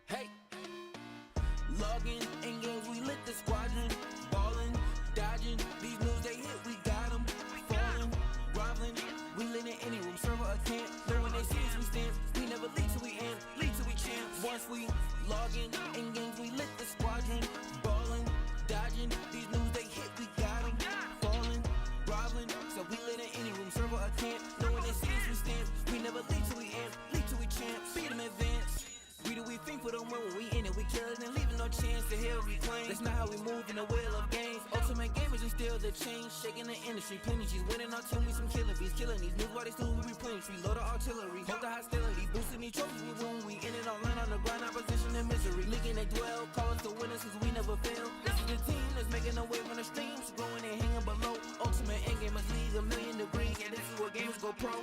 Hey, logging in games, we lit the squadron. Ballin', dodging, these moves they hit, we got them. Falling, groveling, we lit in any room, server or camp. Know when they see us, we stand. We never lead till we end, lead till we champs. Once we logging in games, we lit the squadron. Ballin', dodging, these moves they hit, we got them. Falling, groveling, so we lit in any room, server or camp. Know when they see us, we stand. We never lead till we end, lead till we champs. Beat them advance. We do we think for them when we in it, we kill it and leaving no chance to hell reclaim. That's not how we move in the wheel of games. Ultimate gamers and still the change, shaking the industry. Plenty G's winning our team, we some killing bees, killing these moves while they still we replenish. We load the artillery, hold the hostility, boosting these trophies we win. We in it all line on the grind, opposition and misery. Leaking they dwell, call us the winners cause we never fail. This is the team that's making a wave on the streams, growing and hanging below. Ultimate endgamers league 1,000,000 degrees, yeah, this is where gamers go pro.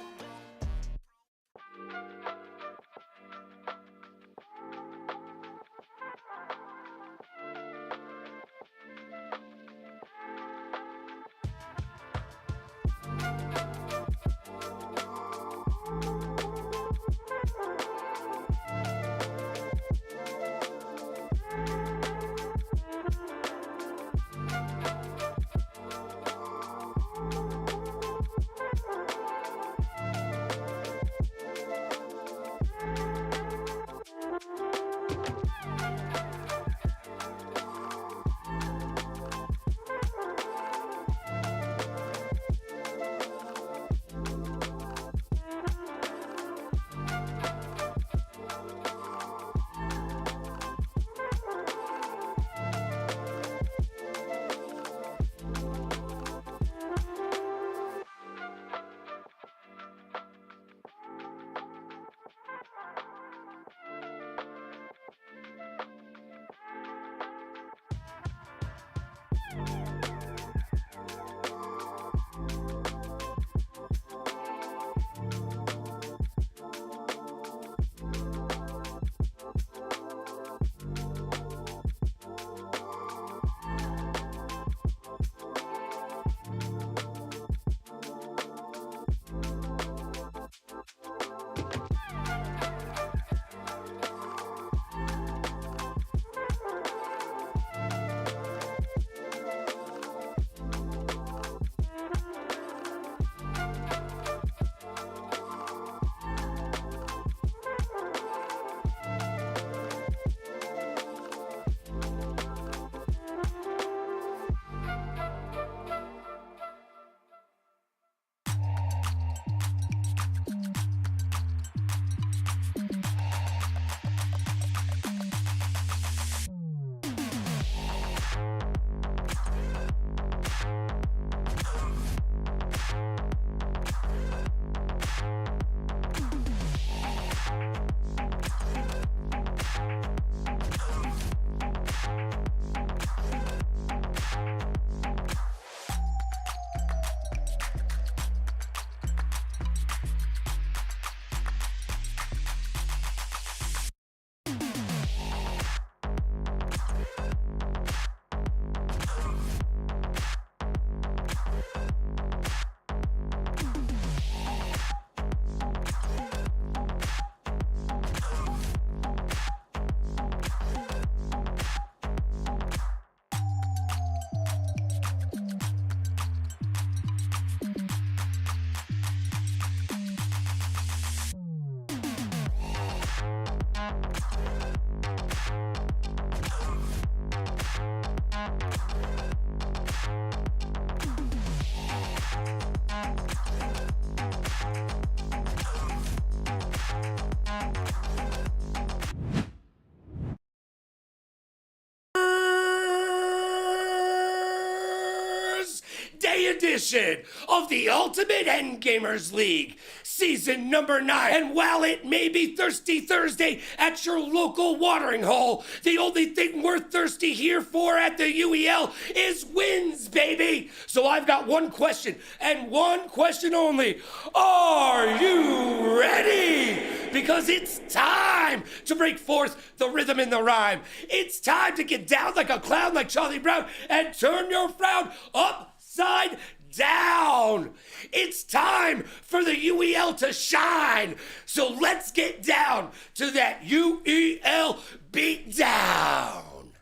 Day edition of the Ultimate Endgamers League, season number 9. And while it may be Thirsty Thursday at your local watering hole, the only thing we're thirsty here for at the UEL is wins, baby. So I've got one question, and one question only. Are you ready? Because it's time to break forth the rhythm and the rhyme. It's time to get down like a clown like Charlie Brown and turn your frown upside down. It's time for the UEL to shine. So let's get down to that UEL beatdown.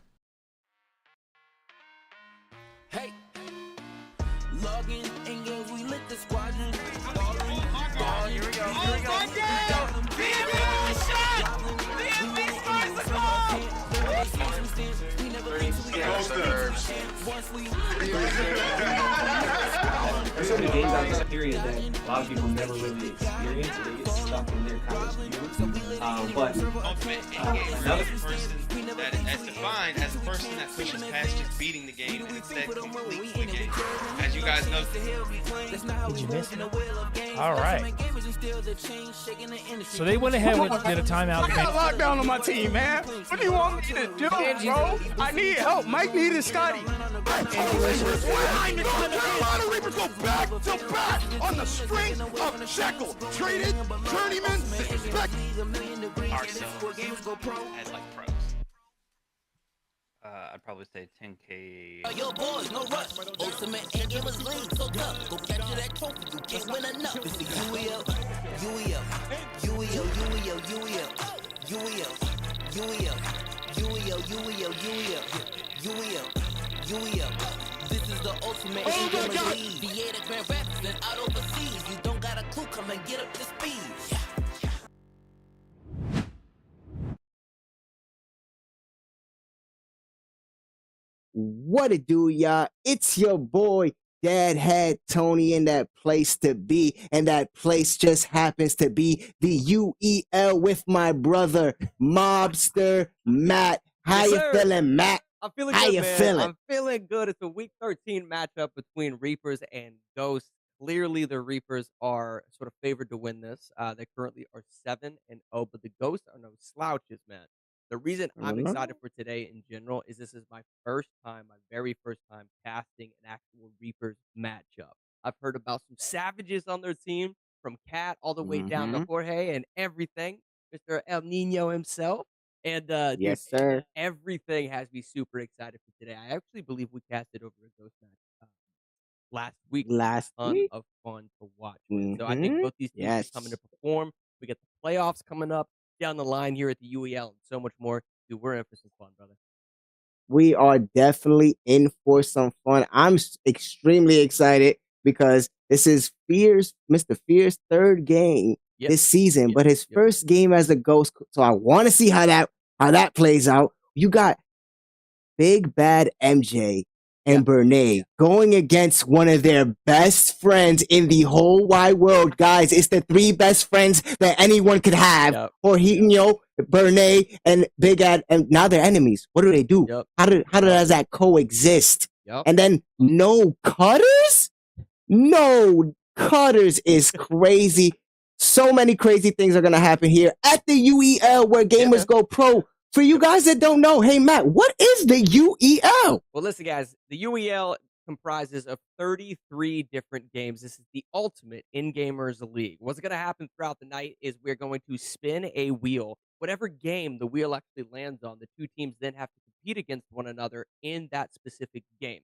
Hey, logging in games, we lit the squadron. Ballin', here we go. Here we go. There's so many games out this period that a lot of people never really experience, so they get stuck in their college view. But another person that's defined as a person that pushes past just beating the game and instead completes the game. As you guys know. Did you miss it? All right. So they went ahead and did a timeout. I got lockdown on my team, man. What do you want me to do, bro? I need help. Mike needed Scotty. Carolina Reapers go back to back on the strength of Shekel. Traded journeyman. Expect. As like pros. I'd probably say 10K. Yo, boys, no rush. Ultimate Endgamers League, so tough. Go capture that trophy. You can't win enough. It's the UEL, UEL, UEL, UEL, UEL, UEL, UEL, UEL, UEL, UEL, UEL. This is the Ultimate Endgamers League. VA Grand Rapids and out overseas. You don't got a clue, come and get up to speed. What it do, y'all? It's your boy, Dad Had Tony, in that place to be, and that place just happens to be the UEL with my brother, Mobster Matt. How you feeling, Matt? I'm feeling How good, you man. feeling? I'm feeling good. It's a Week 13 matchup between Reapers and Ghosts. Clearly, the Reapers are sort of favored to win this. They currently are 7-0, but the Ghosts are no slouches, man. The reason I'm excited for today in general is this is my very first time casting an actual Reapers matchup. I've heard about some savages on their team, from Cat all the way down to Jorge and everything, Mr. El Nino himself. And Yes, dude, sir. everything has me super excited for today. I actually believe we casted over a Ghost match last week. Last Ton week? of fun to watch, man. So I think both these teams are coming to perform. We got the playoffs coming up down the line here at the UEL and so much more. Dude, we're in for some fun, brother. We are definitely in for some fun. I'm extremely excited because this is Mr. Fear's third game this season, but his first game as a Ghost. So I want to see how that plays out. You got Big Bad MJ and Bernay going against one of their best friends in the whole wide world. Guys, it's the 3 best friends that anyone could have. Jorginho, Bernay, and Big Ad, and now they're enemies. What do they do? How does that coexist? And then no cutters? No cutters is crazy. So many crazy things are going to happen here at the UEL where gamers go pro. For you guys that don't know, hey, Matt, what is the UEL? Well, listen, guys, the UEL comprises of 33 different games. This is the ultimate in-gamers league. What's going to happen throughout the night is we're going to spin a wheel. Whatever game the wheel actually lands on, the 2 teams then have to compete against one another in that specific game.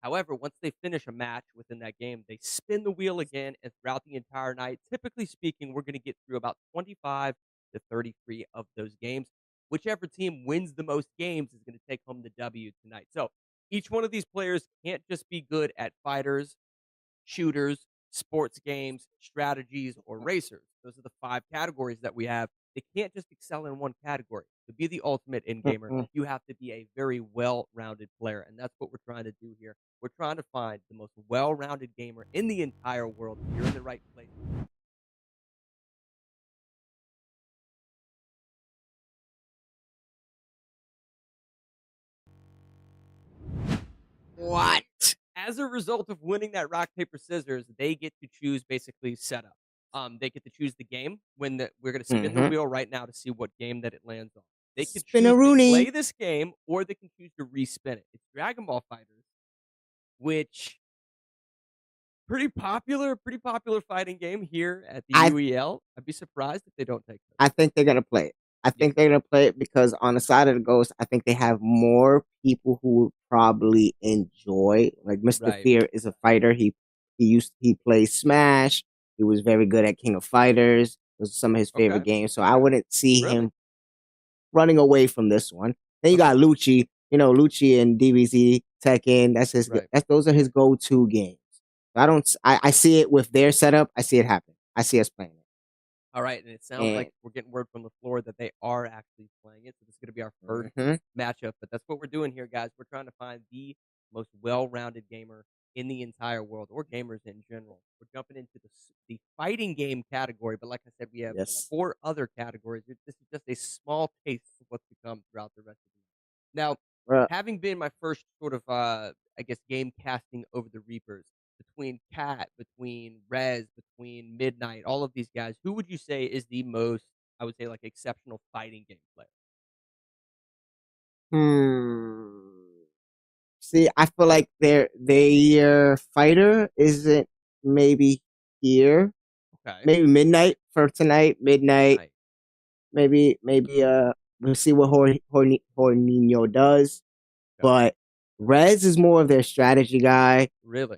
However, once they finish a match within that game, they spin the wheel again, and throughout the entire night, typically speaking, we're going to get through about 25 to 33 of those games. Whichever team wins the most games is going to take home the W tonight. So each one of these players can't just be good at fighters, shooters, sports games, strategies, or racers. Those are the 5 categories that we have. They can't just excel in one category. To be the ultimate in-gamer, you have to be a very well-rounded player, and that's what we're trying to do here. We're trying to find the most well-rounded gamer in the entire world. You're in the right place. What? as a result of winning that rock paper scissors, they get to choose basically setup. They get to choose the game we're gonna spin the wheel right now to see what game that it lands on. They can choose to Spin-a-rooney. play this game or they can choose to respin it. It's Dragon Ball Fighters, which pretty popular fighting game here at the UEL. I'd be surprised if they don't take it. I think they're gonna play it. I think they're gonna play it because on the side of the Ghost, I think they have more people who would probably enjoy. Like Mr. Fear is a fighter. He plays Smash. He was very good at King of Fighters. Was some of his favorite games. So I wouldn't see him running away from this one. Then you got Lucci. You know, Lucci and DBZ Tekken. That's his. Those are his go-to games. I see it with their setup. I see it happen. I see us playing it. All right, and it sounds like we're getting word from the floor that they are actually playing it. So this is going to be our first matchup. But that's what we're doing here, guys. We're trying to find the most well-rounded gamer in the entire world, or gamers in general. We're jumping into the fighting game category, but like I said, we have 4 other categories. This is just a small taste of what's to come throughout the rest of the night. Now, having been my first sort of, I guess, game casting over the Reapers, between Cat, between Rez, between Midnight, all of these guys, who would you say is the most, I would say, like, exceptional fighting game player? See, I feel like their fighter isn't maybe here. Okay. Maybe Midnight for tonight. Midnight. Maybe we'll see what Hornino does. But Rez is more of their strategy guy. Really?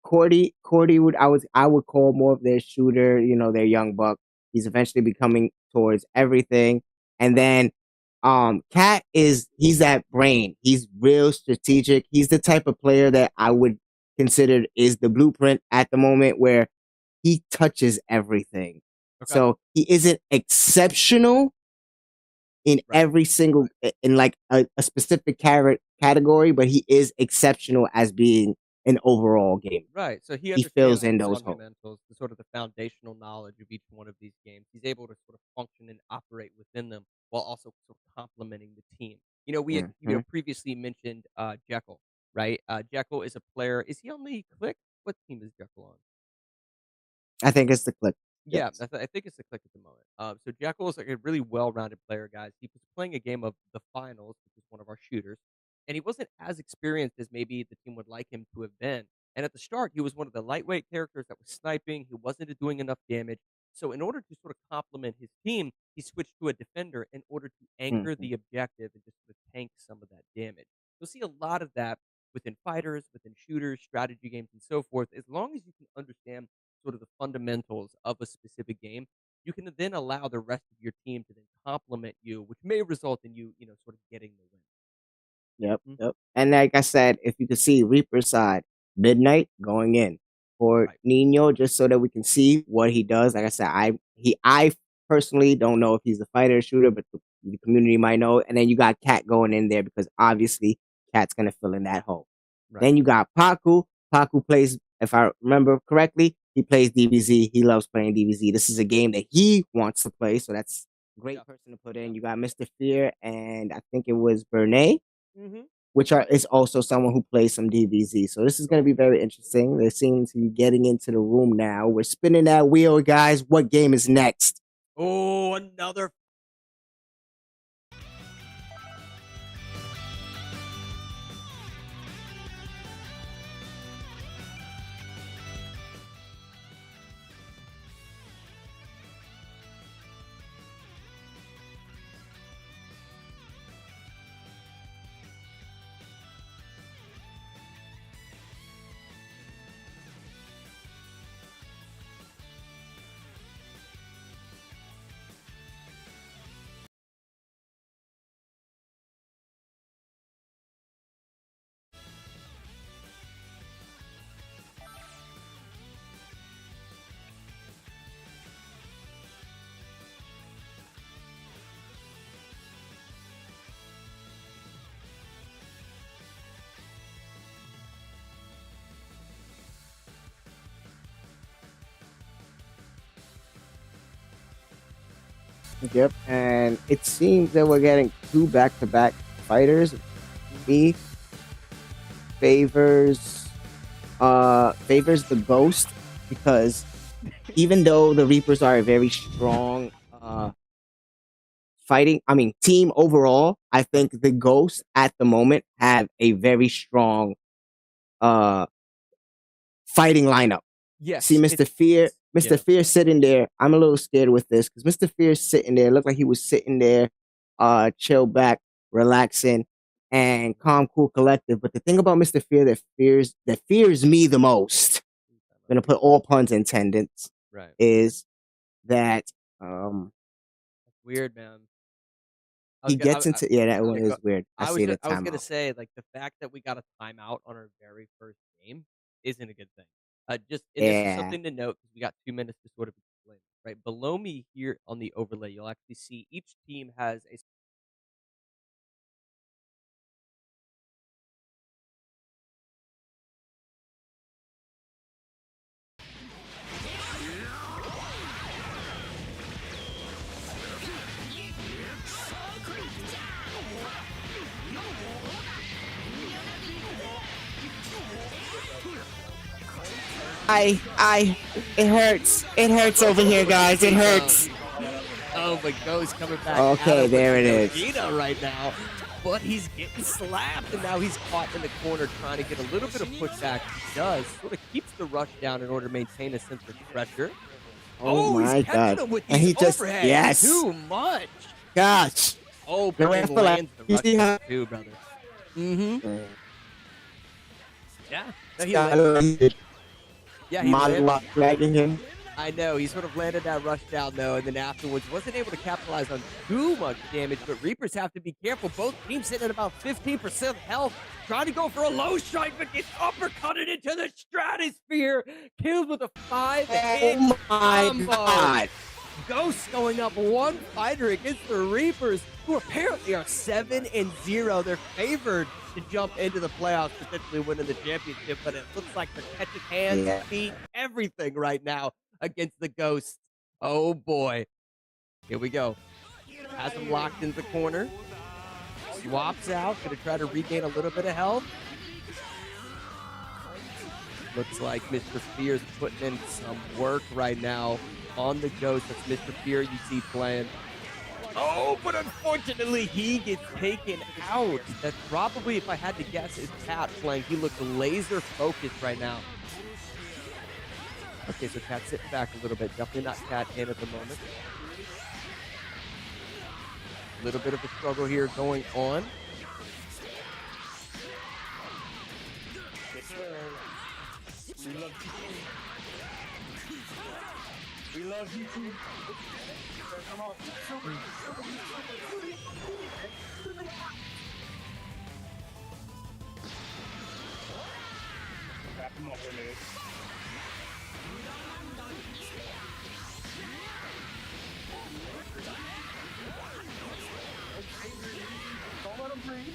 Cordy I would call more of their shooter, you know, their young buck. He's eventually becoming towards everything. And then Cat he's that brain. He's real strategic. He's the type of player that I would consider is the blueprint at the moment, where he touches everything. So he isn't exceptional in every single in like a specific category, but he is exceptional as being an overall game. Right. So he fills in the those holes. fundamentals, the sort of the foundational knowledge of each one of these games. He's able to sort of function and operate within them while also sort of complementing the team. You know, we had previously mentioned Jekyll, right? Jekyll is a player. Is he on the Click? What team is Jekyll on? I think it's the Click. Yeah, I think it's the Click at the moment. So Jekyll is like a really well-rounded player, guys. He was playing a game of the finals, which is one of our shooters, and he wasn't as experienced as maybe the team would like him to have been. And at the start, he was one of the lightweight characters that was sniping. He wasn't doing enough damage. So in order to sort of complement his team, he switched to a defender in order to anchor the objective and just sort of tank some of that damage. You'll see a lot of that within fighters, within shooters, strategy games, and so forth. As long as you can understand sort of the fundamentals of a specific game, you can then allow the rest of your team to then complement you, which may result in you, sort of getting the win. Yep. And like I said, if you can see Reaper's side, Midnight going in for Nino, just so that we can see what he does. Like I said, I personally don't know if he's a fighter or shooter, but the community might know. And then you got Cat going in there because obviously Cat's gonna fill in that hole. Then you got Paku. Paku plays, if I remember correctly, he plays DBZ. He loves playing DBZ. This is a game that he wants to play, so that's a great person to put in. You got Mr. Fear, and I think it was Bernay, which is also someone who plays some DBZ. So this is going to be very interesting. They seem to be getting into the room now. We're spinning that wheel, guys. What game is next? Oh, another. Yep, and it seems that we're getting 2 back-to-back fighters. Me favors favors the Ghost because even though the Reapers are a very strong team overall, I think the Ghosts at the moment have a very strong fighting lineup. Yes. See Mr. Fear, Mr. Yeah. Fear sitting there. I'm a little scared with this because Mr. Fear sitting there looked like he was sitting there, chill back, relaxing, and calm, cool, collective. But the thing about Mr. Fear that fears me the most, I'm gonna put all puns intended, Right. is that Weird, man. he gets into that one is weird. I I was see the gonna timeout. say, like, the fact that we got a timeout on our very first game isn't a good thing. Just and this is Yeah. something to note because we got 2 minutes to sort of explain it, right? Below me here on the overlay, you'll actually see each team has a It hurts. It hurts over here, guys. It hurts. Oh, but Ghost coming back. Okay, there it is. Gina right now, but he's getting slapped, and now he's caught in the corner trying to get a little bit of pushback. He does sort of keeps the rush down in order to maintain a sense of pressure. Oh my he's God! him with And he these just overheads. Too much. Gosh. Oh, No, but I he feel like- lands the you rush see how- too, brother. Mm-hmm. Yeah. No, he Scott, landed, yeah, he landed. Monologue dragging him. I know, he sort of landed that rush down, though, and then afterwards wasn't able to capitalize on too much damage, but Reapers have to be careful. Both teams sitting at about 15% health, trying to go for a low strike, but gets uppercutted into the stratosphere. Kills with a 5-hit Oh my combo. God. Ghosts going up one fighter against the Reapers, who apparently are 7-0. They're favored to jump into the playoffs, potentially winning the championship, but it looks like they're catching hands, Yeah. feet, everything right now against the Ghosts. Oh boy. Here we go. Has him locked in the corner. Swaps out. Gonna try to regain a little bit of health. Looks like Mr. Fear's putting in some work right now on the Ghost. That's Mr. Fear you see playing. Oh, but unfortunately he gets taken out. That's probably, if I had to guess, is Cat playing. He looks laser focused right now. Okay, so Cat sitting back a little bit. Definitely not Cat in at the moment. A little bit of a struggle here going on. We love you too. Come on. Wrap him up a minute. Don't let him breathe.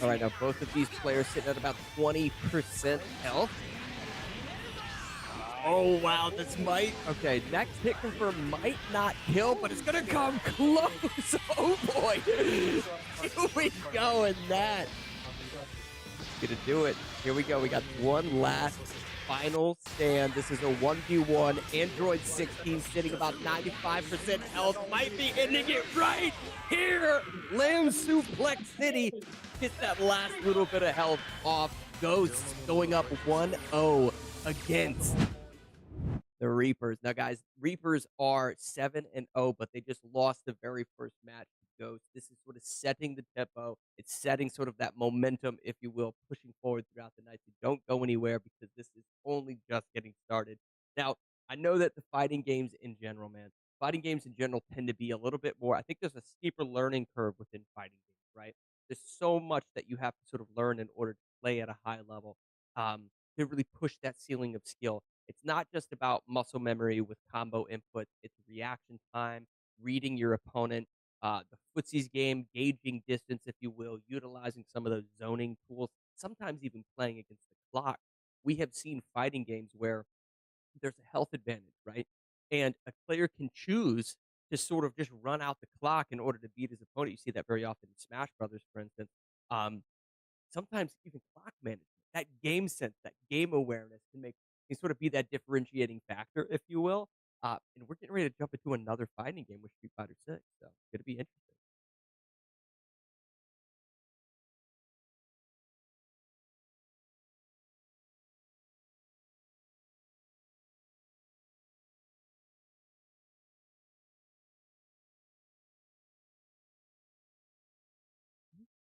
All right, now both of these players sitting at about 20% health. Oh, wow, this might... Okay, next hit confirm might not kill, but it's going to come close. Oh, boy. Here we go, and that. Gonna do it. Here we go. We got one last final stand. This is a 1v1. Android 16 sitting about 95% health. Might be ending it right here. Lamb Suplex City gets that last little bit of health off. Ghosts going up 1-0 against the Reapers. Now, guys, Reapers are 7-0, but they just lost the very first match to Ghosts. This is sort of setting the tempo. It's setting sort of that momentum, if you will, pushing forward throughout the night. So don't go anywhere because this is only just getting started. Now, I know that the fighting games in general, tend to be a little bit more. I think there's a steeper learning curve within fighting games, right? There's so much that you have to sort of learn in order to play at a high level to really push that ceiling of skill. It's not just about muscle memory with combo inputs. It's reaction time, reading your opponent, the footsies game, gauging distance, if you will, utilizing some of those zoning tools, sometimes even playing against the clock. We have seen fighting games where there's a health advantage, right? And a player can choose to sort of just run out the clock in order to beat his opponent. You see that very often in Smash Brothers, for instance. sometimes even clock management, that game sense, that game awareness can sort of be that differentiating factor, if you will. And we're getting ready to jump into another fighting game with Street Fighter 6, so it's gonna be interesting.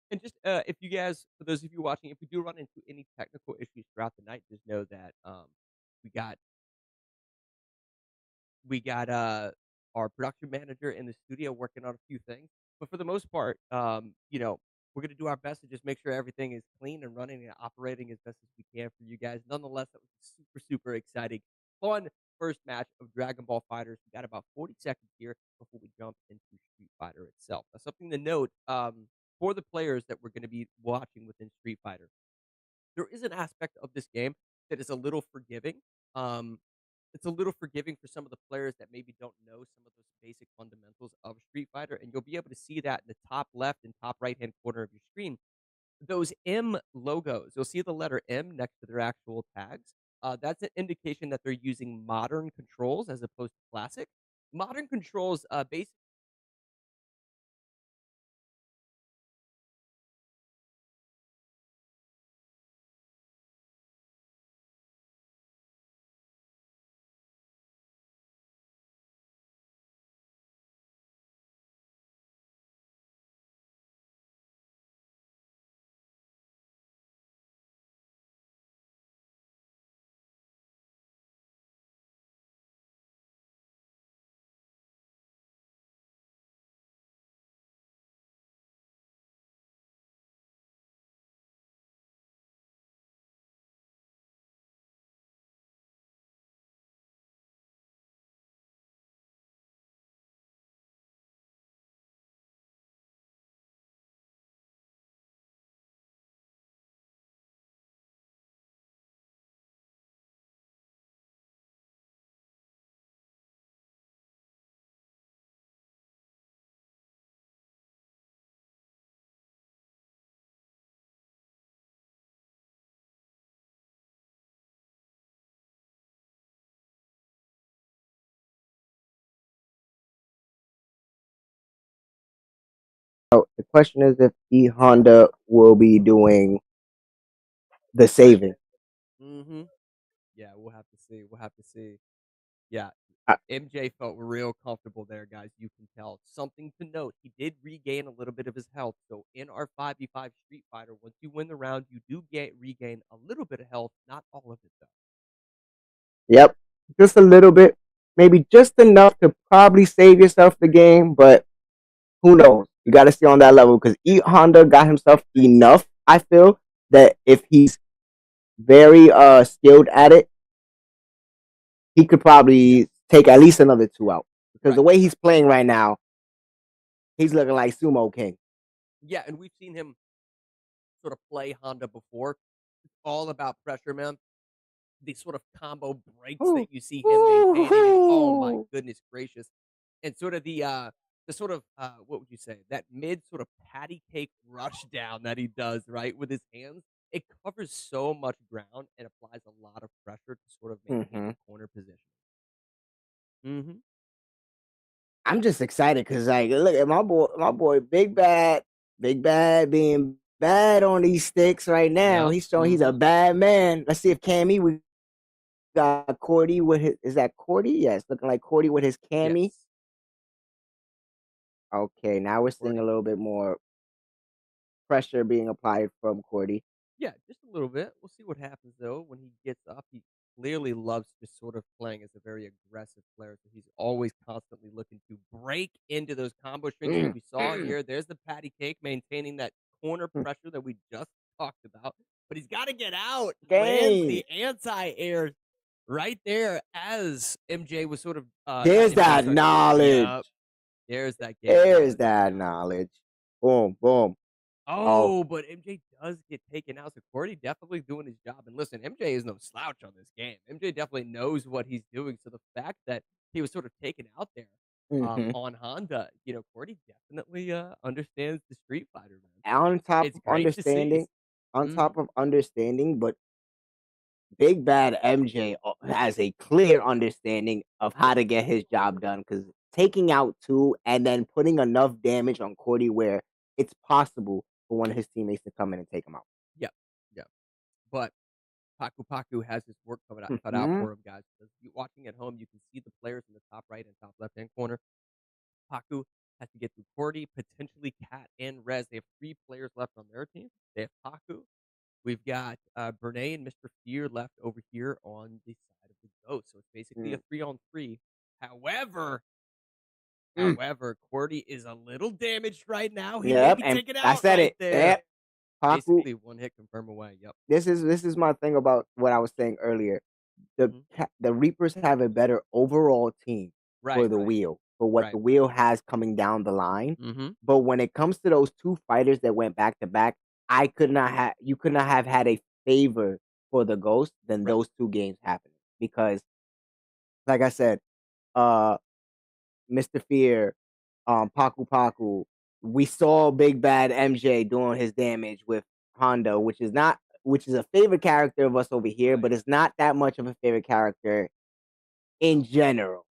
And just if you guys, for those of you watching, if we do run into any technical issues throughout the night, just know that we got our production manager in the studio working on a few things. But for the most part, we're gonna do our best to just make sure everything is clean and running and operating as best as we can for you guys. Nonetheless, that was a super, super exciting, fun first match of Dragon Ball Fighters. We got about 40 seconds here before we jump into Street Fighter itself. Now, something to note, for the players that we're gonna be watching within Street Fighter, there is an aspect of this game that is a little forgiving. Um, it's a little forgiving for some of the players that maybe don't know some of those basic fundamentals of Street Fighter, and you'll be able to see that in the top left and top right hand corner of your screen. Those M logos, you'll see the letter M next to their actual tags. That's an indication that they're using modern controls as opposed to classic. Modern controls, basically. So the question is if E Honda will be doing the saving. Mm-hmm. Yeah, we'll have to see. We'll have to see. Yeah, I, MJ felt real comfortable there, guys. You can tell. Something to note, he did regain a little bit of his health. So in our 5v5 Street Fighter, once you win the round, you do regain a little bit of health, not all of it though. yep, just a little bit, maybe just enough to probably save yourself the game, but who knows? You got to stay on that level because E Honda got himself enough. I feel that if he's very skilled at it, he could probably take at least another two out because the way he's playing right now, he's looking like Sumo King. Yeah, and we've seen him sort of play Honda before. It's all about pressure, man. These sort of combo breaks that you see him maintaining. And, oh my goodness gracious! And sort of the sort of what would you say, that mid sort of patty cake rush down that he does right with his hands. It covers so much ground and applies a lot of pressure to sort of maintain the corner position. Mm-hmm. I'm just excited because like look at my boy Big Bad being bad on these sticks right now. Yep. He's showing he's a bad man. Let's see if Cammy, we got Cordy with his, is that Cordy? Yes, looking like Cordy with his Cammy. Yes. Okay, now we're seeing a little bit more pressure being applied from Cordy. Yeah, just a little bit. We'll see what happens though when he gets up. He clearly loves just sort of playing as a very aggressive player, so he's always constantly looking to break into those combo strings that we saw here. There's the patty cake maintaining that corner pressure that we just talked about, but he's got to get out. Lands the anti-air right there as MJ was sort of. There's that knowledge. Yep. There's that game. There's that knowledge. Boom, boom. Oh, but MJ does get taken out. So Cordy definitely doing his job. And listen, MJ is no slouch on this game. MJ definitely knows what he's doing. So the fact that he was sort of taken out there on Honda, Cordy definitely understands the Street Fighter, man. On top It's of great to see. understanding, on top of understanding, but Big Bad MJ has a clear understanding of how to get his job done because taking out two and then putting enough damage on Cordy where it's possible for one of his teammates to come in and take him out. Yep. Yep. But Paku Paku has his work cut out Mhm. for him, guys. Because you watching at home, you can see the players in the top right and top left hand corner. Paku has to get through Cordy, potentially Cat and Rez. They have 3 players left on their team. They have Paku. We've got Bernay and Mr. Fear left over here on the side of the Ghost. So it's basically a 3-on-3. However, Cordy is a little damaged right now. He may Yep, be and taken I out said right it. there. Yep. Paku, Basically, one hit confirm away. Yep. this is my thing about what I was saying earlier. The Reapers have a better overall team for the wheel, for what the wheel has coming down the line. But when it comes to those 2 fighters that went back to back, you could not have had a favor for the Ghost than those 2 games happening. Because like I said, Mr. Fear, Paku Paku, we saw Big Bad MJ doing his damage with Hondo, which is a favorite character of us over here, but it's not that much of a favorite character in general.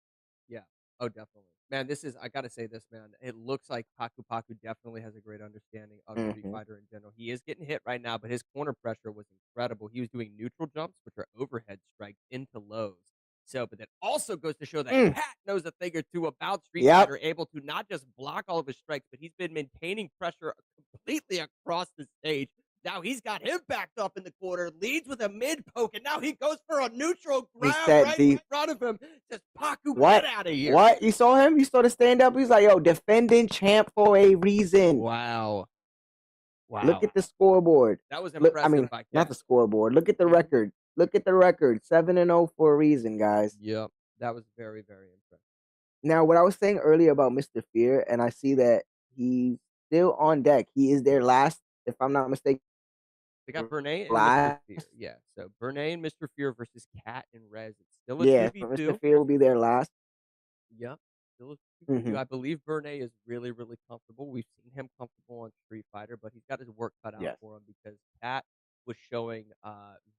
Yeah. Oh, definitely. Man, I gotta say this, man. It looks like Paku Paku definitely has a great understanding of Street Fighter in general. He is getting hit right now, but his corner pressure was incredible. He was doing neutral jumps, which are overhead strikes into lows. So, but that also goes to show that Cat knows a thing or two about Street Fighter, able to not just block all of his strikes, but he's been maintaining pressure completely across the stage. Now he's got him backed up in the corner, leads with a mid poke, and now he goes for a neutral grab right in front of him. Says, Paku, get out of here. What? You saw him? You saw the stand up? He's like, yo, defending champ for a reason. Wow. Look at the scoreboard. That was impressive. Not the scoreboard. Look at the record. Look at the record. 7-0 for a reason, guys. Yep. That was very, very impressive. Now, what I was saying earlier about Mr. Fear, and I see that he's still on deck. He is their last, if I'm not mistaken. They got Bernay and Mr. Fear. Yeah, so Bernay and Mr. Fear versus Cat and Rez. It's still a 2v2. So Mr. Fear will be their last. Yep, still a 2v2. I believe Bernay is really, really comfortable. We've seen him comfortable on Street Fighter, but he's got his work cut out for him because Cat was showing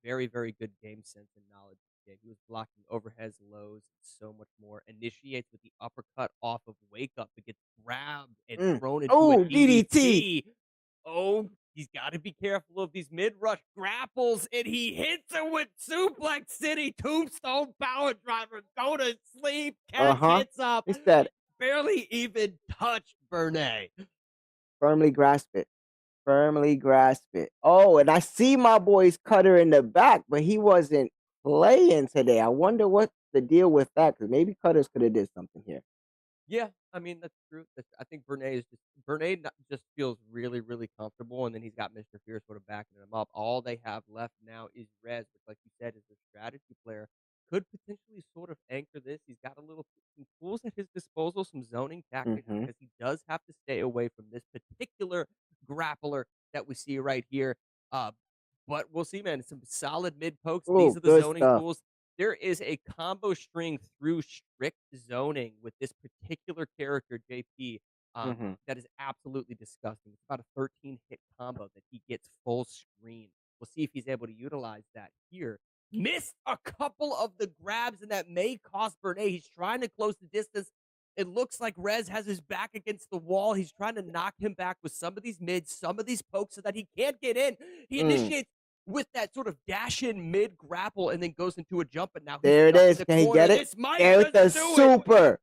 very, very good game sense and knowledge. He was blocking overheads, lows, and so much more. Initiates with the uppercut off of Wake Up, but gets grabbed and thrown into a DDT. Oh, he's got to be careful of these mid-rush grapples, and he hits it with Suplex City, Tombstone Power Driver, go to sleep, Cat hits up, It's that barely even touched Bernay. Firmly grasp it. Firmly grasp it. Oh, and I see my boy's Cutter in the back, but he wasn't playing today. I wonder what's the deal with that, because maybe Cutters could have did something here. Yeah, I mean, that's true. I think Bernay just feels really, really comfortable, and then he's got Mr. Fear sort of backing him up. All they have left now is Rez, which, like you said, is a strategy player. Could potentially sort of anchor this. He's got some tools at his disposal, some zoning tactics, because he does have to stay away from this particular grappler that we see right here. But we'll see, man. Some solid mid pokes. These are the zoning tools. There is a combo string through strict zoning with this particular character, JP, that is absolutely disgusting. It's about a 13-hit combo that he gets full screen. We'll see if he's able to utilize that here. Missed a couple of the grabs, and that may cost Bernay. He's trying to close the distance. It looks like Rez has his back against the wall. He's trying to knock him back with some of these mids, some of these pokes so that he can't get in. He initiates with that sort of dash in mid grapple and then goes into a jump, and now there it is. Can he get it? There with the super.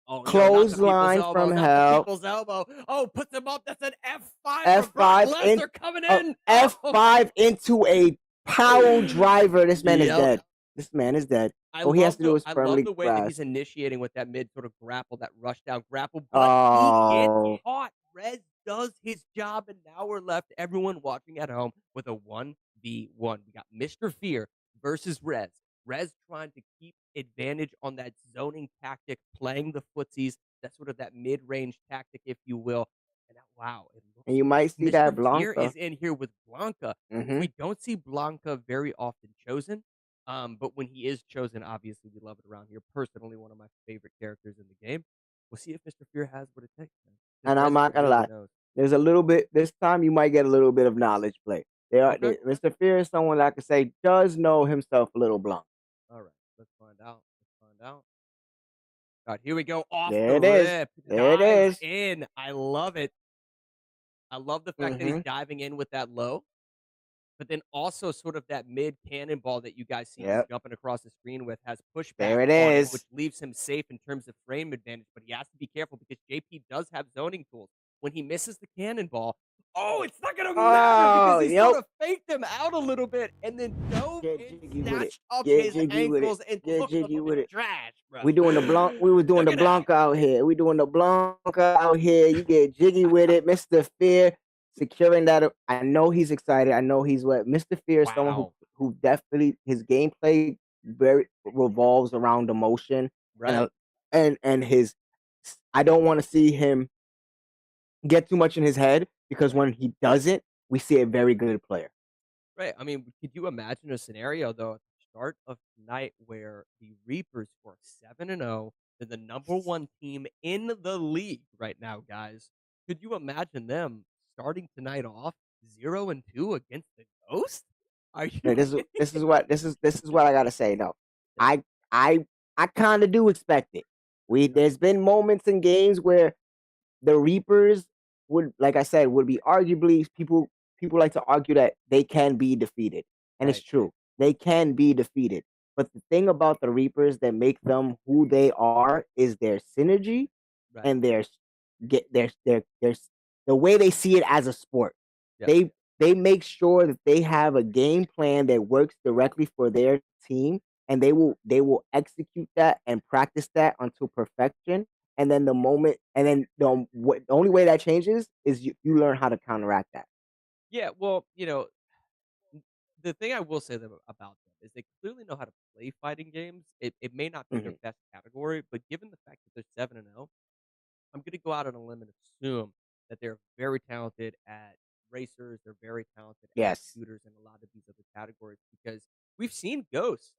Clothesline from hell. Elbow. Oh, puts him up. That's an F5. F5 coming in. F5 into a power driver. This man is dead. This man is dead. All he has to do is firmly I love the way that grasp. he's initiating with that mid sort of grapple, that rush down grapple. But he gets caught. Rez does his job, and now we're left, everyone watching at home, with a 1v1. We got Mr. Fear versus Rez. Rez trying to keep advantage on that zoning tactic, playing the footsies, that sort of that mid-range tactic, if you will. And wow. And you might see Mr. that Blanca. Fear is in here with Blanca. We don't see Blanca very often chosen. But when he is chosen, obviously we love it around here. Personally, one of my favorite characters in the game. We'll see if Mr. Fear has what it takes, man. And I'm not gonna lie. There's a little bit this time you might get a little bit of knowledge play. Okay. Mr. Fear is someone that I could say does know himself a little blunt. All right. Let's find out. Let's find out. All right, here we go. Off There the it is. rip. There it Dives is. in. I love it. I love the fact that he's diving in with that low, but then also sort of that mid cannonball that you guys see him Yep. jumping across the screen with has pushback There it on it, is. which leaves him safe in terms of frame advantage. But he has to be careful because JP does have zoning tools. When he misses the cannonball, oh, it's not gonna matter because he sort of faked him out a little bit and then dove Get and jiggy with it. snatched up Get his jiggy with it. ankles and Get took them jiggy to with the it. trash, bro. We doing the blanc. We was doing Look the at Blanca out here. We doing the Blanca out here. You get jiggy with it, Mr. Fear. Securing that. I know he's excited. I know he's what Mr. Fear is someone who definitely his gameplay very revolves around emotion. Right. And his. I don't want to see him get too much in his head because when he doesn't, we see a very good player. Right. I mean, could you imagine a scenario though at the start of tonight where the Reapers were 7-0, they're the #1 team in the league right now, guys? Could you imagine them starting tonight off 0-2 against the Ghost? Are you? This is what I gotta say. No, I kind of do expect it. There's been moments in games where the Reapers would, like I said, would be arguably people like to argue that they can be defeated, and it's true. They can be defeated. But the thing about the Reapers that make them who they are is their synergy and their the way they see it as a sport. Yeah. They make sure that they have a game plan that works directly for their team, and they will execute that and practice that until perfection. And then the only way that changes is you learn how to counteract that. Yeah, well, the thing I will say about them is they clearly know how to play fighting games. It may not be their best category, but given the fact that they're 7-0, I'm going to go out on a limb and assume that they're very talented at racers. They're very talented at shooters and a lot of these other categories because we've seen Ghosts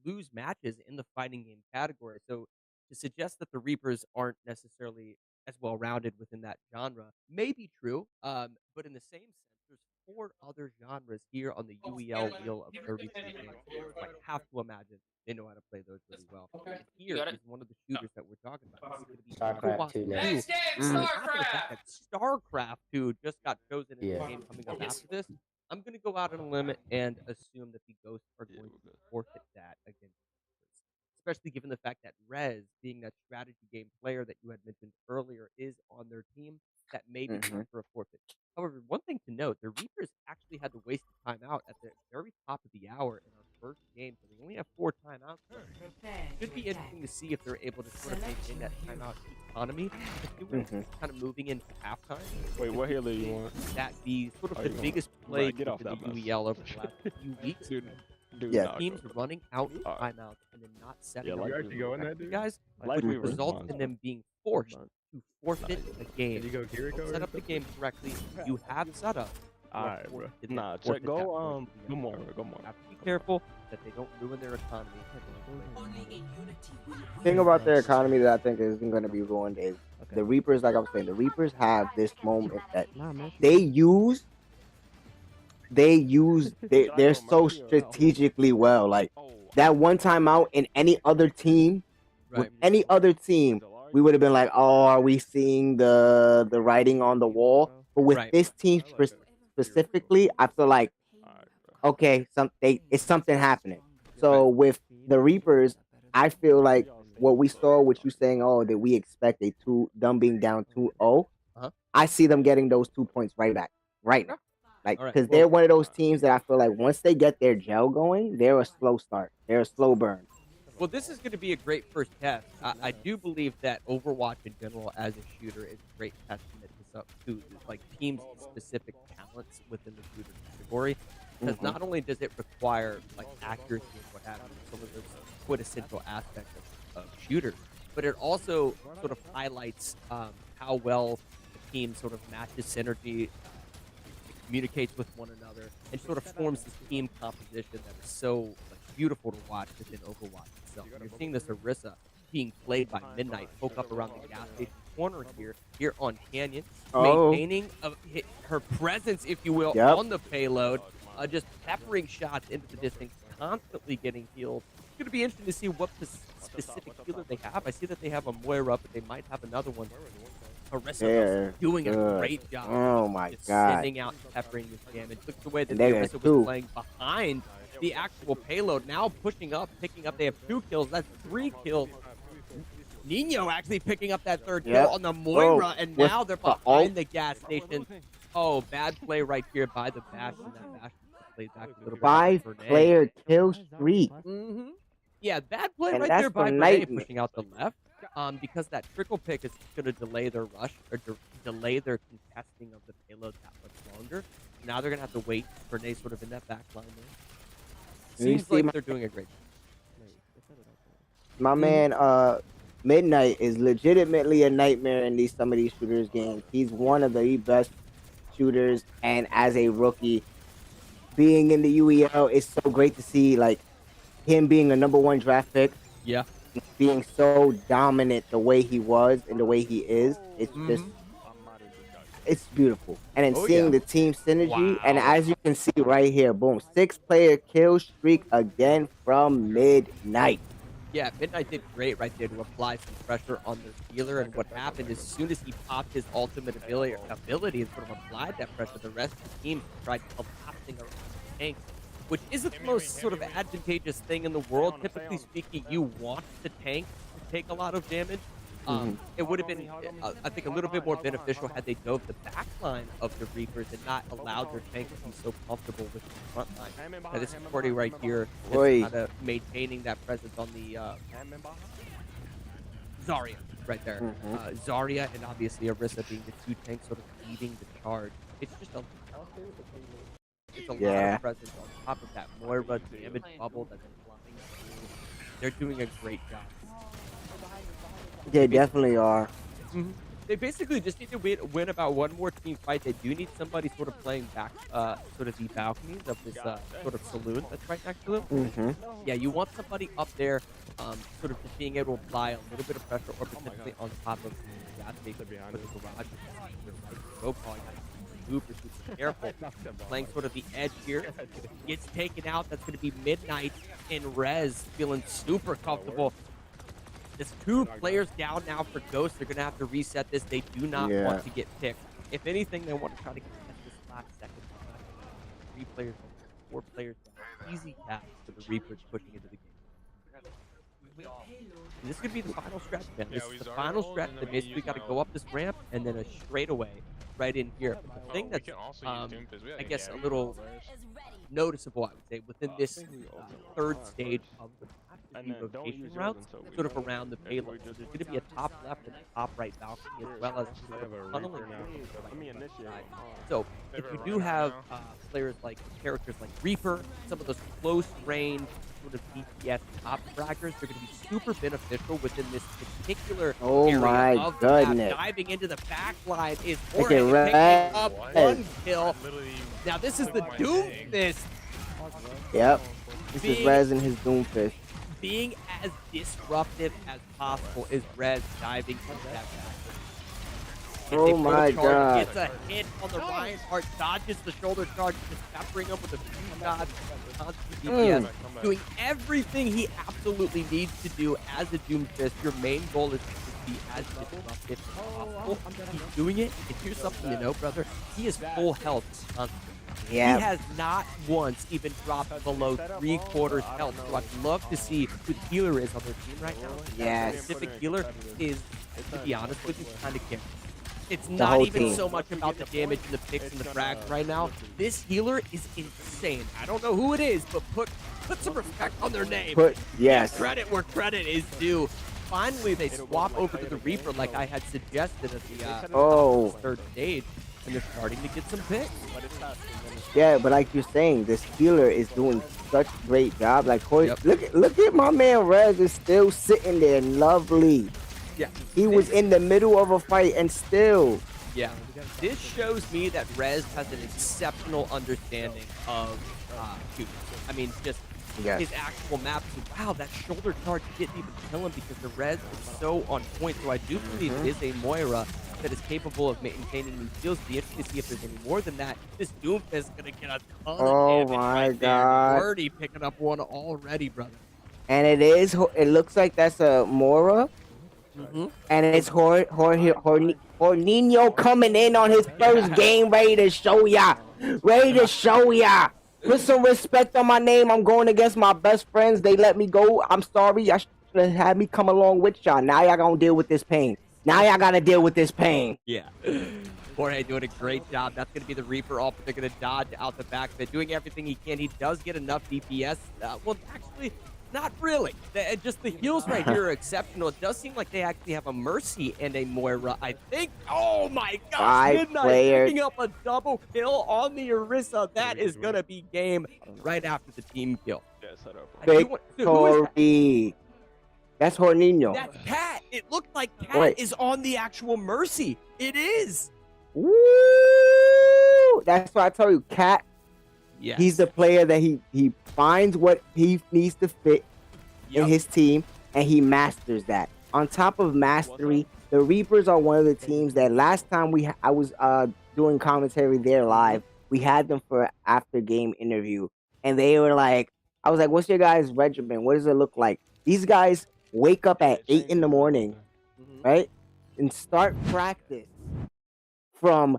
lose matches in the fighting game category. So to suggest that the Reapers aren't necessarily as well rounded within that genre may be true, but in the same sense, there's 4 other genres here on the UEL wheel of 33 games. So I have to imagine they know how to play those really well. And here is one of the shooters that we're talking about. This is going to be StarCraft 2 next game. On top of the fact that StarCraft 2 just got chosen in the game coming up after this, I'm going to go out on a limb and assume that the Ghosts are going to forfeit that against especially given the fact that Rez, being that strategy game player that you had mentioned earlier, is on their team, that may be time for a forfeit. However, one thing to note, the Reapers actually had to waste a timeout at the very top of the hour in our first game, so they only have 4 timeouts. It should be interesting to see if they're able to sort of maintain that timeout economy, kind of moving into halftime. Wait, what healer you want? That be sort of the biggest play in the UEL over the last few weeks. Teams running out of timeouts and then not setting up guys, which would result in them being forced to forfeit a game. Set up the game correctly. You have set up. Alright, bro. Nah, check. Go more. Have to be careful that they don't ruin their economy. The thing about their economy that I think isn't going to be ruined is the Reapers. Like I was saying, the Reapers have this moment that they're so strategically well. Like that one time out in any other team, with any other team, we would have been like, oh, are we seeing the writing on the wall? But with this team specifically, I feel like, okay, it's something happening. So with the Reapers, I feel like what we saw, what you saying, that we expect them being down 2-0. I see them getting those 2 points right back, right now. Like, because they're one of those teams that I feel like once they get their gel going, they're a slow start. They're a slow burn. Well, this is going to be a great first test. I do believe that Overwatch in general as a shooter is a great testament to like teams' specific talents within the shooter category. Because not only does it require like accuracy and what have you, some of those quintessential aspects of shooters, but it also sort of highlights how well the team sort of matches synergy, communicates with one another, and sort of forms this team composition that is so beautiful to watch within Overwatch itself. You're seeing this Orisa being played by Midnight, poke up around the gas station corner here on Canyon, maintaining her presence, if you will, Yep. on the payload, just peppering shots into the distance, constantly getting healed. It's going to be interesting to see what specific healer they have. I see that they have a Moira, but they might have another one. Orisa They're doing a good. great job. Oh my just God. sending out and peppering this damage. Look at the way that And they got Orisa two. was playing behind the actual payload. Now pushing up, picking up. They have 2 kills. That's 3 kills. Nino actually picking up that 3rd kill on the Moira, and now they're behind the gas station. Oh, bad play right here by the Bash, and that Bash played back a little bit. 5-player kill streak. Yeah, bad play And right that's there by from Renee Nightmare. pushing out the left. Because that trickle pick is going to delay their rush or delay their contesting of the payload that much longer. Now they're going to have to wait for Renee sort of in that back line there. You Seems see like they're doing a great job. My man, Midnight is legitimately a nightmare in some of these shooters games. He's one of the best shooters, and as a rookie, being in the UEL, it's so great to see like him being a #1 draft pick. Yeah. Being so dominant the way he was and the way he is. It's just it's beautiful. And then seeing the team synergy, and as you can see right here, boom, 6-player kill streak again from Midnight. Yeah, Midnight did great right there to apply some pressure on the healer, and what happened is as soon as he popped his ultimate ability and sort of applied that pressure, the rest of the team tried collapsing around the tank, which isn't the most sort of advantageous thing in the world. Typically speaking, you want the tank to take a lot of damage. It would have been, I think, a little bit more beneficial had they dove the back line of the Reapers and not allowed their tank to be so comfortable with the front line. Now, this is Cordy right here, just kind of maintaining that presence on the Zarya right there. Zarya and obviously Orisa being the 2 tanks sort of leading the charge. It's just a lot of presence on top of that Moira damage bubble that's flying through. They're doing a great job. They definitely are. They basically just need to win about one more team fight. They do need somebody sort of playing back, sort of the balconies of this sort of saloon that's right next to them. Yeah, you want somebody up there, sort of just being able to apply a little bit of pressure, or potentially on top of the gas station with the garage. Super careful. Playing sort of the edge here. Gets taken out. That's going to be Midnight and Rez feeling super comfortable. There's 2 players down now for Ghost. They're going to have to reset this. They do not want to get picked. If anything, they want to try to get this last second. 3 players, 4 players down. Easy task for the Reapers pushing into the game. And this could be the final stretch, man. This is the final stretch. They basically got to go up this ramp and then a straightaway right in here. But the thing that's, I guess, a little noticeable, I would say, within this 3rd stage of the rotation routes, sort of around the payload. So there's going to be a top left and a top right balcony, as well as tunneling. So if you do have players like characters like Reaper, some of those close range sort of DPS top fraggers, they're going to be super beneficial within this particular area of the map. Diving into the back line is Jorge picking up 1 kill. Now this is the Doomfist. Yep. This is Rez and his Doomfist. Being as disruptive as possible is Rez diving into that back. Oh my God. Gets a hit on the Reinhardt, dodges the shoulder charge, just peppering him with a few shots, constant DPS, doing everything he absolutely needs to do as a Doomfist. Your main goal is to be as disruptive as possible. He's doing it, and here's something to know, brother. He is full health constantly. He has not once even dropped below 3/4 health. So I'd love to see who the healer is on their team right now. Yes. The specific healer is, to be honest with you, kind of carry. It's not even so much about the damage and the picks and the frags right now. This healer is insane. I don't know who it is, but put some respect on their name. Yes. Credit where credit is due. Finally, they swap over to the Reaper like I had suggested at the 3rd stage, and they're starting to get some picks. Yeah, but like you're saying, this healer is doing such a great job. Like, look at my man Rez is still sitting there, lovely. Yeah, he was in the middle of a fight and still. Yeah, this shows me that Rez has an exceptional understanding of shooting. I mean, just his actual maps. Wow, that shoulder charge didn't even kill him because the Rez is so on point. So I do believe it is a Moira that is capable of maintaining these deals. Be interested to see if there's any more than that. This Doomfist is going to get a ton of damage my right there. God. Already picking up one already, brother. And it looks like that's a Mora. And it's Hornino coming in on his first game, ready to show ya. Put some respect on my name. I'm going against my best friends. They let me go. I'm sorry. Y'all should have had me come along with y'all. Now y'all gonna deal with this pain. Now y'all gotta deal with this pain. Yeah. Jorge doing a great job. That's going to be the Reaper off, but they're going to dodge out the back of it, doing everything he can. He does get enough DPS. Well, actually, not really. Just the heals right here are exceptional. It does seem like they actually have a Mercy and a Moira, I think. Oh my gosh, Midnight picking up a double kill on the Orisa. That is going to be game right after the team kill. Victory. That's Hornino. That's Cat. It looked like Cat is on the actual Mercy. It is. Woo! That's why I tell you, Cat. Yes. He's the player that he finds what he needs to fit in his team, and he masters that. On top of mastery, the Reapers are one of the teams that last time I was doing commentary there live, we had them for an after game interview, and they were like, I was like, "What's your guys' regimen? What does it look like?" These guys wake up at 8 in the morning, right, and start practice from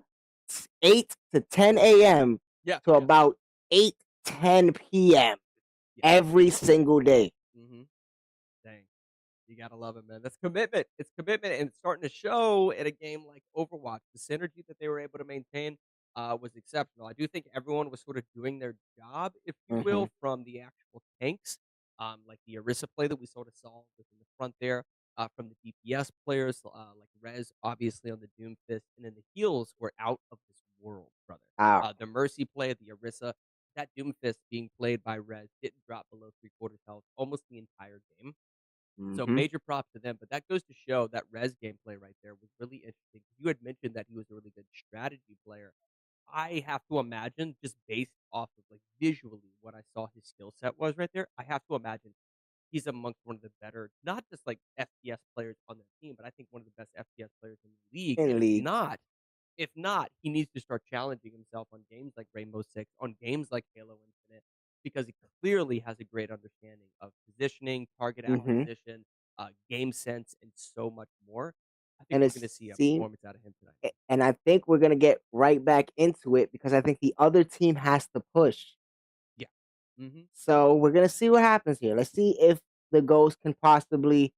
8 to 10 a.m. to about 8:10 p.m. every single day. Dang. You gotta love it, man. That's commitment. It's commitment, and it's starting to show in a game like Overwatch. The synergy that they were able to maintain was exceptional. I do think everyone was sort of doing their job, if you will, from the actual tanks, like the Orisa play that we sort of saw within the front there, from the DPS players, like Rez, obviously on the Doomfist, and then the heals were out of this world, brother. The Mercy play, the Orisa, that Doomfist being played by Rez didn't drop below 3/4 health almost the entire game. So major props to them, but that goes to show that Rez gameplay right there was really interesting. You had mentioned that he was a really good strategy player. I have to imagine, just based off of like visually what I saw his skill set was right there, I have to imagine he's amongst one of the better, not just like FPS players on their team, but I think one of the best FPS players in the league. If not, he needs to start challenging himself on games like Rainbow Six, on games like Halo Infinite, because he clearly has a great understanding of positioning, target acquisition, game sense, and so much more. I think we're going to see a performance out of him tonight. And I think we're going to get right back into it because I think the other team has to push. Yeah. So we're going to see what happens here. Let's see if the Ghost can possibly...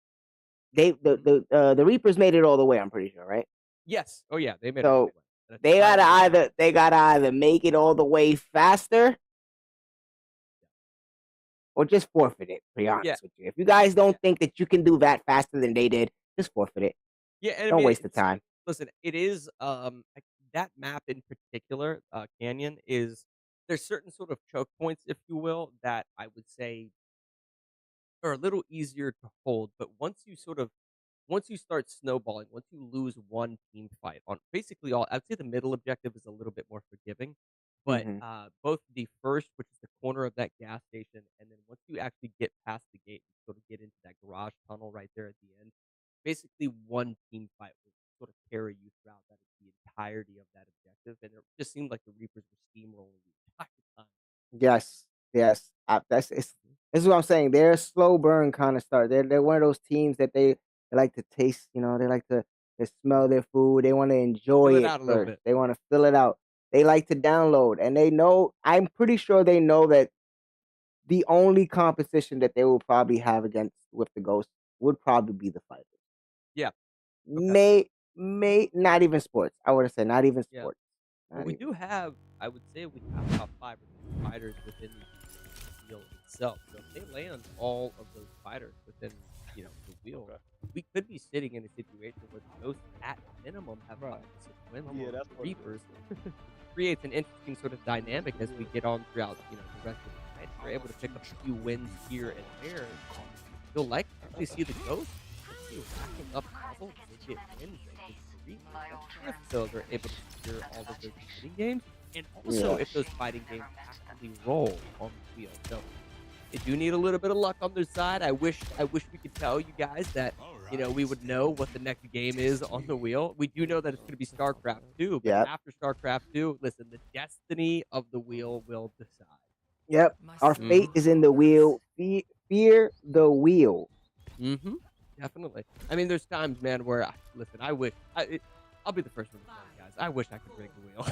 The Reapers made it all the way, I'm pretty sure, right? Yes. Oh, yeah. They made it all the way. They gotta either make it all the way faster or just forfeit it, to be honest with you. If you guys don't think that you can do that faster than they did, just forfeit it. Yeah, and don't waste the time. Listen, it is that map in particular, Canyon, there's certain sort of choke points, if you will, that I would say are a little easier to hold. But once you start snowballing, once you lose one team fight on basically all, I'd say the middle objective is a little bit more forgiving. But both the first, which is the corner of that gas station, and then once you actually get past the gate and sort of get into that garage tunnel right there at the end, basically one team fight will sort of carry you throughout the entirety of that objective. And it just seemed like the Reapers were steamrolling the entire time. Yes. This is what I'm saying. They're a slow burn kind of start. They're one of those teams that they like to taste, they like to smell their food. They want to enjoy it first. They want to fill it out. They like to download, and they know, I'm pretty sure they know that the only competition that they will probably have with the Ghosts would probably be the Fighters. Yeah. Okay. May not even sports. I would say not even sports. Well, we do have, I would say we have about 5 or 6 fighters within the wheel itself. So if they land all of those fighters within, the wheel, we could be sitting in a situation where the Ghosts at minimum have 5 to 6 wins. Yeah, that's Reapers. Creates an interesting sort of dynamic as we get on throughout, the rest of the night. We're able to pick up a few wins here and there. You'll likely see the Ghosts racking up double digit wins. So they're able to secure all of those fighting games, and also if those fighting games actually roll on the field. So they do need a little bit of luck on their side. I wish we could tell you guys that we would know what the next game is on the wheel. We do know that it's going to be StarCraft 2, but Yep. after StarCraft 2, listen, the destiny of the wheel will decide. Yep. Our fate is in the wheel. Fear the wheel. Mm-hmm. Definitely. I mean, there's times, man, where listen. I'll be the first one to say it, guys. I wish I could rig the wheel.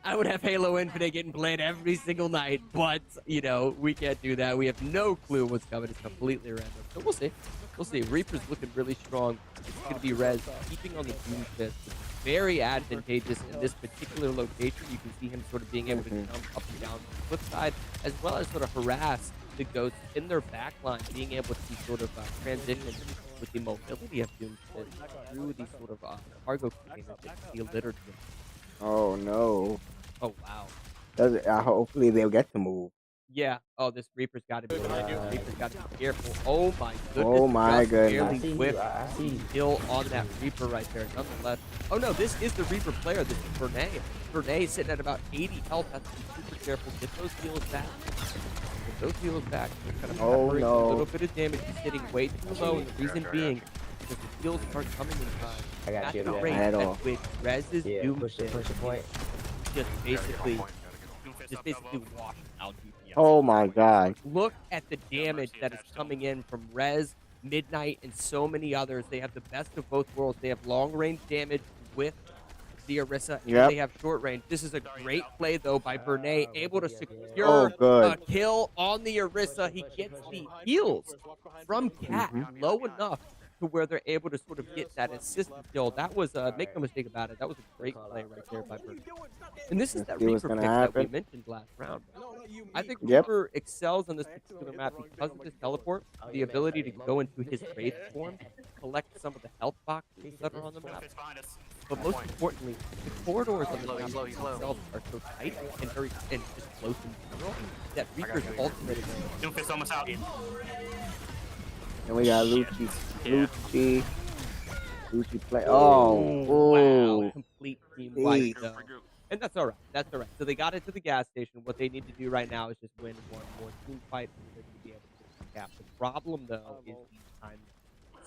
I would have Halo Infinite getting played every single night, but we can't do that. We have no clue what's coming. It's completely random. So we'll see. We'll see. Reaper's looking really strong. It's going to be Rez keeping on the Doom Fist. Very advantageous in this particular location. You can see him sort of being able to jump up and down the flip side, as well as sort of harass the Ghosts in their backline, being able to sort of transition with the mobility of Doom Fist through these sort of cargo containers that you see littered with. Oh no. Oh wow. Hopefully they'll get to move. Yeah. Oh, this Reaper's got to be. Reaper's got to be careful. Oh my goodness. Oh my just goodness. barely whipped kill on that Reaper right there. Nonetheless. Oh no, this is the Reaper player. This is Vernay. Vernay sitting at about 80 health. Has to be super careful. Get those heals back. Get those heals back. Kind of Oh no. A little bit of damage. He's hitting way too low. And the reason being because the heals aren't coming in time. I got you. At the rate At all. at which Rez's Doom push the point. just basically washed out DPS. Oh my god. Look at the damage that is coming in from Rez, Midnight, and so many others. They have the best of both worlds. They have long-range damage with the Orisa, and they have short-range. This is a great play, though, by Vernay, able to secure a kill on the Orisa. He gets the heals from Cat low enough to where they're able to sort of get that assistant kill. That was, make no mistake about it, that was a great play right there by Vernay. And this is that Reaper pick that we mentioned last round. I think Reaper excels on this particular map because of his teleport, the ability to go into his Wraith form, collect some of the health boxes that are on the map. But most importantly, the corridors on the map themselves are so tight and very just close in general that Reaper's ultimate is Doomfist almost out. And we got Lucci play. Oh, wow. Complete team wipe, though. And that's all right. That's all right. So they got it to the gas station. What they need to do right now is just win one more team fight to be able to cap. The problem, though, is the time.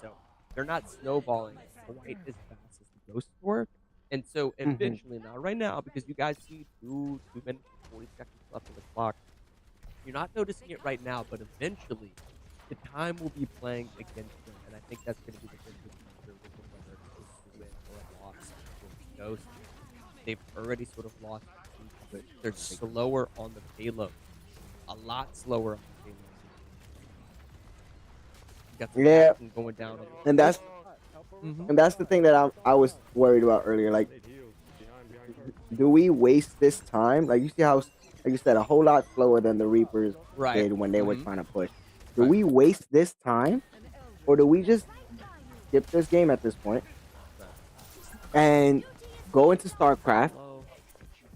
So they're not snowballing quite as fast as the Ghosts were. And so eventually, not right now, because you guys see 2 minutes and 40 seconds left on the clock. You're not noticing it right now, but eventually the time will be playing against them. And I think that's going to be the difference whether it's a win or a loss for the Ghosts. They've already sort of lost, but they're slower on the payload. A lot slower on the payload. Got some action going down. And that's the thing that I was worried about earlier. Like, do we waste this time? Like, you see how, like you said, a whole lot slower than the Reapers did when they were trying to push. Do we waste this time, or do we just skip this game at this point and go into StarCraft,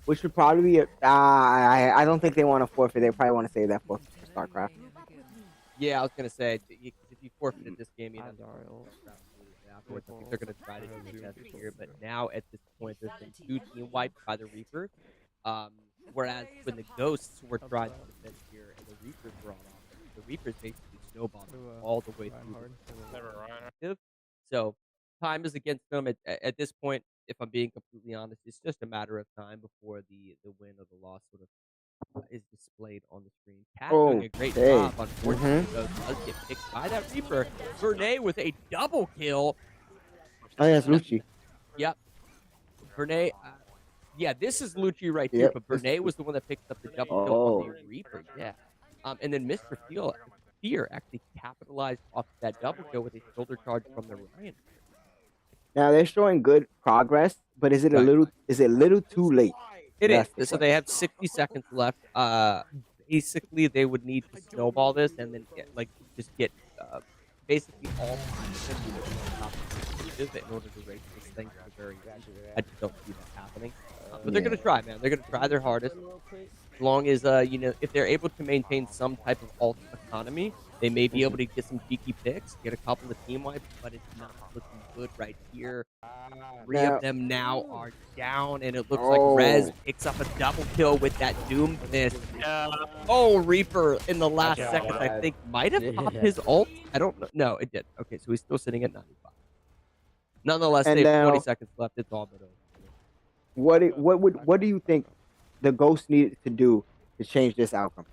which would probably be I don't think they want to forfeit. They probably want to save that for StarCraft. Yeah, I was gonna say if you forfeited this game, you have afterwards. I think they're gonna try to do that here, but now at this point, there's been 2 team wipes by the Reaper. Whereas when the Ghosts were trying to defend here and the Reapers were on offense, the Reapers basically snowballed all the way through. So time is against them at this point. If I'm being completely honest, it's just a matter of time before the win or the loss sort of is displayed on the screen. Cat doing a great job. Unfortunately, though, does get picked by that Reaper. Vernay with a double kill. Oh, yeah, it's Lucci. Yep. Vernay. Yeah, this is Lucci right here, but Vernay was the one that picked up the double kill on the Reaper. Yeah. And then Mr. Fear actually capitalized off that double kill with a shoulder charge from the Ryan. Now they're showing good progress, but is it a little too late? It is. So they have 60 seconds left. Basically, they would need to snowball this and then just get basically all in order to race this thing to the very end. I just don't see that happening. But they're gonna try, man. They're gonna try their hardest. As long as if they're able to maintain some type of alt economy, They may be able to get some cheeky picks, get a couple of team wipes, but it's not looking good right here. 3 of Now, them now are down, and it looks like Rez oh, picks up a double kill with that Doom Fist. Oh, Reaper in the last Yeah, seconds, I bad. think, might have popped his ult. I don't know. No, it did. Okay, so he's still sitting at 95. Nonetheless, and they have 20 now, seconds left. It's all but over. what do you think the Ghost needed to do to change this outcome?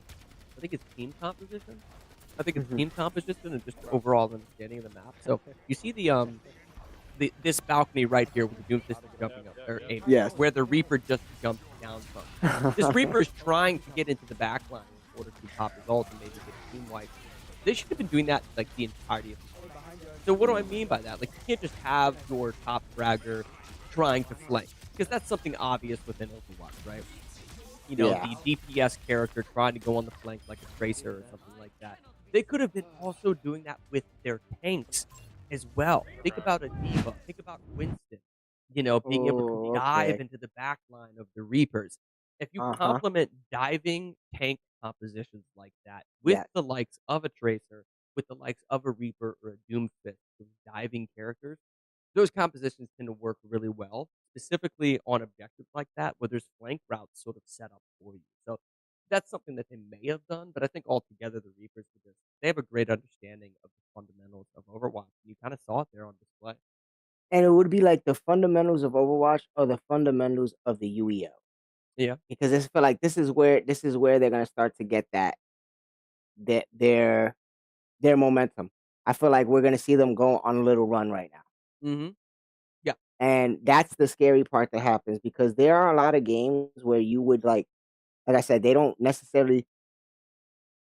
I think it's team composition. I think it's Mhm. team composition and just overall understanding of the map. So you see this balcony right here with the Doomfist jumping up or aiming, Yes. where the Reaper just jumped down from. This Reaper is trying to get into the back line in order to pop his ult and maybe get a team wipe. They should have been doing that like the entirety of the game. So what do I mean by that? Like you can't just have your top fragger trying to flank because that's something obvious within Overwatch, right? You know, Yeah. the DPS character trying to go on the flank like a Tracer or something like that. They could have been also doing that with their tanks as well. Think about a Diva. Think about Winston. You know, being able to Oh, dive okay. into the back line of the Reapers. If you Uh-huh. complement diving tank compositions like that with Yeah. the likes of a Tracer, with the likes of a Reaper or a Doomfist, those diving characters, those compositions tend to work really well, specifically on objectives like that, where there's flank routes sort of set up for you. So that's something that they may have done, but I think altogether the Reapers they have a great understanding of the fundamentals of Overwatch. You kind of saw it there on display. And it would be like the fundamentals of Overwatch or the fundamentals of the UEL. Yeah. Because I feel like this is where they're gonna start to get that their momentum. I feel like we're gonna see them go on a little run right now. Mm-hmm. Yeah. And that's the scary part that happens because there are a lot of games where you would like I said, they don't necessarily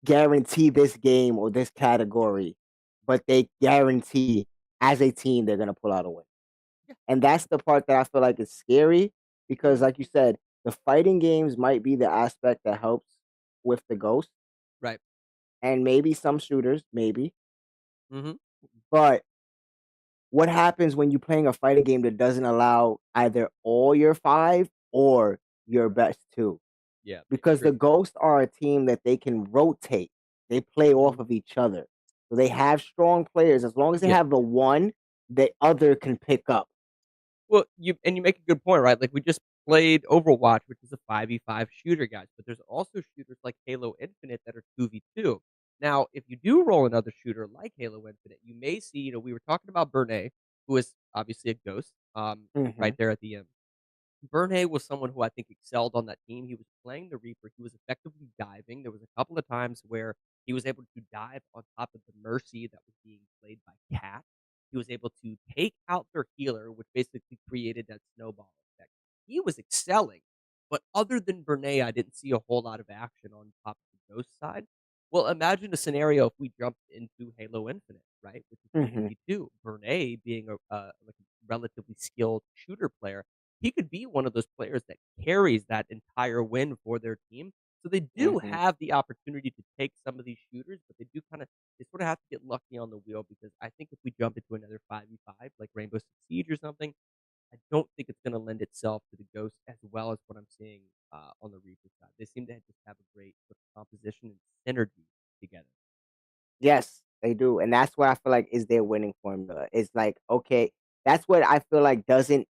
guarantee this game or this category, but they guarantee as a team they're gonna pull out a win. Yeah. And that's the part that I feel like is scary because, Mhm. like you said, the fighting games might be the aspect that helps with the ghost Right. and maybe some shooters, maybe. Mm-hmm. But what happens when you're playing a fighting game that doesn't allow either all your five or your best two? Yeah. Because the True. Ghosts are a team that they can rotate. They play off Mhm. of each other. So they have strong players. As long as they Yeah. have the one, the other can pick up. Well, you make a good point, right? Like we just played Overwatch, which is a 5v5 shooter, guys, but there's also shooters like Halo Infinite that are 2v2. Now, if you do roll another shooter like Halo Infinite, you may see, we were talking about Bernay, who is obviously a ghost, right Mhm. there at the end. Bernay was someone who I think excelled on that team. He was playing the Reaper. He was effectively diving. There was a couple of times where he was able to dive on top of the Mercy that was being played by Cat. He was able to take out their healer, which basically created that snowball effect. He was excelling, but other than Bernay, I didn't see a whole lot of action on top of the Ghost side. Well, imagine a scenario if we jumped into Halo Infinite, right, which is a Mhm. 2v2. Bernay being like a relatively skilled shooter player, he could be one of those players that carries that entire win for their team. So they do Mhm. have the opportunity to take some of these shooters, but they sort of have to get lucky on the wheel because I think if we jump into another 5v5 like Rainbow Six Siege or something, I don't think it's going to lend itself to the Ghost as well as what I'm seeing on the Reaper side. They seem to just have a great sort of composition and synergy together. Yes, they do, and that's what I feel like is their winning formula. It's like, okay, that's what I feel like doesn't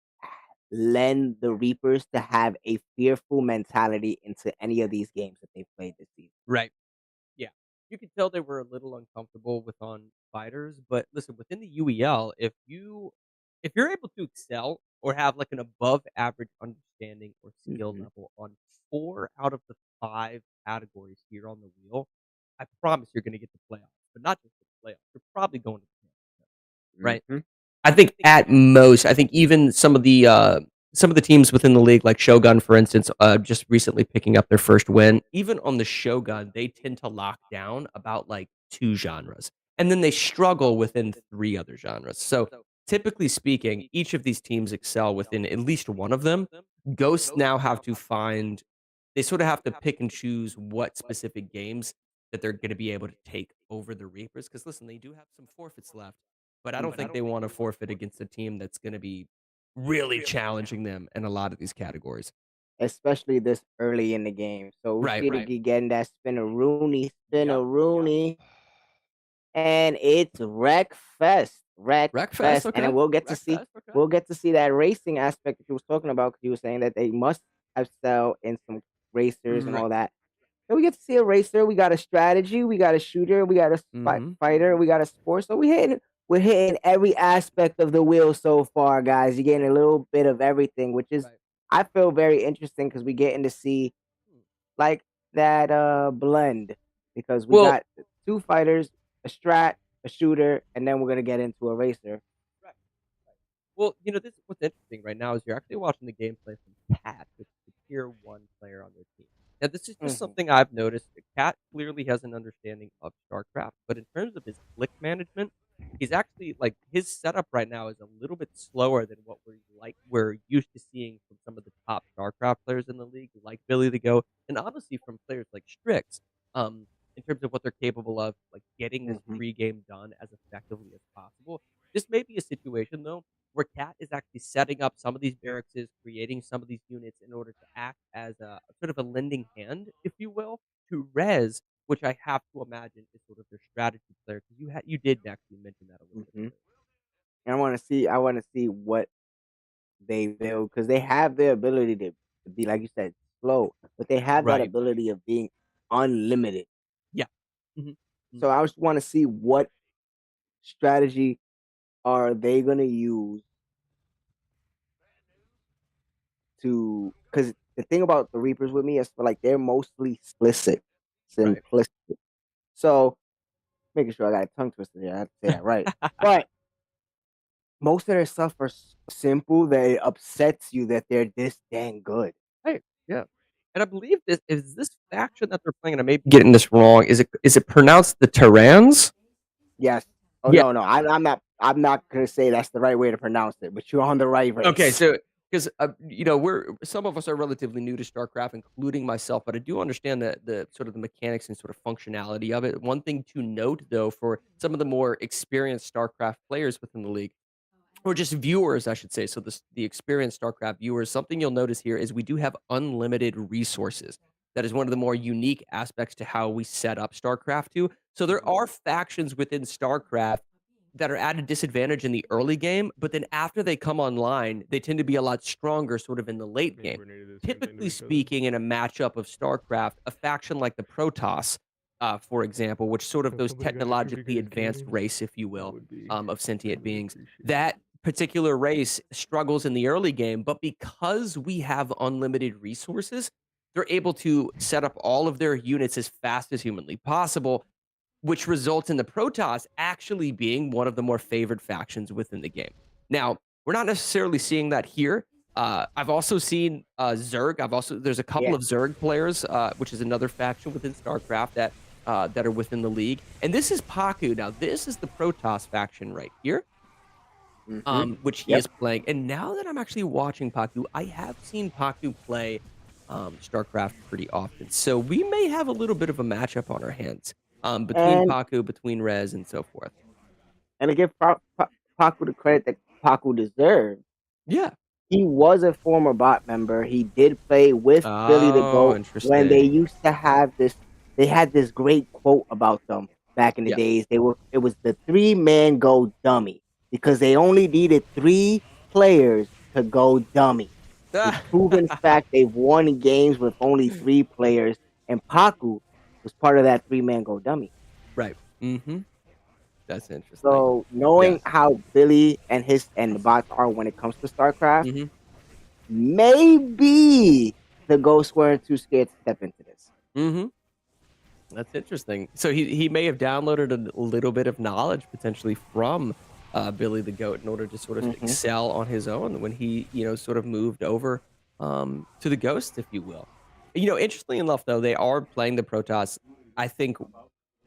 lend the Reapers to have a fearful mentality into any of these games that they played this season. Right. Yeah. You could tell they were a little uncomfortable with on fighters, but listen, within the UEL, if you're able to excel or have like an above average understanding or skill Mhm. level on 4 out of the 5 categories here on the wheel, I promise you're gonna get the playoffs. But not just the playoffs, you're probably going to the championship, right? Mhm. I think at most, I think even some of the teams within the league, like Shogun, for instance, just recently picking up their first win. Even on the Shogun, they tend to lock down about like 2 genres, and then they struggle within 3 other genres. So typically speaking, each of these teams excel within at least one of them. Ghosts now have to find they sort of have to pick and choose what specific games that they're going to be able to take over the Reapers. Because listen, they do have some forfeits left, but I don't think they want to forfeit against a team that's going to be really challenging them in a lot of these categories. Especially this early in the game. So we Right. see the getting that spin a Rooney, spin a Rooney. and it's Wreck Fest. Wreck Wreckfest, Fest, and then okay. we'll get to see Wreckfest, okay. that racing aspect that you was talking about because you were saying that they must have sell in some racers and Right. all that. So we get to see a racer. We got a strategy. We got a shooter. We got a Mm-hmm. fighter. We got a sport. So we're hitting every aspect of the wheel so far, guys. You're getting a little bit of everything, which is Right. I feel very interesting because we getting to see like that blend because we Well, got two fighters, a strat, a shooter, and then we're gonna get into a racer. right. Well, this what's interesting right now is you're actually watching the gameplay from Cat, which is the tier 1 player on their team. Now, this is just Mhm, something I've noticed. Cat clearly has an understanding of StarCraft, but in terms of his click management, he's actually like his setup right now is a little bit slower than what we're used to seeing from some of the top StarCraft players in the league, like Billy the Goat, and honestly from players like Strix. In terms of what they're capable of, like getting this mhm, pregame done as effectively as possible. This may be a situation though where Cat is actually setting up some of these barracks, creating some of these units in order to act as a sort of a lending hand, if you will, to Rez, which I have to imagine is sort of their strategy player. Because you did actually mention that a little bit mhm. earlier. And I want to see what they build because they have the ability to be like you said slow, but they have that Right. ability of being unlimited. Yeah. Mhm. So I just want to see what strategy are they gonna use to because the thing about the Reapers with me is for like they're mostly Right. simplistic. So making sure I got a tongue twister here, I have to say that right. But most of their stuff are simple that it upsets you that they're this dang good. Right. Yeah. And I believe this is this faction that they're playing, and I may be getting this wrong. Is it pronounced the Terrans? Yes. Oh Yeah. no, no, I'm not gonna say that's the right way to pronounce it, but you're on the right Okay, race. so because we're some of us are relatively new to StarCraft, including myself, but I do understand the sort of the mechanics and sort of functionality of it. One thing to note, though, for some of the more experienced StarCraft players within the league, or just viewers, I should say, so the experienced StarCraft viewers, something you'll notice here is we do have unlimited resources. That is one of the more unique aspects to how we set up StarCraft 2. So there are factions within StarCraft that are at a disadvantage in the early game, but then after they come online, they tend to be a lot stronger sort of in the late Me and game. Grenade do the same thing to Typically each other. speaking, in a matchup of StarCraft, a faction like the Protoss, for example, which sort of If those somebody got a 50 technologically gauge advanced cannon, race, if you that will, would be of sentient greatly beings, appreciated. that particular race struggles in the early game, but because we have unlimited resources, they're able to set up all of their units as fast as humanly possible, which results in the Protoss actually being one of the more favored factions within the game. Now, we're not necessarily seeing that here. I've also seen Zerg. There's a couple Yeah. of Zerg players, which is another faction within StarCraft that are within the league. And this is Paku. Now, this is the Protoss faction right here, Hmm. which he Yep. is playing. And now that I'm actually watching Paku, I have seen Paku play StarCraft pretty often. So we may have a little bit of a matchup on our hands between And Paku, between Rez, and so forth. to give Paku the credit that Paku deserves, Yeah. he was a former bot member. He did play with Billy the Oh, Goat when they interesting. used to have this. They had this great quote about them back in the Yeah. days. It was the 3-man go dummy because they only needed 3 players to go dummy. They've Ah, proven fact they've won games with only 3 players, and Paku was part of that 3-man go dummy. right. Mm-hmm. That's interesting. So Yeah. knowing how Billy and the bots are when it comes to StarCraft, Mm-hmm. maybe the Ghost weren't too scared to step into this. Mm-hmm. That's interesting. So he may have downloaded a little bit of knowledge potentially from Billy the Goat in order to sort of Hmm. excel on his own when he sort of moved over to the Ghost, if you will. Interestingly enough, though, they are playing the Protoss. I think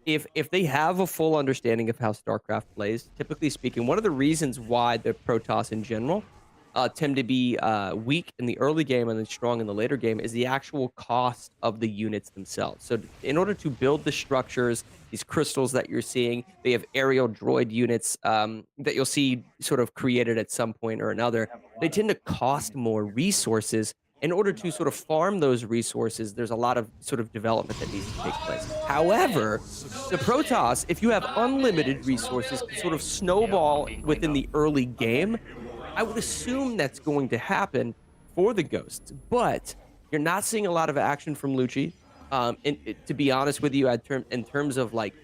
if they have a full understanding of how StarCraft plays, typically speaking, one of the reasons why the Protoss in general tend to be weak in the early game and then strong in the later game is the actual cost of the units themselves. So, in order to build the structures, these crystals that you're seeing, they have aerial droid units that you'll see sort of created at some point or another. They tend to cost more resources in order to sort of farm those resources, there's a lot of sort of development that needs to take place. However, the Protoss, if you have unlimited resources, can sort of snowball within the early game. I would assume that's going to happen for the Ghosts, but you're not seeing a lot of action from Lucci. To be honest with you, in terms of like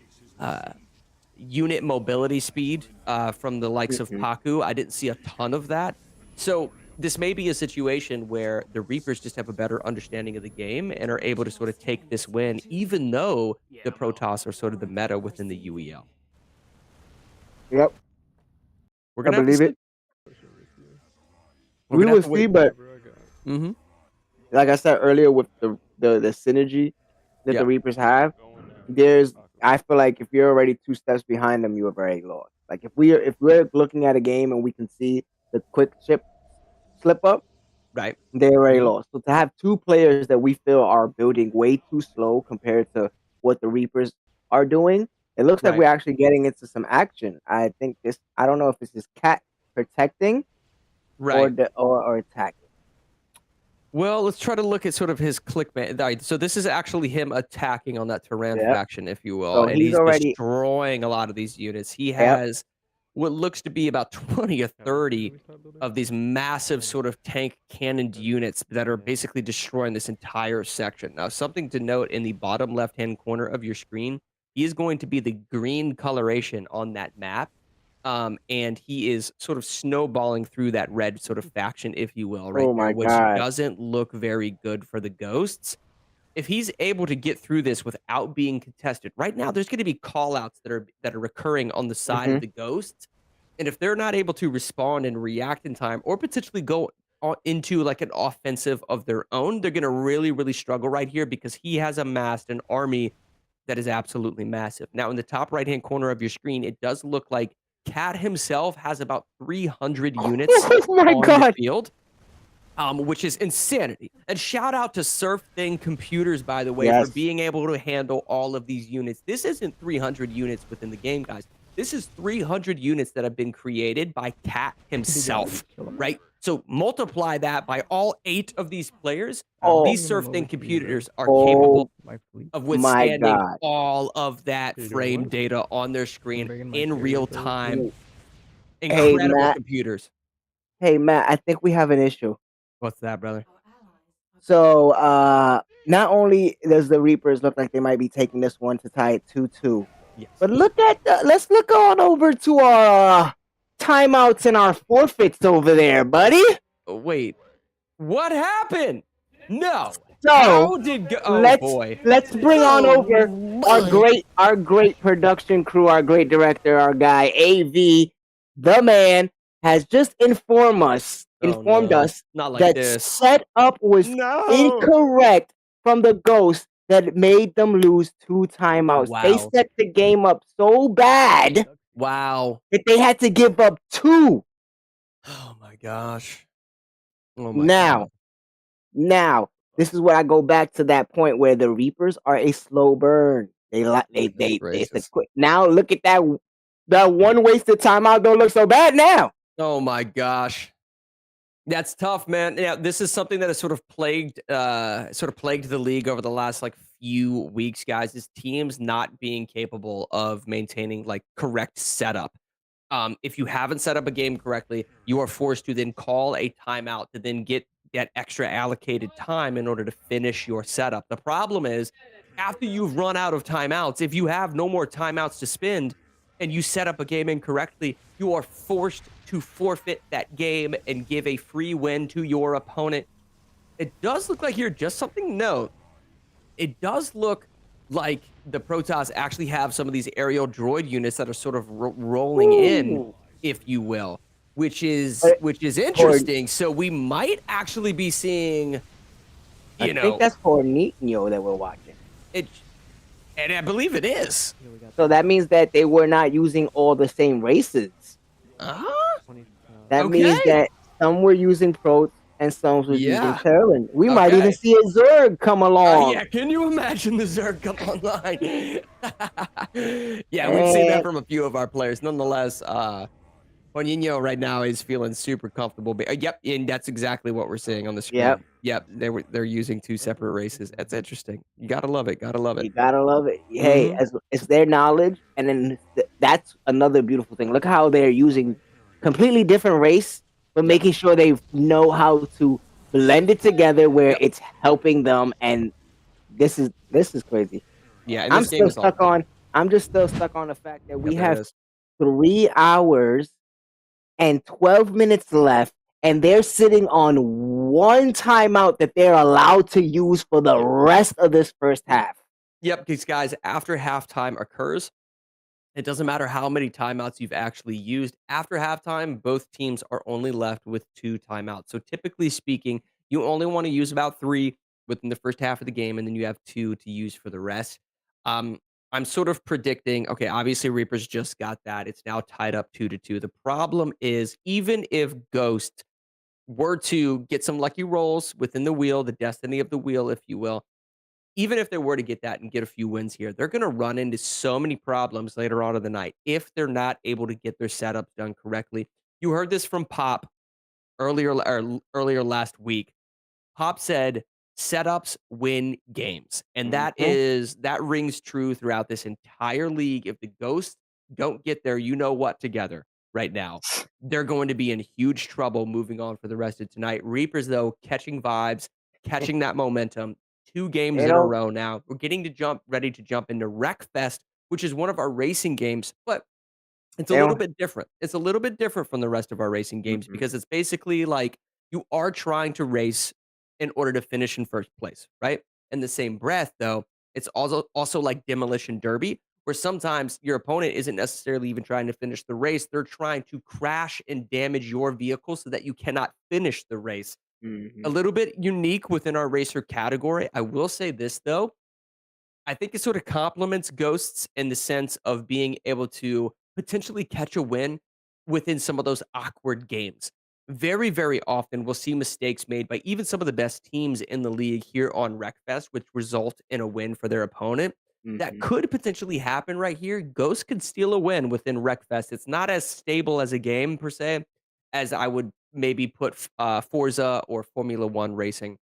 unit mobility speed from the likes of Paku, I didn't see a ton of that. So this may be a situation where the Reapers just have a better understanding of the game and are able to sort of take this win, even though the Protoss are sort of the meta within the UEL. Yep. We're gonna I believe it. We will see, but like I said earlier, with the synergy that the Reapers have, I feel like if you're already 2 steps behind them, you are very lost. Like if we're looking at a game and we can see the quick slip up, right? They're already lost. So to have 2 players that we feel are building way too slow compared to what the Reapers are doing, it looks like we're actually getting into some action. I think I don't know if this is Cat protecting or attacking. Well, let's try to look at sort of his clickbait. So this is actually him attacking on that Terran faction, if you will. So and he's already destroying a lot of these units. He has what looks to be about 20 or 30 of these massive sort of tank cannoned units that are basically destroying this entire section. Now, something to note in the bottom left-hand corner of your screen, he is going to be the green coloration on that map. And he is sort of snowballing through that red sort of faction, if you will, right there, which doesn't look very good for the Ghosts. If he's able to get through this without being contested, right now there's going to be call-outs that are recurring on the side of the Ghosts, and if they're not able to respond and react in time, or potentially go into like an offensive of their own, they're going to really, really struggle right here because he has amassed an army that is absolutely massive. Now, in the top right-hand corner of your screen, it does look like Cat himself has about 300 units on the field, which is insanity. And shout out to SurfThing Computers, by the way, for being able to handle all of these units. This isn't 300 units within the game, guys. This is 300 units that have been created by Cat himself, right? So multiply that by all 8 of these players. These SurfThing Computers are capable of withstanding all of that frame data on their screen in real time. Incredible computers. Hey, Matt, I think we have an issue. What's that, brother? So, not only does the Reapers look like they might be taking this one to tie it 2-2, but let's look on over to our timeouts and our forfeits over there, buddy. Wait, what happened? No. So let's bring on over our great production crew, our great director, our guy AV. The man has just informed us that this setup was incorrect from the Ghost that made them lose 2 timeouts. Wow. They set the game up so bad that they had to give up 2. Oh my gosh. Now, this is where I go back to that point where the Reapers are a slow burn. It's quick. Now look at that one wasted timeout don't look so bad now. Oh my gosh. That's tough, man. Yeah, this is something that has sort of plagued the league over the last like few weeks, guys. Is teams not being capable of maintaining like correct setup. If you haven't set up a game correctly, you are forced to then call a timeout to then get that extra allocated time in order to finish your setup. The problem is, after you've run out of timeouts, if you have no more timeouts to spend and you set up a game incorrectly, you are forced to forfeit that game and give a free win to your opponent. It does look like here, just something to note, it does look like the Protoss actually have some of these aerial droid units that are sort of rolling in, if you will, which is interesting. So we might actually be seeing, I think that's for Nino that we're watching. And I believe it is. So that means that they were not using all the same races. That means that some were using Protoss and some were using Terran. We might even see a Zerg come along. Can you imagine the Zerg come online? We've seen that from a few of our players. Nonetheless, Juanino right now is feeling super comfortable. Yep, and that's exactly what we're seeing on the screen. Yep. Yep, they're using 2 separate races. That's interesting. You gotta love it. Gotta love it. You gotta love it. Hey, Mhm. as it's their knowledge, and then that's another beautiful thing. Look how they're using completely different race, but Yep. making sure they know how to blend it together where Yep. it's helping them. And this is crazy. Yeah, and I'm this game still is stuck awesome. on. I'm just still stuck on the fact that we Yep, there it have is. 3 hours and 12 minutes left, and they're sitting on 1 timeout that they're allowed to use for the rest of this first half. Yep, because guys, after halftime occurs, it doesn't matter how many timeouts you've actually used. After halftime, both teams are only left with 2 timeouts. So typically speaking, you only want to use about 3 within the first half of the game, and then you have 2 to use for the rest. Um, I'm sort of predicting, okay, obviously Reapers just got that. It's now tied up 2-2. The problem is, even if Ghost were to get some lucky rolls within the wheel, the destiny of the wheel, if you will, even if they were to get that and get a few wins here, they're going to run into so many problems later on in the night if they're not able to get their setups done correctly. You heard this from Pop earlier last week. Pop said setups win games. And that rings true throughout this entire league. If the Ghosts don't get their you know what together right now, they're going to be in huge trouble moving on for the rest of tonight. Reapers, though, catching vibes, catching that momentum. 2 games They in a don't. row now. We're getting to ready to jump into Wreckfest, which is one of our racing games, but it's a They little don't. bit different. It's a little bit different from the rest of our racing games Mhm. because it's basically like you are trying to race in order to finish in first place, right? In the same breath, though, it's also like Demolition Derby, where sometimes your opponent isn't necessarily even trying to finish the race. They're trying to crash and damage your vehicle so that you cannot finish the race. A Mhm. little bit unique within our racer category. I will say this, though. I think it sort of complements Ghosts in the sense of being able to potentially catch a win within some of those awkward games. Very, very often we'll see mistakes made by even some of the best teams in the league here on Wreckfest, which result in a win for their opponent. That Mhm. could potentially happen right here. Ghost could steal a win within Wreckfest. It's not as stable as a game per se as I would maybe put Forza or Formula One racing.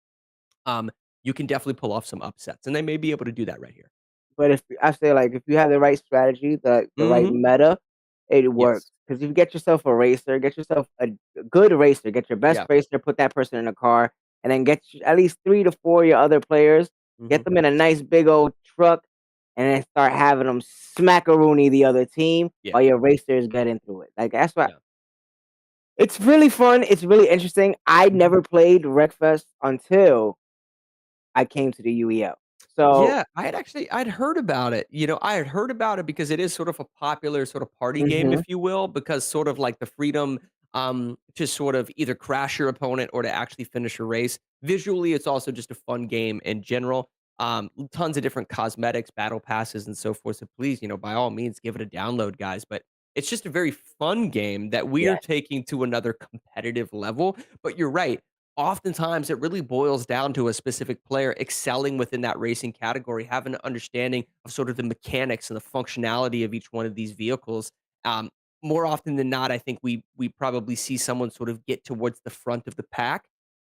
Um, you can definitely pull off some upsets, and they may be able to do that right here. But if I say, like, if you have the right strategy, the right Mhm. meta, it works. Yes. Because if you get yourself a racer, get yourself a good racer, get your best Yeah. racer, put that person in a car, and then get at least 3 to 4 of your other players, get Mhm. them in a nice big old truck, and then start having them smackaroony the other team Yeah. while your racer is getting through it. Like, that's what Yeah. it's really fun. It's really interesting. I Mhm. never played Wreckfest until I came to the UEL. So Yeah, I'd heard about it. I had heard about it because it is sort of a popular sort of party game, mhm, if you will, because sort of like the freedom to sort of either crash your opponent or to actually finish a race. Visually, it's also just a fun game in general. Tons of different cosmetics, battle passes, and so forth. So please, by all means, give it a download, guys. But it's just a very fun game that we are yes. taking to another competitive level. But you're right. Oftentimes it really boils down to a specific player excelling within that racing category, having an understanding of sort of the mechanics and the functionality of each one of these vehicles. Um, More often than not, I think we probably see someone sort of get towards the front of the pack,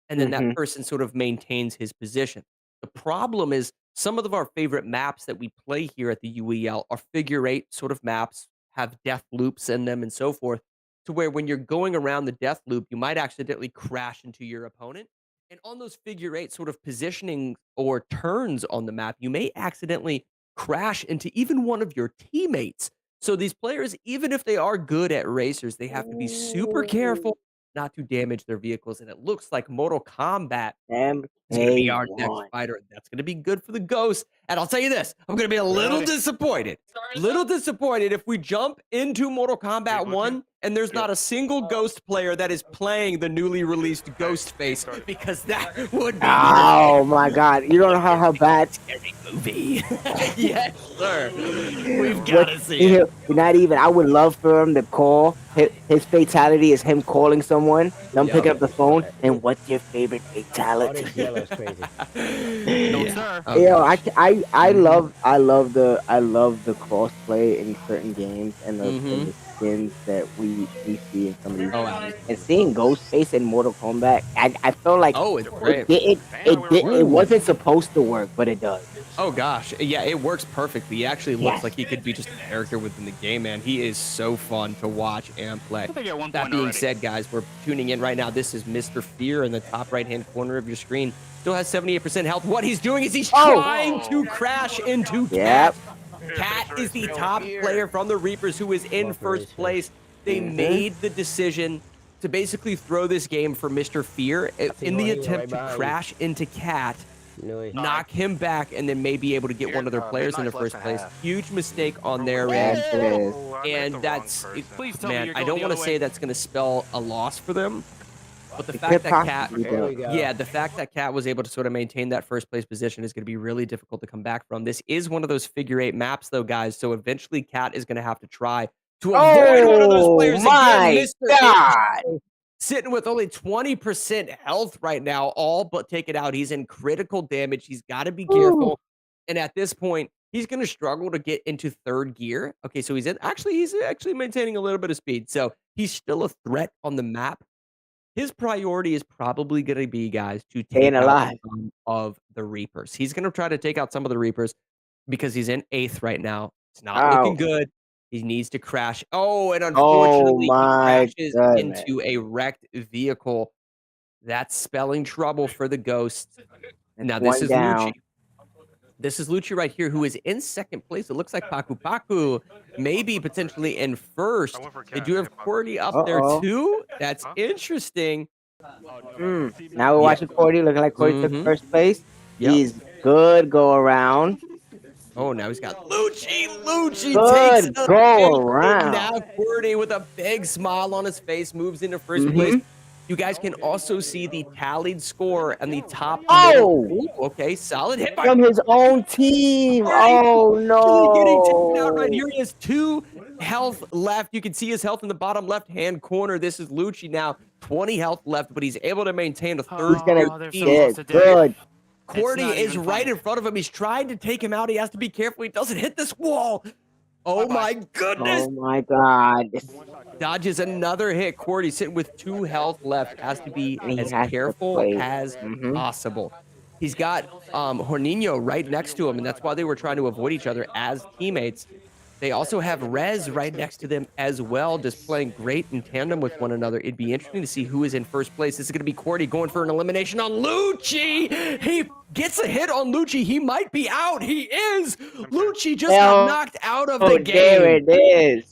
and then that Mhm, person sort of maintains his position. The problem is some of our favorite maps that we play here at the UEL are figure eight sort of maps, have death loops in them, and so forth to where when you're going around the death loop, you might accidentally crash into your opponent. And on those figure eight sort of positioning or turns on the map, you may accidentally crash into even one of your teammates. So these players, even if they are good at racers, they have to be super careful not to damage their vehicles. And it looks like Mortal Kombat is going to be our next MK1. fighter. That's going to be good for the Ghost. And I'll tell you this, I'm going to be a little Really? disappointed. Little disappointed if we jump into Mortal Kombat looking? 1 and there's not a single Ghost player that is playing the newly released Ghost Face started. because that would be Oh my god. You don't know how bad scary movie. Yes, sir. We've got what to see it. not even I would love for him to call his fatality is him calling someone, them picking up the phone, and what's your favorite fatality? Orange yellow is crazy. No, Yeah. sir. Oh, Yo, gosh. I Mhm. love the cross play in certain games and the Mhm. skins that we see in some of these Oh, games. And seeing Ghostface in Mortal Kombat, I feel like oh, it's it great. it wasn't supposed to work, but it does. Oh gosh, yeah, it works perfectly. He actually looks Yes. like he could be just a character within the game, man. He is so fun to watch and play. think I get 1 That point being already. said, guys, we're tuning in right now. This is Mr. Fear in the top right-hand corner of your screen. Still has 78% health. What he's doing is he's trying to crash into Cat. Yep. Cat is the top player from the Reapers who is in first place. They made the decision to basically throw this game for Mr. Fear in the attempt to crash into Cat, knock him back, and then maybe able to get one of their players in the first place. Huge mistake on their end. Yes, it is. And that's, man, I don't want to say that's going to spell a loss for them, but the fact could that Cat, possibly do. yeah, the fact that Cat was able to sort of maintain that first place position is going to be really difficult to come back from. This is one of those figure 8 maps, though, guys. So eventually, Cat is going to have to try to avoid one of those players my again. God. Sitting with only 20% health right now, all but take it out. He's in critical damage. He's got to be careful. And at this point, he's going to struggle to get into third gear. Okay, so he's actually maintaining a little bit of speed. So he's still a threat on the map. His priority is probably going to be, guys, to take Staying out alive. some of the Reapers. He's going to try to take out some of the Reapers because he's in 8th right now. It's not looking good. He needs to crash. Oh, and unfortunately, he crashes into a wrecked vehicle. That's spelling trouble for the Ghost. Now, this is Lucci. This is Lucci right here, who is in second place. It looks like Paku Paku maybe potentially in first. They do have Cordy up there, too. That's interesting. Now we're watching Cordy, looking like Cordy took first place. Yep. He's good go around. Oh, now he's got Lucci. Lucci Good takes a go big around. Now Cordy with a big smile on his face moves into first place. You guys can also see the tallied score and the top. Ooh, okay, solid hit From his own team. Oh no! Getting taken out right here. He has 2 health left. You can see his health in the bottom left-hand corner. This is Lucci now, 20 health left, but he's able to maintain a third. He's gonna get good. Cordy is right in front of him. He's trying to take him out. He has to be careful. He doesn't hit this wall. Oh my goodness. Oh my God. Dodges another hit. Cordy sitting with 2 health left. Has to be as careful as possible. He's got Horninho right next to him, and that's why they were trying to avoid each other as teammates. They also have Rez right next to them as well, just playing great in tandem with one another. It'd be interesting to see who is in first place. This is going to be Cordy going for an elimination on Lucci. He gets a hit on Lucci. He might be out. He is. Lucci just got knocked out of the game. There it is.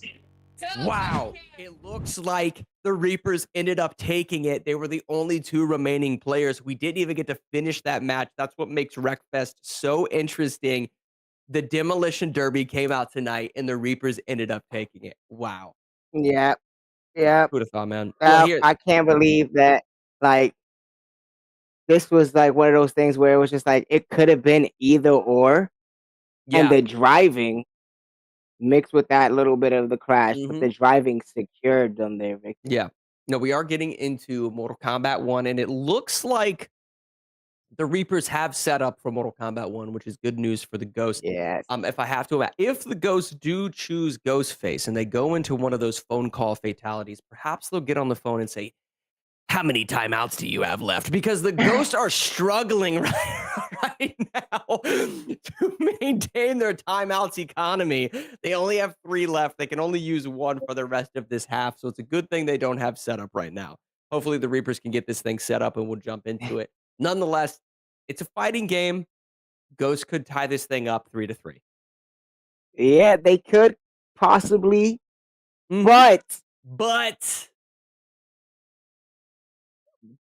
Wow. It looks like the Reapers ended up taking it. They were the only 2 remaining players. We didn't even get to finish that match. That's what makes Wreckfest so interesting. The Demolition Derby came out tonight, and the Reapers ended up taking it. Wow. Yep. Yep. Who'd have thought, man? Well, here, I can't believe that, like, this was like one of those things where it was just like it could have been either or. And the driving mixed with that little bit of the crash, but the driving secured them there, Vic. Yeah. No, we are getting into Mortal Kombat 1, and it looks like the Reapers have set up for Mortal Kombat 1, which is good news for the Ghost. Yes. If I have to, if the Ghosts do choose Ghostface and they go into one of those phone call fatalities, perhaps they'll get on the phone and say, how many timeouts do you have left? Because the Ghosts are struggling right now to maintain their timeouts economy. They only have 3 left. They can only use 1 for the rest of this half. So it's a good thing they don't have set up right now. Hopefully the Reapers can get this thing set up and we'll jump into it. Nonetheless, it's a fighting game. Ghosts could tie this thing up 3-3. Yeah, they could possibly, but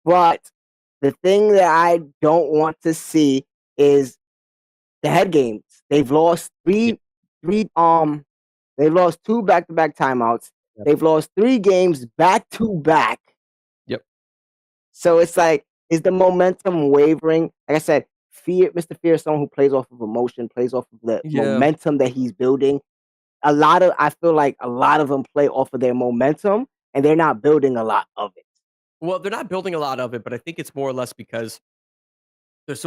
the thing that I don't want to see is the head games. They've lost they've lost 2 back-to-back timeouts. They've lost 3 games back-to-back. Yep. So it's like, is the momentum wavering? Like I said, Mr. Fear is someone who plays off of emotion, plays off of the momentum that he's building. I feel like a lot of them play off of their momentum, and they're not building a lot of it. Well, they're not building a lot of it, but I think it's more or less because they're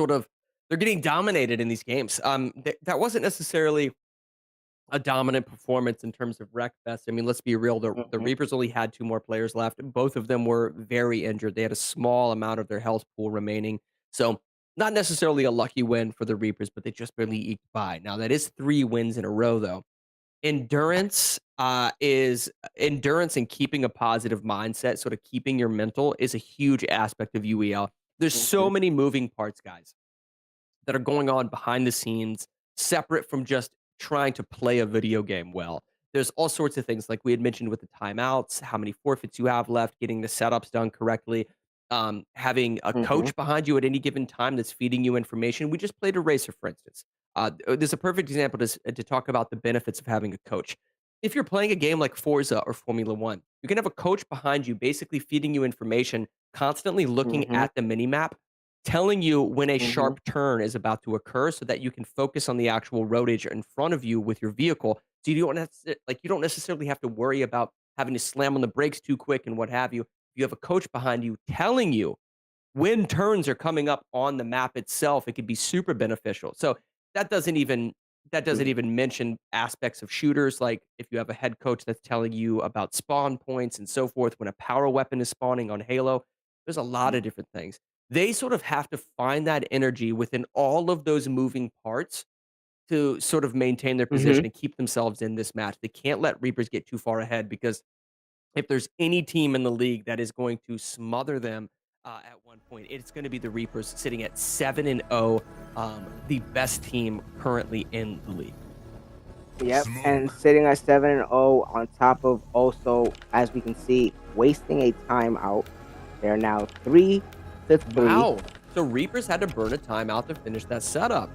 getting dominated in these games. That wasn't necessarily a dominant performance in terms of Rec Fest. I mean, let's be real. The Reapers only had 2 more players left. Both of them were very injured. They had a small amount of their health pool remaining. So not necessarily a lucky win for the Reapers, but they just barely eked by. Now that is 3 wins in a row, though. Endurance is endurance and keeping a positive mindset, sort of keeping your mental is a huge aspect of UEL. There's so many moving parts, guys, that are going on behind the scenes, separate from just trying to play a video game well. There's all sorts of things like we had mentioned with the timeouts, how many forfeits you have left, getting the setups done correctly, having a coach behind you at any given time that's feeding you information. We just played a racer, for instance. There's a perfect example to talk about the benefits of having a coach. If you're playing a game like Forza or Formula One, you can have a coach behind you basically feeding you information, constantly looking at the minimap, telling you when a sharp turn is about to occur so that you can focus on the actual roadage in front of you with your vehicle. So you don't necessarily have to worry about having to slam on the brakes too quick and what have you. You have a coach behind you telling you when turns are coming up on the map itself. It could be super beneficial. So that doesn't even mention aspects of shooters, like if you have a head coach that's telling you about spawn points and so forth when a power weapon is spawning on Halo. There's a lot of different things. They sort of have to find that energy within all of those moving parts to sort of maintain their position and keep themselves in this match. They can't let Reapers get too far ahead, because if there's any team in the league that is going to smother them at one point, it's going to be the Reapers, sitting at 7-0, the best team currently in the league. Yep, and sitting at 7-0 on top of also, as we can see, wasting a timeout. They're now 3-3. Wow. So Reapers had to burn a timeout to finish that setup.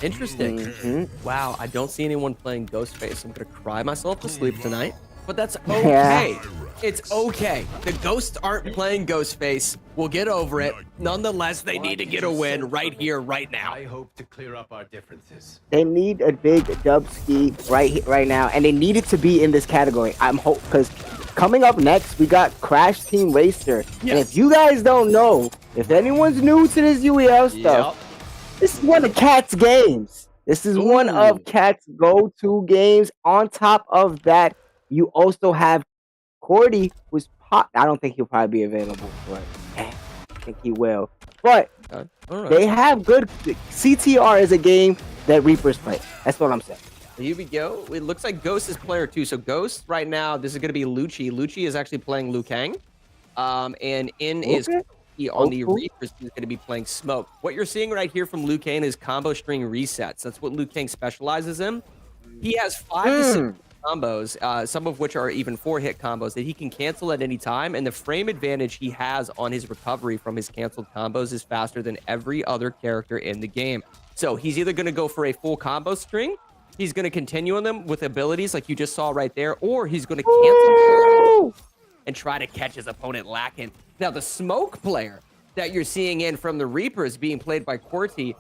Interesting. Wow, I don't see anyone playing Ghostface. I'm going to cry myself to sleep tonight. But that's okay. It's okay. The Ghosts aren't playing Ghostface. We'll get over it. Nonetheless, they need to get a win right here, right now. I hope to clear up our differences. They need a big dub ski right now, and they need it to be in this category. I'm hope because coming up next, we got Crash Team Racer. Yes. And if you guys don't know, if anyone's new to this UEL stuff, this is one of Cat's games. This is one of Cat's go-to games. On top of that, you also have Cordy, who's I don't think he'll probably be available, but I think he will. But they have good CTR is a game that Reapers play. That's what I'm saying. Here we go. It looks like Ghost is player 2. So Ghost right now, this is going to be Lucci. Lucci is actually playing Liu Kang. And in is on the Reapers is going to be playing Smoke. What you're seeing right here from Liu Kang is combo string resets. That's what Liu Kang specializes in. He has 5 to 6 combos, some of which are even 4-hit combos that he can cancel at any time, and the frame advantage he has on his recovery from his canceled combos is faster than every other character in the game. So he's either going to go for a full combo string, he's going to continue on them with abilities like you just saw right there, or he's going to cancel and try to catch his opponent lacking. Now, the Smoke player that you're seeing in from the Reapers being played by Corty,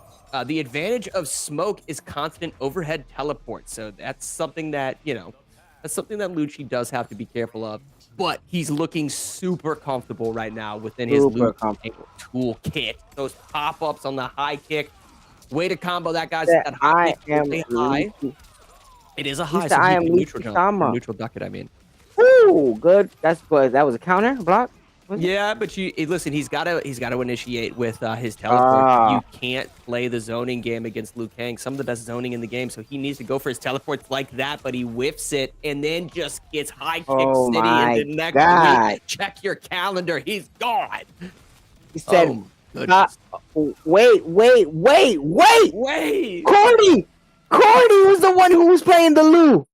the advantage of Smoke is constant overhead teleport. So that's something that, that's something that Lucci does have to be careful of. But he's looking super comfortable right now within his toolkit. Those pop-ups on the high kick. Way to combo that guy's that high kick. High. It is a high, so he neutral duck it, I mean. Ooh, good. That's good. That was a counter block? Yeah, but listen. He's got to initiate with his teleport. You can't play the zoning game against Liu Kang. Some of the best zoning in the game, so he needs to go for his teleports like that. But he whiffs it and then just gets high kick city. And the next week, check your calendar. He's gone. He said, "Wait! Cordy was the one who was playing the Lu.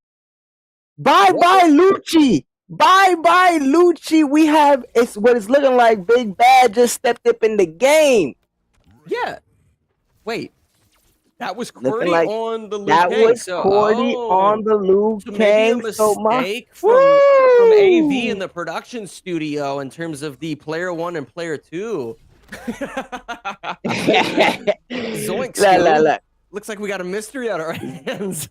Bye, Lucci." Bye, Lucci. We have what it's looking like. Big Bad just stepped up in the game. Yeah. Wait. That was Cordy on the Liu Kang. That was Cordy on the Liu Kang. Maybe a mistake from AV in the production studio in terms of the player 1 and player 2. Zoinks. Looks like we got a mystery on our hands.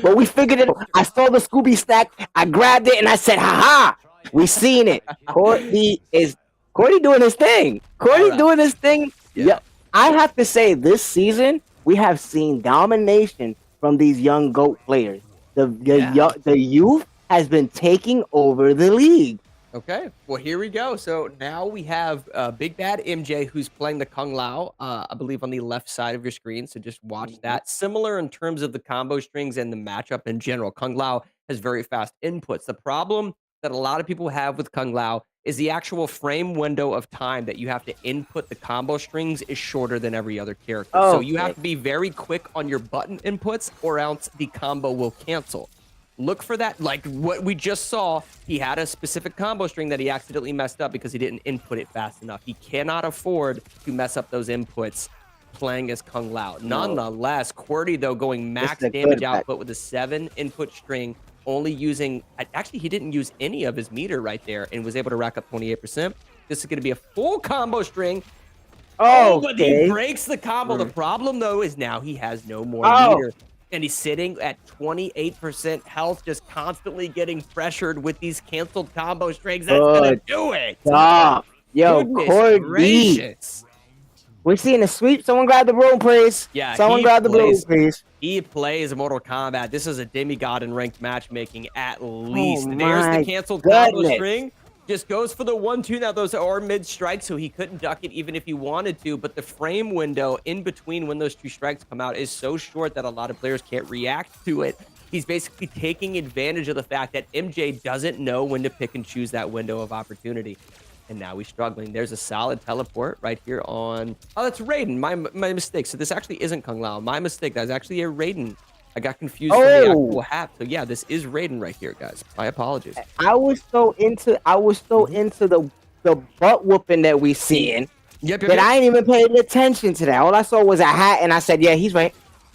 But we figured it. I saw the Scooby stack. I grabbed it and I said, "Ha ha! We seen it." Cordy doing his thing. Doing his thing. Yeah. I have to say, this season, we have seen domination from these young GOAT players. The youth has been taking over the league. Okay, well, here we go. So now we have Big Bad MJ, who's playing the Kung Lao, I believe on the left side of your screen. So just watch that. Similar in terms of the combo strings and the matchup in general. Kung Lao has very fast inputs. The problem that a lot of people have with Kung Lao is the actual frame window of time that you have to input the combo strings is shorter than every other character. So you have to be very quick on your button inputs or else the combo will cancel. Look for that, like what we just saw. He had a specific combo string that he accidentally messed up because he didn't input it fast enough. He cannot afford to mess up those inputs playing as Kung Lao. Nonetheless, QWERTY, though, going max damage output with a 7 input string, only using, actually, he didn't use any of his meter right there and was able to rack up 28%. This is going to be a full combo string. Oh, but he breaks the combo. The problem, though, is now he has no more meter. And he's sitting at 28% health, just constantly getting pressured with these canceled combo strings. That's gonna do it. Stop. Yo, QWERTY. We're seeing a sweep. Someone grab the broom, please. Yeah, someone grab the broom, please. He plays Mortal Kombat. This is a demigod in ranked matchmaking at least. There's the canceled combo string. Just goes for the 1-2. Now, those are mid-strikes, so he couldn't duck it even if he wanted to. But the frame window in between when those 2 strikes come out is so short that a lot of players can't react to it. He's basically taking advantage of the fact that MJ doesn't know when to pick and choose that window of opportunity. And now he's struggling. There's a solid teleport right here on... Oh, that's Raiden. My mistake. So this actually isn't Kung Lao. My mistake. That's actually a Raiden. I got confused from the actual hat. So yeah, this is Raiden right here, guys. My apologies. I was so into the butt whooping that we seeing that I ain't even paid attention to that. All I saw was a hat, and I said, "Yeah, he's right."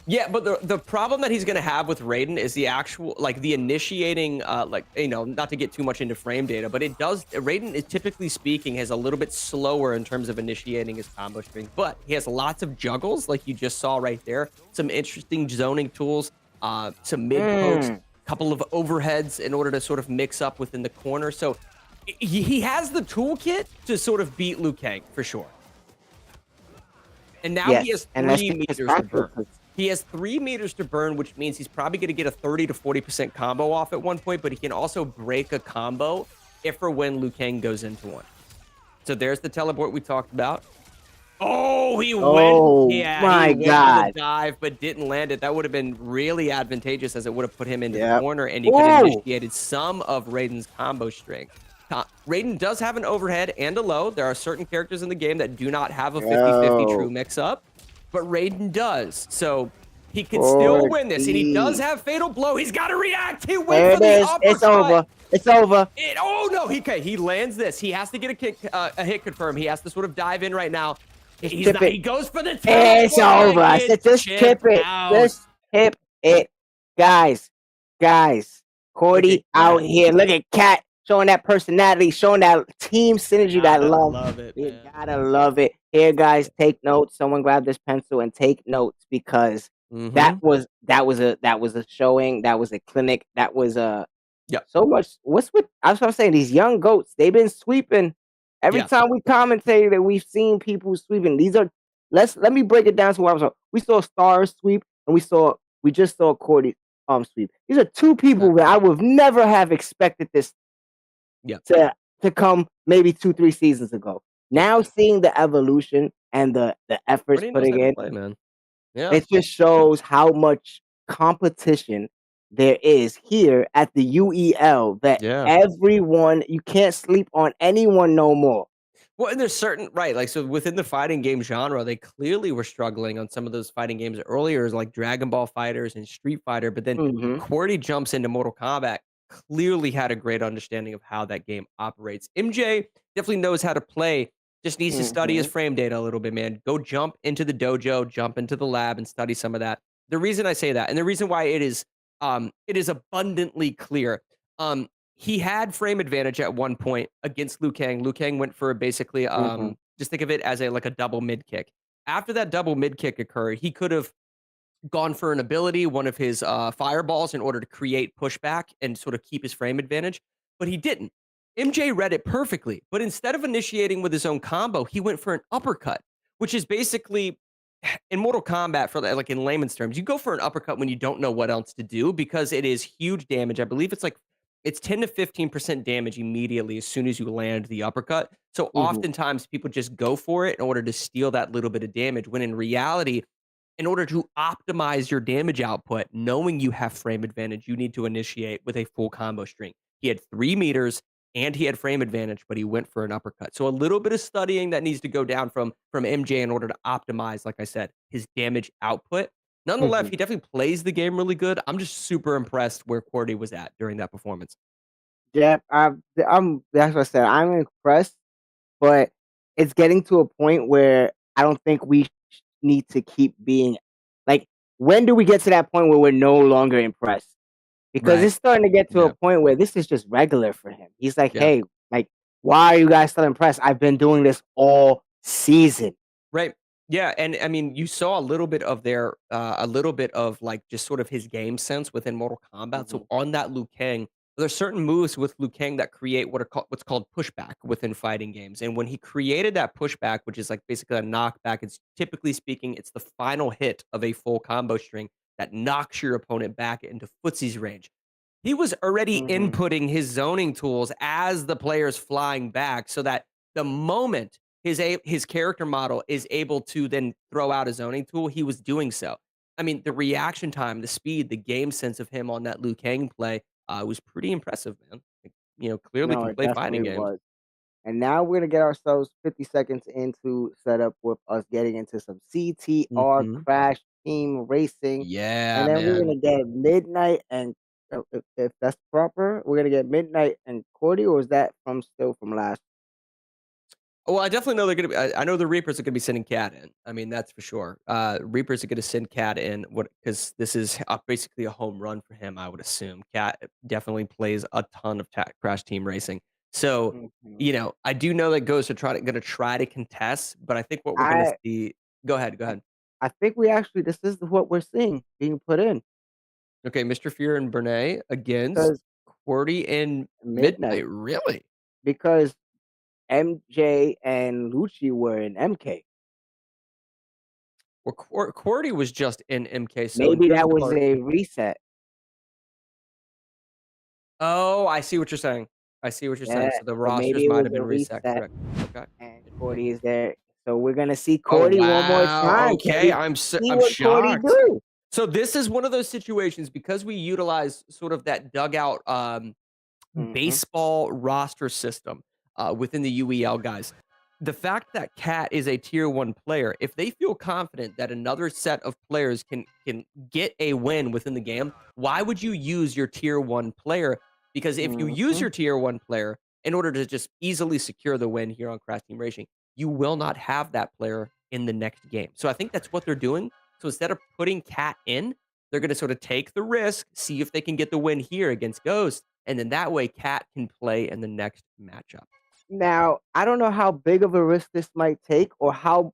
Yeah, but the problem that he's gonna have with Raiden is the actual, like, the initiating, like, you know, not to get too much into frame data, but it does. Raiden is, typically speaking, has a little bit slower in terms of initiating his combo string, but he has lots of juggles, like you just saw right there. Some interesting zoning tools, some mid pokes, couple of overheads in order to sort of mix up within the corner. So he has the toolkit to sort of beat Liu Kang for sure. And now he has 3 meters to burn. He has 3 meters to burn, which means he's probably going to get a 30 to 40% combo off at one point, but he can also break a combo if or when Liu Kang goes into one. So there's the teleport we talked about. Oh, he went. Yeah, my God. Went for the dive, but didn't land it. That would have been really advantageous as it would have put him into the corner, and he could have initiated some of Raiden's combo string. Raiden does have an overhead and a low. There are certain characters in the game that do not have a 50-50 true mix-up, but Raiden does. So he can still win this, and he does have Fatal Blow. He's got to react. He went for the uppercut. It's over. It's over. Oh, no. He lands this. He has to get a hit confirm. He has to sort of dive in right now. He goes for the teleport. It's over. I said, just tip it. Just tip it. Guys. QWERTY out here. Look at Cat showing that personality, showing that team synergy, that love. You gotta love it. Here, guys, take notes. Someone grab this pencil and take notes, because that was a showing. That was a clinic. That was so much. I was saying, these young goats, they've been sweeping. Every time we commentate that we've seen people sweeping. These are let me break it down to what I was. We saw Stars sweep, and we just saw QWERTY sweep. These are 2 people that I would never have expected this to come maybe 2-3 seasons ago. Now seeing the evolution and the efforts putting in, it just shows how much competition there is here at the UEL, that everyone, you can't sleep on anyone no more. Well, and there's certain, like, so within the fighting game genre, they clearly were struggling on some of those fighting games earlier, like Dragon Ball Fighters and Street Fighter, but then QWERTY jumps into Mortal Kombat, clearly had a great understanding of how that game operates. MJ definitely knows how to play, just needs to study his frame data a little bit, man. Go jump into the dojo, jump into the lab, and study some of that. The reason I say that, and the reason why it is abundantly clear, he had frame advantage at one point against Liu Kang. Liu Kang went for basically, just think of it as a double mid kick. After that double mid kick occurred, he could have gone for an ability, one of his fireballs, in order to create pushback and sort of keep his frame advantage, but he didn't. MJ read it perfectly, but instead of initiating with his own combo, he went for an uppercut, which is basically in Mortal Kombat, for like in layman's terms, you go for an uppercut when you don't know what else to do because it is huge damage. I believe it's 10 to 15% damage immediately as soon as you land the uppercut. So Mm-hmm. oftentimes people just go for it in order to steal that little bit of damage. When in reality, in order to optimize your damage output, knowing you have frame advantage, you need to initiate with a full combo string. He had 3 meters and he had frame advantage, but he went for an uppercut. So a little bit of studying that needs to go down from MJ in order to optimize, like I said, his damage output. Nonetheless, Mm-hmm. he definitely plays the game really good. I'm just super impressed where Cordy was at during that performance. Yeah, that's what I said. I'm impressed, but it's getting to a point where I don't think we need to keep being like. When do we get to that point where we're no longer impressed? Because Right. it's starting to get to Yeah. a point where this is just regular for him. He's like, Yeah. hey, like, why are you guys still impressed? I've been doing this all season. Right. Yeah, and I mean, you saw a little bit of like just sort of his game sense within Mortal Kombat. Mm-hmm. So on that Liu Kang, there's certain moves with Liu Kang that create what's called pushback within fighting games. And when he created that pushback, which is like basically a knockback, it's typically speaking, it's the final hit of a full combo string that knocks your opponent back into footsie's range. He was already Mm-hmm. inputting his zoning tools as the player's flying back so that the moment his character model is able to then throw out a zoning tool, he was doing so. I mean, the reaction time, the speed, the game sense of him on that Liu Kang play was pretty impressive, man. Like, clearly No, can it play fighting definitely games. was. And now we're gonna get ourselves 50 seconds into setup with us getting into some CTR Mhm. Crash Team Racing, Yeah, and then we're man. gonna get Midnight and if that's proper, we're gonna get Midnight and Cordy, or is that from last? Well, I definitely know they're gonna be. I know the Reapers are gonna be sending Cat in. I mean, that's for sure. Reapers are gonna send Cat in. What? Because this is basically a home run for him. I would assume Cat definitely plays a ton of Crash Team Racing. So, Mhm. I do know that Ghosts are gonna try to contest, but I think what we're gonna I see. Go ahead. Go I ahead. I think this is what we're seeing being put in Okay, Mr. Fear and Bernay against because Cordy and Midnight Midnight. Really? because MJ and Lucci were in MK. Well, Cordy was just in MK. So in Maybe terms that of was our. a reset. Oh, I see what you're saying. I see what you're saying. Yeah, So the so rosters maybe it might was have a been reset, reset. correct. Okay. And Cordy is there. So we're gonna see Oh, Cordy one more wow. time. Can Okay, we see I'm what Cordy shocked. do? So this is one of those situations because we utilize sort of that dugout Mhm. baseball roster system within the UEL guys. The fact that Cat is a tier 1 player, if they feel confident that another set of players can get a win within the game, why would you use your tier 1 player? Because if you use Mhm. your tier 1 player in order to just easily secure the win here on Crash Team Racing, you will not have that player in the next game. So I think that's what they're doing. So instead of putting Cat in, they're going to sort of take the risk, see if they can get the win here against Ghost, and then that way Cat can play in the next matchup. Now, I don't know how big of a risk this might take or how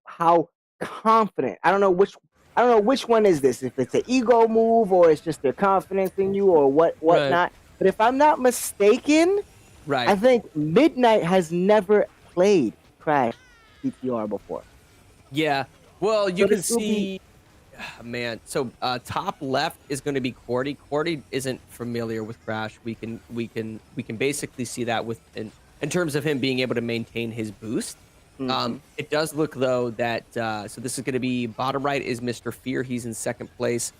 confident. I don't know which one is this, if it's an ego move or it's just their confidence in you or Right. whatnot. But if I'm not mistaken, I Right. think Midnight has never played Crash CTR before. Yeah. Well, you So can this will be see, man. So top left is going to be Cordy. Cordy isn't familiar with Crash. We can basically see that in terms of him being able to maintain his boost. mhm. It does look though that so this is going to be bottom right is Mr. Fear. He's in second place,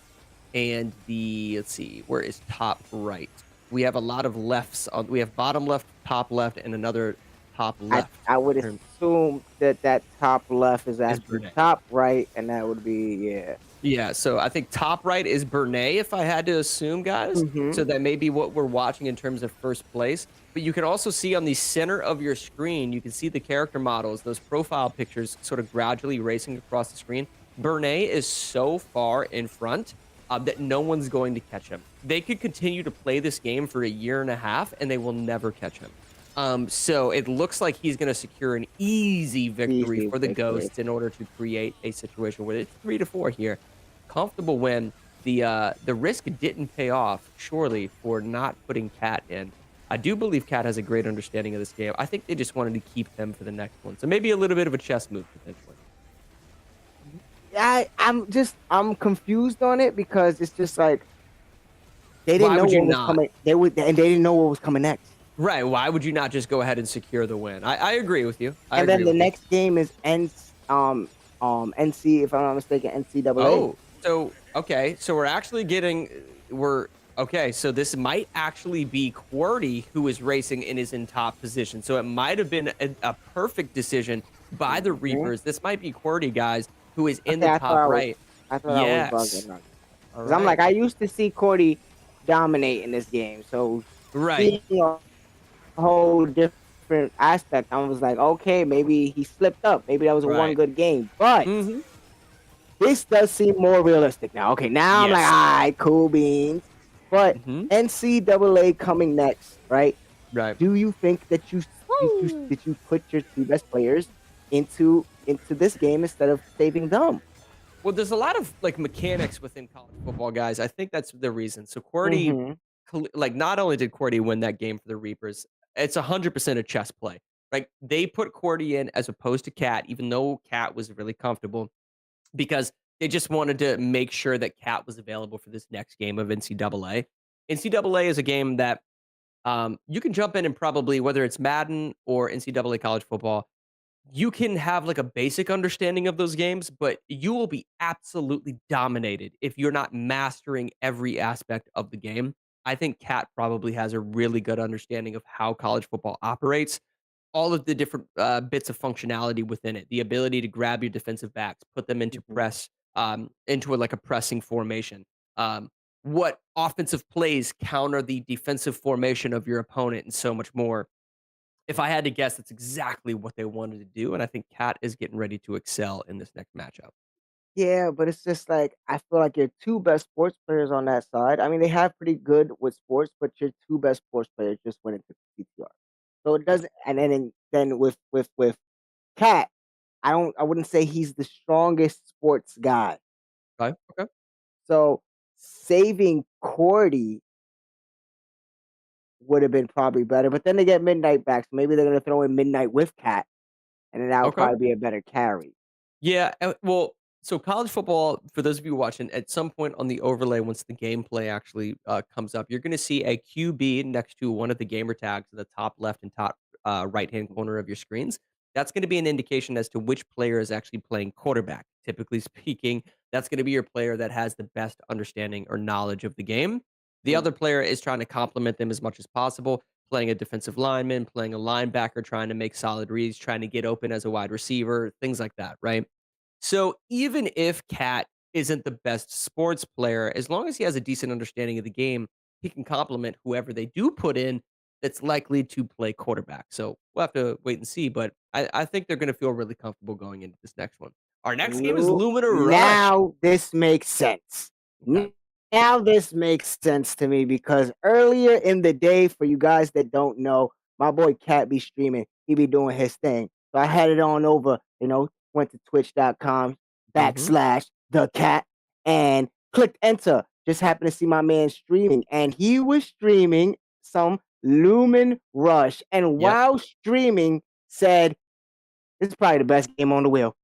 and let's see, where is top right? We have a lot of lefts. We have bottom left, top left, and another top left. I would in terms- assume that top left is actually Bernay. top right, and that would be Yeah, so I think top right is Bernay, if I had to assume, guys. Mhm. So that may be what we're watching in terms of first place. But you can also see on the center of your screen, you can see the character models, those profile pictures sort of gradually racing across the screen. Bernay is so far in front that no one's going to catch him. They could continue to play this game for a year and a half, and they will never catch him. So it looks like he's going to secure an easy victory Easy for the victory. Ghosts in order to create a situation where it's 3-4 here. Comfortable win. The risk didn't pay off, surely, for not putting Cat in. I do believe Cat has a great understanding of this game. I think they just wanted to keep him for the next one. So maybe a little bit of a chess move, potentially. I'm confused on it because it's just like they didn't Why know would you what was not? coming. They didn't know what was coming next. Right. Why would you not just go ahead and secure the win? I agree with you. I And then agree the with you. next game is NC, if I'm not mistaken, NCAA. Oh, so okay, so we're actually getting we're okay, so this might actually be QWERTY who is racing and is in top position. So it might have been a perfect decision by the Mhm. Reapers. This might be QWERTY, guys, who is in Okay, the top right. I thought I was Yes. bugging on. All Because I'm like, right. I used to see Cordy dominate in this game. So Right. seeing a whole different aspect, I was like, okay, maybe he slipped up. Maybe that was a one Right. good game. But Mm-hmm. this does seem more realistic now. Okay, now I'm like, Yes. all right, cool beans. But Mm-hmm. NCAA coming next, right? Right. Do you think that you put your two best players into this game instead of saving them? Well, there's a lot of like mechanics within college football, guys. I think that's the reason. So QWERTY, Mm-hmm. like, not only did QWERTY win that game for the Reapers, it's 100% a chess play. Like, they put QWERTY in as opposed to Cat, even though Cat was really comfortable, because they just wanted to make sure that Cat was available for this next game of NCAA. NCAA is a game that you can jump in and probably, whether it's Madden or NCAA college football, you can have like a basic understanding of those games, but you will be absolutely dominated if you're not mastering every aspect of the game. I think Cat probably has a really good understanding of how college football operates, all of the different bits of functionality within it, the ability to grab your defensive backs, put them into Mm-hmm. press, into like a pressing formation. Um, what offensive plays counter the defensive formation of your opponent, and so much more. If I had to guess, that's exactly what they wanted to do, and I think Cat is getting ready to excel in this next matchup. Yeah, but it's just like I feel like your two best sports players on that side. I mean, they have pretty good with sports, but your two best sports players just went into PTR. So it Yeah. doesn't. And then with Cat, I wouldn't say he's the strongest sports guy. Okay. Okay. So saving Cordy would have been probably better. But then they get Midnight back, so maybe they're gonna throw in Midnight with Cat, and then that would Okay. probably be a better carry. Yeah. Well, so college football, for those of you watching, at some point on the overlay, once the gameplay actually comes up, you're going to see a QB next to one of the gamer tags in the top left and top right hand corner of your screens. That's going to be an indication as to which player is actually playing quarterback. Typically speaking, that's going to be your player that has the best understanding or knowledge of the game. The Mm. other player is trying to complement them as much as possible, playing a defensive lineman, playing a linebacker, trying to make solid reads, trying to get open as a wide receiver, things like that, right? So even if Cat isn't the best sports player, as long as he has a decent understanding of the game, he can complement whoever they do put in that's likely to play quarterback. So we'll have to wait and see, but I think they're going to feel really comfortable going into this next one. Our next game is Lumina Rush. Now this makes sense. Okay. Now this makes sense to me because earlier in the day, for you guys that don't know, my boy Cat be streaming. He be doing his thing. So I had it on over, went to twitch.com Mm-hmm. / the cat and clicked enter. Just happened to see my man streaming, and he was streaming some Lumen Rush. And Yep. while streaming, said, "This is probably the best game on the wheel."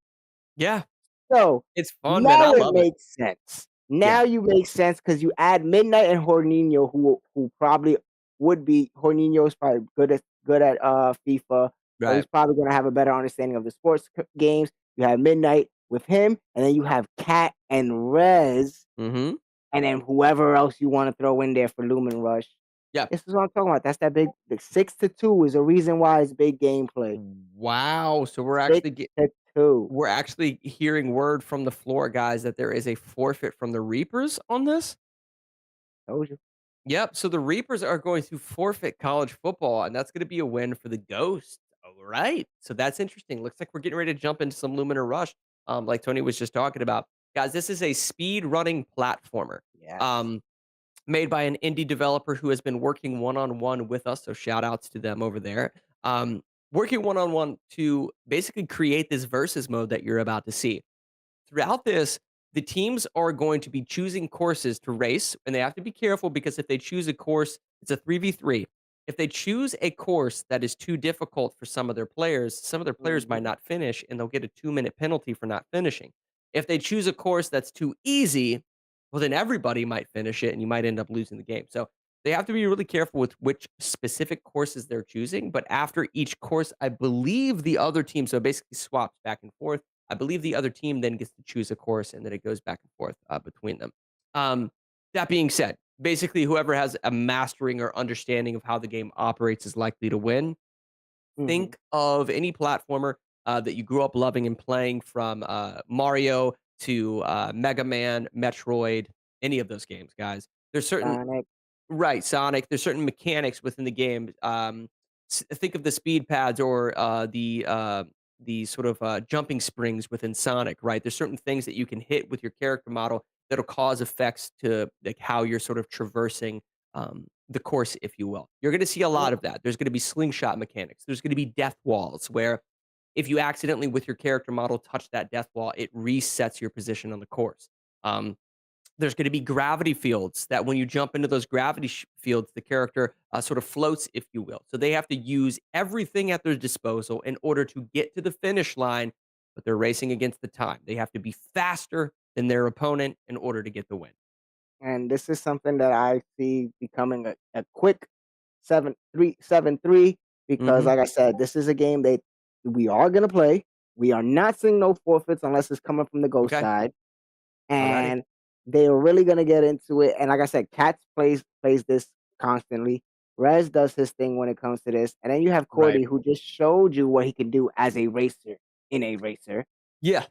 Yeah. So It's fun, man. I now it love it. makes sense. Yeah. Now you make sense because you add Midnight and Horninho, who probably would be Horninho is probably good at FIFA, so Right. he's probably gonna have a better understanding of the sports games. You have Midnight with him, and then you have Cat and Rez, Mm-hmm. and then whoever else you want to throw in there for Lumen Rush. Yeah. This is what I'm talking about. That's that big. The 6-2 is a reason why it's big gameplay. Wow. So we're Six actually to two. we're actually hearing word from the floor, guys, that there is a forfeit from the Reapers on this. Told you. Yep. So the Reapers are going to forfeit college football, and that's going to be a win for the Ghosts. All right. So that's interesting. Looks like we're getting ready to jump into some Luminar Rush, like Tony was just talking about. Guys, this is a speed running platformer. Yes. Made by an indie developer who has been working one-on-one with us. So shout outs to them over there. Working one-on-one to basically create this versus mode that you're about to see. Throughout this, the teams are going to be choosing courses to race, and they have to be careful because if they choose a course, it's a 3v3. If they choose a course that is too difficult for some of their players might Mhm. not finish, and they'll get a 2-minute penalty for not finishing. If they choose a course that's too easy, well, then everybody might finish it and you might end up losing the game. So they have to be really careful with which specific courses they're choosing. But after each course, I believe the other team, so it basically swaps back and forth. I believe the other team then gets to choose a course and then it goes back and forth between them. That being said, basically whoever has a mastering or understanding of how the game operates is likely to win. Think of any platformer that you grew up loving and playing, from Mario to Mega Man, Metroid, any of those games, guys. There's certain Sonic. Right, Sonic. There's certain mechanics within the game. Think of the speed pads or the sort of jumping springs within Sonic. Right, there's certain things that you can hit with your character model that'll cause effects to like how you're sort of traversing the course, if you will. You're going to see a lot of that. There's going to be slingshot mechanics. There's going to be death walls where if you accidentally with your character model touch that death wall, it resets your position on the course. There's going to be gravity fields that when you jump into those gravity fields, the character sort of floats, if you will. So they have to use everything at their disposal in order to get to the finish line, but they're racing against the time. They have to be faster than their opponent in order to get the win. And this is something that I see becoming a quick 7-3 because, like I said, this is a game that we are going to play. We are not seeing no forfeits unless it's coming from the ghost side. And they're really going to get into it. And like I said, Cats plays this constantly. Rez does his thing when it comes to this. And then you have Cordy, who just showed you what he can do as a racer in a racer. Yeah.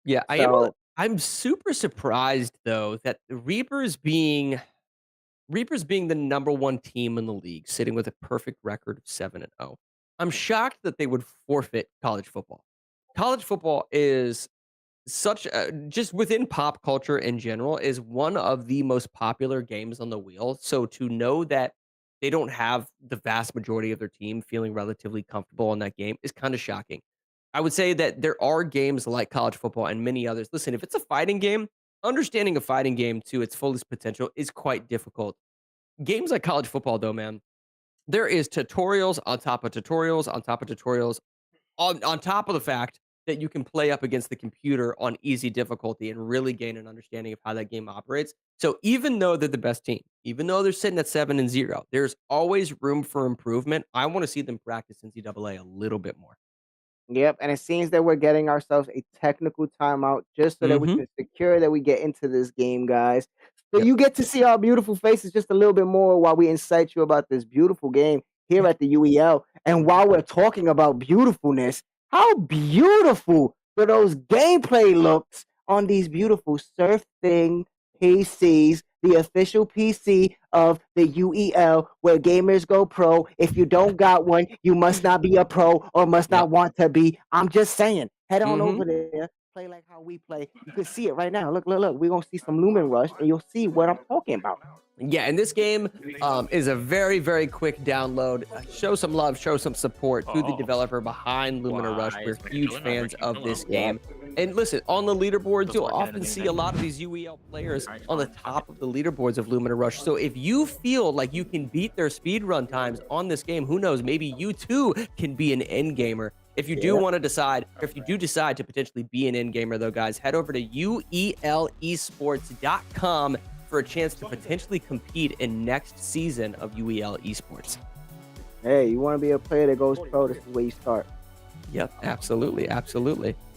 Yeah. So, I'm super surprised though that the Reapers being the number one team in the league, sitting with a perfect record of 7-0. I'm shocked that they would forfeit college football. College football is such just within pop culture in general is one of the most popular games on the wheel. So to know that they don't have the vast majority of their team feeling relatively comfortable in that game is kind of shocking. I would say that there are games like college football and many others. Listen, if it's a fighting game, understanding a fighting game to its fullest potential is quite difficult. Games like college football, though, man, there is tutorials on top of tutorials on top of tutorials on top of the fact that you can play up against the computer on easy difficulty and really gain an understanding of how that game operates. So even though they're the best team, even though they're sitting at 7-0, there's always room for improvement. I want to see them practice NCAA a little bit more. yep, and it seems that we're getting ourselves a technical timeout just so that we can secure that we get into this game, guys. So you get to see our beautiful faces just a little bit more while we incite you about this beautiful game here at the UEL. And while we're talking about beautifulness, how beautiful do those gameplay looks on these beautiful SurfThing PCs, the official PC of the UEL, where gamers go pro. If you don't got one, you must not be a pro or must not want to be. I'm just saying, head on over there, play like how we play. You can see it right now. Look. We're going to see some Lumen Rush, and you'll see what I'm talking about. Yeah, and this game is a very, very quick download. Show some love, show some support to the developer behind Lumina Rush. We're huge fans of this game. And listen, on the leaderboards, you'll often see a lot of these UEL players on the top of the leaderboards of Lumina Rush. So if you feel like you can beat their speedrun times on this game, who knows, maybe you too can be an end gamer. If you do want to decide, or if you do decide to potentially be an end gamer though, guys, head over to uelesports.com for a chance to potentially compete in next season of UEL Esports. Hey, you want to be a player that goes pro, this is where you start. Yep, absolutely.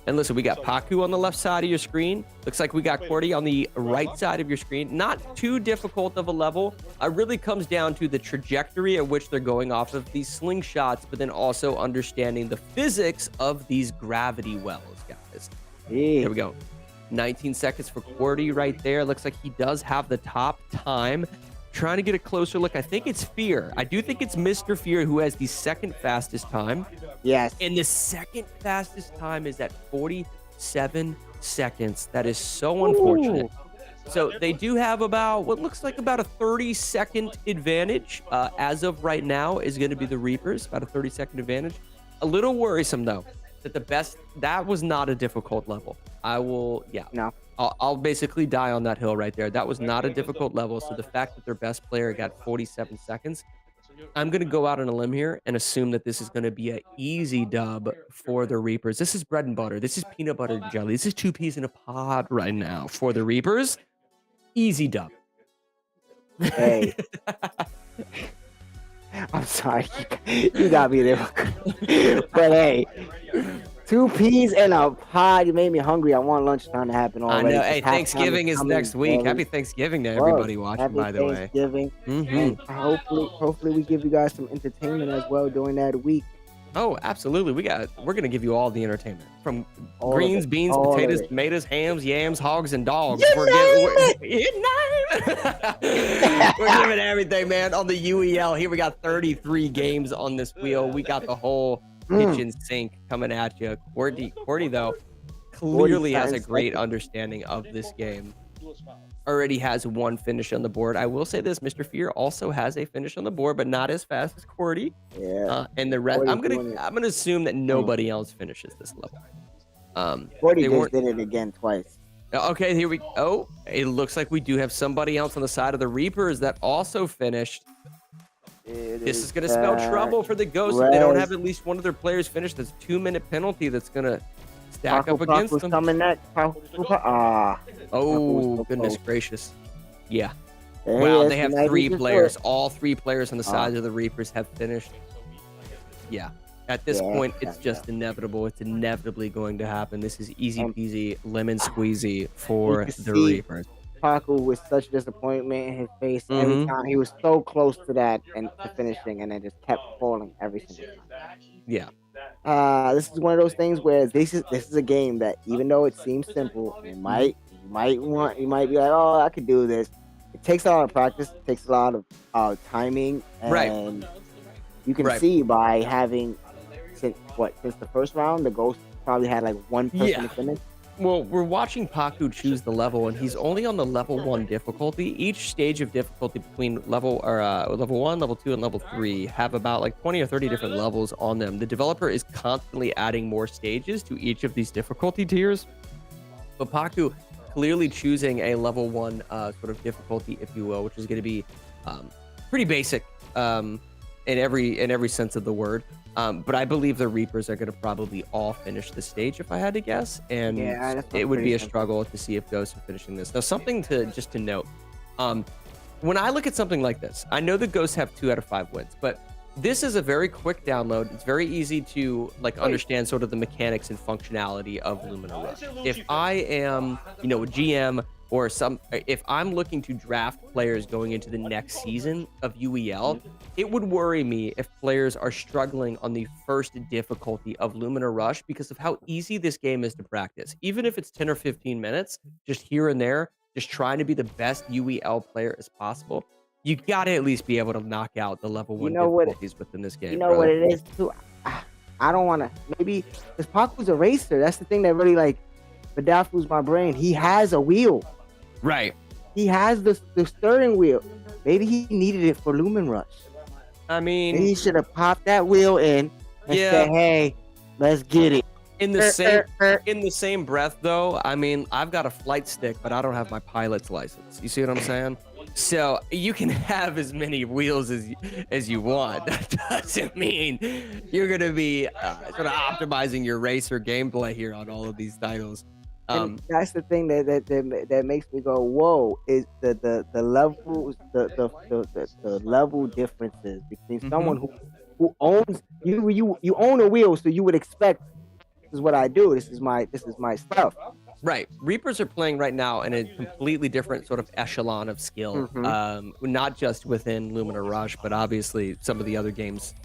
And listen, we got Paku on the left side of your screen. Looks like we got Cordy on the right side of your screen. Not too difficult of a level. It really comes down to the trajectory at which they're going off of these slingshots, but then also understanding the physics of these gravity wells, guys. There we go. 19 seconds for Cordy right there. Looks like he does have the top time. Trying to get a closer look. I think it's Fear. I do think it's Mr. Fear who has the second fastest time. Yes. And the second fastest time is at 47 seconds. That is so unfortunate. So they do have about what looks like about a 30-second advantage. As of right now is going to be the Reapers, about a 30-second advantage. A little worrisome though, that that was not a difficult level. I'll basically die on that hill right there. That was not a difficult level. So the fact that their best player got 47 seconds, I'm gonna go out on a limb here and assume that this is gonna be an easy dub for the Reapers. This is bread and butter. This is peanut butter and jelly. This is 2 peas in a pod right now for the Reapers. Easy dub. Hey. I'm sorry. You got me there. But hey, 2 peas in a pod. You made me hungry. I want lunchtime to happen I already. know. Hey, Thanksgiving is next week. Happy Thanksgiving to everybody watching, by the way. Thanksgiving. And hopefully we give you guys some entertainment as well during that week. Oh, absolutely. We're gonna give you all the entertainment from All greens, of it. beans, All of potatoes, it. tomatoes, hams, yams, hogs, and dogs. You We're name we're giving everything, man, on the UEL. Here we got 33 games on this wheel. We got the whole kitchen sink coming at you. Cordy though, clearly has a great understanding of this game. Already has 1 finish on the board. I will say this, Mr. Fear also has a finish on the board, but not as fast as Cordy. Yeah. And the rest, I'm gonna assume that nobody else finishes this level. Cordy just did it again twice. Okay, here we go. Oh, it looks like we do have somebody else on the side of the Reapers that also finished. This is going to spell trouble for the Ghosts if they don't have at least one of their players finished. That's a 2-minute penalty that's going to stack up against them. Coming next. Oh, goodness gracious. Yeah. Hey, Wow, they have that's 3 nice. players. All 3 players on the sides of the Reapers have finished. Yeah. At this point, it's just inevitable. It's inevitably going to happen. This is easy peasy, lemon squeezy for the Reapers. Paku with such disappointment in his face every time. He was so close to that and to finishing, and then just kept falling every single time. Yeah. This is one of those things where this is a game that, even though it seems simple, you might be like, oh, I could do this. It takes a lot of practice. It takes a lot of timing, and you can see by having since the first round, the Ghost probably had like 1 person to finish. Well, we're watching Paku choose the level, and he's only on the level 1 difficulty. Each stage of difficulty between level 1, level 2, and level 3 have about like 20 or 30 different levels on them. The developer is constantly adding more stages to each of these difficulty tiers. But Paku clearly choosing a level 1 sort of difficulty, if you will, which is going to be pretty basic in every sense of the word. But I believe the Reapers are going to probably all finish the stage, if I had to guess, and it would be a struggle to see if Ghosts are finishing this. Now, something to note, when I look at something like this, I know the Ghosts have 2 out of 5 wins, but this is a very quick download. It's very easy to understand sort of the mechanics and functionality of Lumina Rush. If I am, a GM or if I'm looking to draft players going into the next season of UEL, it would worry me if players are struggling on the first difficulty of Lumina Rush because of how easy this game is to practice. Even if it's 10 or 15 minutes, just here and there, just trying to be the best UEL player as possible, you got to at least be able to knock out the level 1 difficulties within this game. You know what it is, too? I don't want to, maybe, because Paku's a racer. That's the thing that really, bedazzles my brain. He has a wheel. Right. He has the steering wheel. Maybe he needed it for Lumen Rush. I mean, maybe he should have popped that wheel in and said, "Hey, let's get it." In the same breath, though, I mean, I've got a flight stick, but I don't have my pilot's license. You see what I'm saying? So you can have as many wheels as you want. That doesn't mean you're gonna be sort of optimizing your racer gameplay here on all of these titles. And that's the thing that makes me go, whoa, is the levels, the level differences between someone who owns you own a wheel, so you would expect, this is what I do, this is my stuff. Right. Reapers are playing right now in a completely different sort of echelon of skill, not just within Lumina Rush, but obviously some of the other games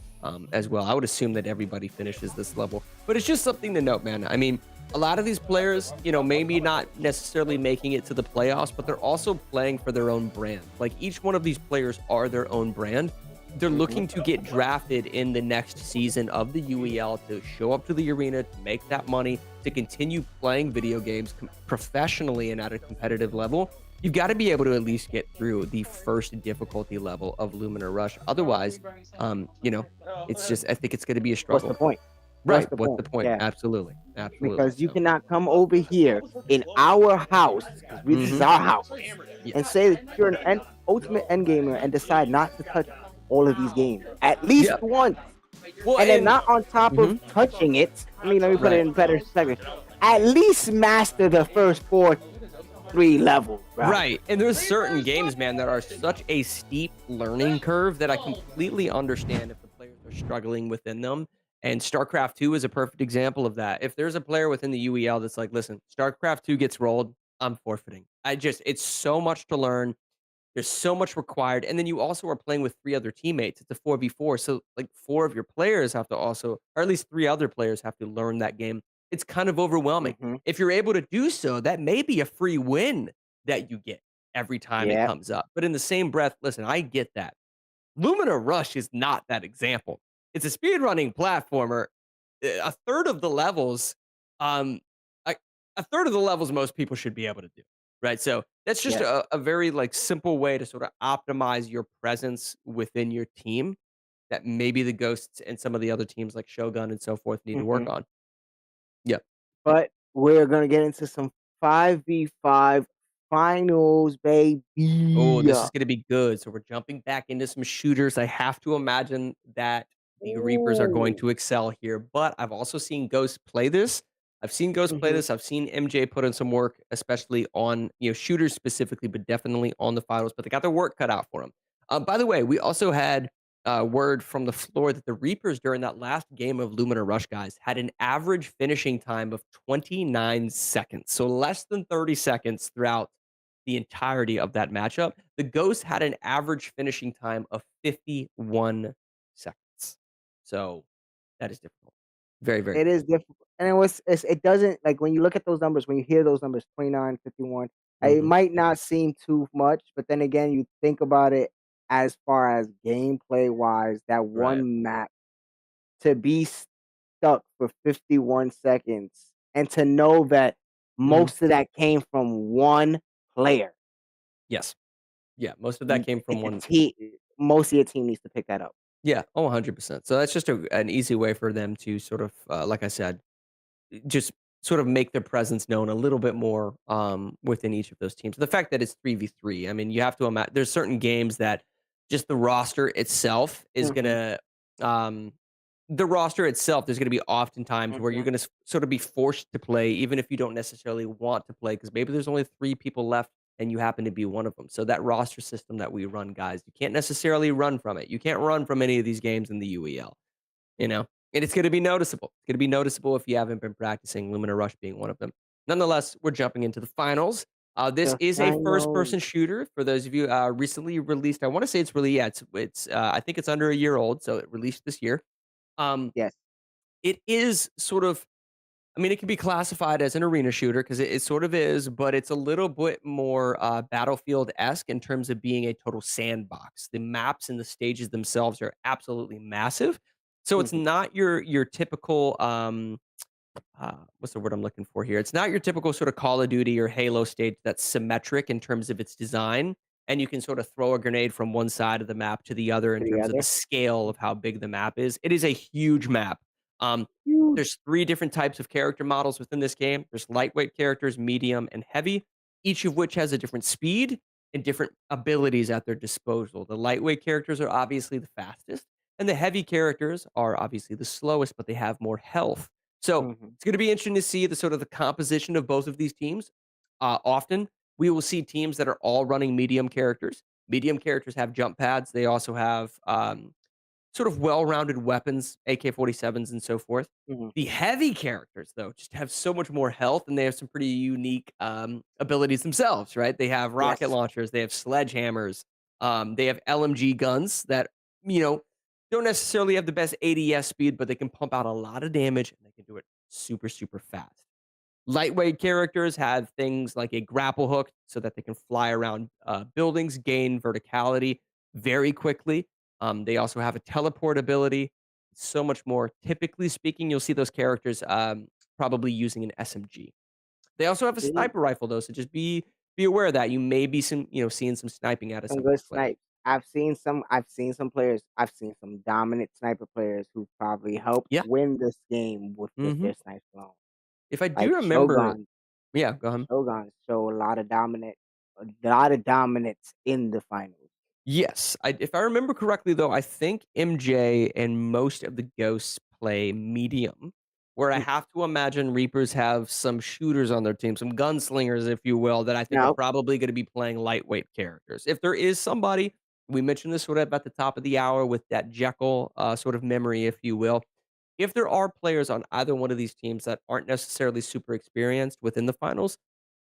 as well. I would assume that everybody finishes this level, but it's just something to note, man. I mean, a lot of these players, maybe not necessarily making it to the playoffs, but they're also playing for their own brand. Like, each one of these players are their own brand. They're looking to get drafted in the next season of the UEL to show up to the arena, to make that money, to continue playing video games professionally and at a competitive level. You've got to be able to at least get through the first difficulty level of Lumina Rush. Otherwise, it's just, I think it's going to be a struggle. What's the point? Right. What's the point? Yeah. Absolutely. Because you cannot come over here in our house, because this is our house, and say that you're an ultimate end gamer and decide not to touch all of these games at least Yeah. once. Well, And then and not on top of touching it. I mean, let me put it right. in better perspective. At least master the first 3 levels, bro. Right. And there's certain games, man, that are such a steep learning curve that I completely understand if the players are struggling within them. And StarCraft 2 is a perfect example of that. If there's a player within the UEL that's like, listen, StarCraft 2 gets rolled, I'm forfeiting. It's so much to learn. There's so much required. And then you also are playing with 3 other teammates. It's a 4v4. So, like, 4 of your players have to also, or at least 3 other players have to learn that game. It's kind of overwhelming. Mm-hmm. If you're able to do so, that may be a free win that you get every time it Yeah. comes up. But in the same breath, listen, I get that. Lumina Rush is not that example. It's a speedrunning platformer. A third of the levels, um, a, a third of the levels most people should be able to do, right? So that's just Yes. a very like simple way to sort of optimize your presence within your team that maybe the Ghosts and some of the other teams like Shogun and so forth need to Mm-hmm. work on. Yep. But we're gonna get into some 5v5 finals, baby. Oh, this is gonna be good. So we're jumping back into some shooters. I have to imagine that the Reapers are going Ooh. to excel here, but I've also seen Ghost play this. I've seen Ghost play Mm-hmm. this. I've seen MJ put in some work, especially on shooters specifically, but definitely on the finals. But they got their work cut out for them. By the way, we also had word from the floor that the Reapers during that last game of Lumina Rush, guys, had an average finishing time of 29 seconds, so less than 30 seconds throughout the entirety of that matchup. The Ghosts had an average finishing time of 51 seconds. So that is difficult. Very, very It is difficult. And it doesn't like when you look at those numbers, when you hear those numbers 29, 51, it Mhm. might not seem too much, but then again, you think about it as far as gameplay wise, that Right. one map to be stuck for 51 seconds and to know that Mhm. most of that came from one player. Yes. Yeah, most of that came from It's a one. team. Most of your team needs to pick that up. Yeah, 100%. So that's just an easy way for them to sort of, like I said, just sort of make their presence known a little bit more within each of those teams. The fact that it's 3v3, I mean, you have to imagine there's certain games that just the roster itself is going Mhm, to, um, the roster itself, there's going to be oftentimes where you're mhm. going to sort of be forced to play, even if you don't necessarily want to play, because maybe there's only 3 people left and you happen to be one of them. So that roster system that we run, guys, you can't necessarily run from it. You can't run from any of these games in the UEL, you know? And it's gonna be noticeable. It's gonna be noticeable if you haven't been practicing, Lumina Rush being one of them. Nonetheless, we're jumping into the finals. This The is a final first-person shooter for those of you, recently released. I wanna say it's really yeah, I think it's under a year old, so it released this year. Um, yes. it is sort of I mean, it can be classified as an arena shooter because it sort of is, but it's a little bit more Battlefield-esque in terms of being a total sandbox. The maps and the stages themselves are absolutely massive. So it's Mhm, not your typical what's the word I'm looking for here? It's not your typical sort of Call of Duty or Halo stage that's symmetric in terms of its design, and you can sort of throw a grenade from one side of the map to the other in terms of the together. scale of how big the map is. It is a huge map. Um, Huge. there's 3 different types of character models within this game. There's lightweight characters, medium, and heavy, each of which has a different speed and different abilities at their disposal. The lightweight characters are obviously the fastest, and the heavy characters are obviously the slowest, but they have more health. So Mhm. it's going to be interesting to see the sort of the composition of both of these teams. Often we will see teams that are all running medium characters. Medium characters have jump pads. They also have sort of well-rounded weapons, AK-47s and so forth. Mhm. The heavy characters, though, just have so much more health, and they have some pretty unique abilities themselves. Right? They have rocket Yes. launchers. They have sledgehammers. They have LMG guns that you know don't necessarily have the best ADS speed, but they can pump out a lot of damage and they can do it super, super fast. Lightweight characters have things like a grapple hook so that they can fly around buildings, gain verticality very quickly. They also have a teleport ability, so much more. Typically speaking, you'll see those characters probably using an SMG. They also have a See? sniper rifle though, so just be aware of that you may be seeing some sniping out of Some some of good these players. snipes. I've seen some players. I've seen some dominant sniper players who probably helped Yeah. win this game with just hmm their snipes alone. If I do Like remember, yeah, go ahead. Shogun show a lot of dominance in the finals. Yes, if I remember correctly, though, I think MJ and most of the ghosts play medium, where I Mm, have to imagine Reapers have some shooters on their team, some gunslingers, if you will, that I think are no, probably going to be playing lightweight characters. If there is somebody, we mentioned this sort of at the top of the hour with that Jekyll sort of memory, if you will. If there are players on either one of these teams that aren't necessarily super experienced within the finals,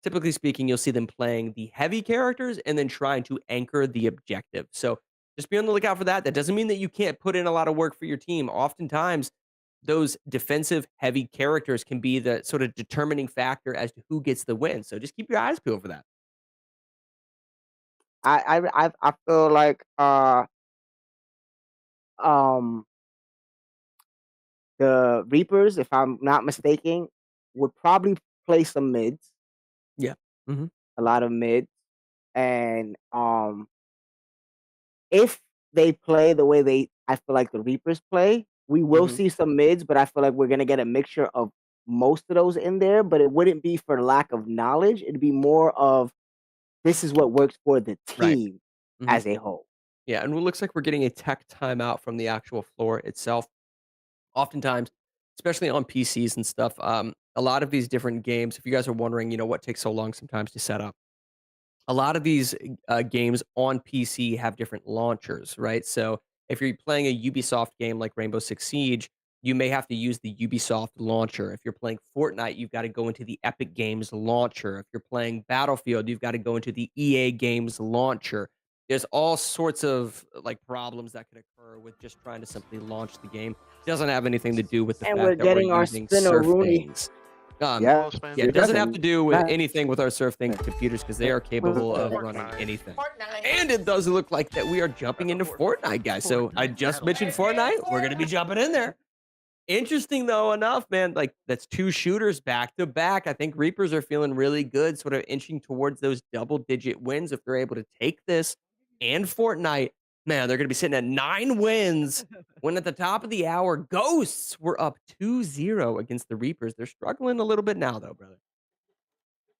typically speaking, you'll see them playing the heavy characters and then trying to anchor the objective. So just be on the lookout for that. That doesn't mean that you can't put in a lot of work for your team. Oftentimes, those defensive heavy characters can be the sort of determining factor as to who gets the win. So just keep your eyes peeled for that. I feel like um the Reapers, if I'm not mistaken, would probably play some mids, Yeah. Hmm. a lot of mids, and if they play the way I feel like the Reapers play, we will Hmm. see some mids, but I feel like we're gonna get a mixture of most of those in there. But it wouldn't be for lack of knowledge; it'd be more of this is what works for the Right. team Hmm. as a whole. Yeah. And it looks like we're getting a tech timeout from the actual floor itself. Oftentimes, especially on PCs and stuff, a lot of these different games, if you guys are wondering, what takes so long sometimes to set up, a lot of these games on PC have different launchers, right? So if you're playing a Ubisoft game like Rainbow Six Siege, you may have to use the Ubisoft launcher. If you're playing Fortnite, you've got to go into the Epic Games launcher. If you're playing Battlefield, you've got to go into the EA Games launcher. There's all sorts of like problems that can occur with just trying to simply launch the game. It doesn't have anything to do with the And we're fact that we're getting our using spinner Rooney. SurfThings. Um, Yeah, yeah, it it doesn't have to doesn't. do with Not anything with our SurfThing computers because they are capable of running anything. And it does look like that we are jumping into Fortnite, guys. So I just mentioned Fortnite. We're gonna be jumping in there. Interesting though enough, man. Like that's two shooters back to back. I think Reapers are feeling really good, sort of inching towards those double-digit wins if they're able to take this and Fortnite. Man, they're gonna be sitting at 9 wins. When at the top of the hour, Ghosts were up 2-0 against the Reapers. They're struggling a little bit now, though, brother.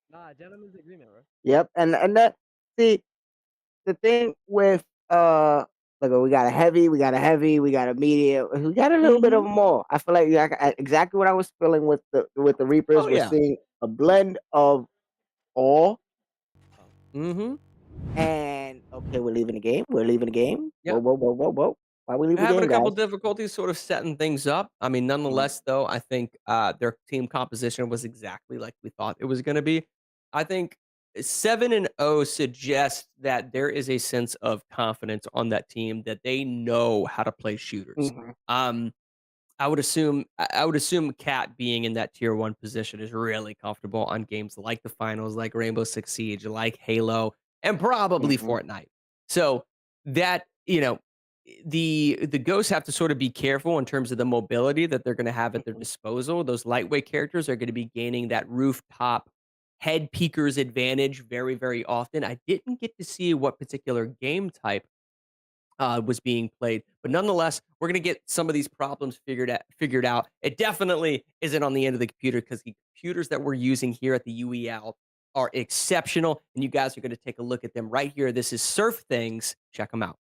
Nah, gentlemen's agreement, bro. Yep, and that see the thing with like we got a heavy, we got a medium, we got a little bit of Mhm. them all. I feel like exactly what I was feeling with the Reapers. Oh, We're yeah. seeing a blend of all. Mhm. And okay, we're leaving the game. We're leaving the game. Whoa, Yep. whoa, whoa, whoa, whoa. Why we leaving the Having game, a couple guys? difficulties sort of setting things up. I mean, Mhm, nonetheless, though, I think their team composition was exactly like we thought it was going to be. I think 7-0 suggests that there is a sense of confidence on that team that they know how to play shooters. mhm, Um, I would assume Cat being in that tier one position is really comfortable on games like the finals, like Rainbow Six Siege, like Halo, and probably mhm, Fortnite. So that the ghosts have to sort of be careful in terms of the mobility that they're going to have at their mhm. disposal. Those lightweight characters are going to be gaining that rooftop head peekers advantage very, very often. I didn't get to see what particular game type was being played. But nonetheless, we're going to get some of these problems figured out. It definitely isn't on the end of the computer because the computers that we're using here at the UEL are exceptional, and you guys are going to take a look at them right here. This is Surf Things. Check them out.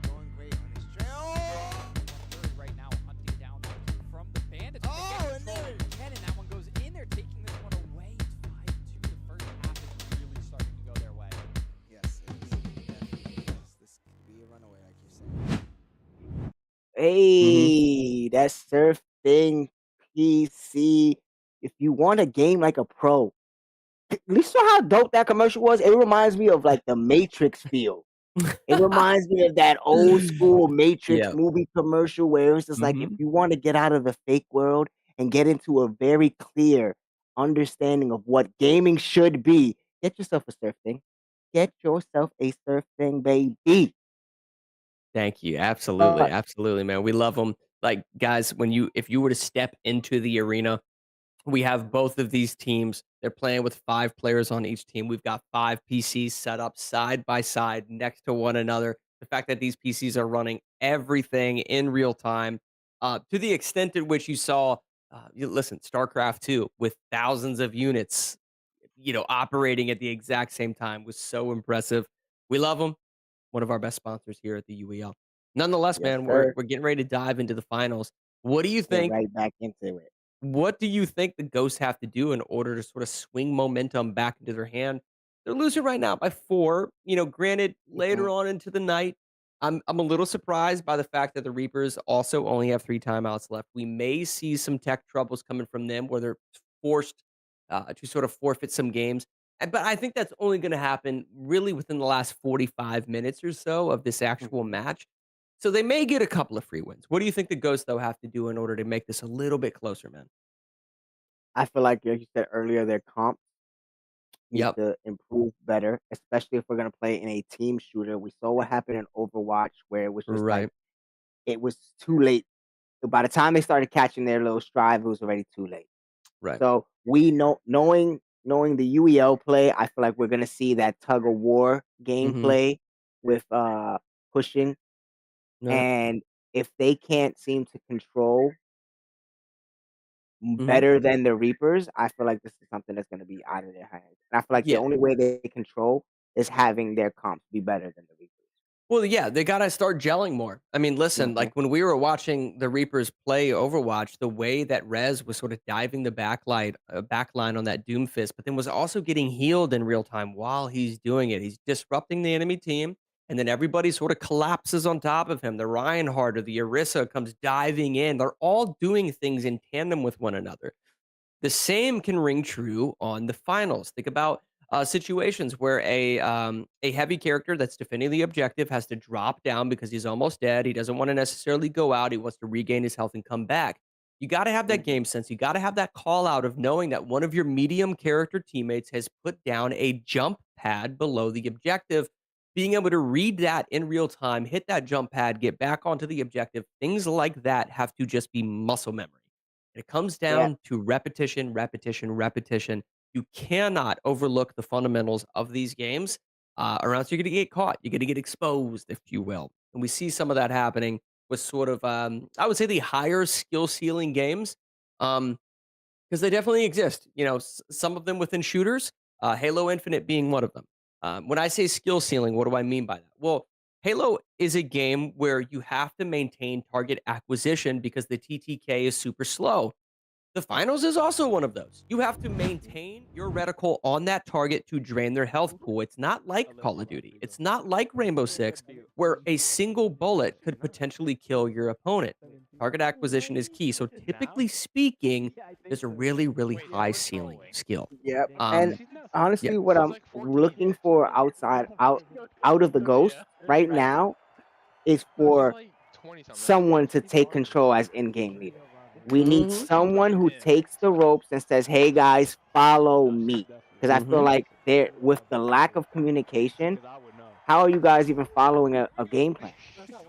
Going great on his trail. Right now, hunting down that kill from the bandits. Oh, and there again, and that one goes in there, taking this one away. It's 5-2. The first half is really starting to go their way. Yes, it is. Definitely is. This could be a runaway, like you said. Hmm. Hey, that surf thing PC. If you want a game like a pro, at least saw how dope that commercial was. It reminds me of like the Matrix feel. It reminds me of that old school Matrix Yeah. movie commercial where it was just like, if Hmm. you want to get out of the fake world and get into a very clear understanding of what gaming should be, get yourself a surf thing. Get yourself a surf thing, baby. Thank you. Absolutely. Uh, Absolutely, man. We love them. Like, guys, if you were to step into the arena, we have both of these teams. They're playing with 5 players on each team. We've got 5 PCs set up side by side next to one another. The fact that these PCs are running everything in real time, to the extent at which you saw, listen, StarCraft 2 with thousands of units, operating at the exact same time was so impressive. We love them. One of our best sponsors here at the UEL. Nonetheless, Yes, man, we're sir. we're getting ready to dive into the finals. What do you Get think right back into it. what do you think the Ghosts have to do in order to sort of swing momentum back into their hand? They're losing right now by 4. Granted, later Mhm. on into the night, I'm a little surprised by the fact that the Reapers also only have 3 timeouts left. We may see some tech troubles coming from them where they're forced to sort of forfeit some games. But I think that's only going to happen really within the last 45 minutes or so of this actual Mhm. match. So they may get a couple of free wins. What do you think the Ghosts, though, have to do in order to make this a little bit closer, man? I feel like you said earlier, their comp need Yep. to improve better, especially if we're gonna play in a team shooter. We saw what happened in Overwatch, where it was just like Right. it was too late. By the time they started catching their little stride, it was already too late. Right. So we knowing the UEL play, I feel like we're gonna see that tug of war Mhm. gameplay with pushing, Yep. and if they can't seem to control Mhm. better than the Reapers, I feel like this is something that's gonna be out of their hands. And I feel like the Yeah. only way they control is having their comps be better than the Reapers. Well, yeah, they gotta start gelling more. I mean, listen, Mhm. like when we were watching the Reapers play Overwatch, the way that Rez was sort of diving the backline on that Doomfist, but then was also getting healed in real time while he's doing it. He's disrupting the enemy team, and then everybody sort of collapses on top of him. The Reinhardt or the Orisa comes diving in. They're all doing things in tandem with one another. The same can ring true on the finals. Think about situations where a heavy character that's defending the objective has to drop down because he's almost dead. He doesn't want to necessarily go out. He wants to regain his health and come back. You got to have that Mhm. game sense. You got to have that call out of knowing that one of your medium character teammates has put down a jump pad below the objective. Being able to read that in real time, hit that jump pad, get back onto the objective, things like that have to just be muscle memory. It comes Yeah. down to repetition, repetition, repetition. You cannot overlook the fundamentals of these games, or else you're going to get caught. You're going to get exposed, if you will. And we see some of that happening with sort of, I would say, the higher skill ceiling games, because they definitely exist. Some of them within shooters, Halo Infinite being one of them. When I say skill ceiling, what do I mean by that? Well, Halo is a game where you have to maintain target acquisition because the TTK is super slow. The finals is also one of those. You have to maintain your reticle on that target to drain their health pool. It's not like Call of Duty. It's not like Rainbow Six, where a single bullet could potentially kill your opponent. Target acquisition is key. So typically speaking, there's a really, really high ceiling skill. Yep. And Um, yeah. honestly, what I'm looking for out of the Ghost right now is for someone to take control as in-game leader. We need Hmm. someone who takes the ropes and says, "Hey guys, follow me." Because I feel Hmm. like there, with the lack of communication, how are you guys even following a game plan?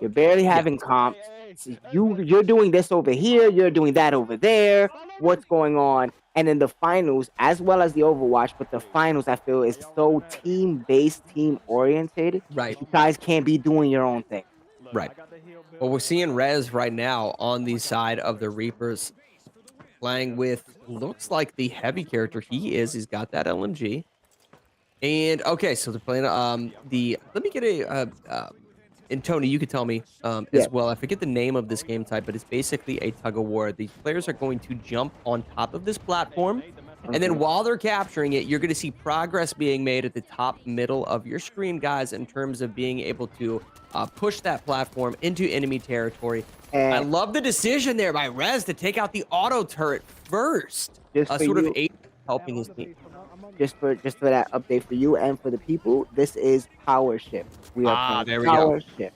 You're barely Yeah. having comps. So you're doing this over here, you're doing that over there. What's going on? And in the finals, as well as the Overwatch, but the finals I feel is so team-based, team-oriented. Right. You guys can't be doing your own thing. Right. Well, we're seeing Rez right now on the side of the Reapers playing with looks like the heavy character he is. He's got that LMG. And okay, so they're playing the let me get and Tony, you could tell me Yeah. as well. I forget the name of this game type, but it's basically a tug of war. These players are going to jump on top of this platform, and then Mhm. while they're capturing it, you're going to see progress being made at the top middle of your screen, guys, in terms of being able to push that platform into enemy territory. I And love the decision there by Rez to take out the auto turret first, just for sort of you, helping his team. just for that update for you and for the people, this is Power Shift. We are Ah, playing there we go. Power Shift.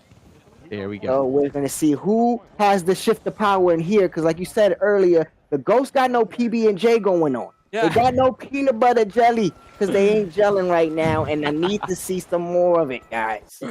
There we go. So we're gonna see who has the shift of power in here, because like you said earlier, the Ghost got no PB and J going on. They Yeah. got no peanut butter jelly because they ain't gelling right now, and I need to see some more of it, guys.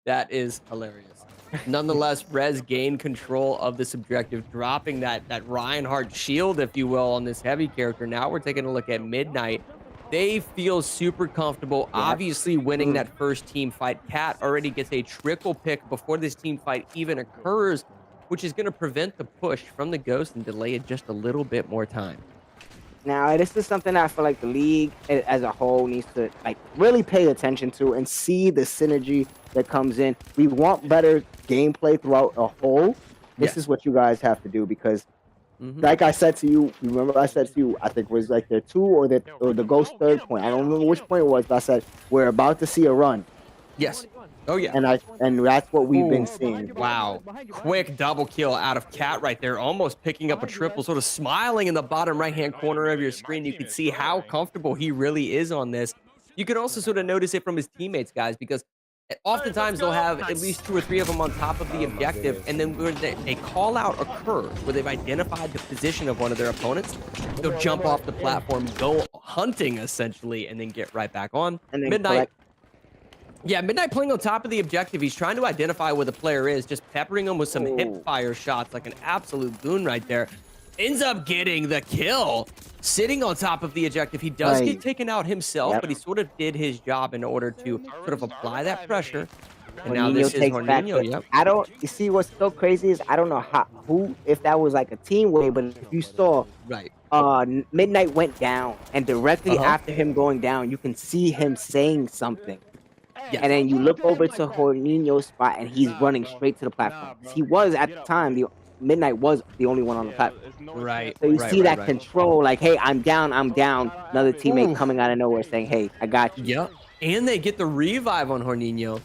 That is hilarious. Nonetheless, Rez gained control of this objective, dropping that Reinhardt shield, if you will, on this heavy character. Now we're taking a look at Midnight. They feel super comfortable. Obviously, winning that first team fight. Cat already gets a trickle pick before this team fight even occurs, which is going to prevent the push from the Ghost and delay it just a little bit more time. Now, this is something I feel like the league as a whole needs to like really pay attention to and see the synergy that comes in. We want better gameplay throughout a whole. This is what you guys have to do because, like I said to you, remember I said to you, I think it was like the 2 or the Ghost third point. I don't remember which point it was, but I said we're about to see a run. Yes. Oh yeah. And that's what we've been seeing. Wow. Quick double kill out of Cat right there, almost picking up a triple, sort of smiling in the bottom right-hand corner of your screen. You can see how comfortable he really is on this. You can also sort of notice it from his teammates, guys, because oftentimes they'll have at least 2 or 3 of them on top of the objective, and then when a call-out occurs where they've identified the position of one of their opponents, they'll jump off the platform, go hunting essentially, and then get right back on. And then Midnight. Yeah, Midnight playing on top of the objective. He's trying to identify where the player is, just peppering him with some hip fire shots like an absolute goon right there. Ends up getting the kill. Sitting on top of the objective. He does get taken out himself, but he sort of did his job in order to sort of apply that pressure. And now this is Horninho. I don't, you see what's so crazy is I don't know if that was like a team way, but if you saw Midnight went down and directly after him going down, you can see him saying something. And then you look over to Horninho's spot and he's running straight to the platform. He was at the time, Midnight was the only one on the platform. Right. So you see that control, like, hey, I'm down. Another teammate coming out of nowhere saying, hey, I got you. Yep. And they get the revive on Horninho.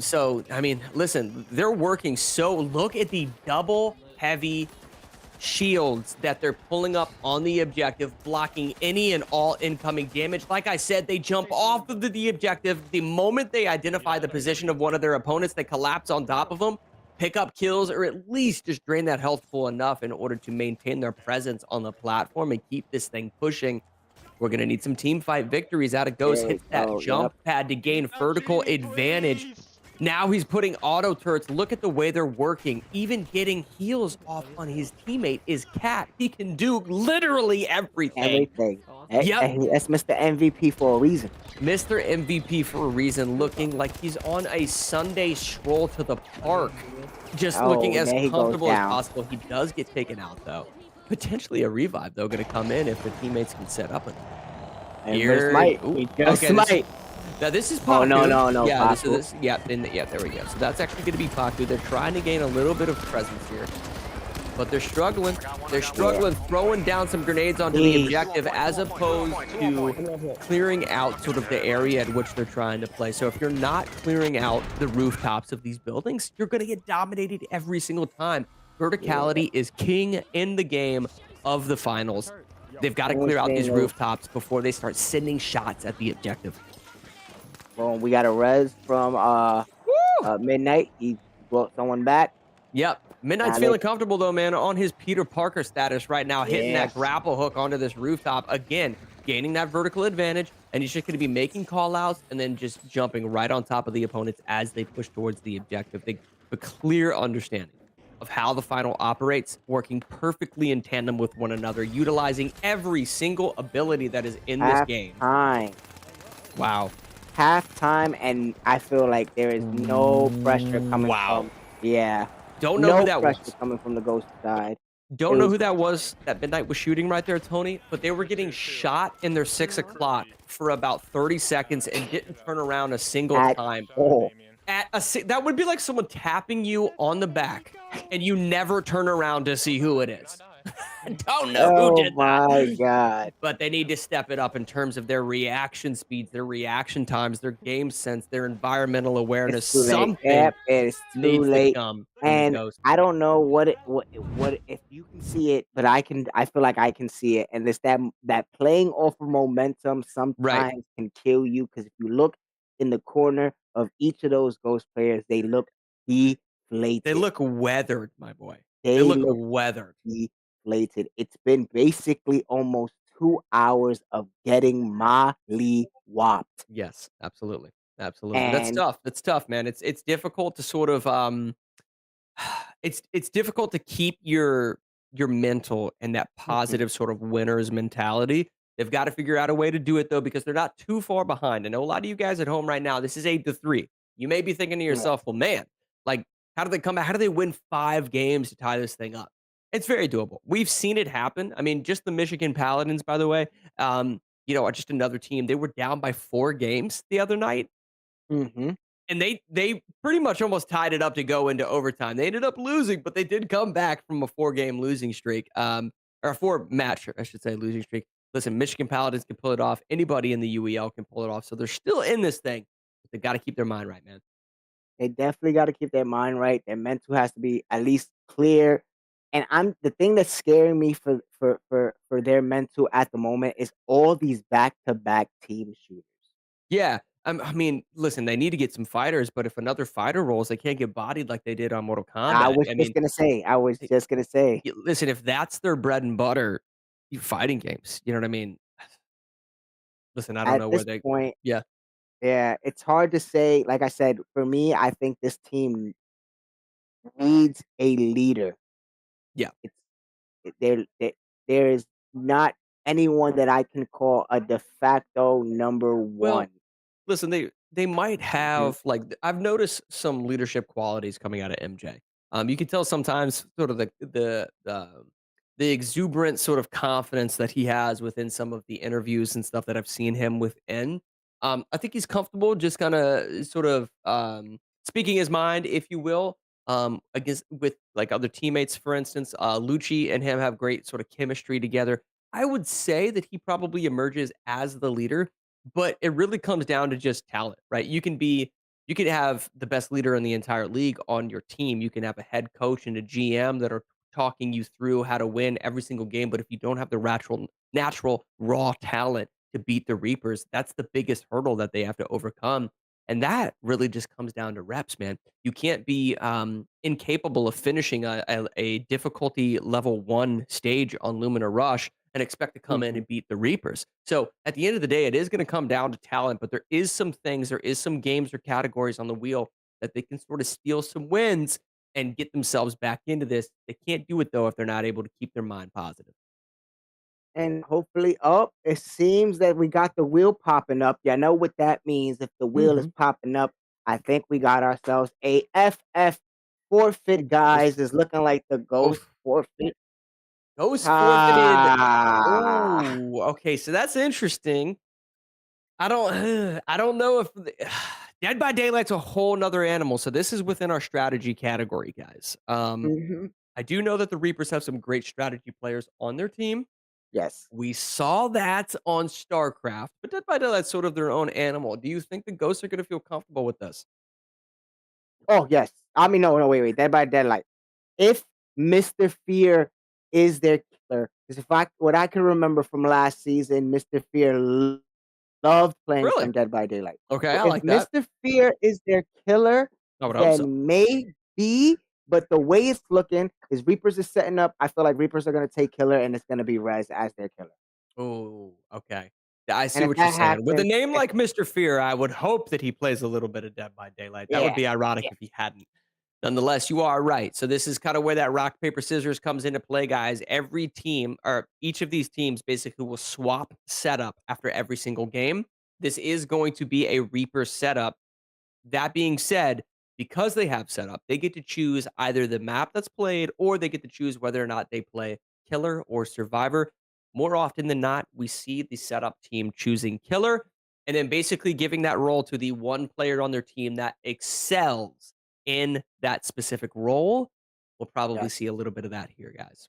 So, I mean, listen, they're working look at the double heavy shields that they're pulling up on the objective, blocking any and all incoming damage. Like I said, they jump off of the objective. The moment they identify the position of one of their opponents, they collapse on top of them, pick up kills, or at least just drain that health pool enough in order to maintain their presence on the platform and keep this thing pushing. We're going to need some team fight victories out of Ghost. Hits that jump pad to gain vertical advantage. Now he's putting auto turrets. Look at the way they're working. Even getting heals off on his teammate is Cat. He can do literally everything. Yep. That's Mr. MVP for a reason. Mr. MVP for a reason, looking like he's on a Sunday stroll to the park. Just looking as comfortable as possible. He does get taken out, though. Potentially a revive, though, going to come in if the teammates can set up. Here, Smite. Now this is Paku. No. Yeah, there we go. So that's actually going to be Paku. They're trying to gain a little bit of presence here, but they're struggling. They're struggling, throwing down some grenades onto the objective as opposed to clearing out sort of the area at which they're trying to play. So if you're not clearing out the rooftops of these buildings, you're going to get dominated every single time. Verticality is king in the game of the finals. They've got to clear out these rooftops before they start sending shots at the objective. Well, we got a res from Midnight. He brought someone back. Yep. Midnight's feeling comfortable, though, man, on his Peter Parker status right now, hitting that grapple hook onto this rooftop. Again, gaining that vertical advantage, and he's just going to be making call-outs and then just jumping right on top of the opponents as they push towards the objective. They have a clear understanding of how the final operates, working perfectly in tandem with one another, utilizing every single ability that is in this game. Wow. Halftime, and I feel like there is no pressure coming from. Don't know who that was. Coming from the Ghost side. Don't know who that was that Midnight was shooting right there, Tony, but they were getting shot in their 6 o'clock for about 30 seconds and didn't turn around a single time. That would be like someone tapping you on the back and you never turn around to see who it is. Don't know who did that. Oh my God. But they need to step it up in terms of their reaction speeds, their reaction times, their game sense, their environmental awareness. Something it's too late. And I don't know what if you can see it, but I feel like I can see it. And it's that playing off of momentum sometimes can kill you, because if you look in the corner of each of those Ghost players, they look deflated. They look weathered, my boy. They look weathered. Deflated. It's been basically almost 2 hours of getting molly-whopped. Yes, absolutely. That's tough. That's tough, man. It's difficult to sort of it's difficult to keep your mental and that positive sort of winner's mentality They've got to figure out a way to do it, though, because they're not too far behind. I know a lot of you guys at home right now, this is 8-3. You may be thinking to yourself, well, man, like, how do they come back? How do they win 5 games to tie this thing up? It's very doable. We've seen it happen. I mean, just the Michigan Paladins, by the way, are just another team. They were down by 4 games the other night. Mm-hmm. And they pretty much almost tied it up to go into overtime. They ended up losing, but they did come back from a 4-game losing streak, or a 4-match, I should say, losing streak. Listen, Michigan Paladins can pull it off. Anybody in the UEL can pull it off. So they're still in this thing. But they've got to keep their mind right, man. They definitely got to keep their mind right. Their mental has to be at least clear. And the thing that's scaring me for their mental at the moment is all these back-to-back team shooters. Yeah. I mean, listen, they need to get some fighters, but if another fighter rolls, they can't get bodied like they did on Mortal Kombat. I was just gonna say. Listen, if that's their bread and butter, fighting games, you know what I mean? Listen, I don't know where they. Point, yeah, it's hard to say. Like I said, for me, I think this team needs a leader. Yeah, there is not anyone that I can call a de facto number one. Well, listen, they might have I've noticed some leadership qualities coming out of MJ. You can tell sometimes sort of the exuberant sort of confidence that he has within some of the interviews and stuff that I've seen him within. I think he's comfortable just kind of sort of speaking his mind, if you will, against with like other teammates, for instance. Lucci and him have great sort of chemistry together. I would say that he probably emerges as the leader, but it really comes down to just talent, right? You can have the best leader in the entire league on your team. You can have a head coach and a GM that are talking you through how to win every single game. But if you don't have the natural raw talent to beat the Reapers, that's the biggest hurdle that they have to overcome. And that really just comes down to reps, man. You can't be incapable of finishing a difficulty level 1 stage on Lumina Rush and expect to come in and beat the Reapers. So at the end of the day, it is going to come down to talent, but there is some games or categories on the wheel that they can sort of steal some wins and get themselves back into this. They can't do it, though, if they're not able to keep their mind positive. And hopefully, it seems that we got the wheel popping up. Yeah, I know what that means. If the wheel is popping up, I think we got ourselves a FF forfeit, guys. It's looking like the Ghost forfeit. Ghost forfeited. Oh, okay. So that's interesting. I don't know if Dead by Daylight's a whole nother animal. So this is within our strategy category, guys. I do know that the Reapers have some great strategy players on their team. Yes. We saw that on StarCraft, but Dead by Daylight's sort of their own animal. Do you think the Ghosts are going to feel comfortable with this? Oh, yes. I mean, no, wait. Dead by Daylight. If Mr. Fear is their killer, because what I can remember from last season, Mr. Fear loved playing some Dead by Daylight. Okay, So I like that. Mr. Fear is their killer, then maybe. But the way it's looking is Reapers is setting up. I feel like Reapers are going to take killer, and it's going to be Rez as their killer. Oh, okay. I see what you're saying. With a name like Mr. Fear, I would hope that he plays a little bit of Dead by Daylight. That would be ironic if he hadn't. Nonetheless, you are right. So this is kind of where that rock, paper, scissors comes into play, guys. Every team, or each of these teams, basically will swap setup after every single game. This is going to be a Reaper setup. That being said, because they have setup, they get to choose either the map that's played, or they get to choose whether or not they play killer or survivor. More often than not, we see the setup team choosing killer and then basically giving that role to the one player on their team that excels in that specific role. We'll probably see a little bit of that here, guys.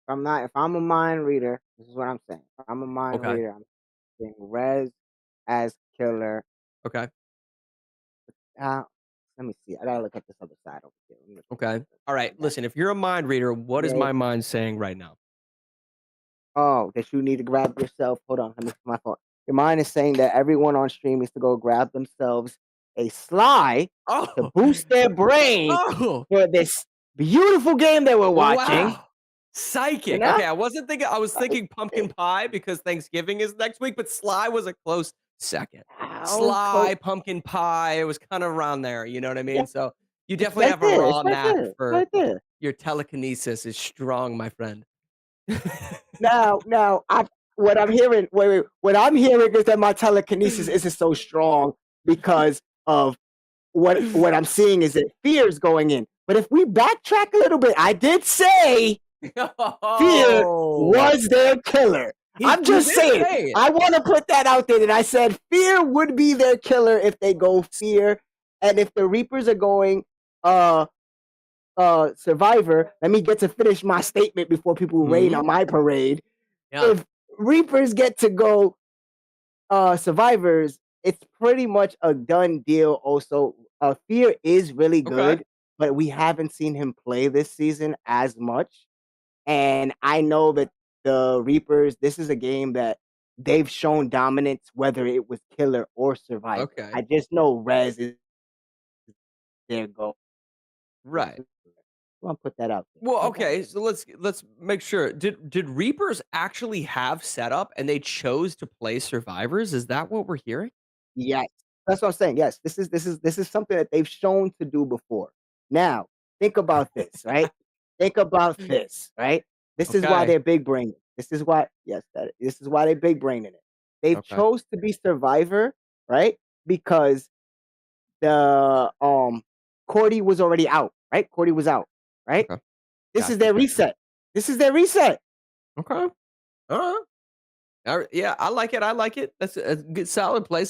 If I'm a mind reader, this is what I'm saying. If I'm a mind reader, I'm saying Rez as killer. Okay. Let me see. I gotta look at this other side over here. Okay. All right. Listen, if you're a mind reader, what is my mind saying right now? Oh, that you need to grab yourself. Hold on. Let me my phone. Your mind is saying that everyone on stream needs to go grab themselves a Sly to boost their brain for this beautiful game that we're watching. Wow. Psychic. You know? Okay, I was thinking pumpkin pie because Thanksgiving is next week, but Sly was a close second. Sly, pumpkin pie, it was kind of around there, you know what I mean? Yeah. So you definitely have a raw knack for your telekinesis is strong, my friend. Now, what I'm hearing, what I'm hearing is that my telekinesis isn't so strong because of what I'm seeing is that fear is going in. But if we backtrack a little bit, I did say fear was their killer. I'm just saying. I want to put that out there that I said fear would be their killer if they go fear, and if the Reapers are going Survivor. Let me get to finish my statement before people rain on my parade. Yeah. If Reapers get to go Survivors, it's pretty much a done deal. Also, Fear is really good, but we haven't seen him play this season as much. And I know that the Reapers, this is a game that they've shown dominance, whether it was killer or survivor. I just know Rez is their goal. Right. I want to put that out there. Well, okay, so let's make sure. Did Reapers actually have setup and they chose to play survivors? Is that what we're hearing? Yes. That's what I'm saying. Yes, this is something that they've shown to do before. Now, think about this, right? Think about this, right? This is why they're big braining. This is why, this is why they're big braining it. They've chose to be survivor, right? Because the Cordy was already out, right? Cordy was out, right? This is their reset. This is their reset. Okay. Yeah, I like it. I like it. That's a good, solid play.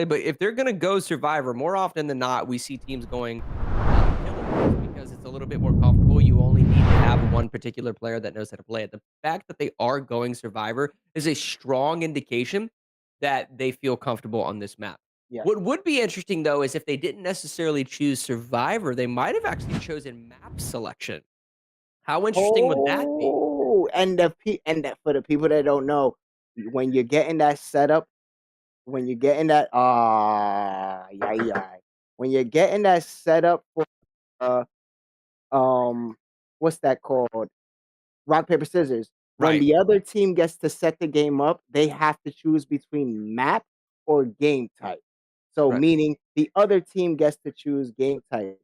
But if they're gonna go survivor, more often than not, we see teams going killer because it's a little bit more comfortable. You only need to have one particular player that knows how to play it. The fact that they are going survivor is a strong indication that they feel comfortable on this map. Yeah. What would be interesting though is if they didn't necessarily choose survivor, they might have actually chosen map selection. How interesting would that be? Oh, and for the people that don't know, when you're getting that setup, when you're getting that when you're getting that setup for what's that called? Rock, paper, scissors. When the other team gets to set the game up, they have to choose between map or game type. So meaning the other team gets to choose game type.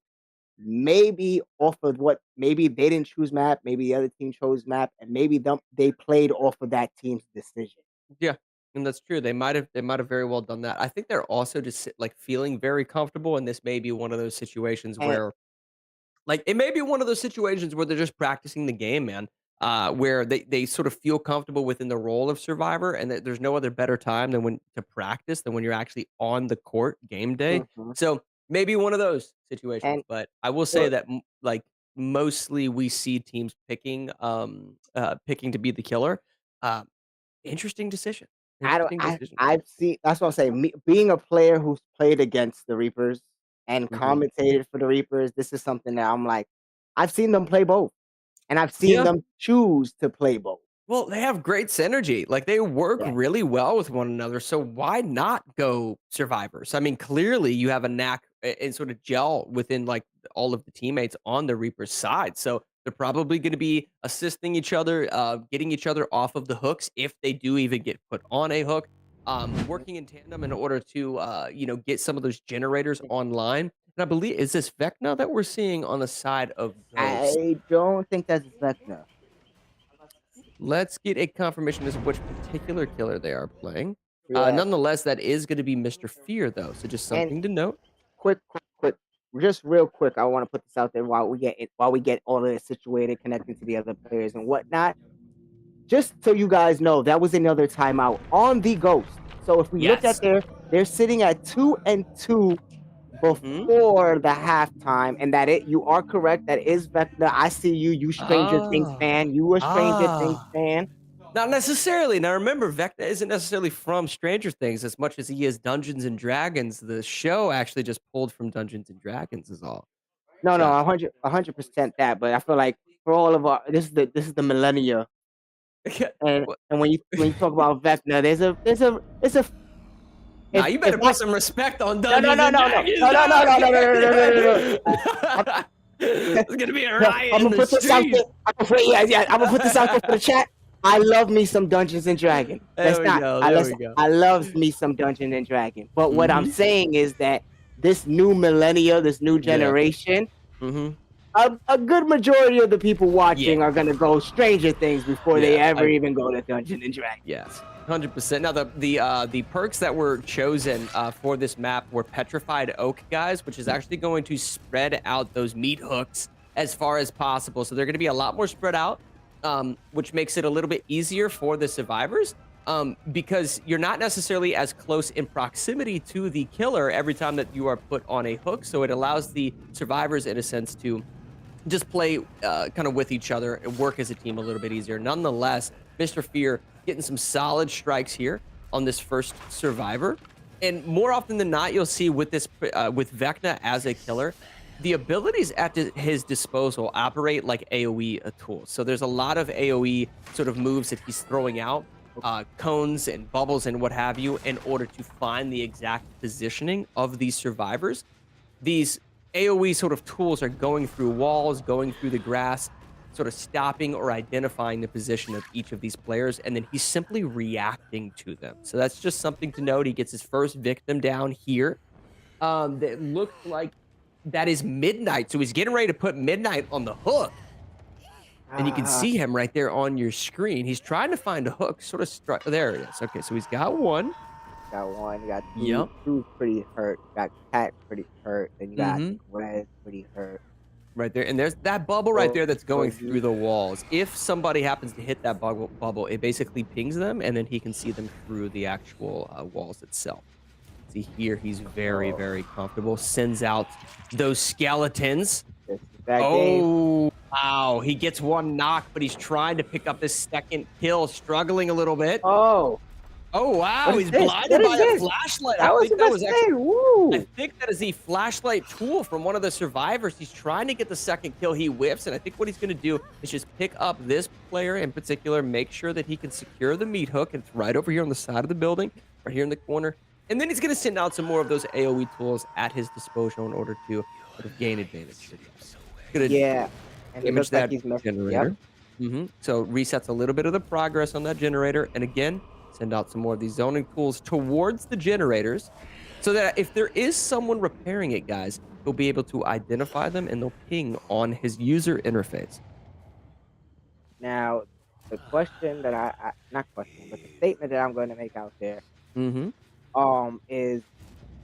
Maybe off of maybe they didn't choose map, maybe the other team chose map, and maybe they played off of that team's decision. Yeah, and that's true. They might have very well done that. I think they're also just like feeling very comfortable, and this may be one of those situations where, like, it may be one of those situations where they're just practicing the game, man. Where they sort of feel comfortable within the role of survivor, and that there's no other better time than when you're actually on the court game day. So maybe one of those situations. But I will say that like mostly we see teams picking to be the killer. Interesting decision. I've seen, that's what I'm saying. Being a player who's played against the Reapers and commentated for the Reapers, this is something that I'm like, I've seen them play both. And I've seen them choose to play both. Well, they have great synergy. Like they work really well with one another. So why not go survivors? I mean, clearly you have a knack and sort of gel within like all of the teammates on the Reaper's side. So they're probably going to be assisting each other, getting each other off of the hooks if they do even get put on a hook. Working in tandem in order to get some of those generators online. And I believe, is this Vecna that we're seeing on the side of Ghost? I don't think that's Vecna. Let's get a confirmation as to which particular killer they are playing. Nonetheless, that is going to be Mr. Fear, though. So just something to note. Quick. Just real quick, I want to put this out there while we get all of this situated, connecting to the other players and whatnot. Just so you guys know, that was another timeout on the Ghost. So if we look at they're sitting at 2-2 before the halftime, and you are correct. That is Vecna. I see you. You Stranger Things fan. You a Stranger Things fan. Not necessarily. Now remember, Vecna isn't necessarily from Stranger Things as much as he is Dungeons and Dragons. The show actually just pulled from Dungeons and Dragons is all. No, 100% that. But I feel like for all of our, this is the millennia. And when you talk about Vecna, it's a Now you better put some respect on Dungeons and Dragons. No. It's gonna be a riot. I'm gonna put this out there. I'm gonna put this out there for the chat. I love me some Dungeons and Dragons. I love me some Dungeons and Dragons. But what I'm saying is that this new millennia, this new generation, a good majority of the people watching are gonna go Stranger Things before they ever even go to Dungeons and Dragons. Yes, 100%. Now the perks that were chosen for this map were Petrified Oak, guys, which is actually going to spread out those meat hooks as far as possible. So they're going to be a lot more spread out, which makes it a little bit easier for the survivors. Because you're not necessarily as close in proximity to the killer every time that you are put on a hook. So it allows the survivors, in a sense, to just play kind of with each other and work as a team a little bit easier. Nonetheless, Mr. Fear getting some solid strikes here on this first survivor. And more often than not, you'll see with this with Vecna as a killer, the abilities at his disposal operate like AoE tools. So there's a lot of AoE sort of moves that he's throwing out, cones and bubbles and what have you, in order to find the exact positioning of these survivors. These AoE sort of tools are going through walls, going through the grass, sort of stopping or identifying the position of each of these players, and then he's simply reacting to them. So that's just something to note. He gets his first victim down here. That looks like that is Midnight. So he's getting ready to put Midnight on the hook. And you can see him right there on your screen. He's trying to find a hook, sort of there it is. Okay, so he's got one. Got one. You got two. Two's pretty hurt. You got Cat pretty hurt. Then you got Red pretty hurt. Right there. And there's that bubble right there that's going through the walls. If somebody happens to hit that bubble, it basically pings them, and then he can see them through the actual walls itself. See here, he's very, very comfortable. Sends out those skeletons. Oh, wow. He gets one knock, but he's trying to pick up his second kill, struggling a little bit. Oh, wow. He's blinded by a flashlight. I think that is the flashlight tool from one of the survivors. He's trying to get the second kill. He whiffs, and I think what he's going to do is just pick up this player in particular, make sure that he can secure the meat hook. It's right over here on the side of the building, right here in the corner. And then he's going to send out some more of those AoE tools at his disposal in order to sort of gain advantage. Yeah. And damage that like generator. So resets a little bit of the progress on that generator. And again, send out some more of these zoning tools towards the generators so that if there is someone repairing it, guys, he'll be able to identify them and they'll ping on his user interface. Now, the question that not question, but the statement that I'm going to make out there is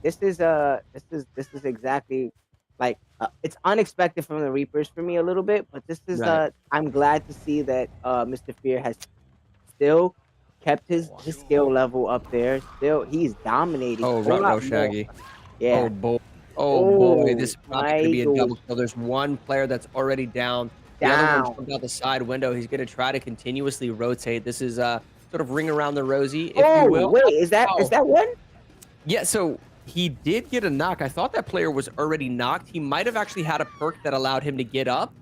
this is exactly like it's unexpected from the Reapers for me a little bit, but this is I'm glad to see that Mr. Fear has still kept his skill level up there. Still, he's dominating. Oh, Shaggy. Yeah. Oh boy, this is probably going to be a double kill. There's one player that's already down. The other one jumped out the side window. He's going to try to continuously rotate. This is sort of ring around the rosy, if you will. Wait, is that one? Yeah, so he did get a knock. I thought that player was already knocked. He might have actually had a perk that allowed him to get up.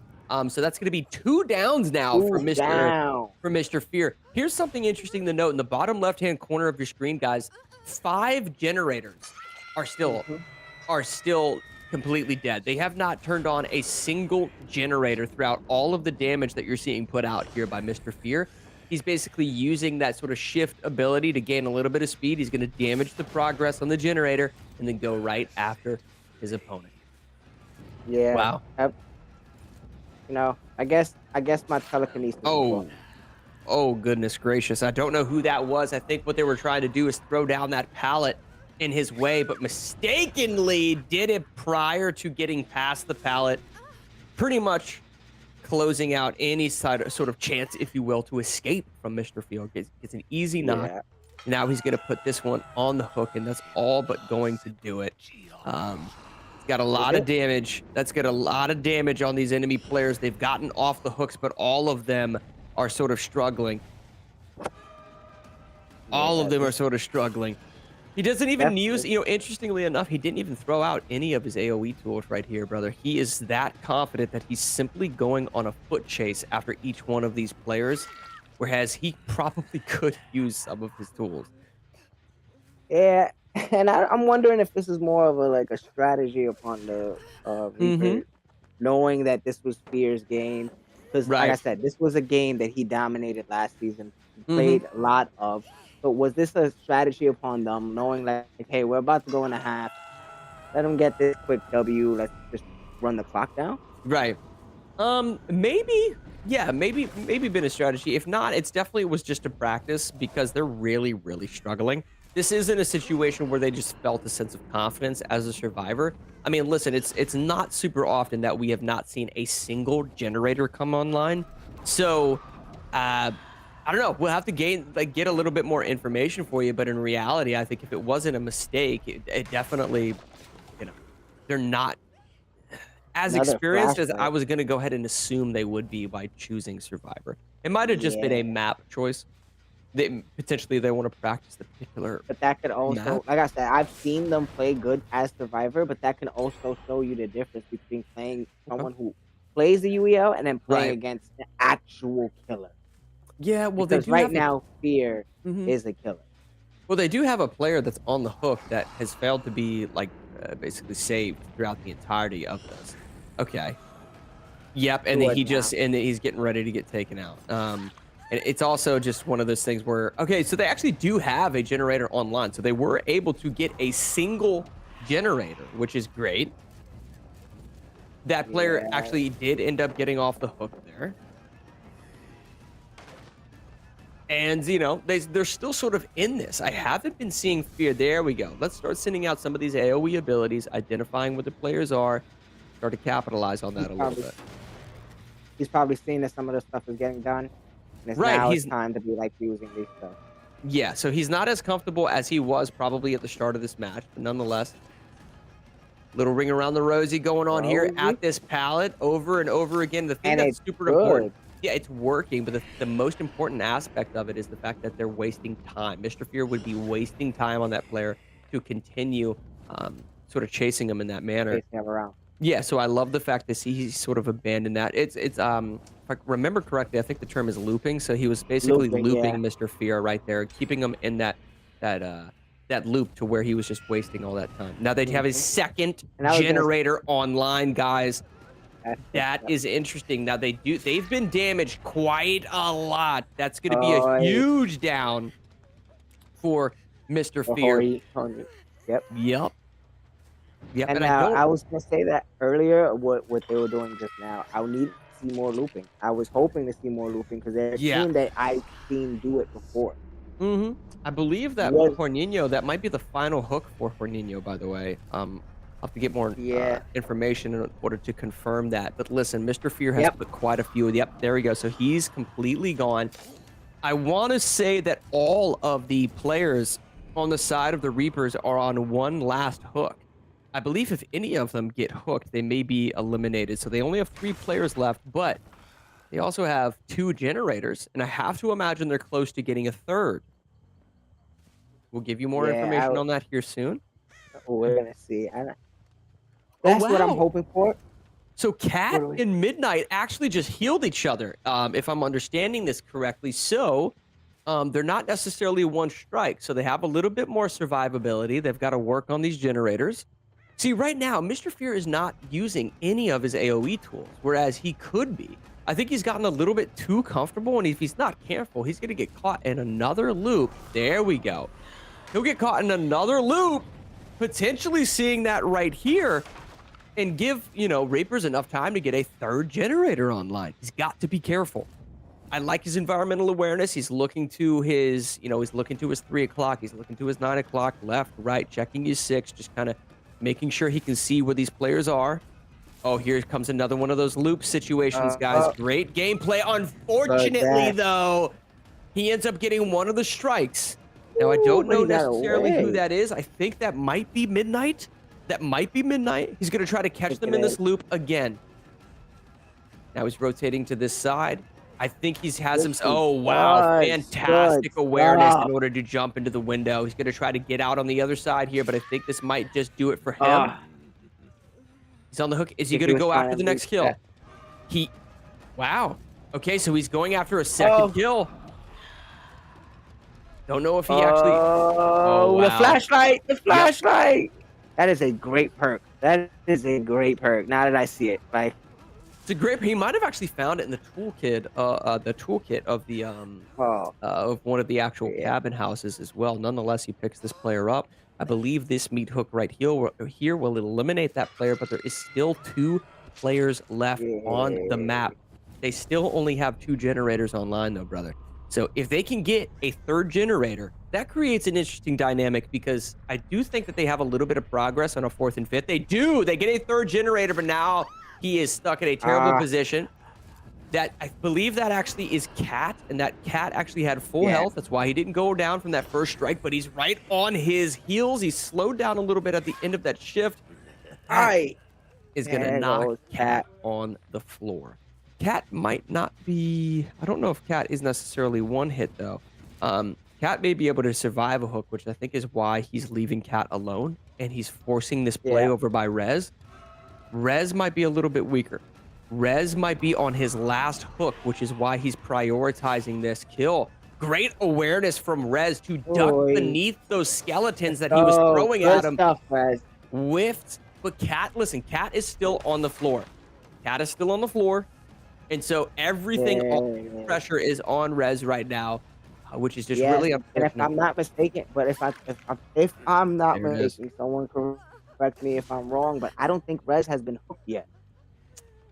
So that's going to be 2 downs now for Mr. Fear. Here's something interesting to note. In the bottom left-hand corner of your screen, guys, 5 generators are still completely dead. They have not turned on a single generator throughout all of the damage that you're seeing put out here by Mr. Fear. He's basically using that sort of shift ability to gain a little bit of speed. He's going to damage the progress on the generator and then go right after his opponent. Yeah. Wow. You know, I guess my telekinesis. Oh, goodness gracious. I don't know who that was. I think what they were trying to do is throw down that pallet in his way, but mistakenly did it prior to getting past the pallet. Pretty much closing out any sort of chance, if you will, to escape from Mr. Field. Gets an easy knock. Yeah. Now he's going to put this one on the hook, and that's all but going to do it. It's got a lot of damage. That's got a lot of damage on these enemy players. They've gotten off the hooks, but all of them are sort of struggling. All of them are sort of struggling. He doesn't even use, interestingly enough, he didn't even throw out any of his AoE tools right here, brother. He is that confident that he's simply going on a foot chase after each one of these players, whereas he probably could use some of his tools. Yeah, and I'm wondering if this is more of a strategy upon the Reaper, knowing that this was Fear's game. Because, like I said, this was a game that he dominated last season, played a lot of. But was this a strategy upon them, knowing like, hey, we're about to go in a half. Let them get this quick W. Let's just run the clock down. Right. Maybe. Yeah, maybe been a strategy. If not, it's definitely was just a practice because they're really, really struggling. This isn't a situation where they just felt a sense of confidence as a survivor. I mean, listen, it's not super often that we have not seen a single generator come online. So, I don't know. We'll have to get a little bit more information for you. But in reality, I think if it wasn't a mistake, it definitely, they're not as Another experienced as I flashlight. was going to go ahead and assume they would be by choosing Survivor. It might have just been a map choice. Potentially they want to practice the particular But that could also, map. like I said, I've seen them play good as Survivor, but that can also show you the difference between playing someone who plays the UEL and then playing Right. against the actual killer. Yeah, well, Because they do right have now, Fear Mhm. is a killer. Well, they do have a player that's on the hook that has failed to be basically saved throughout the entirety of this. Okay. Yep, and then Good he's getting ready to get taken out. And it's also just one of those things where, okay, so they actually do have a generator online, so they were able to get a single generator, which is great. That player actually did end up getting off the hook there. And, they're still sort of in this. I haven't been seeing Fear. There we go. Let's start sending out some of these AoE abilities, identifying what the players are, start to capitalize on that a little bit. He's probably seeing that some of the stuff is getting done. And Right, now it's time to be using these stuff. Yeah, so he's not as comfortable as he was probably at the start of this match, but nonetheless, little ring around the rosy going on here at this pallet over and over again. The thing that's super important. Yeah, it's working, but the most important aspect of it is the fact that they're wasting time. Mr. Fear would be wasting time on that player to continue sort of chasing him in that manner. Chasing him around. Yeah, so I love the fact that he's sort of abandoned that. It's if I remember correctly, I think the term is looping. So he was basically looping Mr. Fear right there, keeping him in that loop to where he was just wasting all that time. Now they have a second generator online, guys. That is interesting. Now they've been damaged quite a lot. That's going to be a huge down for Mr. Fear. Yep. Yep. And I was gonna say that earlier. What they were doing just now. I need to see more looping. I was hoping to see more looping because they're a team that I've seen do it before. I believe that Horninho, that might be the final hook for Horninho, by the way. I'll have to get more information in order to confirm that. But listen, Mr. Fear has put quite a few. Yep, there we go. So he's completely gone. I want to say that all of the players on the side of the Reapers are on one last hook. I believe if any of them get hooked, they may be eliminated. So they only have 3 players left, but they also have 2 generators, and I have to imagine they're close to getting a third. We'll give you more information on that here soon. We're gonna see. That's what I'm hoping for. So Cat and Midnight actually just healed each other, if I'm understanding this correctly. So they're not necessarily one strike, so they have a little bit more survivability. They've got to work on these generators. See, right now, Mr. Fear is not using any of his AoE tools, whereas he could be. I think he's gotten a little bit too comfortable, and if he's not careful, he's going to get caught in another loop. There we go. He'll get caught in another loop, potentially seeing that right here, and give, Reapers enough time to get a third generator online. He's got to be careful. I like his environmental awareness. He's looking to his, he's looking to his 3 o'clock. He's looking to his 9 o'clock, left, right, checking his 6, just kind of making sure he can see where these players are. Oh, here comes another one of those loop situations, guys. Great gameplay. Unfortunately, though, he ends up getting one of the strikes. Now, I don't know necessarily who that is. I think that might be Midnight. He's going to try to catch them in this loop again. Now he's rotating to this side. I think he has him. Oh, wow. Fantastic awareness in order to jump into the window. He's going to try to get out on the other side here, but I think this might just do it for him. He's on the hook. Is he going to go after the next kill? Wow. Okay, so he's going after a second kill. Don't know if he actually... Oh, wow. The flashlight. That is a great perk. Now that I see it. It's a great. He might have actually found it in the toolkit of the of one of the actual cabin houses as well. Nonetheless, he picks this player up. I believe this meat hook right here will eliminate that player, but there is still 2 players left on the map. They still only have 2 generators online, though, brother. So if they can get a 3rd generator, that creates an interesting dynamic because I do think that they have a little bit of progress on a 4th and 5th. They do. They get a 3rd generator, but now he is stuck in a terrible position. That I believe that actually is Cat, and that Cat actually had full health. That's why he didn't go down from that first strike, but he's right on his heels. He's slowed down a little bit at the end of that shift. Is going to knock Cat on the floor. Cat might not be... I don't know if Cat is necessarily one hit, though. Cat may be able to survive a hook, which I think is why he's leaving Cat alone, and he's forcing this play over by Rez. Rez might be a little bit weaker. Rez might be on his last hook, which is why he's prioritizing this kill. Great awareness from Rez to duck beneath those skeletons that he was throwing at him. Whiffed. But Cat, listen, Cat is still on the floor. Cat is still on the floor. And so everything, all the pressure is on Rez right now, which is just really unfortunate. And if I'm not mistaken, but if I'm not mistaken, someone correct me if I'm wrong, but I don't think Rez has been hooked yet.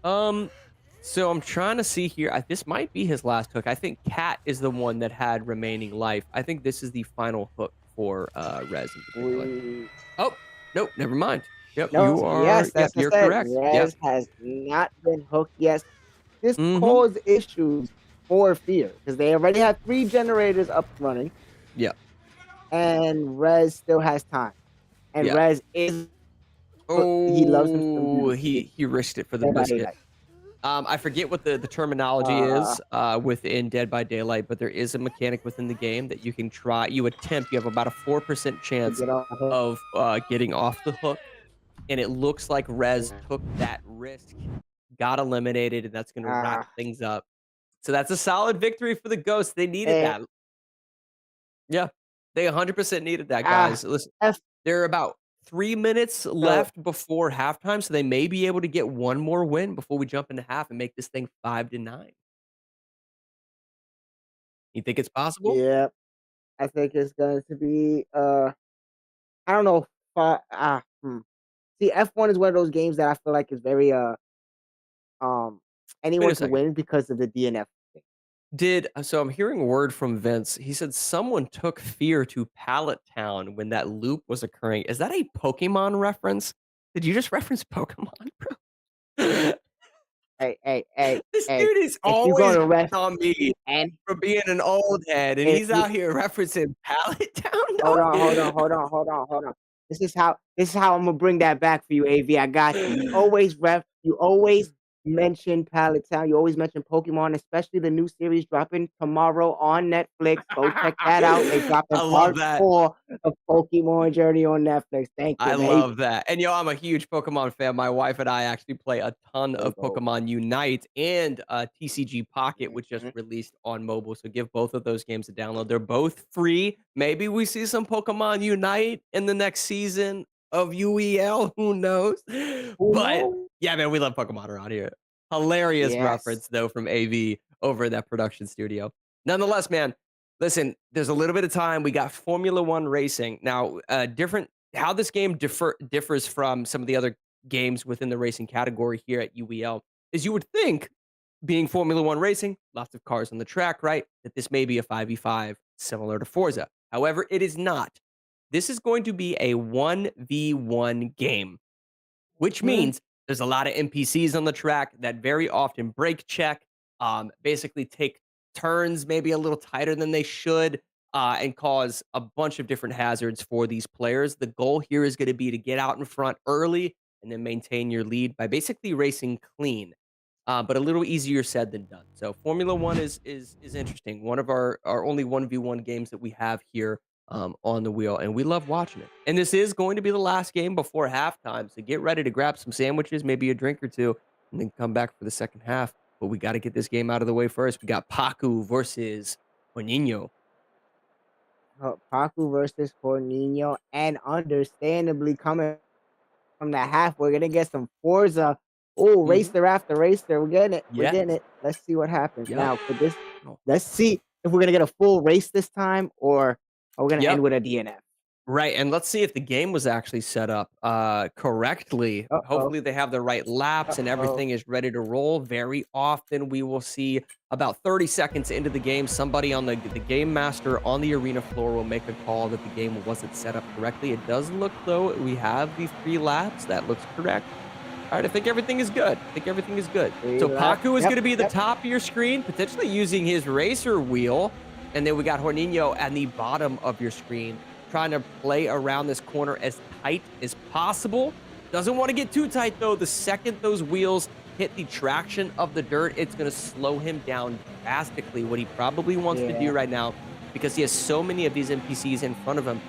So I'm trying to see here. This might be his last hook. I think Cat is the one that had remaining life. I think this is the final hook for Rez in particular. Oh, nope, never mind. Yep, No, you are. yes, that's you're what I said. correct. Rez has not been hooked yet. This caused issues for Fear because they already have 3 generators up running. Yeah. And Rez still has time. And Rez is. He loves him. He risked it for the biscuit. I forget what the terminology is within Dead by Daylight, but there is a mechanic within the game that you can try. You have about a 4% chance of getting off the hook. And it looks like Rez took that risk, got eliminated, and that's going to wrap things up. So that's a solid victory for the Ghosts. They needed that. Yeah, they 100% needed that, guys. Listen, there are about 3 minutes left before halftime, so they may be able to get one more win before we jump into half and make this thing 5-9. You think it's possible? Yeah, I think it's going to be. I don't know. See, F1 is one of those games that I feel like is very anyone can win because of the DNF thing. So I'm hearing word from Vince. He said someone took Fear to Pallet Town when that loop was occurring. Is that a Pokemon reference? Did you just reference Pokemon, bro? Hey. This dude is always on me for being an old head, and he's out here referencing Pallet Town. Hold on. This is how I'm gonna bring that back for you, AV. I got you. You always mention Pallet Town. You always mention Pokemon, especially the new series dropping tomorrow on Netflix. Go check that out. They dropping part 4 of Pokemon Journey on Netflix. Thank you. I love that. And I'm a huge Pokemon fan. My wife and I actually play a ton of Pokemon Unite and TCG Pocket, which just released on mobile. So give both of those games a download. They're both free. Maybe we see some Pokemon Unite in the next season of UEL. Who knows? Yeah, man, we love Pokemon around here. Hilarious reference, though, from AV over in that production studio. Nonetheless, man, listen, there's a little bit of time. We got Formula One racing. Now, how this game differs from some of the other games within the racing category here at UEL is you would think, being Formula One racing, lots of cars on the track, right, that this may be a 5v5 similar to Forza. However, it is not. This is going to be a 1v1 game, which means there's a lot of NPCs on the track that very often brake check, basically take turns maybe a little tighter than they should, and cause a bunch of different hazards for these players. The goal here is going to be to get out in front early and then maintain your lead by basically racing clean, but a little easier said than done. So Formula One is interesting. One of our only 1v1 games that we have here on the wheel, and we love watching it. And this is going to be the last game before halftime, so get ready to grab some sandwiches, maybe a drink or two, and then come back for the second half. But we got to get this game out of the way first. We got Paku versus Juninho. Paku versus Juninho, and understandably coming from the half, we're gonna get some Forza. Oh, racer after racer, we're getting it. We're getting it. Let's see what happens now for this. Let's see if we're gonna get a full race this time, or are we gonna end with a DNF? Right, and let's see if the game was actually set up correctly. Uh-oh. Hopefully, they have the right laps and Uh-oh. everything is ready to roll. Very often, we will see about 30 seconds into the game, somebody on the game master on the arena floor will make a call that the game wasn't set up correctly. It does look, though, we have the 3 laps. That looks correct. All right, I think everything is good. So Paku is going to be the top of your screen, potentially using his racer wheel. And then we got Jorninho at the bottom of your screen, trying to play around this corner as tight as possible. Doesn't want to get too tight, though. The second those wheels hit the traction of the dirt, it's going to slow him down drastically. What he probably wants to do right now, because he has so many of these NPCs in front of him,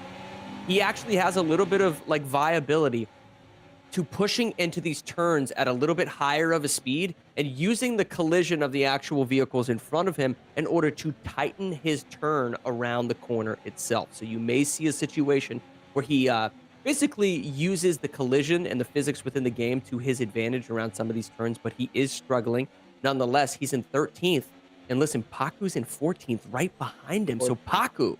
he actually has a little bit of like viability to pushing into these turns at a little bit higher of a speed and using the collision of the actual vehicles in front of him in order to tighten his turn around the corner itself. So you may see a situation where he basically uses the collision and the physics within the game to his advantage around some of these turns, but he is struggling. Nonetheless, he's in 13th. And listen, Paku's in 14th, right behind him. So Paku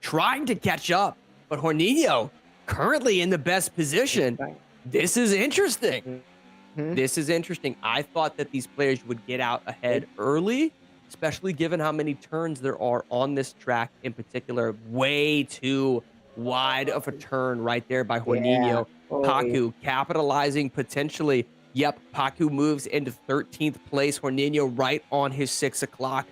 trying to catch up, but Jorninho currently in the best position. This is interesting. This is interesting. I thought that these players would get out ahead early, especially given how many turns there are on this track in particular. Way too wide of a turn right there by Jorninho. Paku capitalizing potentially. Yep, Paku moves into 13th place. Jorninho right on his 6 o'clock.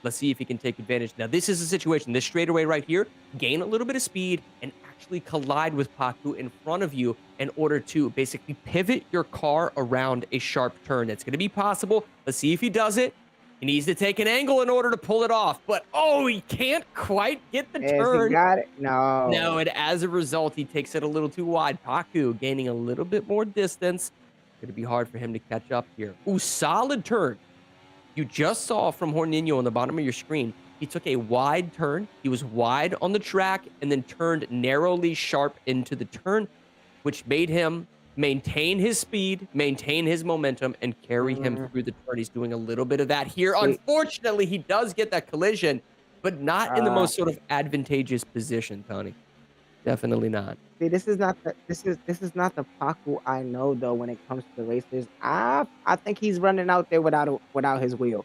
Let's see if he can take advantage. Now, this is a situation. This straightaway right here, gain a little bit of speed and actually collide with Paku in front of you in order to basically pivot your car around a sharp turn. It's going to be possible. Let's see if he does it. He needs to take an angle in order to pull it off. But, oh, he can't quite get the turn. He got it? No. No, and as a result, he takes it a little too wide. Paku gaining a little bit more distance. Going to be hard for him to catch up here. Ooh, solid turn. You just saw from Jorninho on the bottom of your screen. He took a wide turn. He was wide on the track and then turned narrowly sharp into the turn, which made him maintain his speed, maintain his momentum, and carry him through the turn. He's doing a little bit of that here. Unfortunately, he does get that collision, but not in the most sort of advantageous position, Tony. Definitely not. See, this is not the Paku I know though. When it comes to the racers, I think he's running out there without his wheel.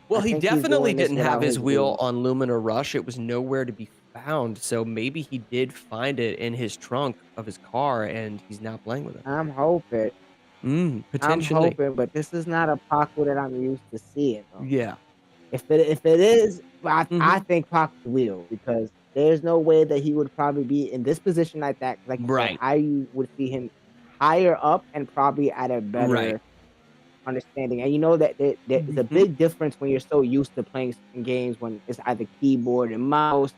Well, he definitely didn't have his wheel on Lumina Rush. It was nowhere to be found. So maybe he did find it in his trunk of his car, and he's not playing with it. I'm hoping. Potentially. I'm hoping, but this is not a Paku that I'm used to seeing. Though. Yeah. If it is, I think Paku will, because there's no way that he would probably be in this position like that. Like right. I would see him higher up and probably at a better understanding. And you know that there's a big difference when you're so used to playing games when it's either keyboard and mouse,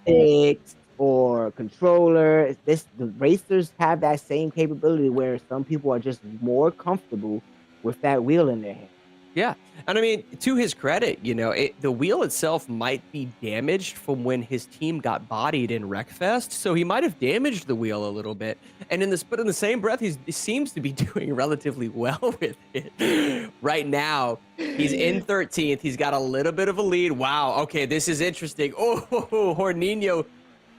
sticks or controller. The racers have that same capability where some people are just more comfortable with that wheel in their hand. Yeah. And I mean, to his credit, you know, the wheel itself might be damaged from when his team got bodied in Wreckfest. So he might have damaged the wheel a little bit. And in the same breath, he seems to be doing relatively well with it. Right now, he's in 13th. He's got a little bit of a lead. Wow. Okay, this is interesting. Oh, Jorninho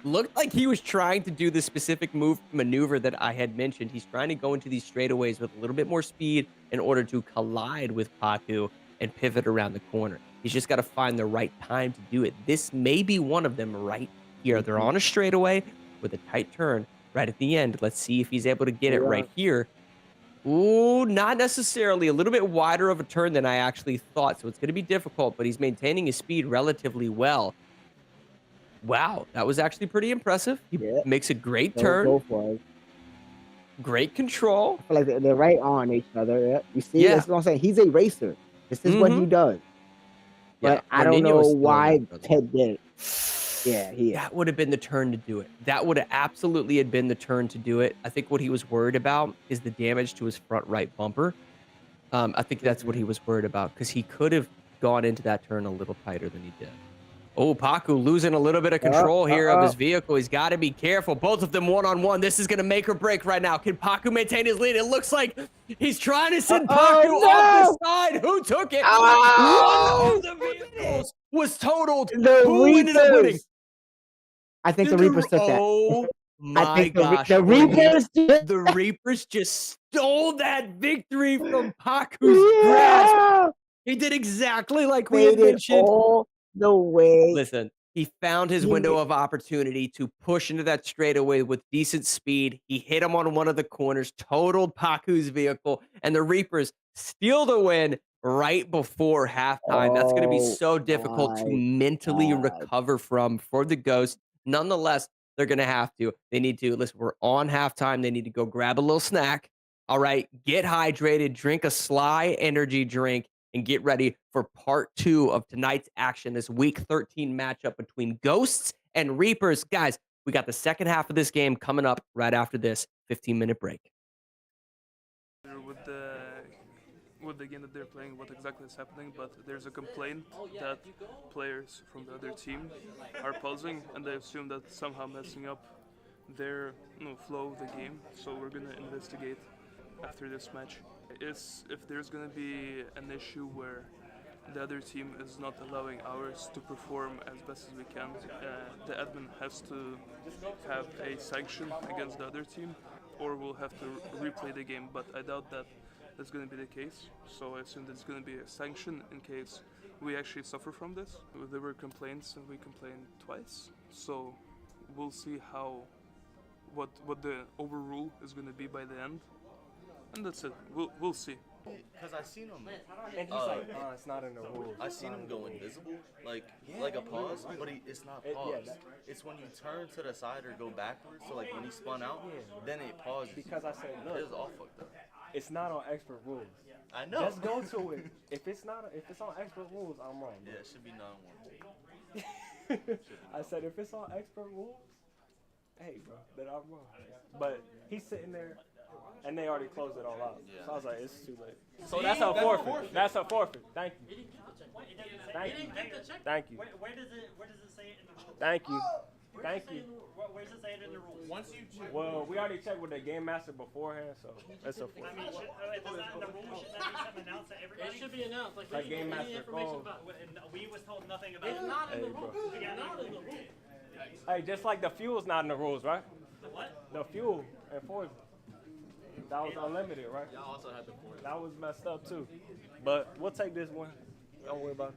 looked like he was trying to do the specific maneuver that I had mentioned. He's trying to go into these straightaways with a little bit more speed in order to collide with Paku and pivot around the corner. He's just got to find the right time to do it. This may be one of them right here. They're on a straightaway with a tight turn right at the end. Let's see if he's able to get it right here. Ooh, not necessarily. A little bit wider of a turn than I actually thought, so it's going to be difficult, but he's maintaining his speed relatively well. Wow, that was actually pretty impressive. He makes a great turn. Go for it. Great control. I feel like they're right on each other. You see, that's what I'm saying. He's a racer. This is what he does. But I don't know why Ted did it. Yeah, that would have been the turn to do it. That would have absolutely had been the turn to do it. I think what he was worried about is the damage to his front right bumper. I think that's what he was worried about, because he could have gone into that turn a little tighter than he did. Oh, Paku losing a little bit of control here of his vehicle. He's got to be careful. Both of them one-on-one. This is going to make or break right now. Can Paku maintain his lead? It looks like he's trying to send Paku off the side. Who took it? One of the vehicles was totaled. Who ended up winning? I think the Reapers took that. Oh I my think gosh. the Reapers. The Reapers just stole that victory from Paku's grasp. Yeah! He did exactly like we Made had it mentioned. all the way. Listen, he found his He window ma- of opportunity to push into that straightaway with decent speed. He hit him on one of the corners, totaled Paku's vehicle, and the Reapers steal the win right before halftime. That's going to be Oh so difficult to my mentally God. recover from for the Ghosts. Nonetheless, they're going to have to. They need to, listen, we're on halftime. They need to go grab a little snack. All right, get hydrated, drink a Sly energy drink, and get ready for part 2 of tonight's action, this Week 13 matchup between Ghosts and Reapers. Guys, we got the second half of this game coming up right after this 15-minute break. With the game that they're playing, what exactly is happening, but there's a complaint that players from the other team are pausing, and they assume that somehow messing up their flow of the game. So we're gonna investigate after this match. If there's gonna be an issue where the other team is not allowing ours to perform as best as we can, the admin has to have a sanction against the other team, or we'll have to replay the game. But I doubt that that's going to be the case, so I assume there's going to be a sanction in case we actually suffer from this. There were complaints, and we complained twice, so we'll see what the overrule is going to be by the end, and that's it. We'll see. Because I seen him. And he's like, it's not in the rules. I seen him go invisible, like a pause, but it's not pause. It's when you turn to the side or go backwards. So like when he spun out, then it pauses. Because I said, look, it's all fucked up. It's not on expert rules. I know. Just go to it. If it's on expert rules, I'm wrong. Yeah, it should be 9-1. I said if it's on expert rules, hey bro, then I'm wrong. But he's sitting there. And they already closed it all out. Yeah. So I was like, it's too late. So that's a forfeit. That's a forfeit. Thank you. Thank you. Thank you. Where does it say it in the rules? Thank you. Thank you. Where does it say it in the rules? Once you check. Well, we already checked with the game master beforehand, so it's a forfeit. I mean, if it's not in the rules, should that be something announced to everybody? It should be announced. Like game master calls. And we was told nothing about it. It's not in the rules. It's not in the rules. Hey, just like the fuel's not in the rules, right? The what? The fuel and Forza. That was unlimited, right? Y'all also had the Forza. That was messed up too. But we'll take this one. Don't worry about it.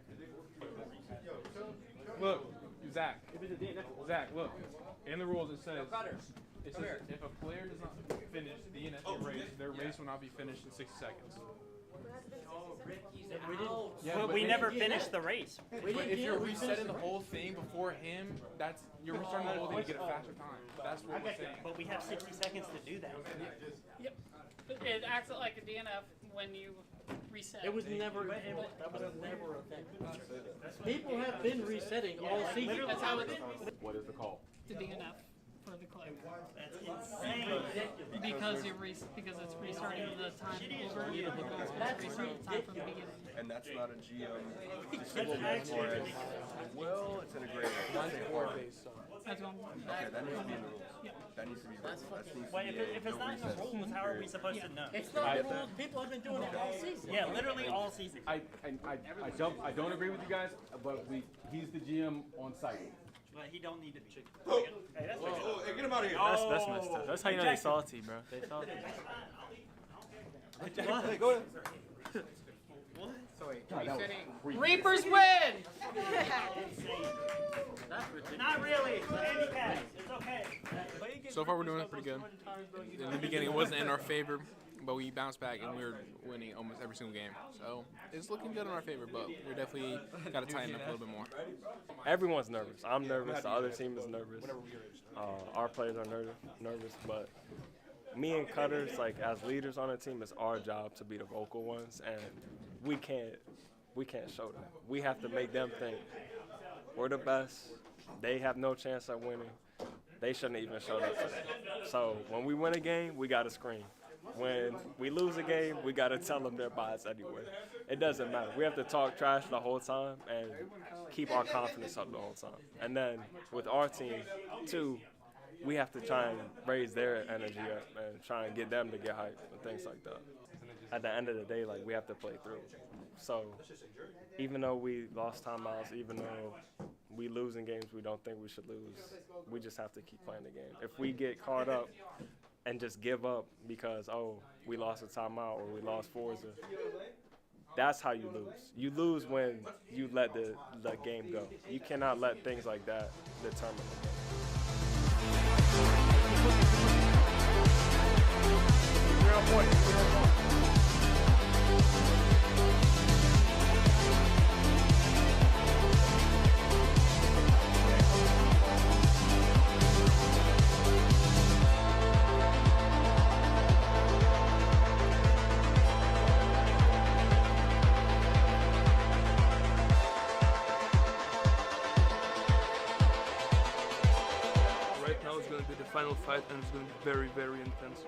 Look, Zach, look. In the rules it says if a player does not finish the DNF race, their race will not be finished in 60 seconds. We never finished the race. But if you're resetting the whole thing before him, you're restarting the whole thing to get a faster time. That's what we're saying. But we have 60 seconds to do that. Yep. It acts like a DNF when you reset. It was never. That was never a thing. People have been resetting all season. That's how it's What is the call? the DNF for the clip. That's insane. Because it's restarting the time over. It's restarting the time from the beginning. And that's not a GM. Well, it's integrated. That's one. Okay, that needs to be in the rules. Yeah. That needs to be in the rules. Wait, if it's not in the rules, how are we supposed to know? It's not the rules. People have been doing it all season. Yeah, literally all season. I don't agree with you guys, but he's the GM on site. But he don't need to be. Hey, get him out of here. That's messed up. That's how you know they salty, bro. They salty. Hey, go ahead. Reapers win! Not really. Handicap. It's okay. So far, we're doing pretty good. In the beginning, it wasn't in our favor, but we bounced back and we're winning almost every single game. So it's looking good in our favor, but we're definitely got to tighten up a little bit more. Everyone's nervous. I'm nervous. The other team is nervous. Our players are nervous, but me and Cutters, like as leaders on the team, it's our job to be the vocal ones, and we can't show that. We have to make them think we're the best. They have no chance at winning. They shouldn't even show up today. So when we win a game, we got to scream. When we lose a game, we got to tell them they're biased anyway. It doesn't matter. We have to talk trash the whole time and keep our confidence up the whole time. And then with our team, too, we have to try and raise their energy up and try and get them to get hyped and things like that. At the end of the day, like, we have to play through. So even though we lost timeouts, even though we lose in games we don't think we should lose. We just have to keep playing the game. If we get caught up and just give up because, oh, we lost a timeout or we lost Forza, that's how you lose. You lose when you let the game go. You cannot let things like that determine the game. Right now it's going to be the final fight, and it's going to be very, very intense.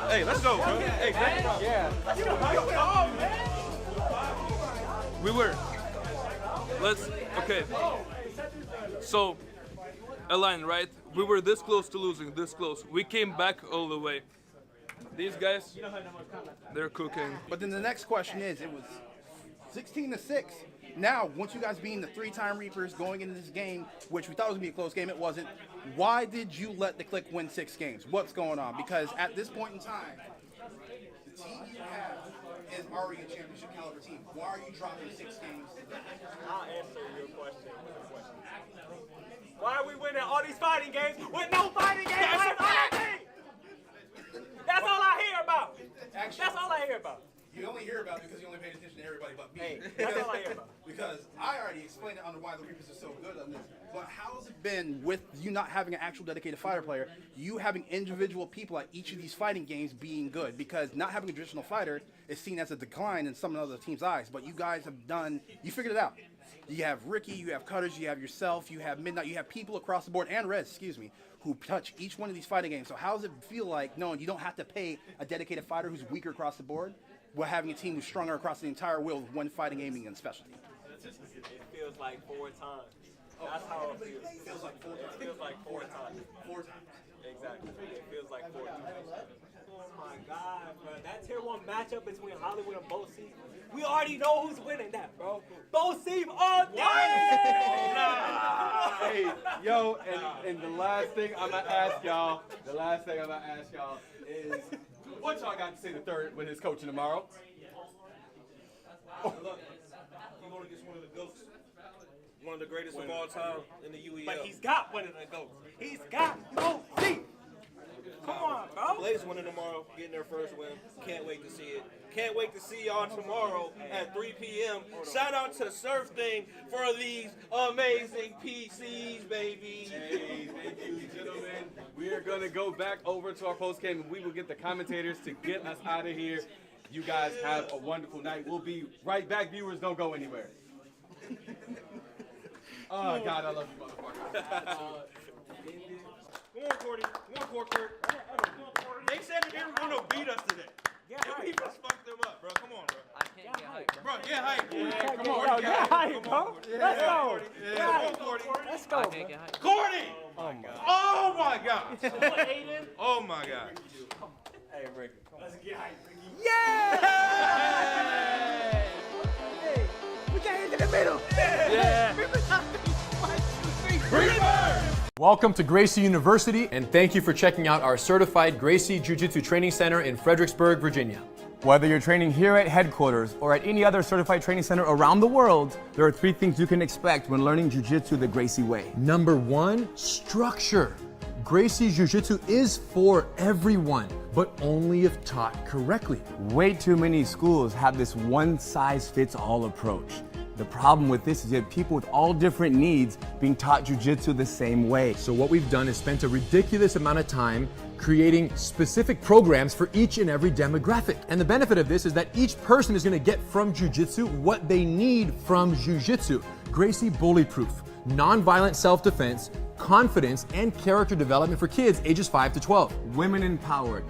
Hey, let's go, bro. Hey, yeah. We were. Okay. So, Align, right? We were this close to losing, this close. We came back all the way. These guys, they're cooking. But then the next question is, it was 16-6. Now, once you guys being the 3-time Reapers going into this game, which we thought was going to be a close game, it wasn't. Why did you let the Click win 6 games? What's going on? Because at this point in time, the team you have is already a championship caliber team. Why are you dropping 6 games? I'll answer your question. Why are we winning all these fighting games with no fighting games left on our team? That's all I hear about. That's all I hear about. You only hear about it because you only paid attention to everybody but me. Hey, that's all I hear about. Because I already explained it on why the Reapers are so good on this. But how's it been with you not having an actual dedicated fighter player, you having individual people at each of these fighting games being good? Because not having a traditional fighter is seen as a decline in some of the other teams' eyes. But you guys have done, you figured it out. You have Ricky, you have Cutters, you have yourself, you have Midnight, you have people across the board, and Rez, excuse me, who touch each one of these fighting games. So how does it feel like knowing you don't have to pay a dedicated fighter who's weaker across the board, while having a team who's stronger across the entire wheel with one fighting gaming and specialty? It feels like 4 times. That's how it feels. It feels like 4 times. It feels like 4 times. 4 times. Exactly. It feels like 4 times. Oh my God, bro. That tier 1 matchup between Hollywood and Bo Seam, we already know who's winning that, bro. Bo Seam all day! Hey, yo, and the last thing I'm going to ask y'all, is what y'all got to say to Third with his coaching tomorrow? Look, he's going against one of the GOATs. One of the greatest of all time in the UEL. But he's got one of the GOATs. He's got no seat. Come on, bro. Blaze winning tomorrow, getting their first win. Can't wait to see it. Can't wait to see y'all tomorrow at 3 p.m. Shout out to SurfThing for these amazing PCs, baby. Hey, thank you, gentlemen. We are going to go back over to our post game, and we will get the commentators to get us out of here. You guys have a wonderful night. We'll be right back. Viewers, don't go anywhere. Oh, God, I love you, motherfucker. Come on, Cordy. Come on, Corker. They said that they were going to beat us today. And we just fucked them up, bro. Come on, bro. I can't get hyped, bro. Get hyped. Yeah, come on, get hyped, bro. Let's go. Come on, Cordy. Let's go. Cordy! Oh, my God. Oh, my God. Aiden. Oh, my God. Hey, Ricky. Let's get hyped, Ricky. Yeah! Hey, we got into the middle. Yeah. Welcome to Gracie University, and thank you for checking out our certified Gracie Jiu-Jitsu Training Center in Fredericksburg, Virginia. Whether you're training here at headquarters or at any other certified training center around the world, there are 3 things you can expect when learning Jiu-Jitsu the Gracie way. Number 1, structure. Gracie Jiu-Jitsu is for everyone, but only if taught correctly. Way too many schools have this one-size-fits-all approach. The problem with this is you have people with all different needs being taught jujitsu the same way. So what we've done is spent a ridiculous amount of time creating specific programs for each and every demographic. And the benefit of this is that each person is going to get from jujitsu what they need from jujitsu. Gracie bully-proof, non-violent self-defense, confidence, and character development for kids ages 5 to 12. Women empowered.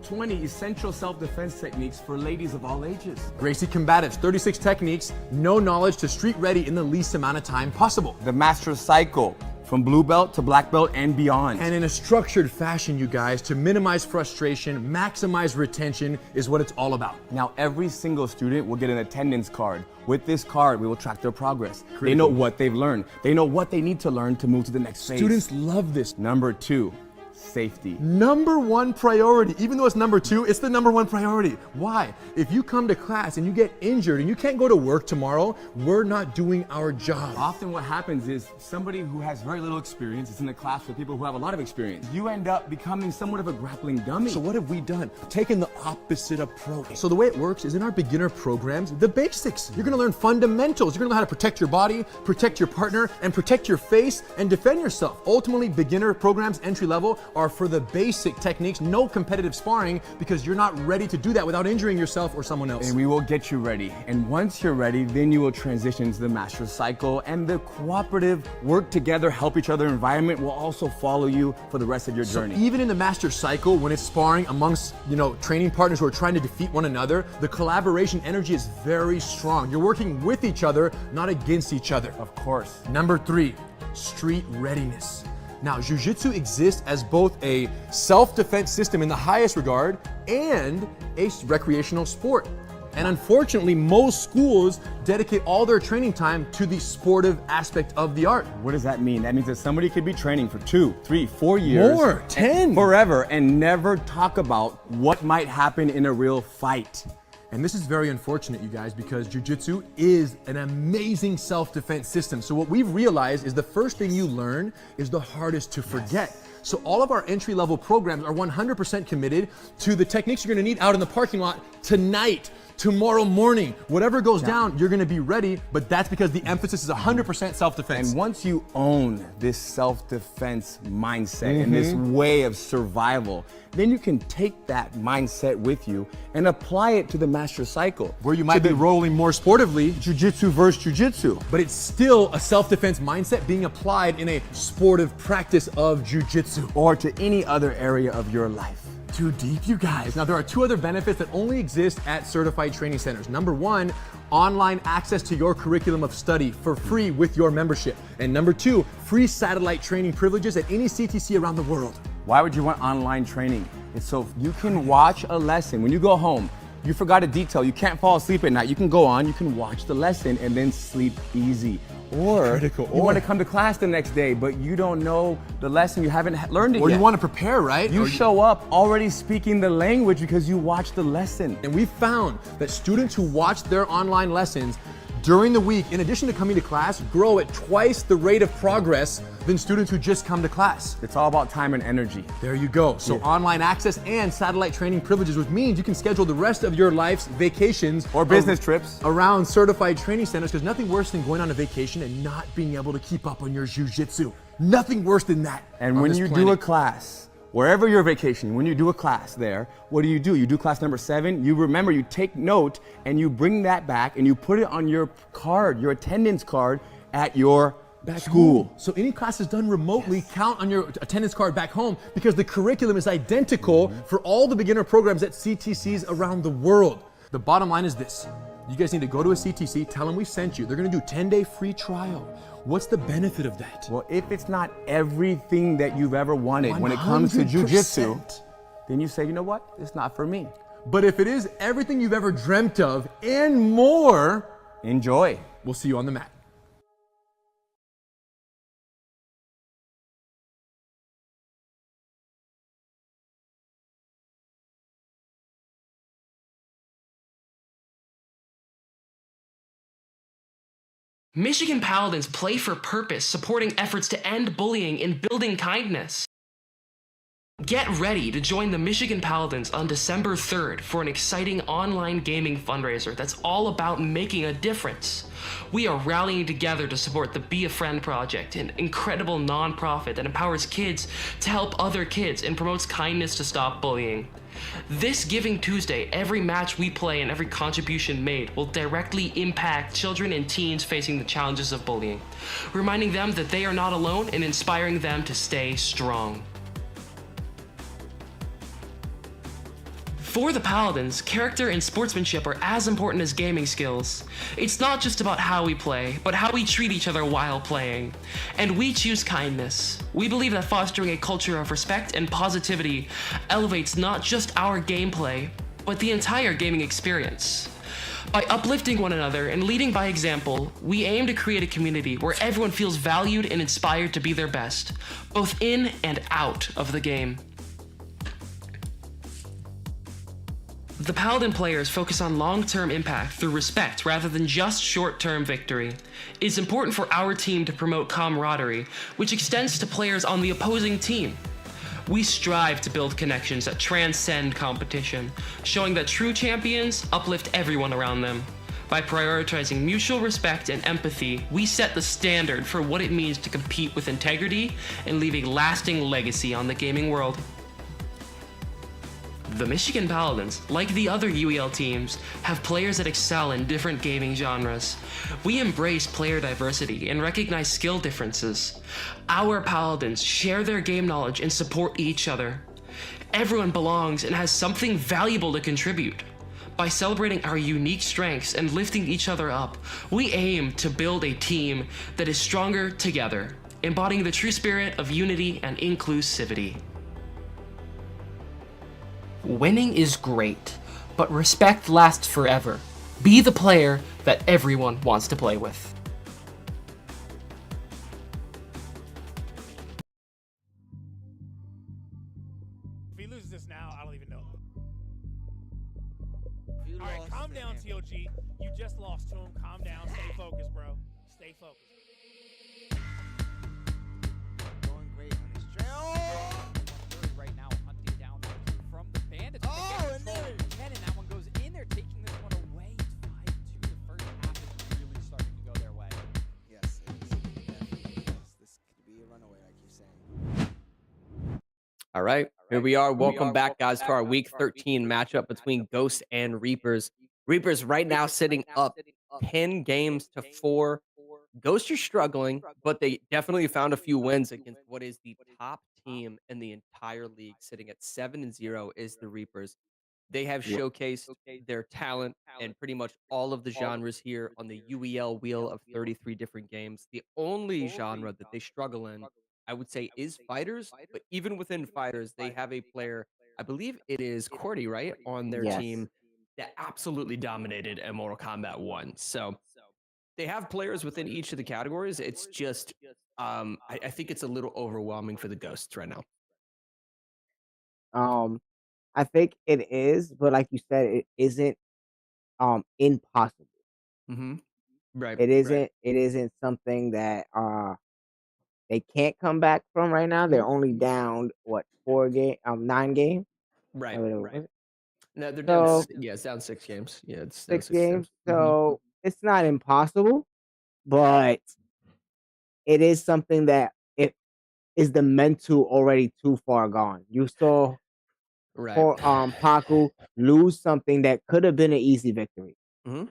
20 essential self-defense techniques for ladies of all ages. Gracie Combatives, 36 techniques, no knowledge to street ready in the least amount of time possible. The Master Cycle, from blue belt to black belt and beyond. And in a structured fashion, you guys, to minimize frustration, maximize retention is what it's all about. Now, every single student will get an attendance card. With this card, we will track their progress. Critical. They know what they've learned. They know what they need to learn to move to the next phase. Students love this. Number 2, safety. Number 1 priority. Even though it's number 2, it's the number 1 priority. Why? If you come to class and you get injured and you can't go to work tomorrow, we're not doing our job. Often what happens is somebody who has very little experience is in a class with people who have a lot of experience. You end up becoming somewhat of a grappling dummy. So what have we done? Taken the opposite approach. So the way it works is in our beginner programs, the basics. You're gonna learn fundamentals. You're gonna know how to protect your body, protect your partner, and protect your face, and defend yourself. Ultimately, beginner programs, entry level, are for the basic techniques, no competitive sparring, because you're not ready to do that without injuring yourself or someone else. And we will get you ready. And once you're ready, then you will transition to the Master Cycle, and the cooperative, work together, help each other environment will also follow you for the rest of your journey. So even in the Master Cycle, when it's sparring amongst, training partners who are trying to defeat one another, the collaboration energy is very strong. You're working with each other, not against each other. Of course. Number 3, street readiness. Now, Jiu-Jitsu exists as both a self-defense system in the highest regard and a recreational sport. And unfortunately, most schools dedicate all their training time to the sportive aspect of the art. What does that mean? That means that somebody could be training for 2, 3, 4 years. More, 10. Forever, and never talk about what might happen in a real fight. And this is very unfortunate, you guys, because Jiu-Jitsu is an amazing self-defense system. So what we've realized is the first thing you learn is the hardest to forget. So all of our entry-level programs are 100% committed to the techniques you're gonna need out in the parking lot tonight, tomorrow morning. Whatever goes down, you're gonna be ready, but that's because the emphasis is 100% self-defense. And once you own this self-defense mindset and this way of survival, then you can take that mindset with you and apply it to the Master Cycle. Where you might be rolling more sportively, Jiu-Jitsu versus Jiu-Jitsu. but it's still a self-defense mindset being applied in a sportive practice of Jiu-Jitsu. Or to any other area of your life. Too deep, you guys. Now, there are 2 other benefits that only exist at certified training centers. Number 1, online access to your curriculum of study for free with your membership. And number 2, free satellite training privileges at any CTC around the world. Why would you want online training? It's so you can watch a lesson. When you go home, you forgot a detail, you can't fall asleep at night, you can go on, you can watch the lesson and then sleep easy. Or you want to come to class the next day, but you don't know the lesson, you haven't learned it yet. Or you want to prepare, right? You show up already speaking the language because you watched the lesson. And we found that students who watch their online lessons during the week, in addition to coming to class, grow at twice the rate of progress than students who just come to class. It's all about time and energy. There you go. So online access and satellite training privileges, which means you can schedule the rest of your life's vacations or business trips around certified training centers, because nothing worse than going on a vacation and not being able to keep up on your jiu-jitsu. Nothing worse than that. And when you do a class, wherever you're vacationing, when you do a class there, what do? You do class number 7, you remember, you take note, and you bring that back, and you put it on your card, your attendance card at your school. Home. So any classes done remotely count on your attendance card back home, because the curriculum is identical for all the beginner programs at CTCs around the world. The bottom line is this. You guys need to go to a CTC, tell them we sent you. They're gonna do a 10-day free trial. What's the benefit of that? Well, if it's not everything that you've ever wanted when it comes to jiu-jitsu, then you say, you know what? It's not for me. But if it is everything you've ever dreamt of and more, enjoy. We'll see you on the mat. Michigan Paladins play for purpose, supporting efforts to end bullying and building kindness. Get ready to join the Michigan Paladins on December 3rd for an exciting online gaming fundraiser that's all about making a difference. We are rallying together to support the Be a Friend project, an incredible nonprofit that empowers kids to help other kids and promotes kindness to stop bullying. This Giving Tuesday, every match we play and every contribution made will directly impact children and teens facing the challenges of bullying, reminding them that they are not alone and inspiring them to stay strong. For the Paladins, character and sportsmanship are as important as gaming skills. It's not just about how we play, but how we treat each other while playing. And we choose kindness. We believe that fostering a culture of respect and positivity elevates not just our gameplay, but the entire gaming experience. By uplifting one another and leading by example, we aim to create a community where everyone feels valued and inspired to be their best, both in and out of the game. The Paladin players focus on long-term impact through respect rather than just short-term victory. It's important for our team to promote camaraderie, which extends to players on the opposing team. We strive to build connections that transcend competition, showing that true champions uplift everyone around them. By prioritizing mutual respect and empathy, we set the standard for what it means to compete with integrity and leave a lasting legacy on the gaming world. The Michigan Paladins, like the other UEL teams, have players that excel in different gaming genres. We embrace player diversity and recognize skill differences. Our Paladins share their game knowledge and support each other. Everyone belongs and has something valuable to contribute. By celebrating our unique strengths and lifting each other up, we aim to build a team that is stronger together, embodying the true spirit of unity and inclusivity. Winning is great, but respect lasts forever. Be the player that everyone wants to play with. If he loses this now, I don't even know. All right, calm down, TOG. You just lost to him. Calm down. Stay focused, bro. Stay focused. Going great on his trail. Right now, hunting down from the bandits. Oh, and there and that one goes in there, taking this one away. It's 5-2. The first half is really starting to go their way. Yes, it is. This could be a runaway, like you're saying. All right, here we are. Welcome back, guys, to our Week 13 matchup between Ghosts and Reapers. Reapers right now sitting up 10 games to 4. Ghosts are struggling, but they definitely found a few wins against what is the top team in the entire league. Sitting at 7-0 is the Reapers. They have showcased their talent in pretty much all of the genres here on the UEL wheel of 33 different games. The only genre that they struggle in, I would say, is fighters. But even within fighters, they have a player, I believe it is Cordy, right, on their team that absolutely dominated in Mortal Kombat 1. So they have players within each of the categories. It's just, I think it's a little overwhelming for the Ghosts right now. I think it is, but like you said, it isn't impossible. Mm-hmm. Right. It isn't something that they can't come back from right now. They're only down 9 games. Right. Right. No, they're So, down. Yeah, it's down 6 games. Yeah, it's down 6 6 games. So it's not impossible, but it is something that it is the mental already too far gone. You saw Paku lose something that could have been an easy victory. Mm-hmm.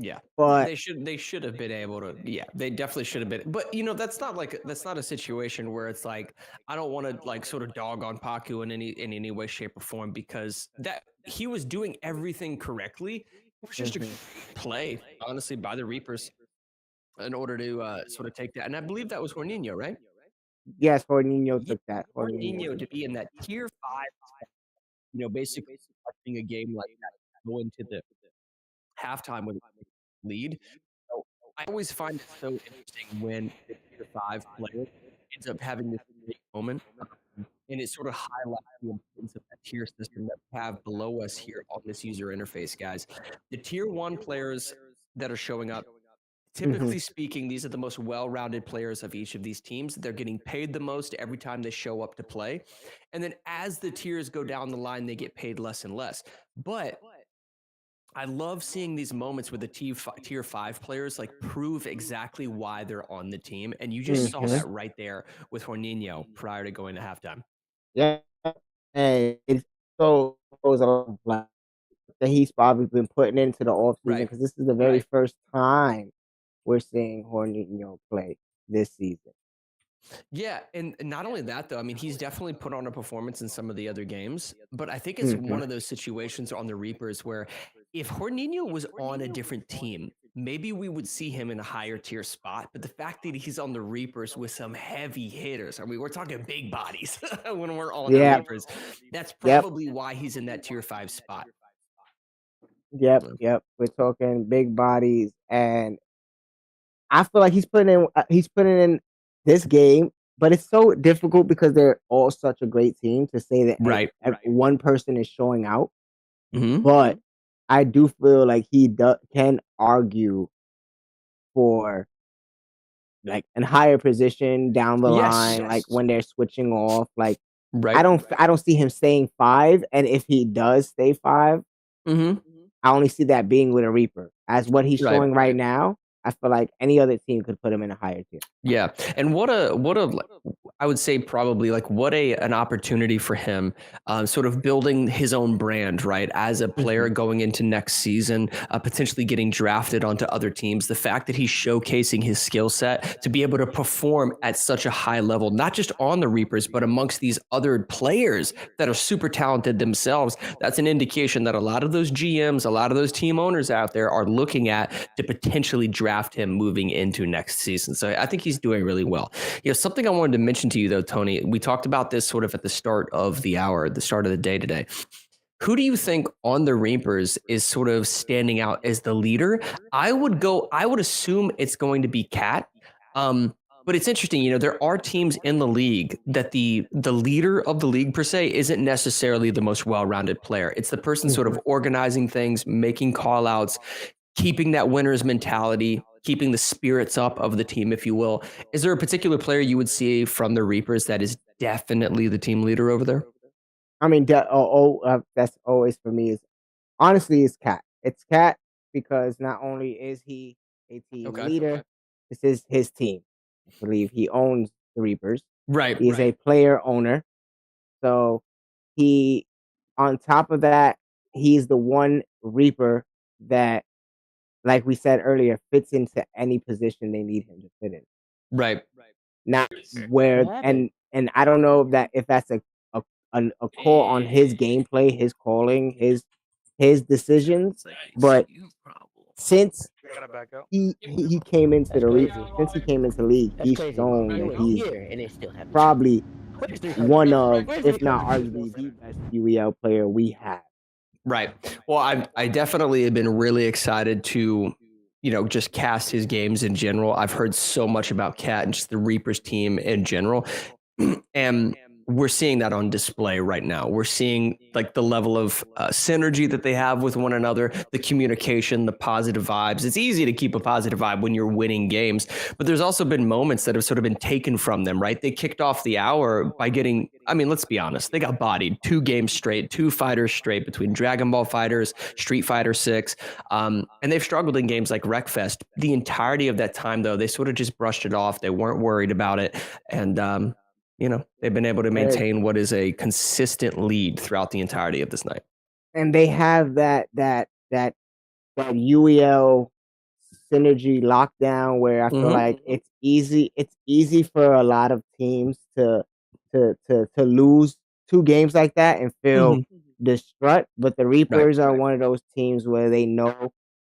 Yeah, But they should have been able to. Yeah, they definitely should have been. But that's not a situation where it's like I don't want to like sort of dog on Paku in any way, shape, or form, because that he was doing everything correctly. It was just a play, honestly, by the Reapers in order to sort of take that. And I believe that was Horninho, right? Yes, Horninho took that. Horninho to be in that tier 5, basically touching a game like that, go into the halftime with a lead. So I always find it so interesting when the tier 5 player ends up having this great moment, and it sort of highlights the importance of that tier system that we have below us here on this user interface, guys. The tier 1 players that are showing up typically speaking, these are the most well-rounded players of each of these teams. They're getting paid the most every time they show up to play. And then as the tiers go down the line, they get paid less and less. But I love seeing these moments where the tier 5 players like prove exactly why they're on the team. And you just saw that right there with Jorginho prior to going to halftime. Yeah. And it's so goes on like that he's probably been putting into the offseason because this is the very first time we're seeing Jorginho play this season. Yeah, and not only that, though, I mean, he's definitely put on a performance in some of the other games, but I think it's one of those situations on the Reapers where if Jorginho was on a different team, maybe we would see him in a higher tier spot, but the fact that he's on the Reapers with some heavy hitters, I mean, we're talking big bodies when we're on the Reapers, that's probably why he's in that tier 5 spot. Yep. We're talking big bodies, and I feel like he's putting in this game, but it's so difficult because they're all such a great team to say that one person is showing out. But I do feel like he can argue for like a higher position down the line, like when they're switching off. Like I don't see him staying 5, and if he does stay 5, I only see that being with a Reaper. As what he's showing right now, I feel like any other team could put him in a higher tier. Yeah, and what a I would say probably like what an opportunity for him, sort of building his own brand, right? As a player going into next season, potentially getting drafted onto other teams. The fact that he's showcasing his skill set to be able to perform at such a high level, not just on the Reapers, but amongst these other players that are super talented themselves. That's an indication that a lot of those GMs, a lot of those team owners out there are looking at to potentially draft him moving into next season. So I think he's doing really well. You know, something I wanted to mention to you though, Tony, we talked about this sort of at the start of the hour, the start of the day today. Who do you think on the Reapers is sort of standing out as the leader? I would assume it's going to be Cat. But it's interesting, you know, there are teams in the league that the leader of the league per se isn't necessarily the most well-rounded player. It's the person sort of organizing things, making call-outs, keeping that winner's mentality, keeping the spirits up of the team, if you will. Is there a particular player you would see from the Reapers that is definitely the team leader over there? I mean, that's always for me is honestly it's Cat. It's Cat because not only is he a team leader, this is his team. I believe he owns the Reapers. He's a player owner. So he, on top of that, he's the one Reaper that, like we said earlier, fits into any position they need him to fit in. Not where and I don't know if that's a call on his gameplay, his calling, his decisions, but since he came into the league, since he came into the league, he's shown that he's probably one of, if not arguably the best UEL player we have. Right. Well, I definitely have been really excited to, you know, just cast his games in general. I've heard so much about Cat and just the Reapers team in general. And we're seeing that on display right now. We're seeing like the level of synergy that they have with one another, the communication, the positive vibes. It's easy to keep a positive vibe when you're winning games, but there's also been moments that have sort of been taken from them, right? They kicked off the hour by getting, I mean, let's be honest, they got bodied 2 games straight, 2 fighters straight between Dragon Ball FighterZ, Street Fighter 6. And they've struggled in games like Wreckfest. The entirety of that time, though, they sort of just brushed it off. They weren't worried about it. And, you know, they've been able to maintain what is a consistent lead throughout the entirety of this night. And they have that UEL synergy lockdown where I feel like it's easy for a lot of teams to lose 2 games like that and feel distraught. But the Reapers are one of those teams where they know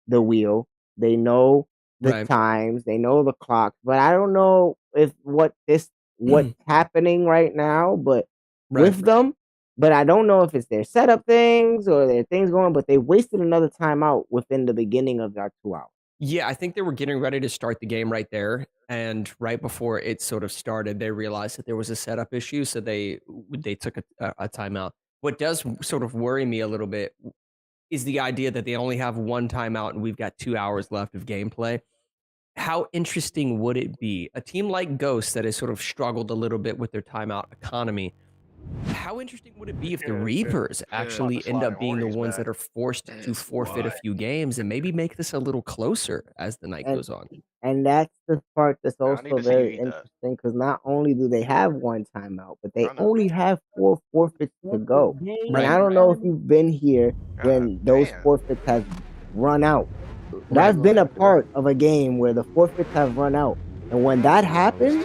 the wheel, they know the times, they know the clock. But I don't know if what's happening right now, but with them. But I don't know if it's their setup things or their things going. But they wasted another timeout within the beginning of our 2 hours. Yeah, I think they were getting ready to start the game right there, and right before it sort of started, they realized that there was a setup issue, so they took a timeout. What does sort of worry me a little bit is the idea that they only have 1 timeout and we've got 2 hours left of gameplay. how interesting would it be? A team like Ghost that has sort of struggled a little bit with their timeout economy. How interesting would it be if the Reapers actually end up being the ones that are forced to forfeit a few games and maybe make this a little closer as the night goes on? And that's the part that's I need also to see very you eat that. interesting because not only do they have one timeout, but they only have 4 forfeits to go. And I don't know if you've been here when those forfeits have run out. But I've been a part of a game where the forfeits have run out. And when that happens,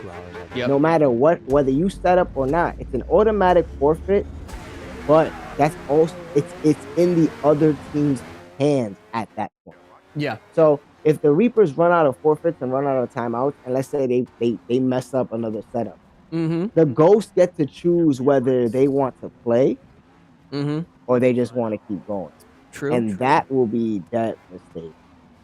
no matter what, whether you set up or not, it's an automatic forfeit, but that's also it's in the other team's hands at that point. Yeah. So if the Reapers run out of forfeits and run out of timeouts, and let's say they mess up another setup, the Ghosts get to choose whether they want to play or they just want to keep going. True. And that will be devastating.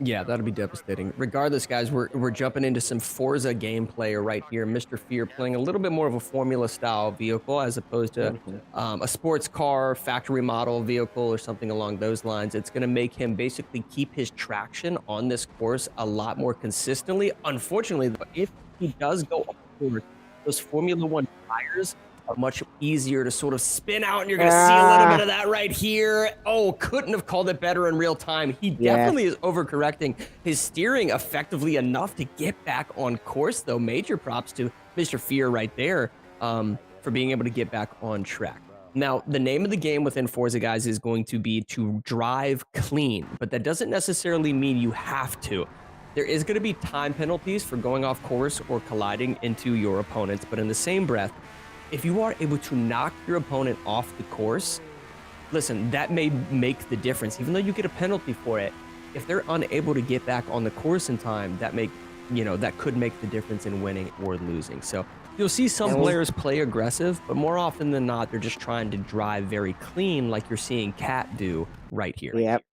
Yeah, that'll be devastating. Regardless, guys, we're jumping into some Forza gameplay right here. Mr. Fear playing a little bit more of a formula-style vehicle as opposed to a sports car, factory model vehicle, or something along those lines. It's going to make him basically keep his traction on this course a lot more consistently. Unfortunately, though, if he does go off course, those Formula One tires are much easier to sort of spin out, and you're going to see a little bit of that right here. Oh, couldn't have called it better in real time. He definitely is overcorrecting his steering effectively enough to get back on course, though. Major props to Mr. Fear right there for being able to get back on track. Now, the name of the game within Forza, guys, is going to be to drive clean, but that doesn't necessarily mean you have to. There is going to be time penalties for going off course or colliding into your opponents, but in the same breath, if you are able to knock your opponent off the course, listen, that may make the difference. Even though you get a penalty for it, if they're unable to get back on the course in time, that could make the difference in winning or losing. So you'll see some players play aggressive, but more often than not, they're just trying to drive very clean, like you're seeing Cat do right here. Yep.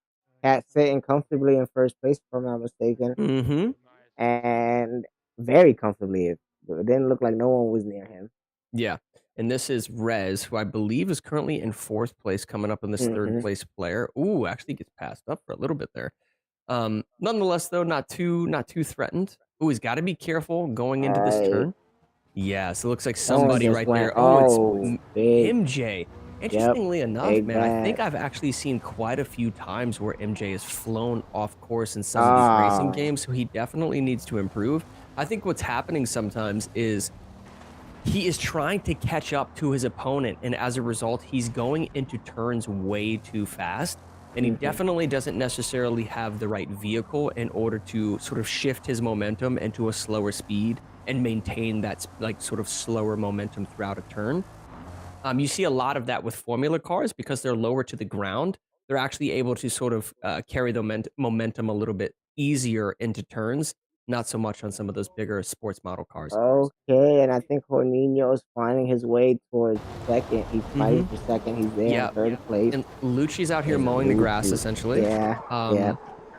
Cat sitting comfortably in first place, if I'm not mistaken. And very comfortably. It didn't look like no one was near him. Yeah, and this is Rez, who I believe is currently in 4th place, coming up on this 3rd place player. Ooh, actually gets passed up for a little bit there. Nonetheless, though, not too threatened. Ooh, he's got to be careful going into this turn. Yeah, so it looks like somebody right there. Oh, it's MJ. Interestingly enough, man, I think I've actually seen quite a few times where MJ has flown off course in some of these racing games, so he definitely needs to improve. I think what's happening sometimes is he is trying to catch up to his opponent, and as a result, he's going into turns way too fast, and he definitely doesn't necessarily have the right vehicle in order to sort of shift his momentum into a slower speed and maintain that sort of slower momentum throughout a turn. You see a lot of that with formula cars because they're lower to the ground. They're actually able to sort of carry the momentum a little bit easier into turns. Not so much on some of those bigger sports model cars. Okay, and I think Jorginho is finding his way towards second. He's fighting for second. He's there in 3rd place. And Lucci's out here mowing the grass, essentially. Yeah.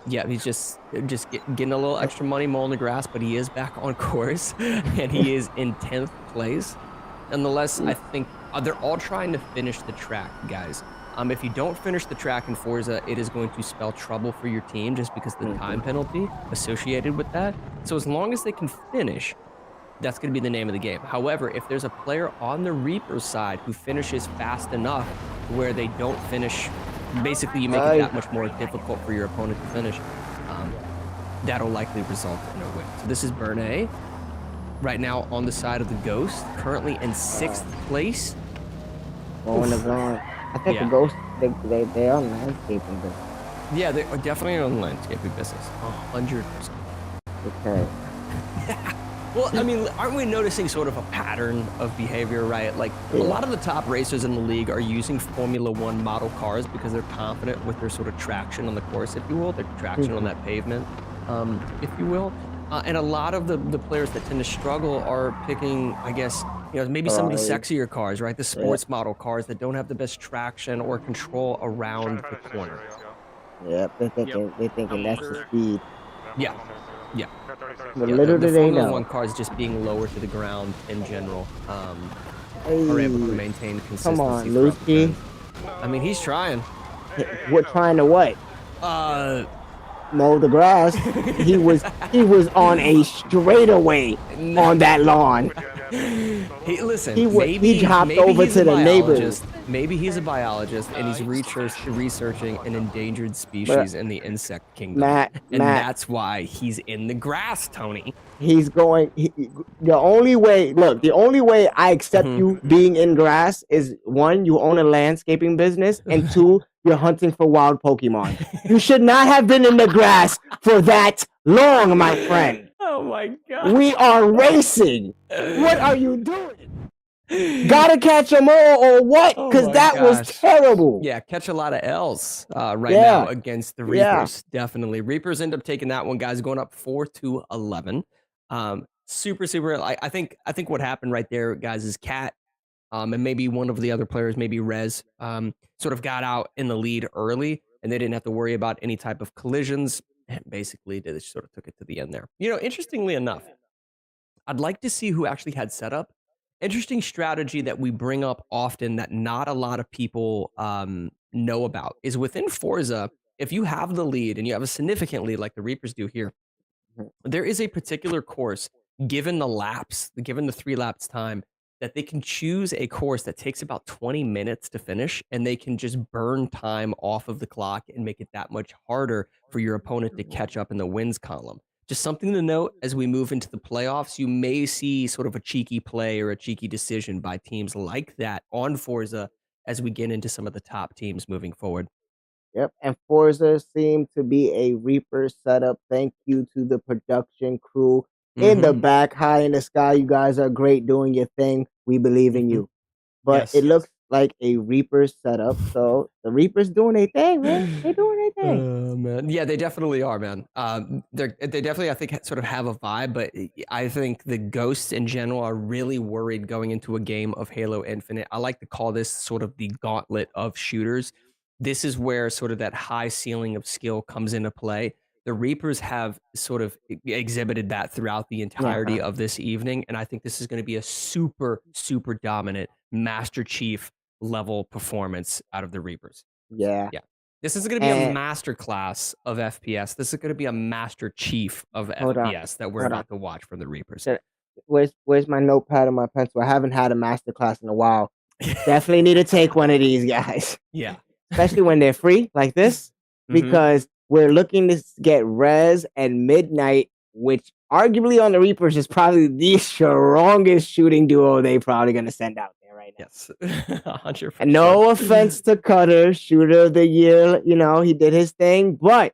Yeah, he's just getting a little extra money mowing the grass, but he is back on course, and he is in 10th place. Nonetheless, I think they're all trying to finish the track, guys. If you don't finish the track in Forza, it is going to spell trouble for your team just because of the time penalty associated with that. So as long as they can finish, that's going to be the name of the game. However, if there's a player on the Reaper's side who finishes fast enough where they don't finish, basically you make it that much more difficult for your opponent to finish, that'll likely result in a win. So this is Bernay, right now on the side of the Ghost, currently in 6th place. I think the Ghosts, they're on landscaping business. Yeah, they are definitely on landscaping business. 100%. Okay. Well, I mean, aren't we noticing sort of a pattern of behavior, right? Like, a lot of the top racers in the league are using Formula One model cars because they're confident with their sort of traction on the course, if you will, their traction on that pavement, if you will. And a lot of the players that tend to struggle are picking, I guess, maybe some of the sexier cars, right? The sports model cars that don't have the best traction or control around the corner. Yep, they're thinking that's the speed. Yeah. But little do they Formula know. One cars just being lower to the ground in general are able to maintain consistency. Come on, Lucy. I mean, he's trying. What trying to what? mow the grass. he was on a straightaway on that lawn. Hey, listen, He hopped over he's to a the neighbors. biologist. Maybe he's a biologist and he's researching an endangered species in the insect kingdom. Matt, that's why he's in the grass, Tony. He's going. The only way I accept you being in grass is, one, you own a landscaping business, and two, you're hunting for wild Pokemon. You should not have been in the grass for that long, my friend. Oh my god. We are racing. What are you doing? Gotta catch them all or what? Because that was terrible. Yeah, catch a lot of L's right now against the Reapers. Definitely. Reapers end up taking that one, guys, going up 4-11. Super. I think what happened right there, guys, is Cat and maybe one of the other players, maybe Rez, sort of got out in the lead early, and they didn't have to worry about any type of collisions. And basically, they just sort of took it to the end there. Interestingly enough, I'd like to see who actually had setup. Interesting strategy that we bring up often that not a lot of people know about is within Forza. If you have the lead and you have a significant lead like the Reapers do here, there is a particular course given the 3 laps time, that they can choose a course that takes about 20 minutes to finish, and they can just burn time off of the clock and make it that much harder for your opponent to catch up in the wins column. Just something to note as we move into the playoffs. You may see sort of a cheeky play or a cheeky decision by teams like that on Forza as we get into some of the top teams moving forward. Yep, and Forza seemed to be a Reaper setup. Thank you to the production crew in the back, high in the sky. You guys are great doing your thing. We believe in you. But it looks like a Reaper setup. So the Reapers doing their thing, man. They're doing their thing. Man. Yeah, they definitely are, man. They definitely, I think, sort of have a vibe, but I think the Ghosts in general are really worried going into a game of Halo Infinite. I like to call this sort of the gauntlet of shooters. This is where sort of that high ceiling of skill comes into play. The Reapers have sort of exhibited that throughout the entirety of this evening, and I think this is going to be a super, super dominant Master Chief level performance out of the Reapers. Yeah. This is going to be a master class of FPS. This is going to be a Master Chief of FPS that we're about to watch from the Reapers. Where's my notepad and my pencil? I haven't had a master class in a while. Definitely need to take one of these guys. Yeah. Especially when they're free like this, because we're looking to get Rez and Midnight, which arguably on the Reapers is probably the strongest shooting duo they probably going to send out there right now. Yes, 100%. And no offense to Cutter, shooter of the year, he did his thing, but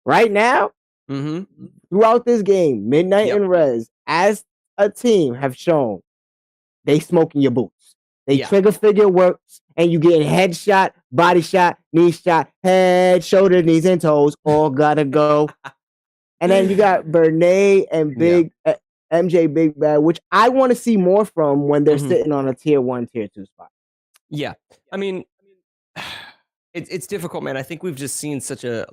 right now, throughout this game, Midnight and Rez, as a team, have shown they smoking your boots. They trigger figure works, and you getting headshot, body shot, knee shot, head, shoulder, knees, and toes. All gotta go. And then you got Bernay and MJ Big Bad, which I want to see more from when they're sitting on a tier 1, tier 2 spot. Yeah. I mean, it's difficult, man. I think we've just seen such a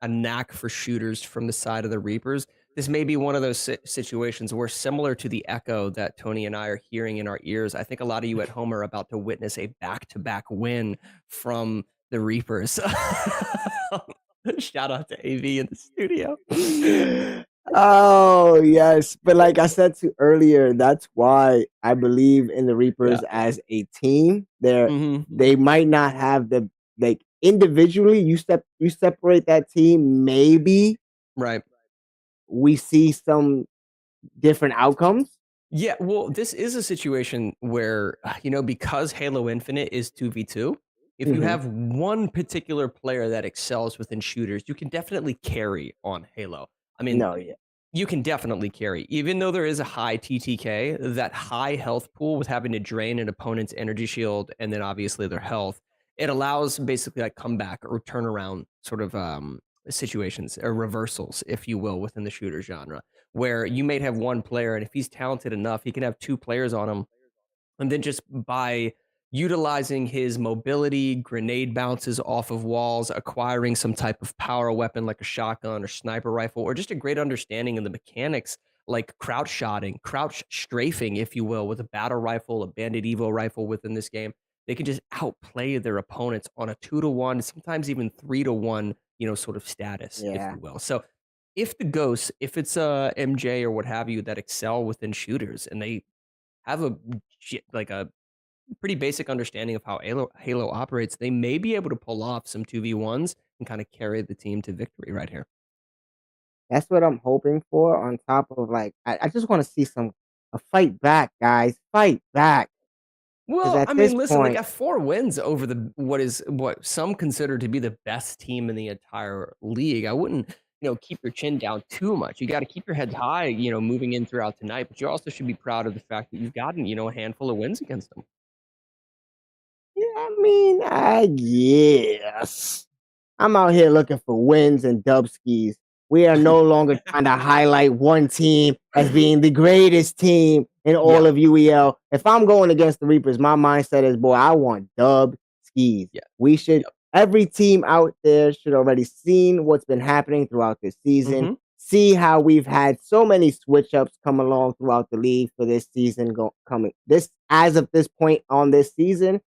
knack for shooters from the side of the Reapers. This may be one of those situations where, similar to the echo that Tony and I are hearing in our ears, I think a lot of you at home are about to witness a back-to-back win from the Reapers. Shout out to AV in the studio. Oh, yes. But like I said to earlier, that's why I believe in the Reapers as a team. They might not have the, individually, you separate that team, maybe. Right. We see some different outcomes. Yeah, well, this is a situation where, because Halo Infinite is 2v2, if you have one particular player that excels within shooters, you can definitely carry on Halo. I mean, you can definitely carry. Even though there is a high TTK, that high health pool with having to drain an opponent's energy shield and then obviously their health, it allows basically like comeback or turnaround sort of situations or reversals, if you will, within the shooter genre, where you may have one player, and if he's talented enough, he can have 2 players on him, and then just by utilizing his mobility, grenade bounces off of walls, acquiring some type of power weapon like a shotgun or sniper rifle, or just a great understanding of the mechanics like crouch shotting, crouch strafing, if you will, with a battle rifle, a Bandit Evo rifle within this game, they can just outplay their opponents on a 2-to-1, sometimes even 3-to-1, sort of status, Yeah. if you will. So if the Ghosts, if it's MJ or what have you that excel within shooters and they have like a pretty basic understanding of how Halo operates, they may be able to pull off some 2v1s and kind of carry the team to victory right here. That's what I'm hoping for. On top of like, I just want to see a fight back, guys. Fight back. Well, At I this mean, listen, they point, got 4 wins over what some consider to be the best team in the entire league. I wouldn't, keep your chin down too much. You got to keep your head high, moving in throughout tonight. But you also should be proud of the fact that you've gotten, a handful of wins against them. yeah, I mean, I guess I'm out here looking for wins and dub skis. We are no longer trying to highlight one team as being the greatest team in all of UEL. If I'm going against the Reapers, my mindset is, boy, I want dub skis. Yeah. We should, every team out there should already seen what's been happening throughout this season. See how we've had so many switch ups come along throughout the league for this season as of this point on this season.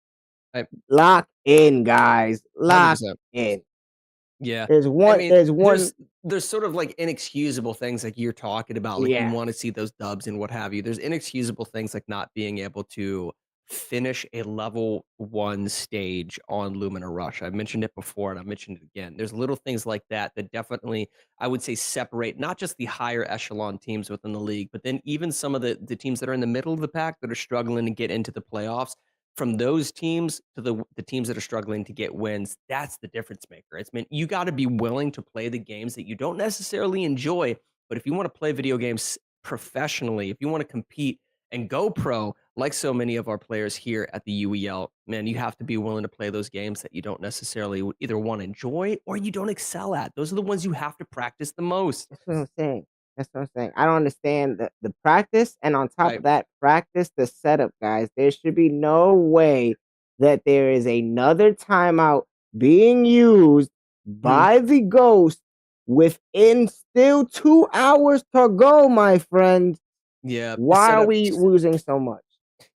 Lock in, guys. Lock 100%. in. Yeah. There's one. There's sort of like inexcusable things like you're talking about. Like you want to see those dubs and what have you. There's inexcusable things like not being able to finish a level 1 stage on Lumina Rush. I've mentioned it before and I've mentioned it again. There's little things like that definitely, I would say, separate not just the higher echelon teams within the league, but then even some of the teams that are in the middle of the pack that are struggling to get into the playoffs. From those teams to the teams that are struggling to get wins, that's the difference maker. You got to be willing to play the games that you don't necessarily enjoy, but if you want to play video games professionally, if you want to compete and go pro, like so many of our players here at the UEL, man, you have to be willing to play those games that you don't necessarily either want to enjoy or you don't excel at. Those are the ones you have to practice the most. That's what I'm saying. I don't understand the practice, and on top of that, practice the setup, guys. There should be no way that there is another timeout being used by the Ghost within still 2 hours to go, my friend. Yeah. Why are we losing so much?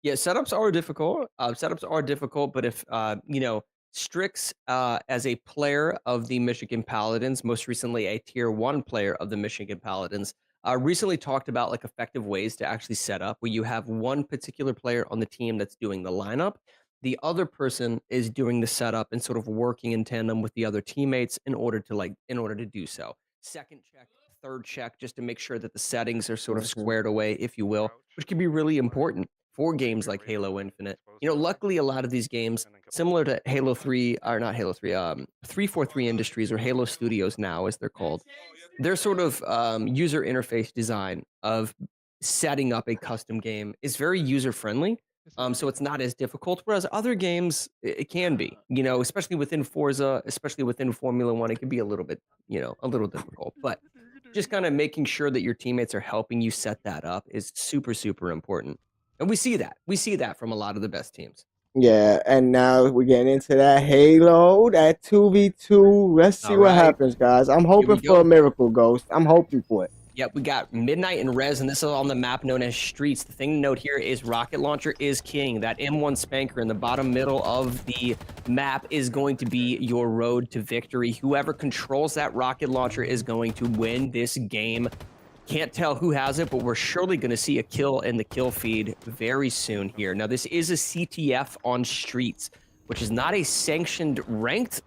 Yeah, setups are difficult. But if Strix, as a player of the Michigan Paladins, most recently a tier 1 player of the Michigan Paladins, recently talked about like effective ways to actually set up where you have one particular player on the team that's doing the lineup. The other person is doing the setup and sort of working in tandem with the other teammates in order to do so. Second check, third check, just to make sure that the settings are sort of squared away, if you will, which can be really important for games like Halo Infinite. Luckily, a lot of these games, similar to Halo 3, or not Halo 3, 343 Industries or Halo Studios now, as they're called, their sort of user interface design of setting up a custom game is very user-friendly. So it's not as difficult, whereas other games, it can be, especially within Forza, especially within Formula 1, it can be a little bit, a little difficult. But just kind of making sure that your teammates are helping you set that up is super, super important. And we see that from a lot of the best teams. Yeah, and now we're getting into that Halo, that 2v2. Let's see what happens, guys. I'm hoping for a miracle, Ghost. I'm hoping for it. Yep, we got Midnight and Rez, and this is on the map known as Streets. The thing to note here is Rocket Launcher is king. That M1 Spanker in the bottom middle of the map is going to be your road to victory. Whoever controls that Rocket Launcher is going to win this game. Can't tell who has it, but we're surely going to see a kill in the kill feed very soon here. Now, this is a CTF on Streets, which is not a sanctioned ranked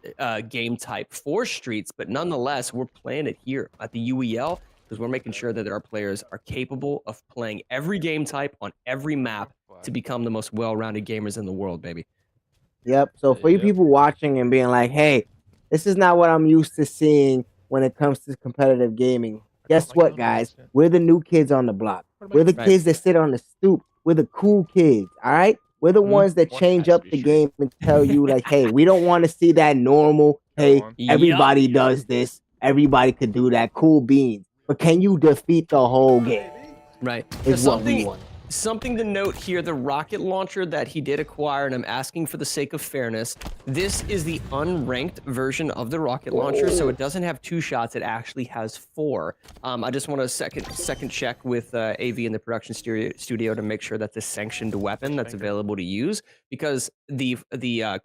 game type for Streets, but nonetheless, we're playing it here at the UEL because we're making sure that our players are capable of playing every game type on every map to become the most well-rounded gamers in the world, baby. Yep. So for you people watching and being like, hey, this is not what I'm used to seeing when it comes to competitive gaming. Guess what, guys? We're the new kids on the block. We're the kids that sit on the stoop. We're the cool kids, all right? We're the ones that change up the game and tell you, like, hey, we don't want to see that normal, hey, everybody does this. Everybody could do that. Cool beans. But can you defeat the whole game? Right. Is what we want. something to note here, the rocket launcher that he did acquire, and I'm asking for the sake of fairness, this is the unranked version of the rocket launcher, so it doesn't have 2 shots, it actually has 4. I just want a second check with AV in the production studio to make sure that's a sanctioned weapon that's available to use, because the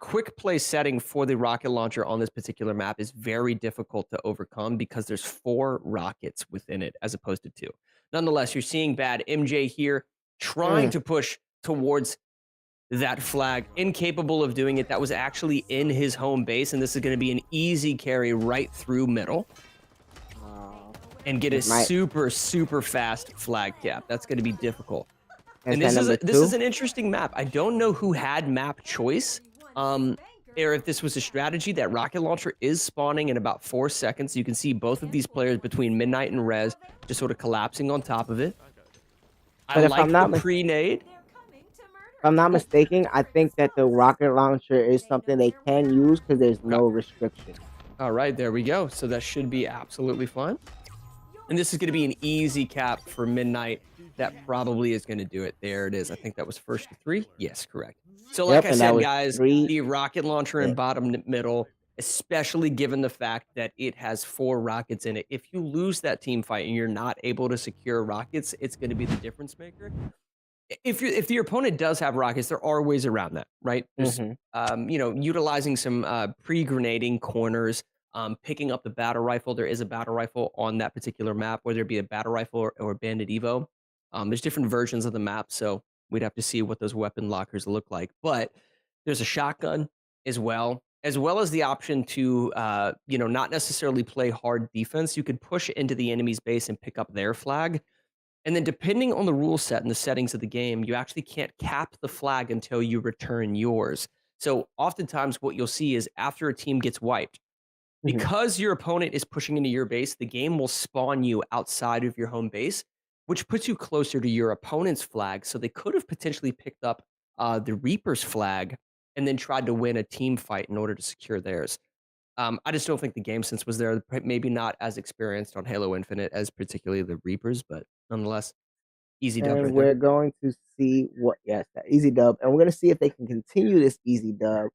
quick play setting for the rocket launcher on this particular map is very difficult to overcome because there's 4 rockets within it as opposed to 2. Nonetheless, you're seeing bad MJ here trying to push towards that flag, incapable of doing it. That was actually in his home base, and this is going to be an easy carry right through middle and get a super fast flag cap. That's going to be difficult. And this is an interesting map. I don't know who had map choice, or if this was a strategy. That rocket launcher is spawning in about 4 seconds. You can see both of these players between Midnight and Rez just sort of collapsing on top of it. But if I'm not pre-nade. If I'm not mistaken, I think that the rocket launcher is something they can use because there's no restriction. All right, there we go. So that should be absolutely fine. And this is going to be an easy cap for Midnight. That probably is going to do it. There it is. I think that was first to 3. Yes, correct. So like I said, guys, the rocket launcher in bottom middle, especially given the fact that it has 4 rockets in it. If you lose that team fight and you're not able to secure rockets, it's going to be the difference maker. If your opponent does have rockets, there are ways around that, right? There's, utilizing some pre-grenading corners, picking up the battle rifle. There is a battle rifle on that particular map, whether it be a battle rifle or Bandit Evo. There's different versions of the map, so we'd have to see what those weapon lockers look like. But there's a shotgun as well as the option to, not necessarily play hard defense. You could push into the enemy's base and pick up their flag. And then depending on the rule set and the settings of the game, you actually can't cap the flag until you return yours. So oftentimes what you'll see is after a team gets wiped, because your opponent is pushing into your base, the game will spawn you outside of your home base, which puts you closer to your opponent's flag. So they could have potentially picked up the Reaper's flag and then tried to win a team fight in order to secure theirs. I just don't think the game sense was there. Maybe not as experienced on Halo Infinite as particularly the Reapers, but nonetheless, easy dub. And we're going to see easy dub, and we're going to see if they can continue this easy dub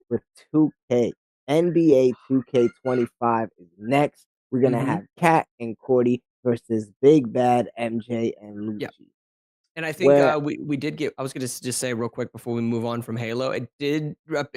with 2K. NBA 2K25 is next. We're going to have Cat and Cordy versus Big Bad MJ and Luigi. Yep. And I think we did get. I was going to just say real quick before we move on from Halo, it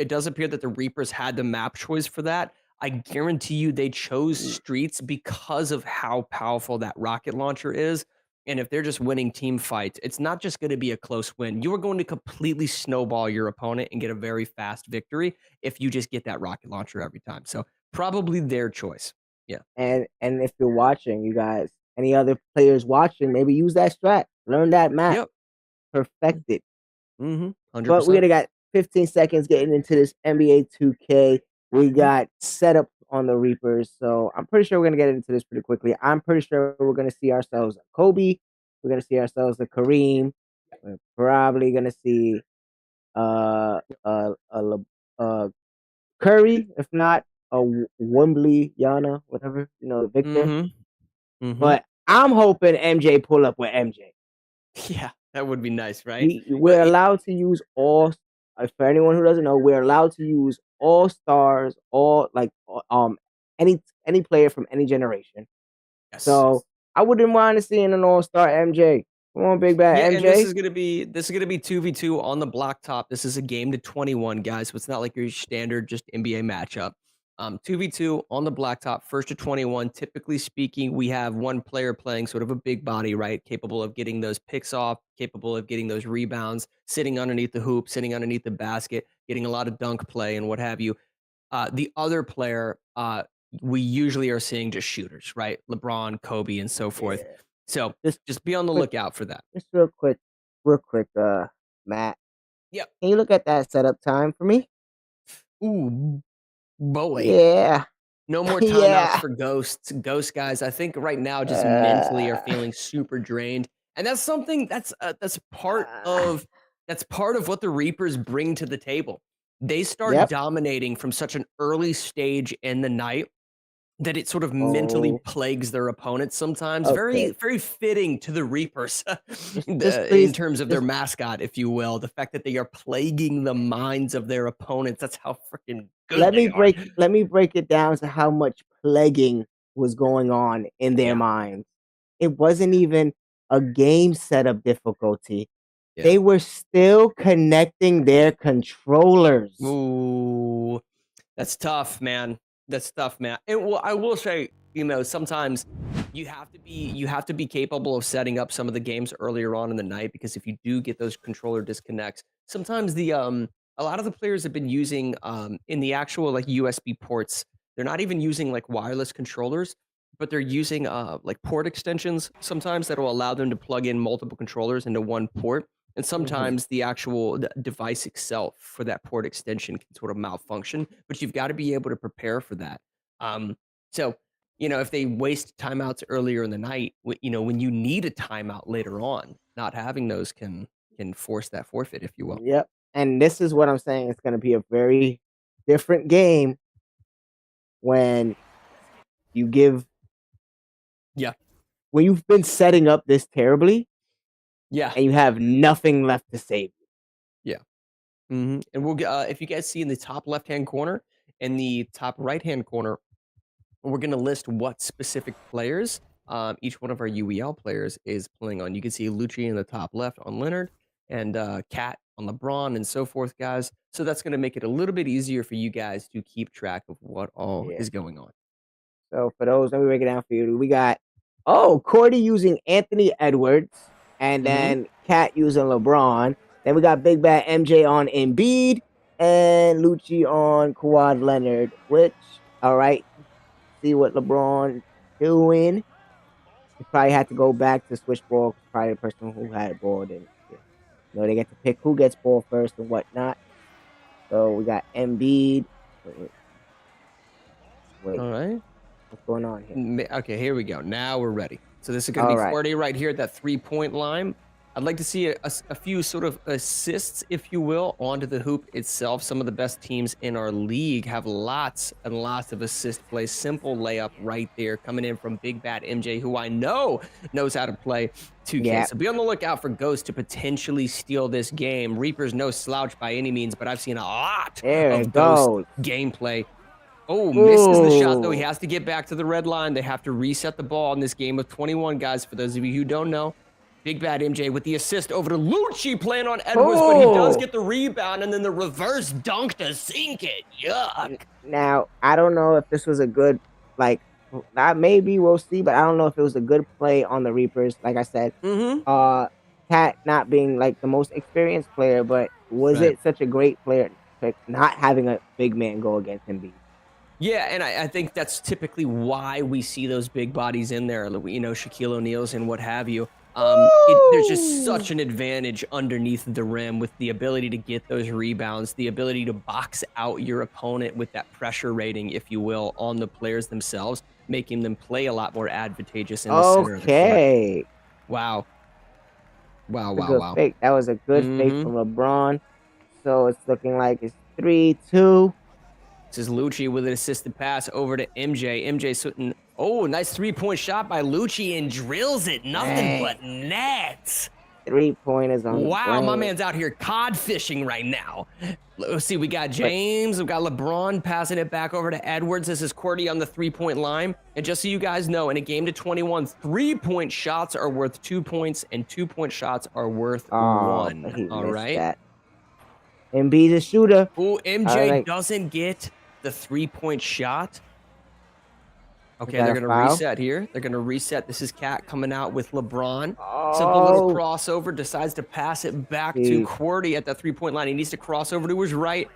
does appear that the Reapers had the map choice for that. I guarantee you they chose Streets because of how powerful that rocket launcher is. And if they're just winning team fights, it's not just going to be a close win. You are going to completely snowball your opponent and get a very fast victory if you just get that rocket launcher every time. So probably their choice. Yeah. And if you're watching, you guys, any other players watching, maybe use that strat. Learn that map. Yep. Perfect it. 100%. But we got 15 seconds getting into this NBA 2K. We got setup on the Reapers, so I'm pretty sure we're gonna get into this pretty quickly. I'm pretty sure we're gonna see ourselves a Kobe. We're gonna see ourselves a Kareem. We're probably gonna see Curry, if not a Wembley, Yana, whatever, Victor. But I'm hoping MJ pull up with MJ. Yeah, that would be nice, right? We're allowed to use all. For anyone who doesn't know, we're allowed to use all stars, any player from any generation. Yes. So I wouldn't mind seeing an all-star MJ. Come on, Big Bad MJ. And this is gonna be 2v2 on the block top. This is a game to 21, guys. So it's not like your standard just NBA matchup. 2v2 on the blacktop, first to 21. Typically speaking, we have one player playing sort of a big body, right? Capable of getting those picks off, capable of getting those rebounds, sitting underneath the hoop, sitting underneath the basket, getting a lot of dunk play and what have you. The other player, we usually are seeing just shooters, right? LeBron, Kobe, and so forth. Yeah. So just be on the lookout for that. Just real quick, Matt. Yep. Can you look at that setup time for me? Ooh, boy. Yeah. No more timeouts for ghosts. Ghost guys, I think right now just mentally are feeling super drained. And that's something that's part of what the Reapers bring to the table. They start dominating from such an early stage in the night that it sort of mentally Oh. plagues their opponents sometimes. Okay. Very fitting to the Reapers Just in please, terms of their mascot, if you will. The fact that they are plaguing the minds of their opponents. That's how freaking good they are. let me break it down to how much plaguing was going on in their Yeah. minds. It wasn't even a game setup difficulty. Yeah. They were still connecting their controllers. Ooh, that's tough, man. That's tough, man. And well, I will say, sometimes you have to be capable of setting up some of the games earlier on in the night, because if you do get those controller disconnects, sometimes a lot of the players have been using in the actual like USB ports. They're not even using like wireless controllers, but they're using like port extensions sometimes that will allow them to plug in multiple controllers into one port. And sometimes the actual device itself for that port extension can sort of malfunction, but you've got to be able to prepare for that. So, if they waste timeouts earlier in the night, when you need a timeout later on, not having those can force that forfeit, if you will. Yep. And this is what I'm saying. It's going to be a very different game when you give. Yeah. When you've been setting up this terribly. Yeah. And you have nothing left to save. Yeah. And we'll if you guys see in the top left-hand corner and the top right-hand corner, we're going to list what specific players each one of our UEL players is playing on. You can see Lucci in the top left on Leonard and Cat on LeBron and so forth, guys. So that's going to make it a little bit easier for you guys to keep track of what all is going on. So for those, let me break it down for you. We got, Cordy using Anthony Edwards, and then Cat using LeBron. Then we got Big Bad MJ on Embiid, and Lucci on Kawhi Leonard, which, all right, see what LeBron doing. He probably had to go back to switch ball. Probably the person who had ball. Then, they get to pick who gets ball first and whatnot. So we got Embiid. Wait. All right. What's going on here? Okay, here we go. Now we're ready. So this is going to be 40 right here at that 3-point line. I'd like to see a few sort of assists, if you will, onto the hoop itself. Some of the best teams in our league have lots and lots of assist plays. Simple layup right there coming in from Big Bad MJ, who I know knows how to play 2K. Yeah. So be on the lookout for Ghost to potentially steal this game. Reaper's no slouch by any means, but I've seen a lot of Ghost gameplay. Oh, misses the shot, though. He has to get back to the red line. They have to reset the ball in this game of 21, guys. For those of you who don't know, Big Bad MJ with the assist over to Lucci playing on Edwards, but he does get the rebound and then the reverse dunk to sink it. Yuck. Now, I don't know if this was a good, maybe we'll see, but I don't know if it was a good play on the Reapers. Like I said, Cat not being like the most experienced player, but was it such a great player not having a big man go against Embiid? Yeah, and I think that's typically why we see those big bodies in there, Shaquille O'Neal's and what have you. There's just such an advantage underneath the rim with the ability to get those rebounds, the ability to box out your opponent with that pressure rating, if you will, on the players themselves, making them play a lot more advantageous in the center of the court. Wow. Wow. Fake. That was a good fake from LeBron. So it's looking like it's 3-2. This is Lucci with an assisted pass over to MJ. MJ shooting. Oh, nice 3-point shot by Lucci and drills it. Nothing but nets. 3-pointers on Wow, my man's out here cod fishing right now. Let's see, we got James, we've got LeBron passing it back over to Edwards. This is Cordy on the 3-point line. And just so you guys know, in a game to 21, 3-point shots are worth 2 points and 2-point shots are worth 1. All right. That. Embiid a shooter. Oh, MJ doesn't get the 3-point shot. Okay, they're going to reset here. They're going to reset. This is Cat coming out with LeBron. Simple little crossover. Decides to pass it back to Cordy at the 3-point line. He needs to cross over to his right.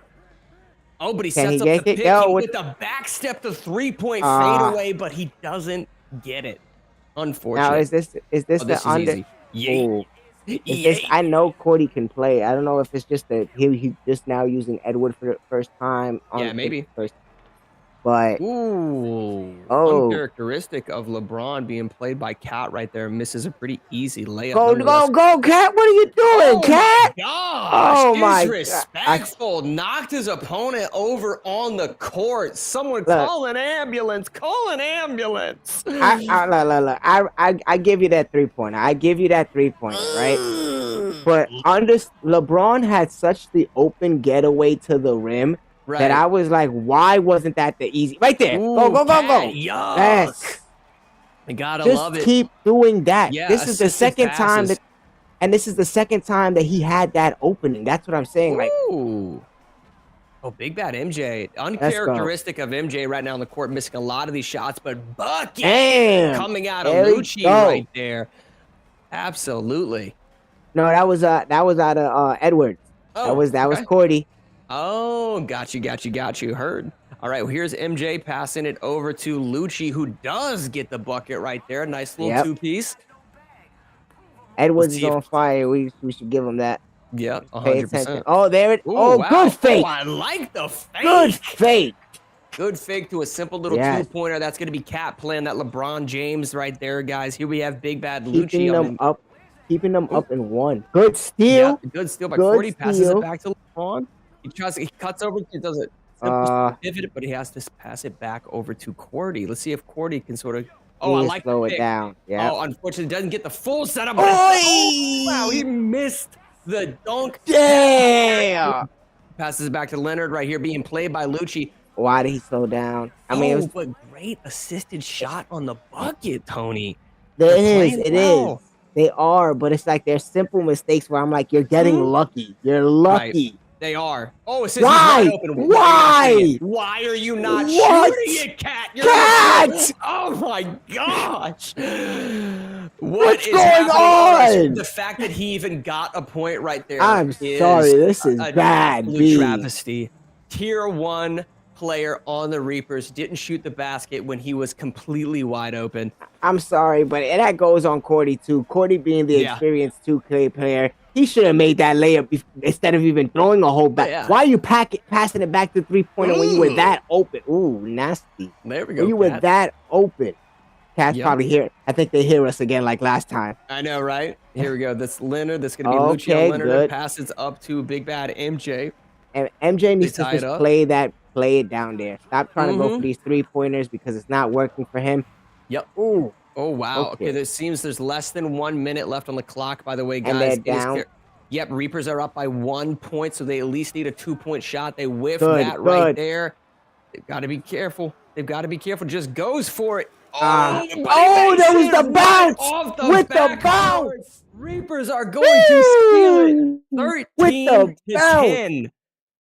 Oh, but he sets up the pick with the back step, the 3-point fadeaway, but he doesn't get it. Unfortunately. Now, is this the under? Yeah. I know Cordy can play. I don't know if it's just that he just now using Edward for the first time. Yeah, maybe. But Ooh, oh, uncharacteristic of LeBron being played by Cat right there. Misses a pretty easy layup. go, Cat! What are you doing, Cat? Gosh, Oh my God! disrespectful. Knocked his opponent over on the court. Someone call an ambulance. Call an ambulance. Look, I give you that 3-pointer. I give you that 3-pointer, right? But LeBron had such the open getaway to the rim that I was like, why wasn't that the easy? Right there. Ooh, Go. Yuck. Yes. I gotta Just love it. keep doing that. Yeah, this is the second time passes. this is the second time that he had that opening. That's what I'm saying. Like, ooh. Oh, big bad MJ. Uncharacteristic of MJ right now on the court, missing a lot of these shots, but bucket coming out of Lucci right there. Absolutely. No, that was out of Edwards. Oh, that was Cordy. Oh, got you. Heard. All right, well, here's MJ passing it over to Lucci, who does get the bucket right there. Nice little two-piece. Edwards is on fire. We should give him that. Yeah, pay 100%. attention. Oh, there it. Ooh, oh, wow. good fake. Oh, I like the fake. Good fake. Good fake to a simple little two-pointer. That's going to be Cat playing that LeBron James right there, guys. Here we have big bad Lucci. Keeping them up in one. Good steal. Yeah, good steal by Cordy. Passes it back to LeBron. He cuts over. He does it. Pivot, but he has to pass it back over to Cordy. Let's see if Cordy can sort of. Oh, I like slow it down. Yeah. Oh, unfortunately, doesn't get the full setup. Oh, wow, he missed the dunk. Damn. Passes it back to Leonard right here, being played by Lucci. Why did he slow down? I mean, but great assisted shot on the bucket, Tony. It is. They are, but it's like they're simple mistakes where I'm like, you're getting lucky. You're lucky. Right. They are. Oh, it says why? He's wide open. Why are you not shooting it, Cat? Cat! Oh my gosh! What's going on? The fact that he even got a point right there. I'm sorry. This is bad. Travesty. Tier 1 player on the Reapers didn't shoot the basket when he was completely wide open. I'm sorry, but that goes on Cordy too. Cordy being the experienced 2K player, he should have made that layup instead of even throwing a whole back. Why are you passing it back to 3-pointer when you were that open? Ooh, nasty. There we go. When you were that open. Cat's probably here. I think they hear us again like last time. I know, right? Here we go. That's Leonard. That's going to be Lucio Leonard. Good. Passes up to big bad MJ. And MJ needs to just play it down there. Stop trying to go for these 3-pointers because it's not working for him. Yep. Ooh. Oh, wow. Okay, there seems there's less than 1 minute left on the clock, by the way, guys. And they're down. Yep, Reapers are up by 1 point, so they at least need a 2-point shot. They whiff that right there. They've got to be careful. Just goes for it. There was the bounce with the bounce. Reapers are going to steal it. 13-10.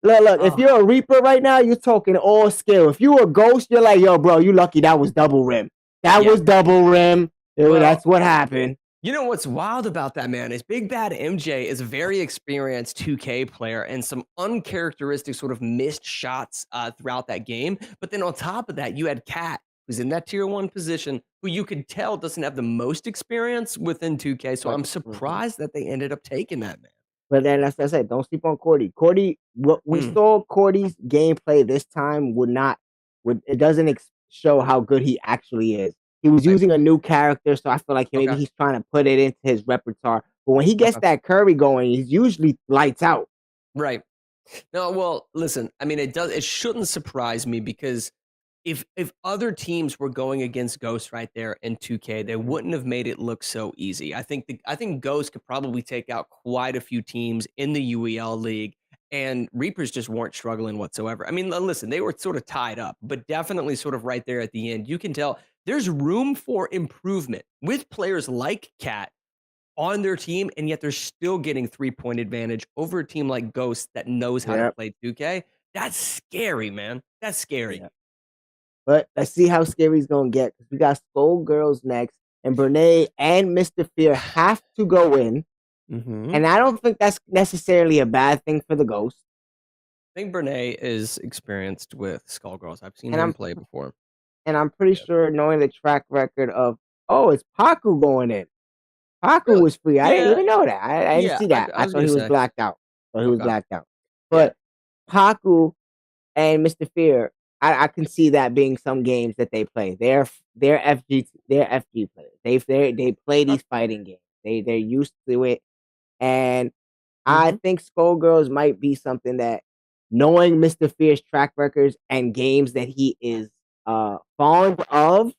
Look, if you're a Reaper right now, you're talking all skill. If you're a Ghost, you're like, yo, bro, you lucky that was double rim. That was double rim. That's what happened. You know what's wild about that, man, is Big Bad MJ is a very experienced 2K player and some uncharacteristic sort of missed shots throughout that game. But then on top of that, you had Cat, who's in that tier 1 position, who you could tell doesn't have the most experience within 2K. So I'm surprised that they ended up taking that, man. But then, as I said, don't sleep on Cordy. What we saw Cordy's gameplay this time it doesn't show how good he actually is. He was using a new character, so I feel like maybe he's trying to put it into his repertoire. But when he gets that Curry going, he's usually lights out. Right. No, well, listen, I mean, it shouldn't surprise me because if other teams were going against Ghost right there in 2K, they wouldn't have made it look so easy. I think Ghost could probably take out quite a few teams in the UEL league, and Reapers just weren't struggling whatsoever. I mean, listen, they were sort of tied up, but definitely sort of right there at the end. You can tell there's room for improvement with players like Cat on their team, and yet they're still getting 3-point advantage over a team like Ghost that knows how to play 2K. That's scary, man. That's scary. Yep. But let's see how scary he's going to get. Because we got Skull Girls next. And Brene and Mr. Fear have to go in. And I don't think that's necessarily a bad thing for the Ghost. I think Brene is experienced with Skullgirls. I've seen him play before. And I'm pretty sure, knowing the track record of, it's Paku going in. Paku was free. I didn't even know that. I didn't see that. I thought he was blacked out. But Paku and Mr. Fear I can see that being some games that they play. They're FG players. They play these fighting games. They're used to it, and I think Skullgirls might be something that, knowing Mr. Fierce track records and games that he is fond of,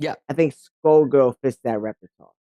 Yeah, I think Skullgirl fits that repertoire.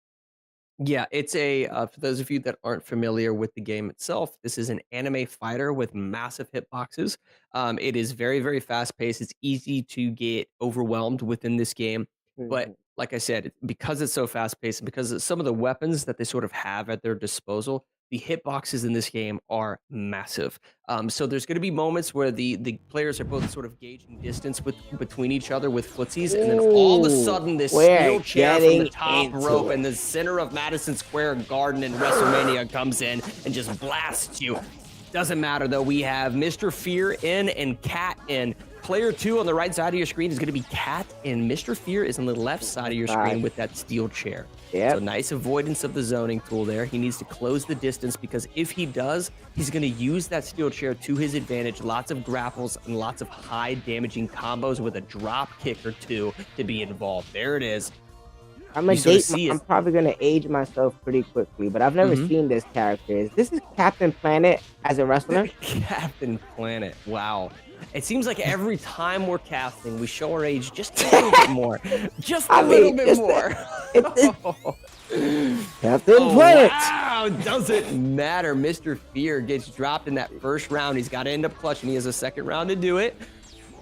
Yeah, it's a for those of you that aren't familiar with the game itself, this is an anime fighter with massive hitboxes. It is very, very fast paced. It's easy to get overwhelmed within this game, but like I said, because it's so fast paced, and because of some of the weapons that they sort of have at their disposal, the hitboxes in this game are massive. So there's going to be moments where the players are both sort of gauging distance between each other with footsies, and then all of a sudden this steel chair from the top rope in the center of Madison Square Garden in WrestleMania comes in and just blasts you. Doesn't matter though. We have Mr. Fear in and Cat in. Player 2 on the right side of your screen is going to be Cat, and Mr. Fear is on the left side of your screen with that steel chair. So nice avoidance of the zoning tool there. He needs to close the distance, because if he does, he's going to use that steel chair to his advantage. Lots of grapples and lots of high damaging combos with a drop kick or two to be involved. There it is. I'm probably gonna age myself pretty quickly, but I've never seen this character. This is Captain Planet as a wrestler? Captain Planet. Wow. It seems like every time we're casting, we show our age just a little bit more. Just a little bit more. Captain Planet. Wow, doesn't matter. Mr. Fear gets dropped in that first round. He's got to end up clutching. He has a second round to do it.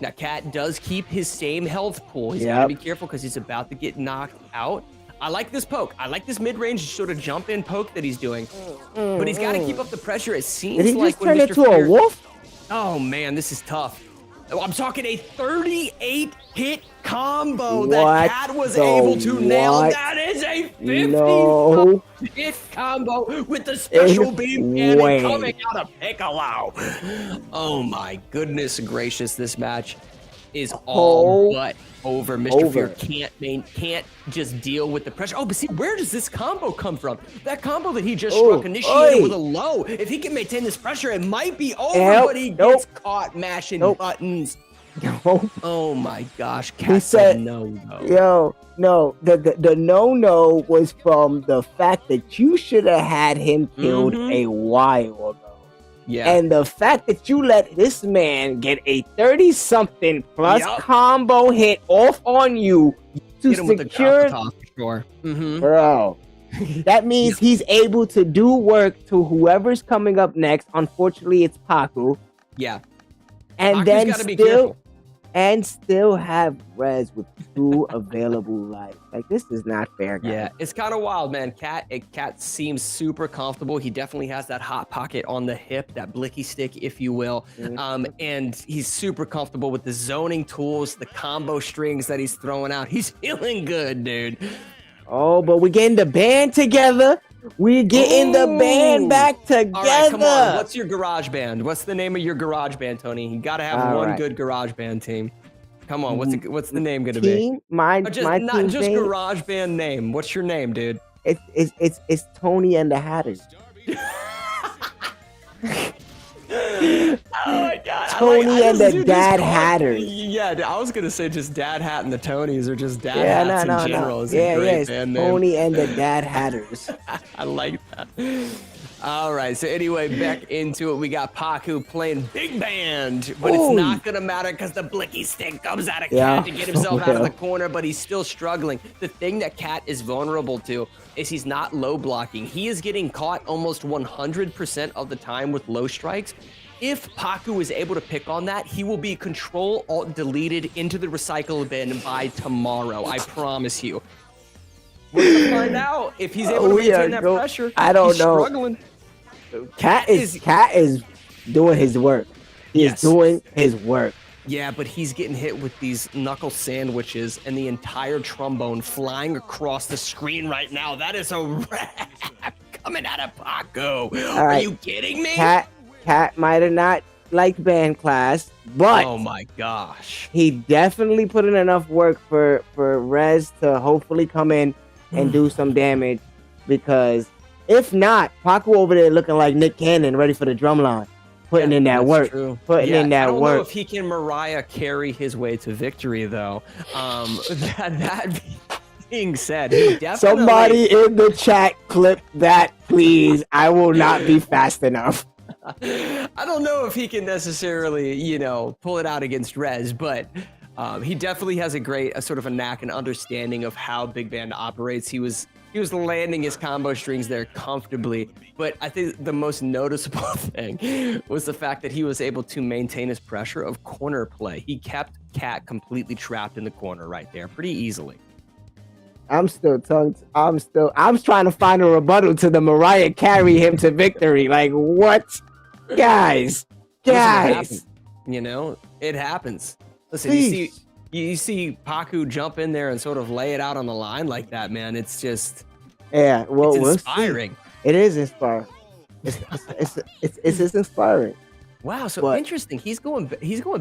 Now, Cat does keep his same health pool. He's got to be careful because he's about to get knocked out. I like this poke. I like this mid-range sort of jump-in poke that he's doing. But he's got to keep up the pressure. It seems Did he like just turn into a wolf? Oh, man, this is tough. I'm talking a 38-hit combo that Cat was able to nail. That is a 50-hit combo with the special beam cannon coming out of Piccolo. Oh, my goodness gracious. This match is all but over. Mr. Fear can't just deal with the pressure. Oh, but see, where does this combo come from? That combo that he just struck initiated with a low. If he can maintain this pressure, it might be over, but he gets caught mashing buttons. Oh my gosh, Cat said no. No, the no was from the fact that you should have had him killed a while ago. Yeah. And the fact that you let this man get a 30-something plus combo hit off on you to secure, bro, that means he's able to do work to whoever's coming up next. Unfortunately, it's Paku. Yeah. And then still have Rez with 2 available lives. Like, this is not fair, guys. Yeah, it's kind of wild, man. Cat seems super comfortable. He definitely has that hot pocket on the hip, that blicky stick, if you will. And he's super comfortable with the zoning tools, the combo strings that he's throwing out. He's feeling good, dude. Oh, but we're getting the band together. We're getting the band back together. All right, come on. What's your garage band? What's the name of your garage band, Tony? You got to have one good garage band team. Come on, what's the name gonna be? My just name? garage band name. What's your name, dude? It's Tony and the Hatters. Oh my god, Tony and the Dad Hatters. Yeah, I was gonna say just Dad Hat and the Tonys, or just Dad Hats in general. Is a great band name. Tony and the Dad Hatters. I like that. All right, so anyway, back into it. We got Paku playing big band, but it's not going to matter because the blicky stick comes out of Cat to get himself out of the corner, but he's still struggling. The thing that Cat is vulnerable to is he's not low blocking. He is getting caught almost 100% of the time with low strikes. If Paku is able to pick on that, he will be Control-Alt-Deleted into the recycle bin by tomorrow. I promise you. We're going to find out if he's able to maintain that pressure. I don't know. Struggling. Cat is doing his work. He's doing his work. Yeah, but he's getting hit with these knuckle sandwiches and the entire trombone flying across the screen right now. That is a wrap coming out of Paku. Are you kidding me? Cat might have not liked band class, but oh my gosh, he definitely put in enough work for Rez to hopefully come in and do some damage, because if not, Paku over there looking like Nick Cannon, ready for the drum line. putting in that that's work. true. Putting in I that don't know work. if he can Mariah carry his way to victory, though. That being said, he definitely. Somebody in the chat clip that, please. I will not be fast enough. I don't know if he can necessarily, pull it out against Rez, but he definitely has a sort of a knack and understanding of how Big Band operates. He was landing his combo strings there comfortably, but I think the most noticeable thing was the fact that he was able to maintain his pressure of corner play. He kept Cat completely trapped in the corner right there pretty easily. I'm trying to find a rebuttal to the Mariah carry him to victory. Like, what? Guys. Listen, it happens. Listen, you see Paku jump in there and sort of lay it out on the line like that, man. It's just it's inspiring. It is inspiring. It's just inspiring. Wow, so interesting. He's going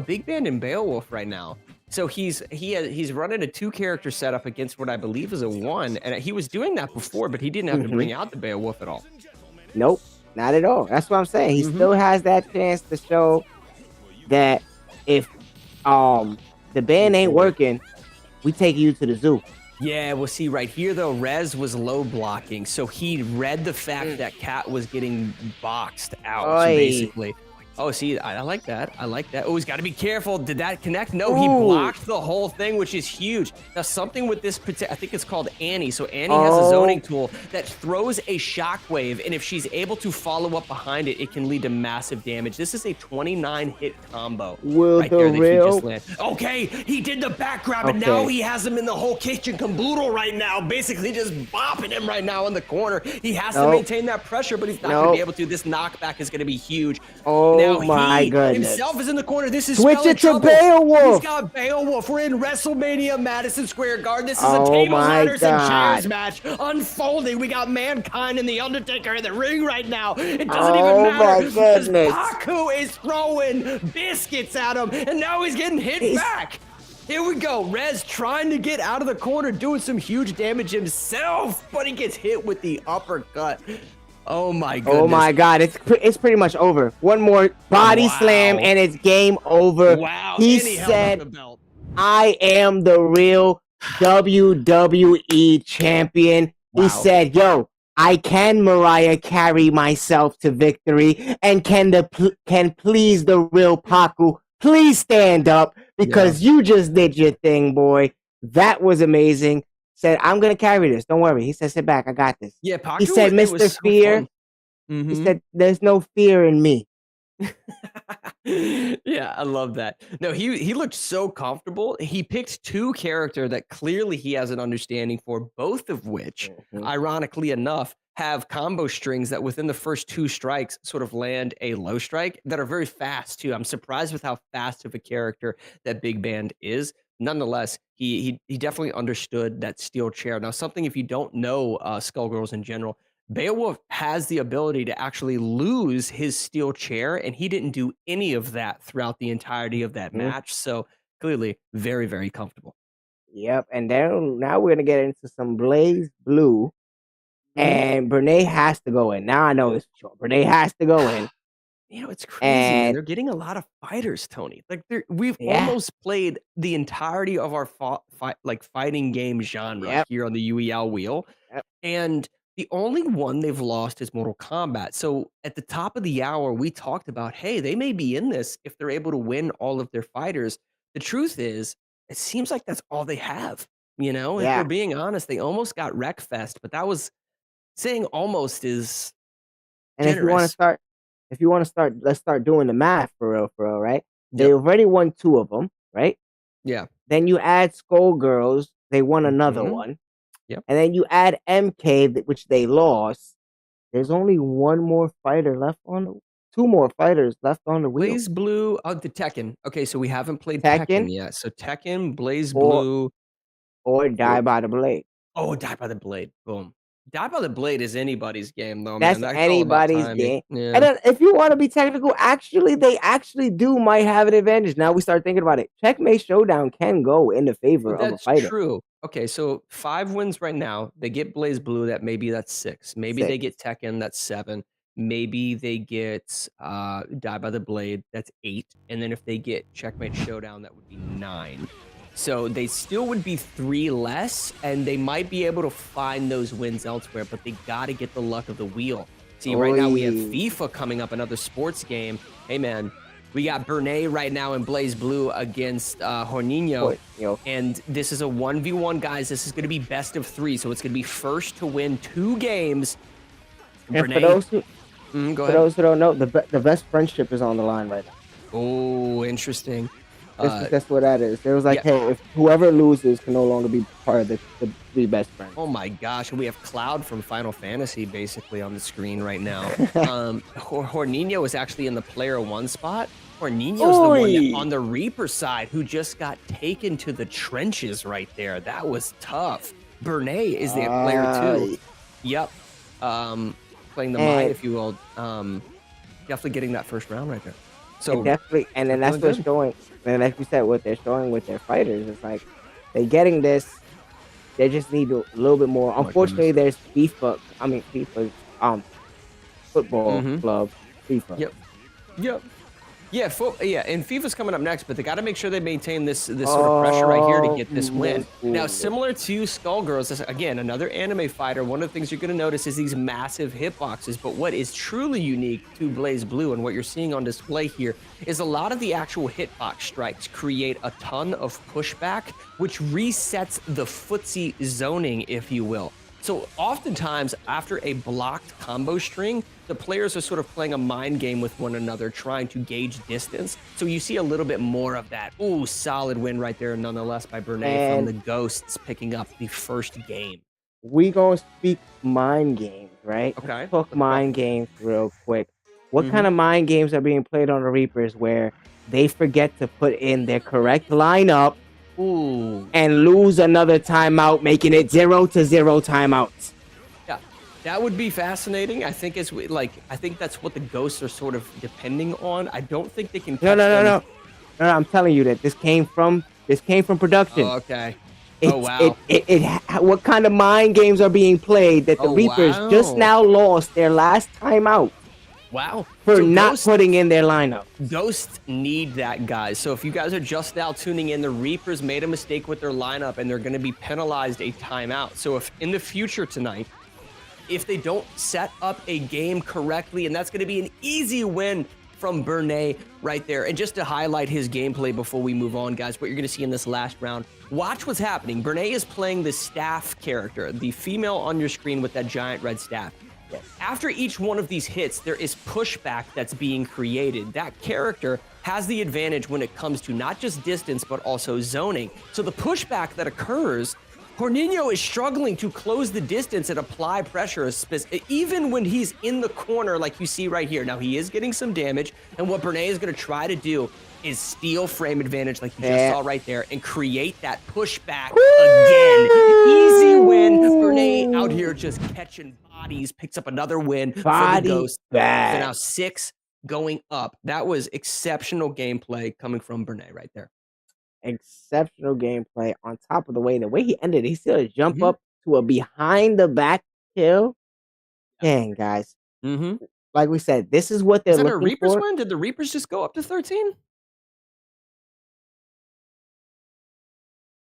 Big Band and Beowulf right now. So he's running a 2-character setup against what I believe is a 1, and he was doing that before, but he didn't have to bring out the Beowulf at all. Nope, not at all. That's what I'm saying. He still has that chance to show that if the band ain't working, we take you to the zoo. Yeah, well, see, right here, though, Rez was low blocking, so he read the fact that Cat was getting boxed out, so basically. Oh, see, I like that. I like that. Oh, he's got to be careful. Did that connect? No, he blocked the whole thing, which is huge. Now, something with this, I think it's called Annie. So Annie has a zoning tool that throws a shockwave, and if she's able to follow up behind it, it can lead to massive damage. This is a 29-hit combo right there that he just landed. Okay, he did the back grab, and now he has him in the whole kitchen caboodle right now, basically just bopping him right now in the corner. He has to maintain that pressure, but he's not going to be able to. This knockback is going to be huge. Now, my goodness. Himself is in the corner. This is switch it to Beowulf. He's got Beowulf. We're in WrestleMania Madison Square Garden. This is a tables, ladders, and chairs match unfolding. We got Mankind and The Undertaker in the ring right now. It doesn't even matter because Paku is throwing biscuits at him, and now he's getting hit back. Here we go. Rez trying to get out of the corner, doing some huge damage himself, but he gets hit with the uppercut. Oh my goodness. Oh my God, it's pretty much over. One more body slam and it's game over. Wow. He said, I am the real WWE champion. He said, yo, I can Mariah carry myself to victory, and can please the real Paku please stand up because you just did your thing, boy. That was amazing. Said, I'm going to carry this. Don't worry. He said, sit back. I got this. Yeah, Paku, he said, Mr. Fear. He said, there's no fear in me. Yeah, I love that. No, he looked so comfortable. He picked 2 characters that clearly he has an understanding for, both of which, ironically enough, have combo strings that within the first 2 strikes sort of land a low strike that are very fast, too. I'm surprised with how fast of a character that Big Band is. Nonetheless, he definitely understood that steel chair. Now, something if you don't know Skullgirls in general, Beowulf has the ability to actually lose his steel chair, and he didn't do any of that throughout the entirety of that match. So clearly, very, very comfortable. Yep, and then now we're gonna get into some Blaze Blue, and Brene has to go in. Now I know it's true. Brene has to go in. It's crazy, man. They're getting a lot of fighters, Tony. Like we've almost played the entirety of our fighting game genre here on the UEL wheel, and the only one they've lost is Mortal Kombat. So at the top of the hour, we talked about, hey, they may be in this if they're able to win all of their fighters. The truth is, it seems like that's all they have. If we're being honest, they almost got Wreckfest, but that was saying almost is generous. If you want to start, let's start doing the math for real, right? They already won 2 of them, right? Yeah. Then you add Skullgirls, they won another one. Yep. And then you add MK, which they lost. There's only 1 more fighter left on 2 more fighters left on the wheel. Blaze Blue, the Tekken. Okay, so we haven't played Tekken yet. So Tekken, Blaze Blue, or Die by the Blade. Oh, Die by the Blade. Boom. Die by the Blade is anybody's game, though. That's man. anybody's game. Yeah. And then, if you want to be technical, they actually might have an advantage. Now we start thinking about it. Checkmate Showdown can go in the favor of a fighter. That's true. Okay, so 5 wins right now. They get Blaze Blue. That's 6. Maybe they get Tekken. That's 7. maybe they get Die by the Blade, that's 8. And then if they get Checkmate Showdown, that would be 9. So they still would be 3 less, and they might be able to find those wins elsewhere, but they got to get the luck of the wheel. See, right now we have FIFA coming up, another sports game. Hey, man, we got Bernay right now in Blaze Blue against Horninho. And this is a 1v1, guys. This is going to be best of 3, so it's going to be first to win 2 games. And for those who, go for ahead. those who don't know, the best friendship is on the line right now. Oh, interesting. That's what that is. It was like, hey, if whoever loses can no longer be part of the 3 best friends. Oh my gosh, we have Cloud from Final Fantasy basically on the screen right now. Horninho is actually in the player 1 spot. Horninho's the one that, on the Reaper side who just got taken to the trenches right there. That was tough. Bernay is the player 2. Yep. Playing the Might, if you will. Definitely getting that first round right there. So definitely, and then that's what's showing. And like you said, what they're showing with their fighters is like they're getting this. They just need a little bit more. Unfortunately, there's FIFA. I mean, FIFA. Football club. FIFA. Yep. Yeah, and FIFA's coming up next, but they got to make sure they maintain this sort of pressure right here to get this win. Now, similar to Skullgirls, this, again, another anime fighter, one of the things you're going to notice is these massive hitboxes, but what is truly unique to Blaze Blue and what you're seeing on display here is a lot of the actual hitbox strikes create a ton of pushback, which resets the footsie zoning, if you will. So oftentimes, after a blocked combo string, the players are sort of playing a mind game with one another, trying to gauge distance. So you see a little bit more of that. Ooh, solid win right there, nonetheless, by Bernay from the Ghosts, picking up the first game. We gonna speak mind games, right? Okay. Let's talk mind games real quick. What kind of mind games are being played on the Reapers where they forget to put in their correct lineup and lose another timeout, making it 0-0 timeouts? Yeah, that would be fascinating. I think I think that's what the Ghosts are sort of depending on. I don't think they can. No. I'm telling you that this came from production. Oh, okay. Wow. What kind of mind games are being played that the Reapers just now lost their last timeout? Wow. For not putting in their lineup. Ghosts need that, guys. So if you guys are just now tuning in, the Reapers made a mistake with their lineup and they're going to be penalized a timeout. So if in the future tonight, if they don't set up a game correctly, and that's going to be an easy win from Bernay right there. And just to highlight his gameplay before we move on, guys, what you're going to see in this last round, watch what's happening. Bernay is playing the staff character, the female on your screen with that giant red staff. After each one of these hits, there is pushback that's being created. That character has the advantage when it comes to not just distance, but also zoning. So the pushback that occurs, Horninho is struggling to close the distance and apply pressure, even when he's in the corner like you see right here. Now, he is getting some damage, and what Bernay is going to try to do is steal frame advantage like you just saw right there and create that pushback again. Easy win. Bernay out here just catching bodies, picks up another win for the Ghost. So now 6 going up. That was exceptional gameplay coming from Bernay right there. Exceptional gameplay on top of the way he ended. He still jump up to a behind the back kill. Dang, guys. Like we said, this is what they're looking for. Is that a Reapers win? Did the Reapers just go up to 13?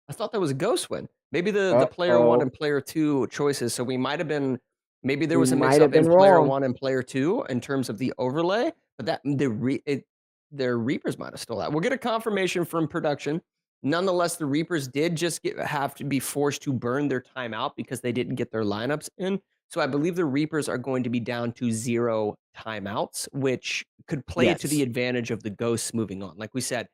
I thought that was a Ghost win. Maybe the player 1 and player 2 choices. So we might have been, maybe there was a mix up in player 1 and player 2 in terms of the overlay, but that their Reapers might have stole that. We'll get a confirmation from production. Nonetheless, the Reapers did just have to be forced to burn their timeout because they didn't get their lineups in. So I believe the Reapers are going to be down to 0 timeouts, which could play to the advantage of the Ghosts moving on. Like we said,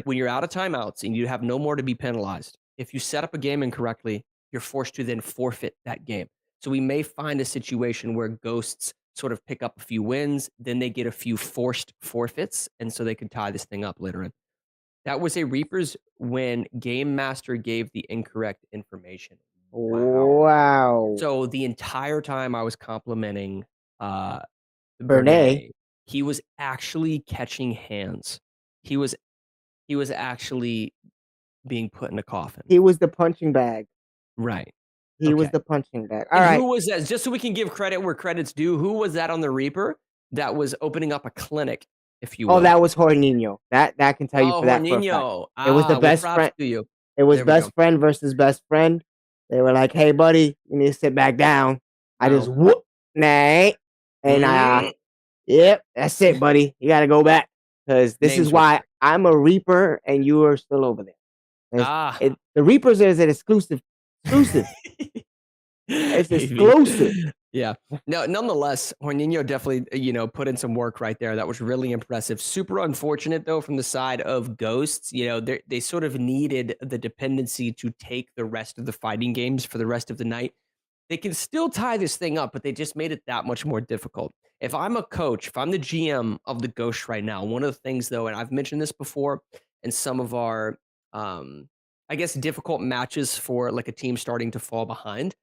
when you're out of timeouts and you have no more to be penalized, if you set up a game incorrectly, you're forced to then forfeit that game. So we may find a situation where Ghosts sort of pick up a few wins, then they get a few forced forfeits, and so they can tie this thing up later in. That was a Reapers when Game Master gave the incorrect information. Wow. So the entire time I was complimenting Bernay, he was actually catching hands. He was actually being put in a coffin. He was the punching bag. Right. He was the punching bag. All And right. who was that? Just so we can give credit where credit's due, who was that on the Reaper that was opening up a clinic, if you will? Oh, that was Jorginho. That can tell you Oh, for that for a fact. Jorginho. It was the Well, best props friend. to you. It was There we best go. friend versus best friend. They were like, "Hey, buddy, you need to sit back down." I just whoop, nay, and yep, that's it, buddy. You got to go back because this Name's is why I'm a Reaper and you are still over there. The Reapers is an exclusive. It's exclusive. Yeah. No, nonetheless, Jorginho definitely, put in some work right there. That was really impressive. Super unfortunate, though, from the side of Ghosts. They sort of needed the dependency to take the rest of the fighting games for the rest of the night. They can still tie this thing up, but they just made it that much more difficult. If I'm a coach, if I'm the GM of the Ghosts right now, one of the things, though, and I've mentioned this before in some of our, I guess, difficult matches for like a team starting to fall behind,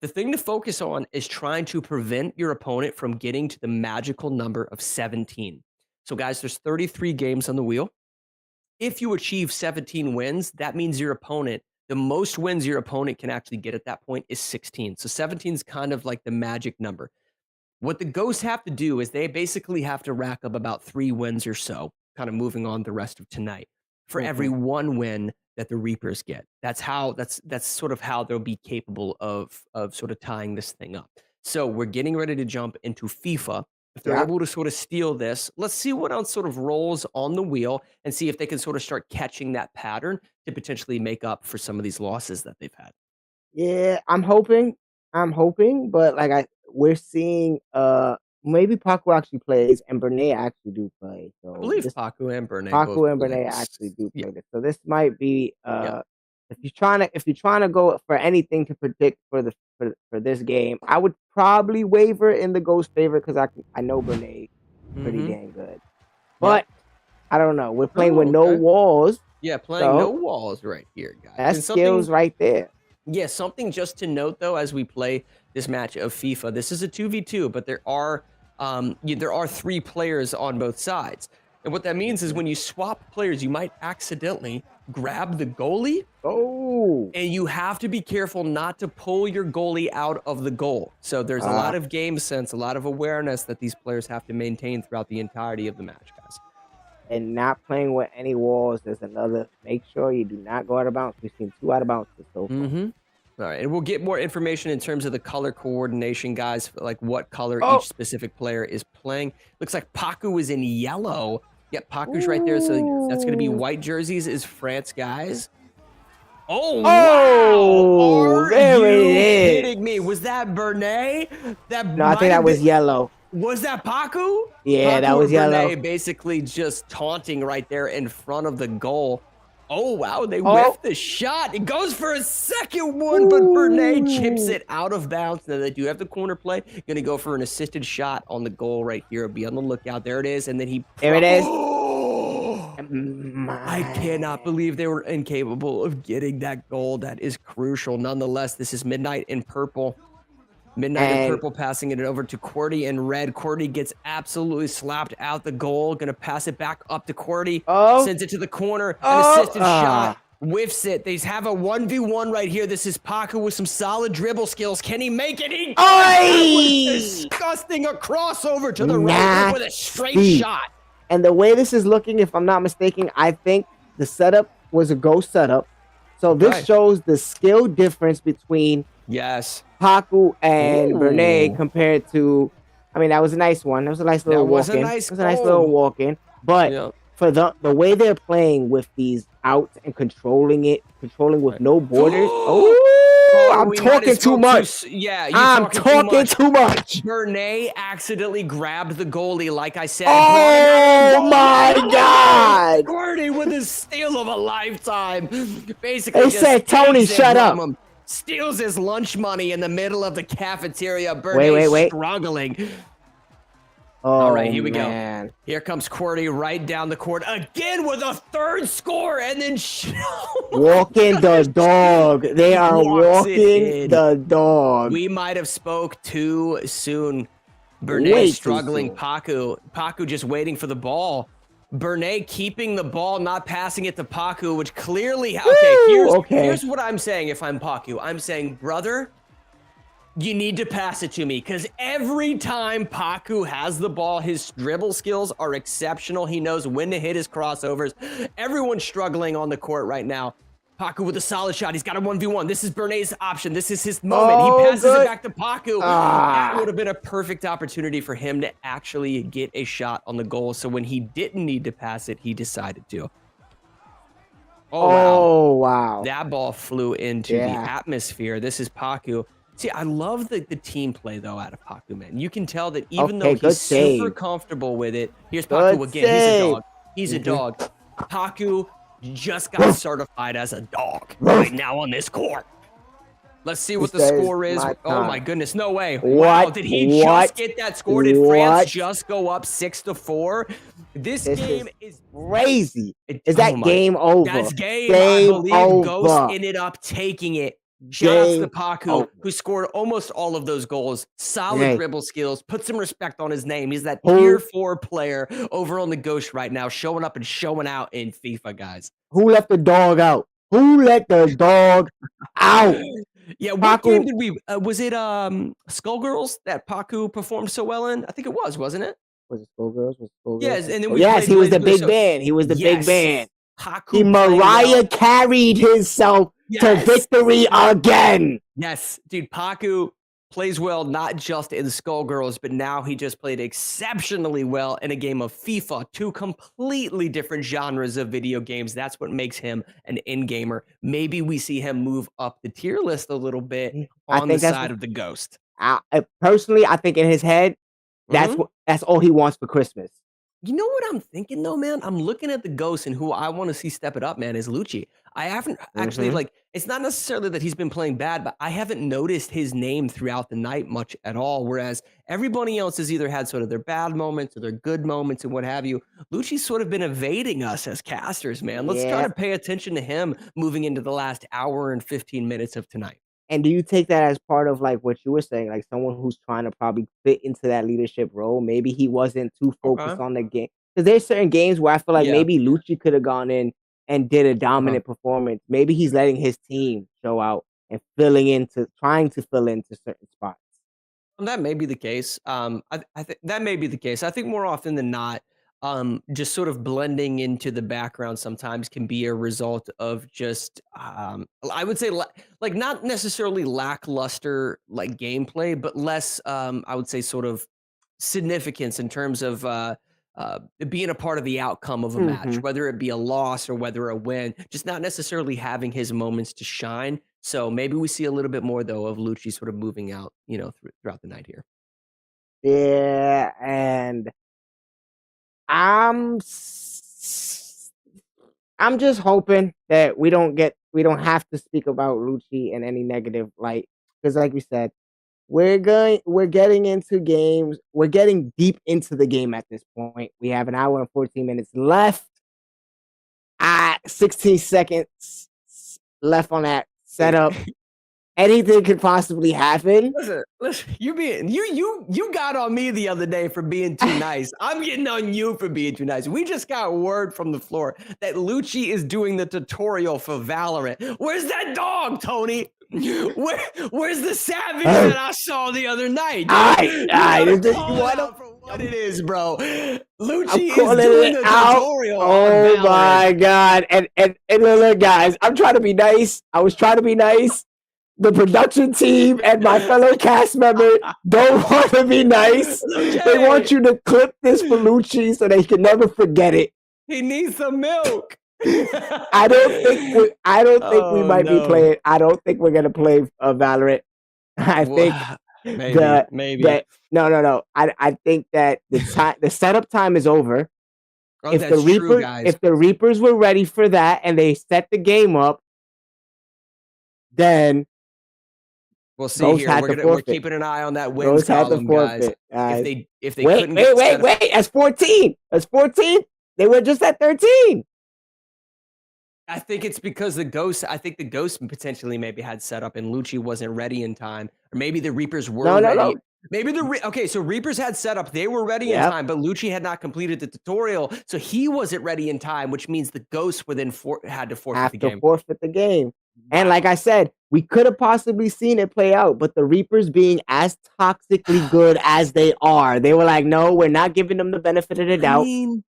the thing to focus on is trying to prevent your opponent from getting to the magical number of 17. So, guys, there's 33 games on the wheel. If you achieve 17 wins, that means your opponent, the most wins your opponent can actually get at that point is 16. So 17 is kind of like the magic number. What the Ghosts have to do is they basically have to rack up about 3 wins or so, kind of moving on the rest of tonight, for every 1 win that the Reapers get. That's sort of how they'll be capable of sort of tying this thing up. So we're getting ready to jump into FIFA. If they're able to sort of steal this, let's see what else sort of rolls on the wheel and see if they can sort of start catching that pattern to potentially make up for some of these losses that they've had. Yeah, I'm hoping, but we're seeing maybe Paco actually plays and Bernay actually do play. So I believe Paco and Bernay both play. actually do play this. So this might be if you're trying to go for anything to predict for this game, I would probably waver in the Ghost favor because I know Bernay pretty dang good. But I don't know. We're playing with no walls. Yeah, playing no walls right here, guys. That's skills right there. Yeah, something just to note though, as we play this match of FIFA, this is a 2v2, but there are 3 players on both sides. And what that means is when you swap players, you might accidentally grab the goalie. Oh. And you have to be careful not to pull your goalie out of the goal. So there's a lot of game sense, a lot of awareness that these players have to maintain throughout the entirety of the match, guys. And not playing with any walls. There's another. Make sure you do not go out of bounds. We've seen 2 out of bounds so far. All right, and we'll get more information in terms of the color coordination, guys, like what color each specific player is playing. Looks like Paco is in yellow. Yep, Paco's right there, so that's going to be white jerseys is France, guys. Oh, wow! Are there you it is. kidding me? Was that Bernay? No, I think that was yellow. Was that Paco? Yeah, Paco that was yellow. Bernay basically just taunting right there in front of the goal. Oh, wow, they whiffed the shot. It goes for a second one, but Bernay chips it out of bounds. Now, they do have the corner play. Going to go for an assisted shot on the goal right here. Be on the lookout. There it is, and then he... There it is. I cannot believe they were incapable of getting that goal. That is crucial. Nonetheless, this is Midnight in purple. Midnight in purple passing it over to Cordy in red. Cordy gets absolutely slapped out the goal. Gonna pass it back up to Cordy. Sends it to the corner. An assisted shot. Whiffs it. They have a 1v1 right here. This is Paco with some solid dribble skills. Can he make it? He was disgusting. A crossover to the right with a straight shot. And the way this is looking, if I'm not mistaken, I think the setup was a Ghost setup. So this shows the skill difference between Paco and Bernay compared to, I mean, that was a nice one. That was a nice little walk-in. It was a nice little walk-in. But for the way they're playing with these outs and controlling with no borders. I'm talking too much. I'm talking too much. Bernay accidentally grabbed the goalie, like I said. Oh my God! Cordy with his steal of a lifetime. Basically, they said, Tony, shut up. Steals his lunch money in the middle of the cafeteria. Bernay's struggling. All right, here we go. Here comes Cordy right down the court again with a 3rd score, and then walking the dog. They are walking the dog. We might have spoke too soon. Bernay struggling. Paco just waiting for the ball. Bernay keeping the ball, not passing it to Paku, which clearly... Here's what I'm saying if I'm Paku. I'm saying, brother, you need to pass it to me, because every time Paku has the ball, his dribble skills are exceptional. He knows when to hit his crossovers. Everyone's struggling on the court right now. Paku with a solid shot. He's got a 1v1. This is Bernay's option. This is his moment. He passes it back to Paku. That would have been a perfect opportunity for him to actually get a shot on the goal. So when he didn't need to pass it, he decided to. Wow. That ball flew into the atmosphere. This is Paku. See, I love the team play, though, out of Paku, man. You can tell that even though he's super comfortable with it. Here's Paku again. He's a dog. He's a dog. Paku just got certified as a dog right now on this court. Let's see what the score is. Oh, my goodness. No way. Wow. Did he just get that score? Did France just go up 6-4? This game is crazy. Is that game over? That's game. I believe Ghost ended up taking it. Shout out to the Paku, who scored almost all of those goals. Solid dribble skills. Put some respect on his name. He's that tier 4 player over on the Ghost right now, showing up and showing out in FIFA, guys. Who let the dog out? Who let the dog out? Yeah, what game did we... was it Skullgirls that Paku performed so well in? I think it was, wasn't it? Was it Skullgirls? Yes, and then he was the big band. He was the big band. Paku He Mariah carried himself to victory again. Yes, dude, Paku plays well, not just in Skullgirls, but now he just played exceptionally well in a game of FIFA. 2 completely different genres of video games. That's what makes him an in-gamer. Maybe we see him move up the tier list a little bit on the side of the Ghost. Personally, I think in his head, that's all he wants for Christmas. You know what I'm thinking, though, man? I'm looking at the Ghost, and who I want to see step it up, man, is Lucci. I haven't actually, it's not necessarily that he's been playing bad, but I haven't noticed his name throughout the night much at all, whereas everybody else has either had sort of their bad moments or their good moments and what have you. Lucci's sort of been evading us as casters, man. Let's try to pay attention to him moving into the last hour and 15 minutes of tonight. And do you take that as part of like what you were saying, like someone who's trying to probably fit into that leadership role? Maybe he wasn't too focused on the game. Because there's certain games where I feel like maybe Lucci could have gone in and did a dominant performance. Maybe he's letting his team show out and trying to fill into certain spots. That may be the case. I think that may be the case. I think more often than not, just sort of blending into the background sometimes can be a result of just, I would say, like not necessarily lackluster like gameplay, but less, I would say, sort of significance in terms of being a part of the outcome of a match, whether it be a loss or whether a win, just not necessarily having his moments to shine. So maybe we see a little bit more, though, of Lucci sort of moving out, throughout the night here. Yeah, and I'm just hoping that we don't have to speak about Lucci in any negative light, because like we said, we're getting into games. We're getting deep into the game at this point. We have an hour and 14 minutes left. 16 seconds left on that setup. Anything could possibly happen. Listen, you got on me the other day for being too nice. I'm getting on you for being too nice. We just got word from the floor that Lucci is doing the tutorial for Valorant. Where's that dog, Tony? Where's the savage that I saw the other night? What it is, bro. Lucci is doing the tutorial. Oh my god. And look, guys, I'm trying to be nice. I was trying to be nice. The production team and my fellow cast member don't want to be nice. Okay. They want you to clip this for Lucci so they can never forget it. He needs some milk. I don't think we might be playing. I don't think we're gonna play Valorant. I think maybe. No. I think that the setup time is over. Oh, if the Reapers were ready for that and they set the game up, then we'll see here. We're keeping an eye on that wins column, guys. If they couldn't wait. That's 14. That's 14. They were just at 13. I think it's because the Ghost potentially maybe had set up and Lucci wasn't ready in time. Or maybe the Reapers were ready. No. Maybe okay, so Reapers had set up, they were ready in time, but Lucci had not completed the tutorial, so he wasn't ready in time, which means the Ghost would then had to forfeit the game. Forfeit the game. And like I said, we could have possibly seen it play out, but the Reapers being as toxically good as they are, they were like, no, we're not giving them the benefit of the doubt.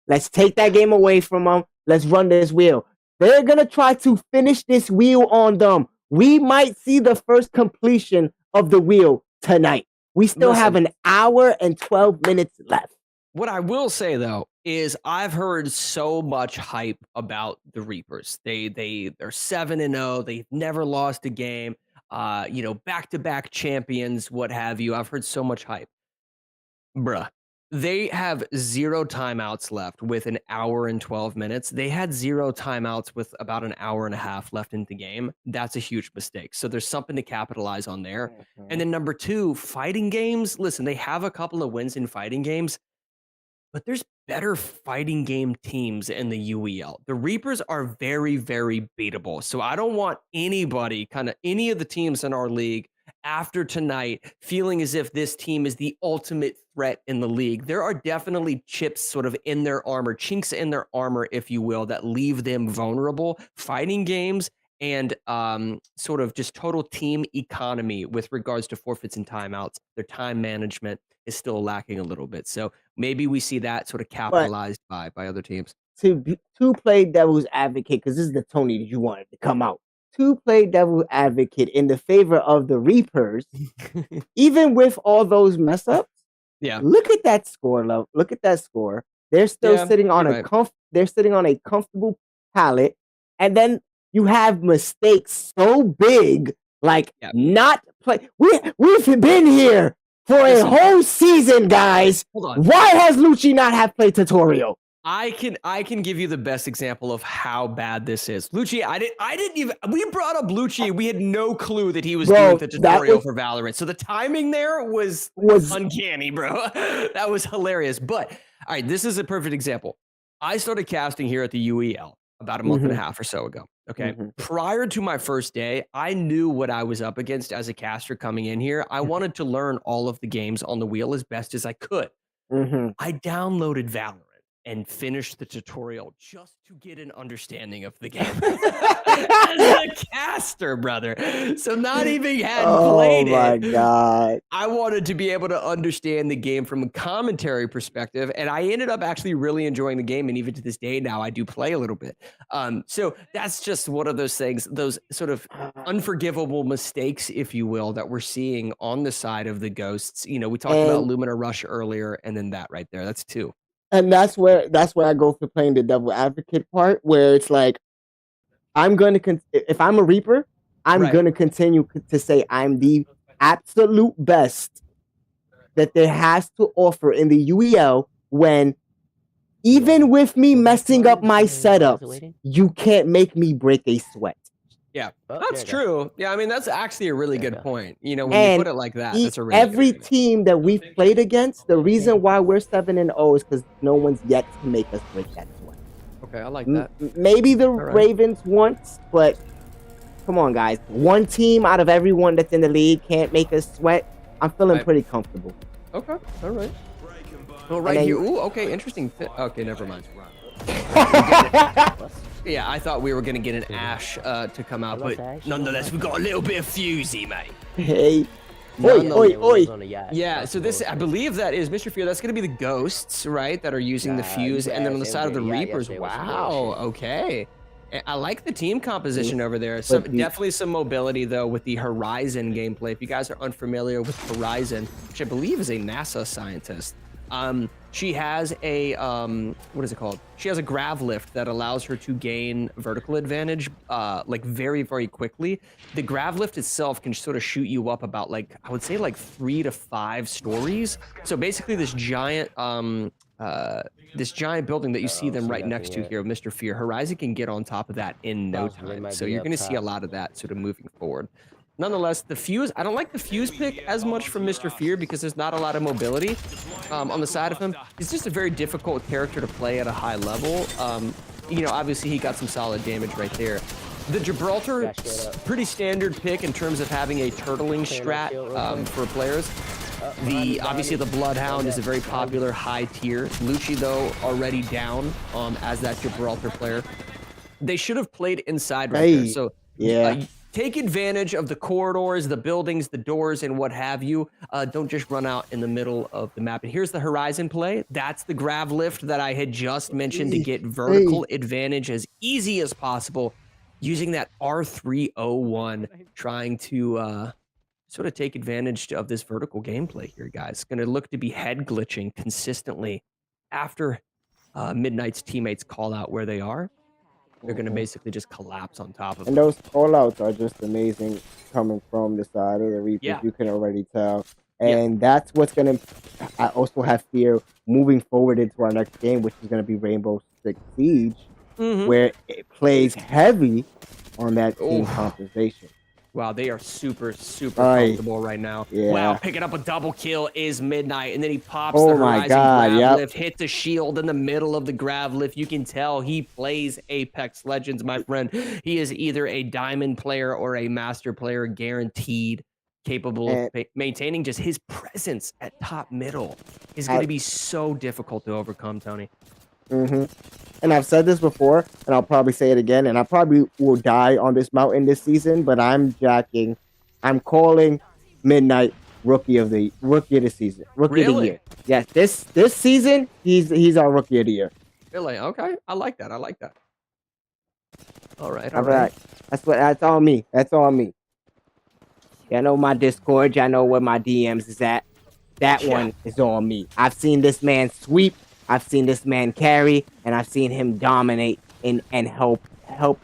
Let's take that game away from them. Let's run this wheel. They're going to try to finish this wheel on them. We might see the first completion of the wheel tonight. We still have an hour and 12 minutes left. What I will say though is I've heard so much hype about the Reapers. They're 7-0. They've never lost a game. Back-to-back champions, what have you. I've heard so much hype. Bruh. They have 0 timeouts left with an hour and 12 minutes. They had 0 timeouts with about an hour and a half left in the game. That's a huge mistake. So there's something to capitalize on there. And then number 2, fighting games. Listen, they have a couple of wins in fighting games, but there's better fighting game teams in the UEL. The Reapers are very, very beatable. So I don't want any of the teams in our league after tonight feeling as if this team is the ultimate threat in the league. There are definitely chips sort of in their armor, chinks in their armor, if you will, that leave them vulnerable. Fighting games and sort of just total team economy with regards to forfeits and timeouts. Their time management is still lacking a little bit. So maybe we see that sort of capitalized by other teams. To play devil's advocate, because this is the Tony that you wanted to come out. To play devil's advocate in the favor of the Reapers, even with all those mess ups. Yeah. Look at that score, love. Look at that score. They're still sitting on they're sitting on a comfortable pallet, and then you have mistakes so big, like not play. We've been here for a whole season, guys. Hold on. Why has Lucci not have played tutorial? I can give you the best example of how bad this is. Lucci, I didn't even, we brought up Lucci. We had no clue that he was doing the tutorial for Valorant. So the timing there was uncanny, bro. That was hilarious. But all right, this is a perfect example. I started casting here at the UEL about a month and a half or so ago. Okay. Prior to my first day, I knew what I was up against as a caster coming in here. I wanted to learn all of the games on the wheel as best as I could. I downloaded Valorant and finished the tutorial just to get an understanding of the game. As a caster, brother. So not even had played it. Oh my God. I wanted to be able to understand the game from a commentary perspective, and I ended up actually really enjoying the game, and even to this day now, I do play a little bit. So that's just one of those things, those sort of unforgivable mistakes, if you will, that we're seeing on the side of the Ghosts. You know, we talked about Lumina Rush earlier, and then that right there. That's 2. And that's where I go for playing the devil advocate part, where it's like, if I'm a Reaper, I'm going to continue to say I'm the absolute best that there has to offer in the UEL, when even with me messing up my setups, you can't make me break a sweat. Yeah, that's true. Yeah, I mean, that's actually a really good point. You know, when you put it like that, that's a really every good team that we've played against, the reason why we're 7-0 is because no one's yet to make us break that sweat. Okay, I like that. Maybe the Ravens once, but come on, guys. One team out of everyone that's in the league can't make us sweat. I'm feeling pretty comfortable. Okay, all right. Well, right here. Ooh, okay, interesting. Okay, never mind. Yeah, I thought we were going to get an Ash to come out, but nonetheless, we got a little bit of Fusey, mate. Hey. Oi. Yeah, so this, I believe that is, Mr. Fear, that's going to be the Ghosts, right, that are using the Fuse, and then on the side of the Reapers, wow, okay. I like the team composition over there. Definitely some mobility, though, with the Horizon gameplay. If you guys are unfamiliar with Horizon, which I believe is a NASA scientist, she has a, what is it called? She has a grav lift that allows her to gain vertical advantage, like very, very quickly. The grav lift itself can sort of shoot you up about, like, I would say like 3 to 5 stories. So basically this giant building that you see them right next to here, Mr. Fear, Horizon can get on top of that in no time. So you're going to see a lot of that sort of moving forward. Nonetheless, the Fuse, I don't like the Fuse pick as much from Mr. Fear because there's not a lot of mobility on the side of him. He's just a very difficult character to play at a high level. you know, obviously he got some solid damage right there. The Gibraltar, pretty standard pick in terms of having a turtling strat for players. Obviously the Bloodhound is a very popular high tier. Lucci though already down as that Gibraltar player. They should have played inside right there. So take advantage of the corridors, the buildings, the doors, and what have you. Don't just run out in the middle of the map. And here's the Horizon play. That's the grav lift that I had just mentioned to get vertical advantage as easy as possible. Using that R301, trying to sort of take advantage of this vertical gameplay here, guys. Going to look to be head glitching consistently after Midnight's teammates call out where they are. They're going to basically just collapse on top of And them. those call-outs are just amazing coming from the side of the Reapers. Yeah. You can already tell. And that's what's going to... I also have fear moving forward into our next game, which is going to be Rainbow Six Siege, where it plays heavy on that team compensation. Wow, they are super comfortable right now. Yeah. Wow, picking up a double kill is Midnight, and then he pops Oh the my Horizon God, grav lift, hits a shield in the middle of the grav lift. You can tell he plays Apex Legends, my friend. He is either a diamond player or a master player, guaranteed, capable of maintaining just his presence at top middle is going to be so difficult to overcome, Tony. And I've said this before, and I'll probably say it again, and I probably will die on this mountain this season, but I'm calling Midnight rookie of the season. Rookie of the year. Yes, this season, he's our rookie of the year. Really? Okay. I like that. All right. All right. That's all me. That's all me. Y'all know my Discord, y'all know where my DMs is at. That one is on me. I've seen this man sweep. I've seen this man carry, and I've seen him dominate and help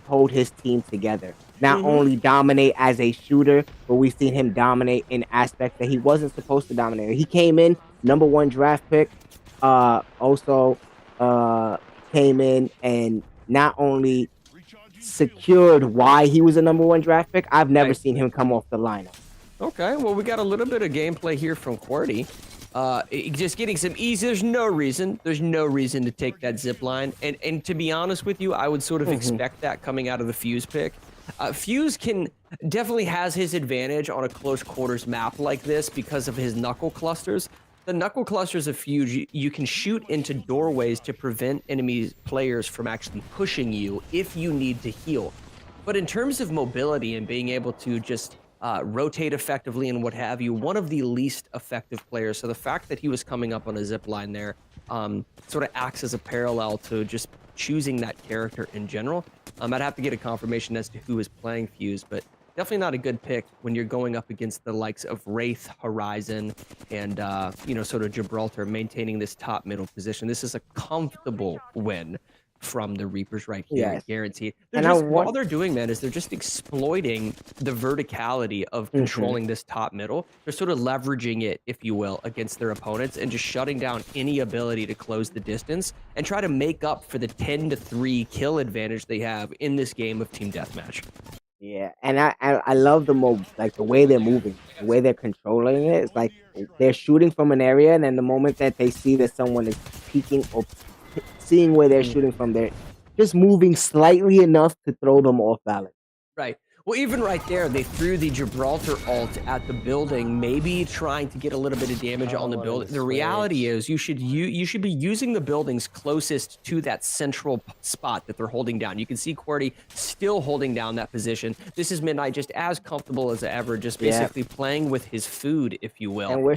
hold his team together. Not only dominate as a shooter, but we've seen him dominate in aspects that he wasn't supposed to dominate. He came in #1 draft pick, also came in and not only secured why he was a #1 draft pick. I've never seen him come off the lineup. Okay, well, we got a little bit of gameplay here from QWERTY. Just getting some ease. There's no reason to take that zip line. And to be honest with you, I would sort of expect that coming out of the Fuse pick. Fuse definitely has his advantage on a close quarters map like this because of his knuckle clusters. The knuckle clusters of Fuse, you can shoot into doorways to prevent enemy players from actually pushing you if you need to heal. But in terms of mobility and being able to just rotate effectively and what have you, one of the least effective players. So the fact that he was coming up on a zip line there sort of acts as a parallel to just choosing that character in general. I'd have to get a confirmation as to who is playing Fuse, but definitely not a good pick when you're going up against the likes of Wraith, Horizon, and sort of Gibraltar maintaining this top middle position. This is a comfortable win from the Reapers right here, guaranteed. All they're doing, man, is they're just exploiting the verticality of controlling this top middle. They're sort of leveraging it, if you will, against their opponents and just shutting down any ability to close the distance and try to make up for the 10-3 kill advantage they have in this game of Team Deathmatch. Yeah, and I love the way they're moving, the way they're controlling it. It's like they're shooting from an area, and then the moment that they see that someone is peeking or seeing where they're shooting from, they're just moving slightly enough to throw them off balance. Right. Well, even right there, they threw the Gibraltar ult at the building, maybe trying to get a little bit of damage on the building. The reality is you should be using the buildings closest to that central spot that they're holding down. You can see QWERTY still holding down that position. This is Midnight just as comfortable as ever, just basically playing with his food, if you will. And we're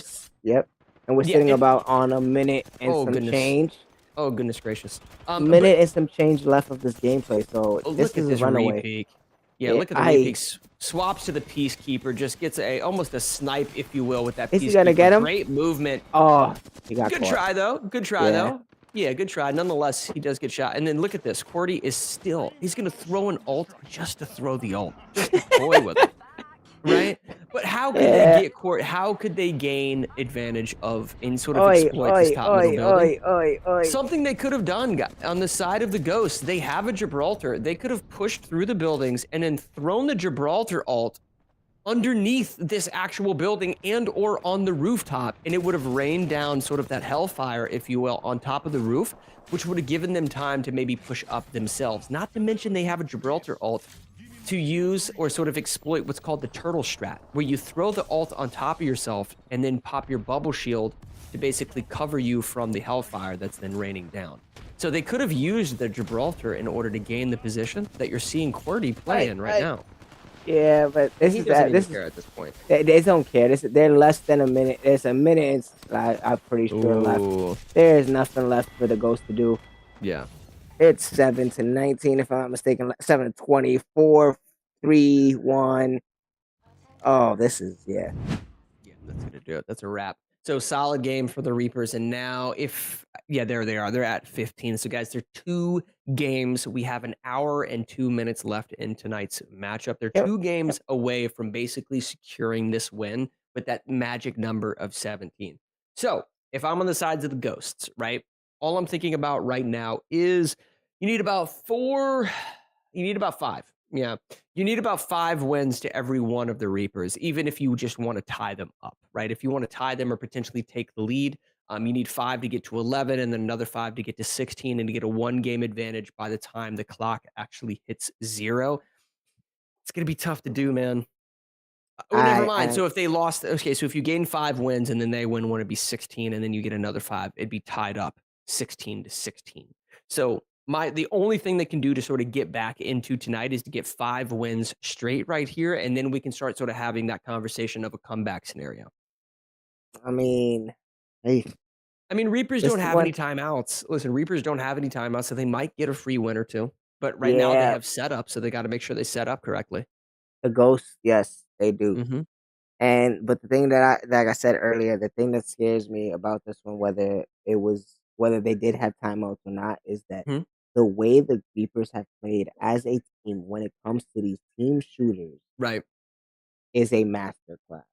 sitting about on a minute and some change. Oh, goodness gracious. Minute and some change left of this gameplay, so look at this repeat. Yeah, look at the repeat. Swaps to the Peacekeeper, just gets almost a snipe, if you will, with that Peacekeeper. Is he gonna get him? Great movement. Oh, he got Good caught. try, though. Good try, though. Yeah, good try. Nonetheless, he does get shot. And then look at this. QWERTY is still, he's going to throw an ult just to throw the ult. Just to toy with it. Right? But how could they get court? How could they gain advantage of and sort of exploit this top middle building? Something they could have done on the side of the Ghost. They have a Gibraltar. They could have pushed through the buildings and then thrown the Gibraltar ult underneath this actual building and or on the rooftop, and it would have rained down sort of that hellfire, if you will, on top of the roof, which would have given them time to maybe push up themselves. Not to mention they have a Gibraltar ult to use or sort of exploit what's called the turtle strat, where you throw the ult on top of yourself and then pop your bubble shield to basically cover you from the hellfire that's then raining down. So they could have used the Gibraltar in order to gain the position that you're seeing QWERTY play in right now. Yeah, but this He is doesn't this even care is at this point. they don't care. They're less than a minute. There's a minute. I'm pretty sure left. There is nothing left for the Ghost to do. Yeah, it's 7-19 if I'm not mistaken. 7-24, 3-1. Oh, this is Yeah, that's gonna do it. That's a wrap. So solid game for the Reapers, and now there they are. They're at 15. So guys, they're 2 games. We have an hour and 2 minutes left in tonight's matchup. They're 2 games away from basically securing this win with that magic number of 17. So if I'm on the sides of the Ghosts, right, all I'm thinking about right now is you need about 5. Yeah, you need about 5 wins to every one of the Reapers, even if you just want to tie them up, right? If you want to tie them or potentially take the lead, you need 5 to get to 11 and then another 5 to get to 16 and to get a 1-game advantage by the time the clock actually hits 0. It's going to be tough to do, man. Oh, never mind. So if they lost, okay, so if you gain 5 wins and then they win one, it'd be 16, and then you get another 5, it'd be tied up 16-16. So the only thing they can do to sort of get back into tonight is to get 5 wins straight right here, and then we can start sort of having that conversation of a comeback scenario. I mean, Reapers don't have any timeouts. Listen, Reapers don't have any timeouts, so they might get a free win or 2. But right now they have setup, so they got to make sure they set up correctly. The Ghosts, yes, they do. But the thing that like I said earlier, the thing that scares me about this one, whether they did have timeouts or not, is that the way the Reapers have played as a team when it comes to these team shooters, right, is a masterclass.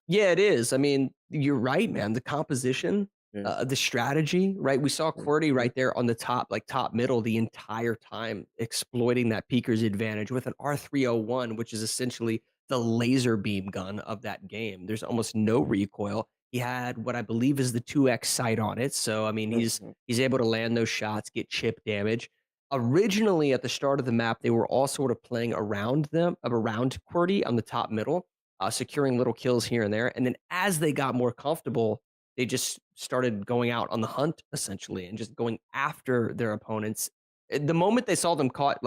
Yeah, it is. I mean, you're right, man. The composition, the strategy, right? We saw QWERTY right there on the top middle the entire time, exploiting that peeker's advantage with an R301, which is essentially the laser beam gun of that game. There's almost no recoil. He had what I believe is the 2x sight on it. So, I mean, he's able to land those shots, get chip damage. Originally, at the start of the map, they were all sort of playing around QWERTY on the top middle, securing little kills here and there. And then as they got more comfortable, they just started going out on the hunt, essentially, and just going after their opponents. The moment they saw them caught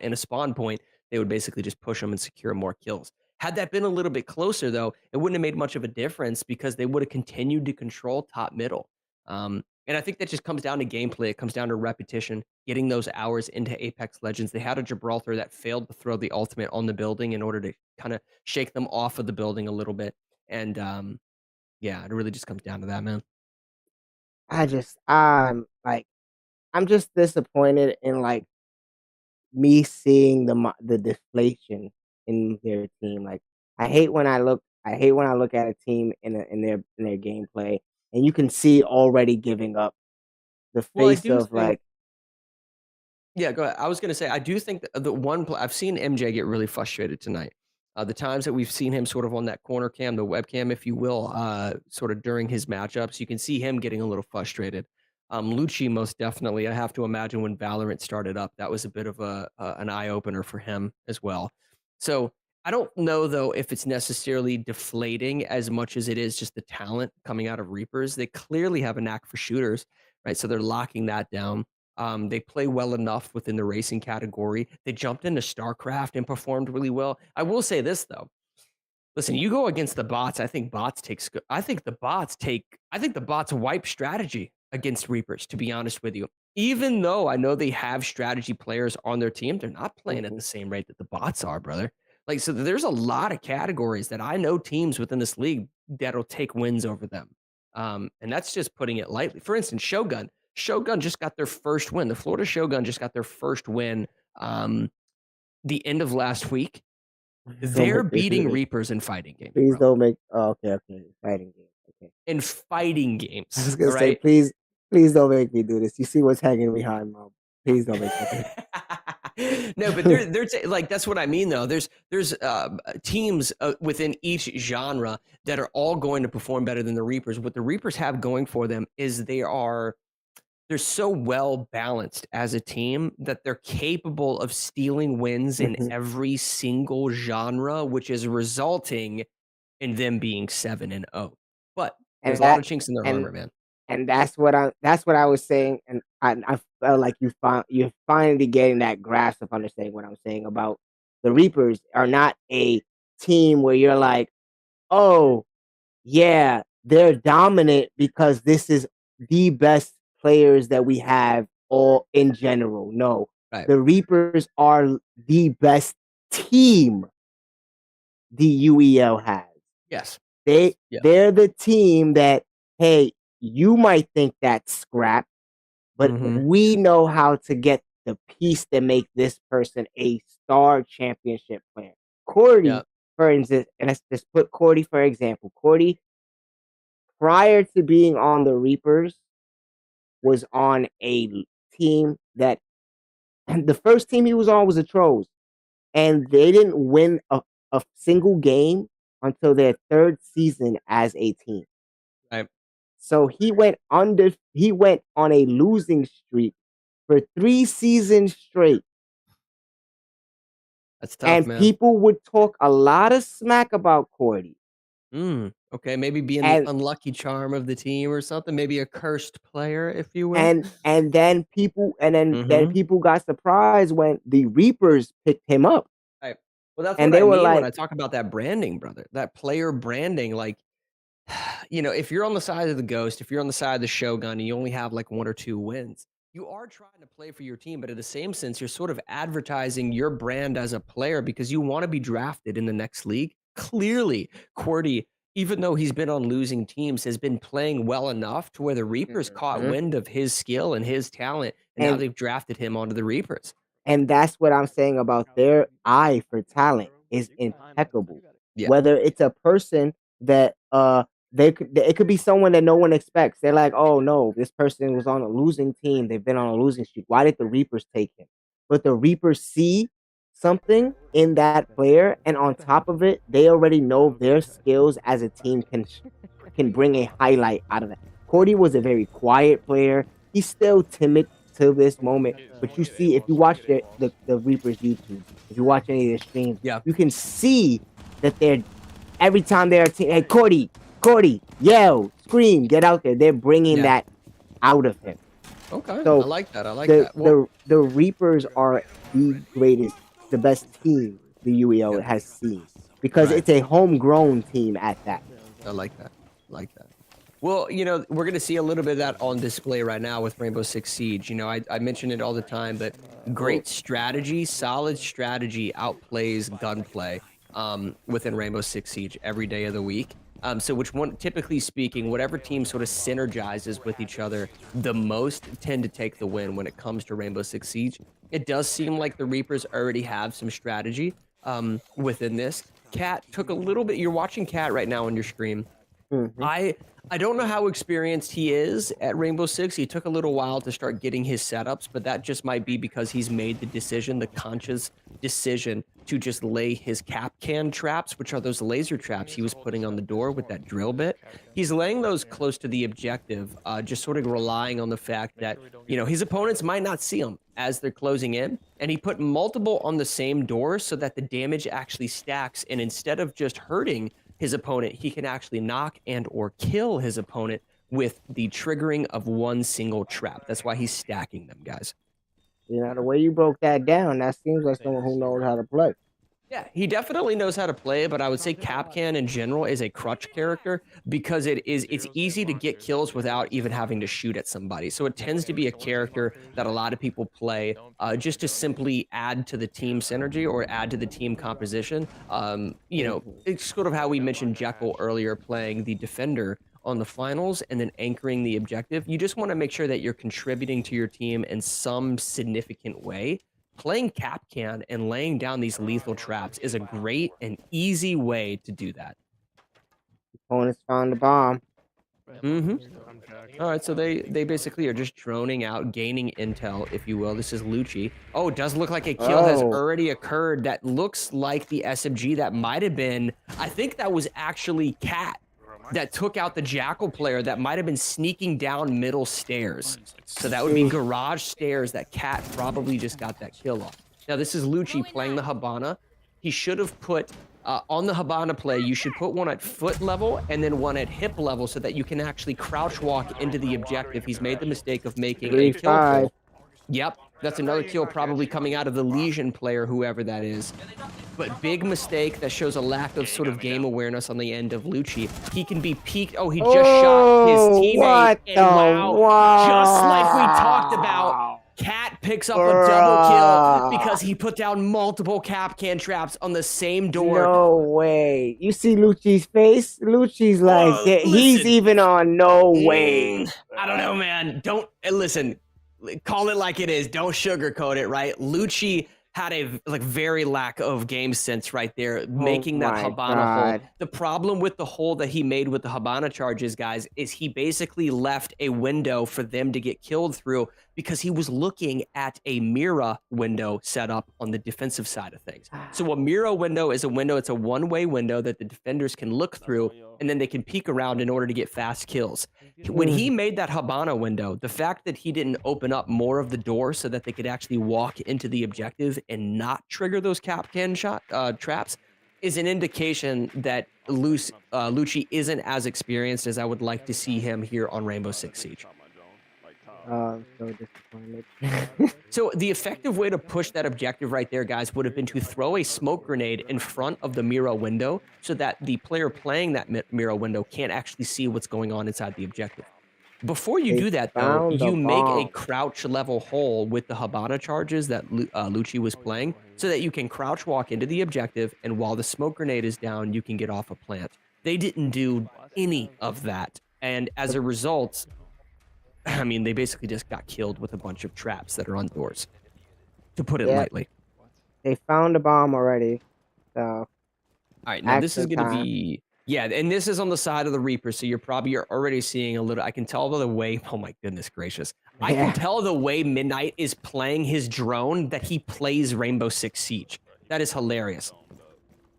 in a spawn point, they would basically just push them and secure more kills. Had that been a little bit closer, though, it wouldn't have made much of a difference because they would have continued to control top middle. And I think that just comes down to gameplay. It comes down to repetition, getting those hours into Apex Legends. They had a Gibraltar that failed to throw the ultimate on the building in order to kind of shake them off of the building a little bit. And yeah, it really just comes down to that, man. I'm just disappointed in me seeing the deflation in their team. I hate when I look at a team in their gameplay and you can see already giving up the face of Yeah, go ahead. I was going to say, I do think that the one I've seen MJ get really frustrated tonight. The times that we've seen him sort of on that corner cam, the webcam, if you will, sort of during his matchups, you can see him getting a little frustrated. Lucci, most definitely. I have to imagine when Valorant started up, that was a bit of an eye opener for him as well. So I don't know, though, if it's necessarily deflating as much as it is just the talent coming out of Reapers. They clearly have a knack for shooters, right? So they're locking that down. They play well enough within the racing category. They jumped into StarCraft and performed really well. I will say this, though. Listen, you go against the bots. I think the bots wipe strategy against Reapers, to be honest with you. Even though I know they have strategy players on their team, they're not playing at the same rate that the bots are, brother. So there's a lot of categories that I know teams within this league that'll take wins over them. And that's just putting it lightly. For instance, Shogun just got their first win. The Florida Shogun just got their first win the end of last week. They're beating Reapers in fighting games. Please don't make okay. Fighting games. Okay. In fighting games. I was gonna say, please don't make me do this. You see what's hanging behind, Mom. Please don't make me do it. No, but there's like that's what I mean though. There's teams within each genre that are all going to perform better than the Reapers. What the Reapers have going for them is they're so well balanced as a team that they're capable of stealing wins in every single genre, which is resulting in them being 7-0. But there's a lot of chinks in their armor, man. And that's what I was saying, and I felt like you're finally getting that grasp of understanding what I'm saying about the Reapers are not a team where you're like, oh yeah, they're dominant because this is the best players that we have all in general. No, the Reapers are the best team the UEL has. Yes. They're the team that, hey, you might think that's scrap, but we know how to get the piece that make this person a star championship player. Cordy, for instance, and let's just put Cordy for example. Cordy, prior to being on the Reapers, was on a team that the first team he was on was the Trolls, and they didn't win a single game until their third season as a team. Right. So he went on a losing streak for 3 seasons straight. That's tough, And man. people would talk a lot of smack about Cordy. Okay, maybe being the unlucky charm of the team or something. Maybe a cursed player, if you will. And then people got surprised when the Reapers picked him up. Right. Well, that's And what they I were mean when like- I talk about that branding, brother. That player branding, like, if you're on the side of the Ghost, if you're on the side of the Shogun, and you only have like 1 or 2 wins, you are trying to play for your team, but in the same sense, you're sort of advertising your brand as a player because you want to be drafted in the next league. Clearly, Cordy, even though he's been on losing teams, has been playing well enough to where the Reapers caught wind of his skill and his talent, and now And- they've drafted him onto the Reapers. And that's what I'm saying about their eye for talent is impeccable. Yeah. Whether it's a person that it could be someone that no one expects. They're like, oh no, this person was on a losing team. They've been on a losing streak. Why did the Reapers take him? But the Reapers see something in that player, and on top of it, they already know their skills as a team can bring a highlight out of it. Cordy was a very quiet player. He's still timid to this moment, but you see, if you watch the Reapers YouTube, if you watch any of their streams, you can see that every time they're hey Cordy, yell, scream, get out there. They're bringing that out of him. Okay, So I like that. I like that. Well, the Reapers are the greatest, the best team the UEL has seen because it's a homegrown team at that. I like that. Well, we're going to see a little bit of that on display right now with Rainbow Six Siege. I mention it all the time, but great strategy, solid strategy outplays gunplay within Rainbow Six Siege every day of the week. So typically speaking, whatever team sort of synergizes with each other the most tend to take the win when it comes to Rainbow Six Siege. It does seem like the Reapers already have some strategy within this. Cat took a little bit. You're watching Cat right now on your stream. I don't know how experienced he is at Rainbow Six. He took a little while to start getting his setups, but that just might be because he's made the conscious decision to just lay his cap can traps, which are those laser traps he was putting on the door with that drill bit. He's laying those close to the objective, just sort of relying on the fact that, his opponents might not see him as they're closing in, and he put multiple on the same door so that the damage actually stacks, and instead of just hurting his opponent, he can actually knock and or kill his opponent with the triggering of one single trap. That's why he's stacking them, guys. The way you broke that down, that seems like someone who knows how to play. Yeah, he definitely knows how to play, but I would say Capcan in general is a crutch character because it's easy to get kills without even having to shoot at somebody. So it tends to be a character that a lot of people play just to simply add to the team synergy or add to the team composition. It's sort of how we mentioned Jekyll earlier playing the defender on the finals and then anchoring the objective. You just want to make sure that you're contributing to your team in some significant way. Playing Capcan and laying down these lethal traps is a great and easy way to do that. Opponents found the bomb. All right, so they basically are just droning out, gaining intel, if you will. This is Lucci. Oh, it does look like a kill has already occurred. That looks like the SMG that might have been. I think that was actually Cat that took out the Jackal player that might have been sneaking down middle stairs. So that would be garage stairs that Cat probably just got that kill off. Now this is Lucci playing the Habana. He should have put on the Habana play, you should put one at foot level and then one at hip level so that you can actually crouch walk into the objective. He's made the mistake of making a kill pull. Yep, that's another kill probably coming out of the Legion player, whoever that is. But big mistake that shows a lack of sort of game awareness on the end of Lucci. He can be peeked. Oh, he just shot his teammate. And wow, just like we talked about. Cat picks up a double kill because he put down multiple cap can traps on the same door. No way. You see Lucci's face? Lucci's like, he's even on no way. I don't know, man. Don't listen. Call it like it is. Don't sugarcoat it, right? Lucci had a very lack of game sense right there, making that Habana hole. The problem with the hole that he made with the Habana charges, guys, is he basically left a window for them to get killed through because he was looking at a Mira window set up on the defensive side of things. So a Mira window is a window, it's a one-way window that the defenders can look through, and then they can peek around in order to get fast kills. When he made that Habana window, the fact that he didn't open up more of the door so that they could actually walk into the objective and not trigger those cap can traps is an indication that Lucci isn't as experienced as I would like to see him here on Rainbow Six Siege. I'm so disappointed. So the effective way to push that objective right there, guys, would have been to throw a smoke grenade in front of the Mira window so that the player playing that Mira window can't actually see what's going on inside the objective. Before you do that, though, you make a crouch level hole with the Habana charges that Lucci was playing so that you can crouch walk into the objective, and while the smoke grenade is down, you can get off a plant. They didn't do any of that, and as a result, I mean, they basically just got killed with a bunch of traps that are on doors, to put it lightly. They found a bomb already, so... All right, now this is going to be... Yeah, and this is on the side of the Reaper, so you're already seeing a little... I can tell by the way... Oh my goodness gracious. I can tell the way Midnight is playing his drone that he plays Rainbow Six Siege. That is hilarious.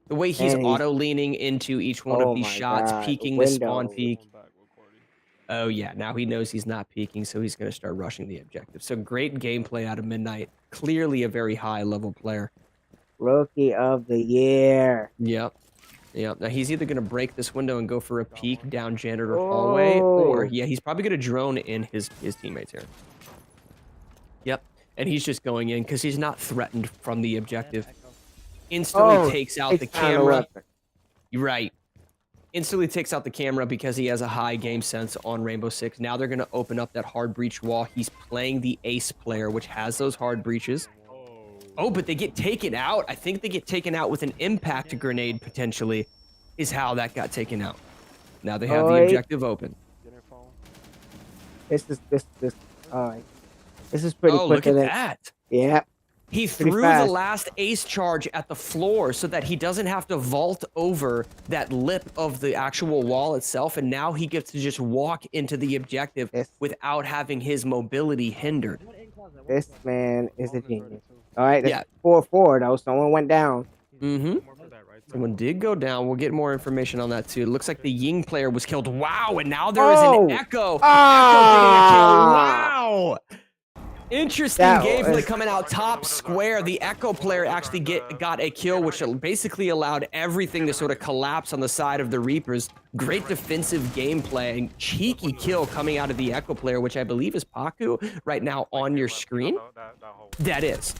The way he's auto-leaning into each one of these shots, peeking the spawn peak. Oh, yeah. Now he knows he's not peeking, so he's going to start rushing the objective. So great gameplay out of Midnight. Clearly a very high-level player. Rookie of the year. Yep. Yep. Now he's either going to break this window and go for a peek down janitor hallway, or, yeah, he's probably going to drone in his teammates here. Yep. And he's just going in because he's not threatened from the objective. Instantly takes out the camera. You're right. Instantly takes out the camera because he has a high game sense on Rainbow Six. Now they're going to open up that hard breach wall. He's playing the ace player, which has those hard breaches. Oh, but they get taken out. I think they get taken out with an impact grenade, potentially, is how that got taken out. Now they have the objective open. This is pretty quick. Oh, look at that. Yeah. He threw the last ace charge at the floor so that he doesn't have to vault over that lip of the actual wall itself, and now he gets to just walk into the objective without having his mobility hindered. This man is a genius. All right, that's 4-4, though. Someone went down. Mm-hmm. Someone did go down. We'll get more information on that, too. It looks like the Ying player was killed. Wow, and now there is an Echo. Echo getting a kill. Wow. Interesting gameplay coming out top square. The Echo player actually got a kill, which basically allowed everything to sort of collapse on the side of the Reapers. Great defensive gameplay and cheeky kill coming out of the Echo player, which I believe is Paku right now on your screen. That is.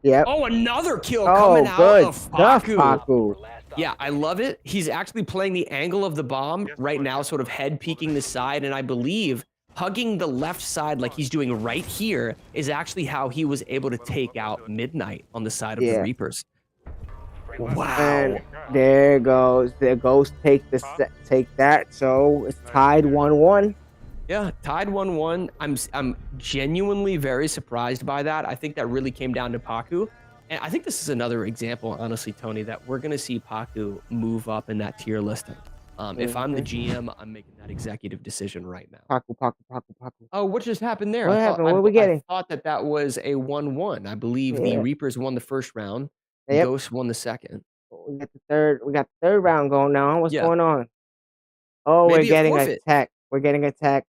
Yep. Oh, another kill coming out of Paku. Yeah, I love it. He's actually playing the angle of the bomb right now, sort of head peeking the side, and I believe hugging the left side like he's doing right here is actually how he was able to take out Midnight on the side of the Reapers. Wow. And there goes take that. So it's tied 1-1. Yeah, tied 1-1. I'm genuinely very surprised by that. I think that really came down to Paku. And I think this is another example, honestly, Tony, that we're going to see Paku move up in that tier listing. If I'm the GM, I'm making that executive decision right now. Paku. Oh, what just happened there? What I thought happened? What are we getting? I thought that was a 1-1. I believe the Yeah. Reapers won the first round. Yep. Ghost won the second. We got the third round going now. What's Yeah. going on? Oh, Maybe we're a getting a forfeit. tech. We're getting a tech.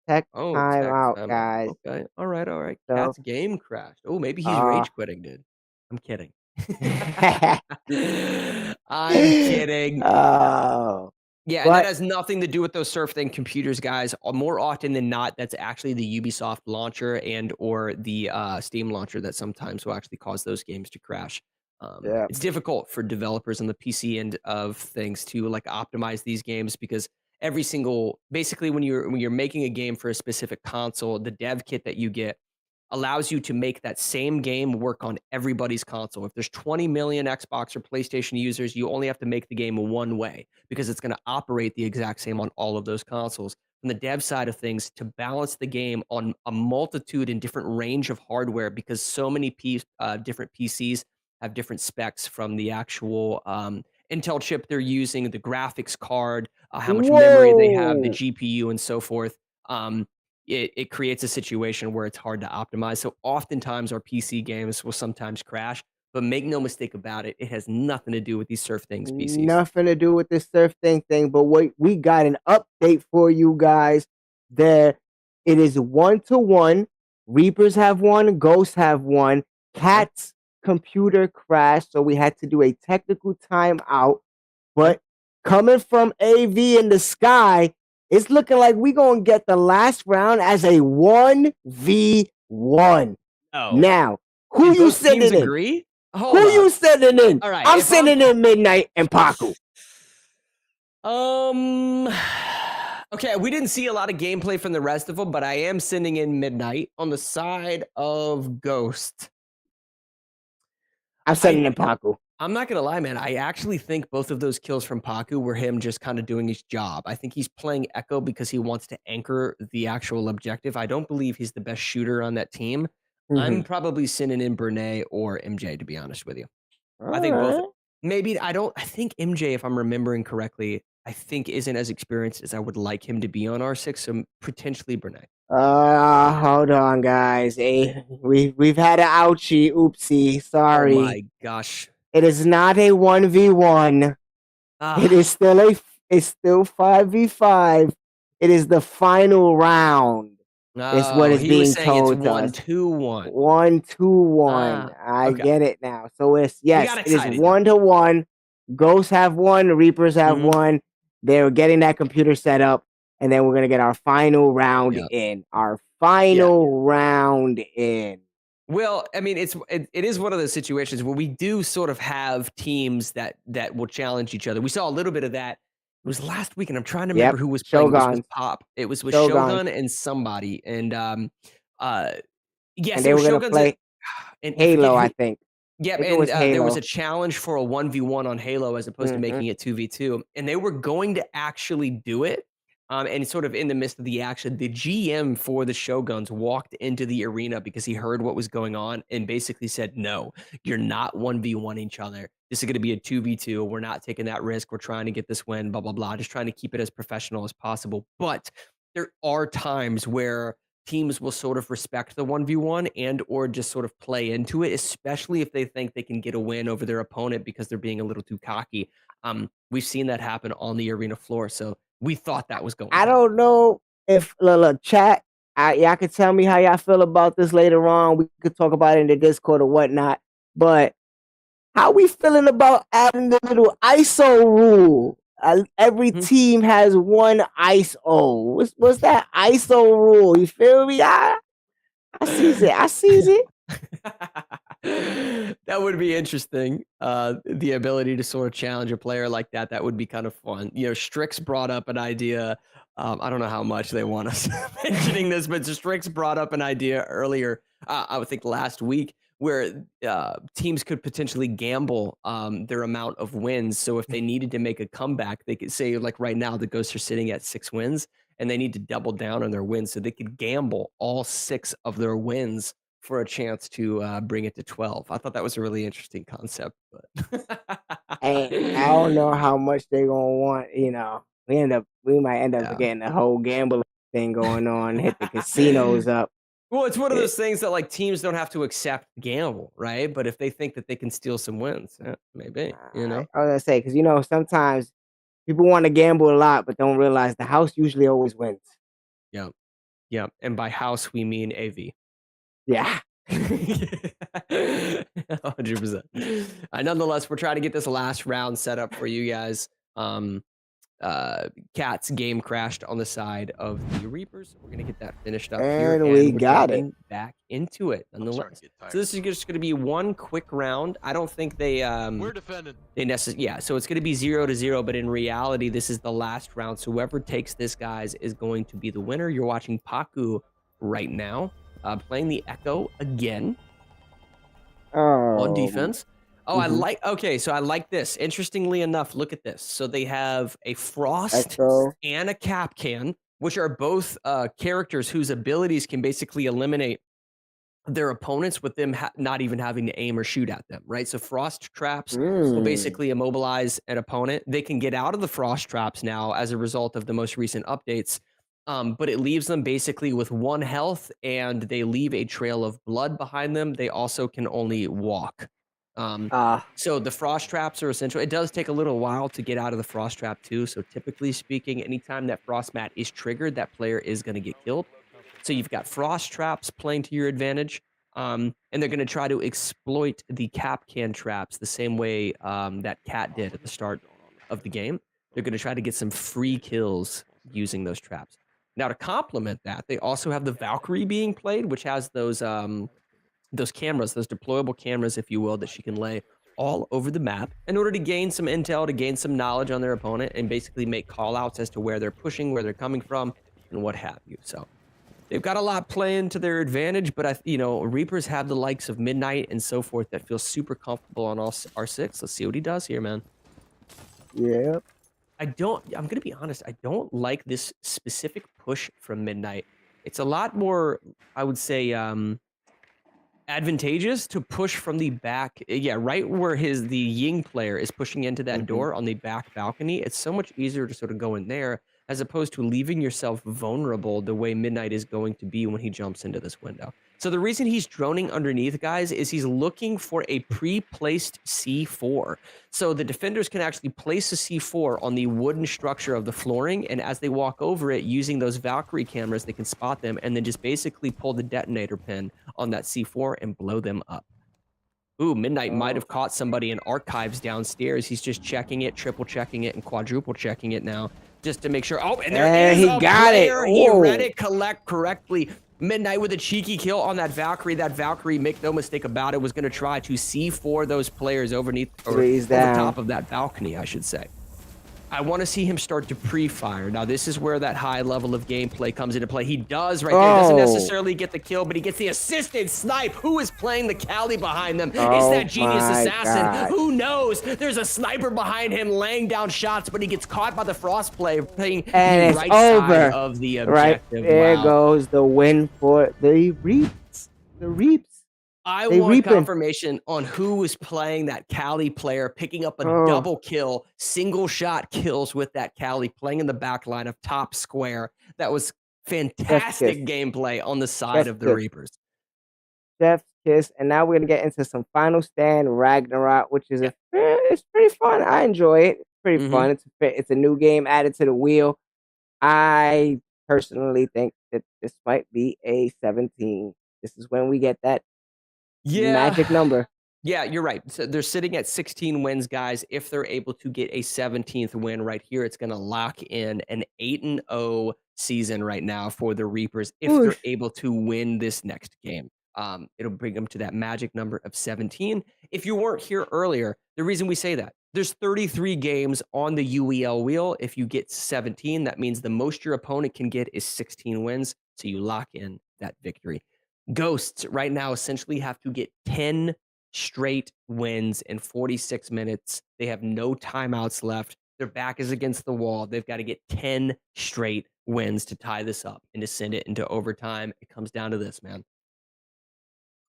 Tech Oh, time tech out, time. guys. Okay. All right. So, Cat's game crashed. Oh, maybe he's rage quitting, dude. I'm kidding. I'm kidding. Oh. Yeah, and that has nothing to do with those SurfThing computers, guys. More often than not, that's actually the Ubisoft launcher and or the Steam launcher that sometimes will actually cause those games to crash. Yeah. It's difficult for developers on the PC end of things to like optimize these games because basically when you're making a game for a specific console, the dev kit that you get allows you to make that same game work on everybody's console. If there's 20 million Xbox or PlayStation users, you only have to make the game one way because it's going to operate the exact same on all of those consoles. From the dev side of things, to balance the game on a multitude and different range of hardware, because so many different PCs have different specs from the actual Intel chip they're using, the graphics card, how much memory they have, the GPU, and so forth. It creates a situation where it's hard to optimize. So oftentimes our PC games will sometimes crash, but make no mistake about it, it has nothing to do with these SurfThings PCs. Nothing to do with this SurfThing thing, but we got an update for you guys. It is 1-1. Reapers have one, Ghosts have one. Cat's computer crashed, so we had to do a technical timeout. But coming from AV in the sky, it's looking like we're going to get the last round as a 1v1. Oh. Now, who you sending in? Agree? Who you sending in? All right, I'm sending in Midnight and Paku. Okay, we didn't see a lot of gameplay from the rest of them, but I am sending in Midnight on the side of Ghost. I'm sending in Paku. I'm not going to lie, man. I actually think both of those kills from Paku were him just kind of doing his job. I think he's playing Echo because he wants to anchor the actual objective. I don't believe he's the best shooter on that team. I'm probably sending in Bernay or MJ, to be honest with you. I think both. Maybe I think MJ, if I'm remembering correctly, I think isn't as experienced as I would like him to be on R6. So potentially Bernay. Hold on, guys. We've had an ouchie. Oopsie. Sorry. Oh my gosh. It is not a 1v1. It is still it's still 5v5. It is the final round. Is what is being told to us. 1-2-1. 1-2-1. I get it now. So it is 1-1. Ghosts have one, Reapers have one. They're getting that computer set up, and then we're gonna get our final round in. Our final round in. Well, I mean, it is one of those situations where we do sort of have teams that will challenge each other. We saw a little bit of that. It was last week, and I'm trying to remember who was playing. It was with Pop. It was with Shogun and somebody. And yes, and they were going to play Halo, I think. Yeah, and there was a challenge for a 1v1 on Halo as opposed to making it 2v2. And they were going to actually do it. And sort of in the midst of the action, the GM for the Shoguns walked into the arena because he heard what was going on and basically said, no, you're not 1v1 each other. This is going to be a 2v2. We're not taking that risk. We're trying to get this win, blah, blah, blah. Just trying to keep it as professional as possible. But there are times where teams will sort of respect the 1v1 and or just sort of play into it, especially if they think they can get a win over their opponent because they're being a little too cocky. We've seen that happen on the arena floor. So we thought that was going on. I don't know if chat. Y'all can tell me how y'all feel about this later on. We could talk about it in the Discord or whatnot. But how we feeling about adding the little ISO rule? Every team has one ISO. What's that ISO rule? You feel me? I sees it. I sees it. That would be interesting. The ability to sort of challenge a player like that, that would be kind of fun. You know, Strix brought up an idea. I don't know how much they want us mentioning this, but Strix brought up an idea earlier, I would think last week, where teams could potentially gamble their amount of wins. So if they needed to make a comeback, they could say, like right now, the Ghosts are sitting at 6 wins, and they need to double down on their wins. So they could gamble all 6 of their wins for a chance to bring it to 12. I thought that was a really interesting concept. But I don't know how much they're going to want, you know. we might end up getting a whole gambling thing going on, hit the casinos up. Well, it's one of those things that like teams don't have to accept gamble, right? But if they think that they can steal some wins, maybe, you know. I was gonna say, because sometimes people want to gamble a lot, but don't realize the house usually always wins. Yeah, yeah. And by house we mean AV. Yeah. 100%. Nonetheless, we're trying to get this last round set up for you guys. Cat's game crashed on the side of the Reapers. We're gonna get that finished up here, And we we're got it. jumping back into it. Nonetheless, so this is just gonna be one quick round. I don't think they We're defending. yeah. So it's gonna be 0-0, but in reality, this is the last round. So whoever takes this, guys, is going to be the winner. You're watching Paku right now, playing the Echo again on defense. Oh, okay, so I like this. Interestingly enough, look at this. So they have a Frost Echo. and a Capcan, which are both characters whose abilities can basically eliminate their opponents with them not even having to aim or shoot at them, right? So Frost traps will basically immobilize an opponent. They can get out of the Frost traps now as a result of the most recent updates, but it leaves them basically with 1 health, and they leave a trail of blood behind them. They also can only walk. So the frost traps are essential. It does take a little while to get out of the frost trap too. So typically speaking, anytime that frost mat is triggered, that player is going to get killed. So you've got frost traps playing to your advantage, and they're going to try to exploit the Capcan traps the same way that Cat did at the start of the game. They're going to try to get some free kills using those traps. Now, to complement that, they also have the Valkyrie being played, which has those cameras, those deployable cameras, if you will, that she can lay all over the map in order to gain some intel, to gain some knowledge on their opponent, and basically make call outs as to where they're pushing, where they're coming from, and what have you. So they've got a lot playing to their advantage, but Reapers have the likes of Midnight and so forth that feel super comfortable on R6. Let's see what he does here, man. Yep. I'm going to be honest, I don't like this specific push from Midnight. It's a lot more, I would say, advantageous to push from the back. Yeah, right where the Ying player is pushing into that door on the back balcony. It's so much easier to sort of go in there as opposed to leaving yourself vulnerable the way Midnight is going to be when he jumps into this window. So the reason he's droning underneath, guys, is he's looking for a pre-placed C4. So the defenders can actually place a C4 on the wooden structure of the flooring, and as they walk over it, using those Valkyrie cameras, they can spot them and then just basically pull the detonator pin on that C4 and blow them up. Ooh, Midnight might have caught somebody in archives downstairs. He's just checking it, triple checking it, and quadruple checking it now, just to make sure. Oh, and there is a player. He read it correctly. Midnight with a cheeky kill on that Valkyrie. That Valkyrie, make no mistake about it, was going to try to C4 those players over top of that balcony, I should say. I want to see him start to pre-fire. Now, this is where that high level of gameplay comes into play. He does right there. Doesn't necessarily get the kill, but he gets the assisted snipe. Who is playing the Cali behind them? Is that genius assassin? God. Who knows? There's a sniper behind him laying down shots, but he gets caught by the frost player playing and the right over. Side of the objective. Right there goes the win for the Reaps. The Reaps. I want confirmation on who was playing that Cali player, picking up a double kill, single shot kills with that Cali, playing in the back line of top square. That was fantastic gameplay on the side of the Reapers. Chef's kiss. And now we're going to get into some Final Stand Ragnarok, which is it's pretty fun. I enjoy it. It's pretty fun. It's a new game added to the wheel. I personally think that this might be a 17. This is when we get that magic number. Yeah, you're right. So they're sitting at 16 wins, guys. If they're able to get a 17th win right here, it's going to lock in an 8-0 season right now for the Reapers if they're able to win this next game. It'll bring them to that magic number of 17. If you weren't here earlier, the reason we say that, there's 33 games on the UEL wheel. If you get 17, that means the most your opponent can get is 16 wins. So you lock in that victory. Ghosts right now essentially have to get 10 straight wins in 46 minutes. They have no timeouts left. Their back is against the wall. They've got to get 10 straight wins to tie this up and to send it into overtime. It comes down to this, man.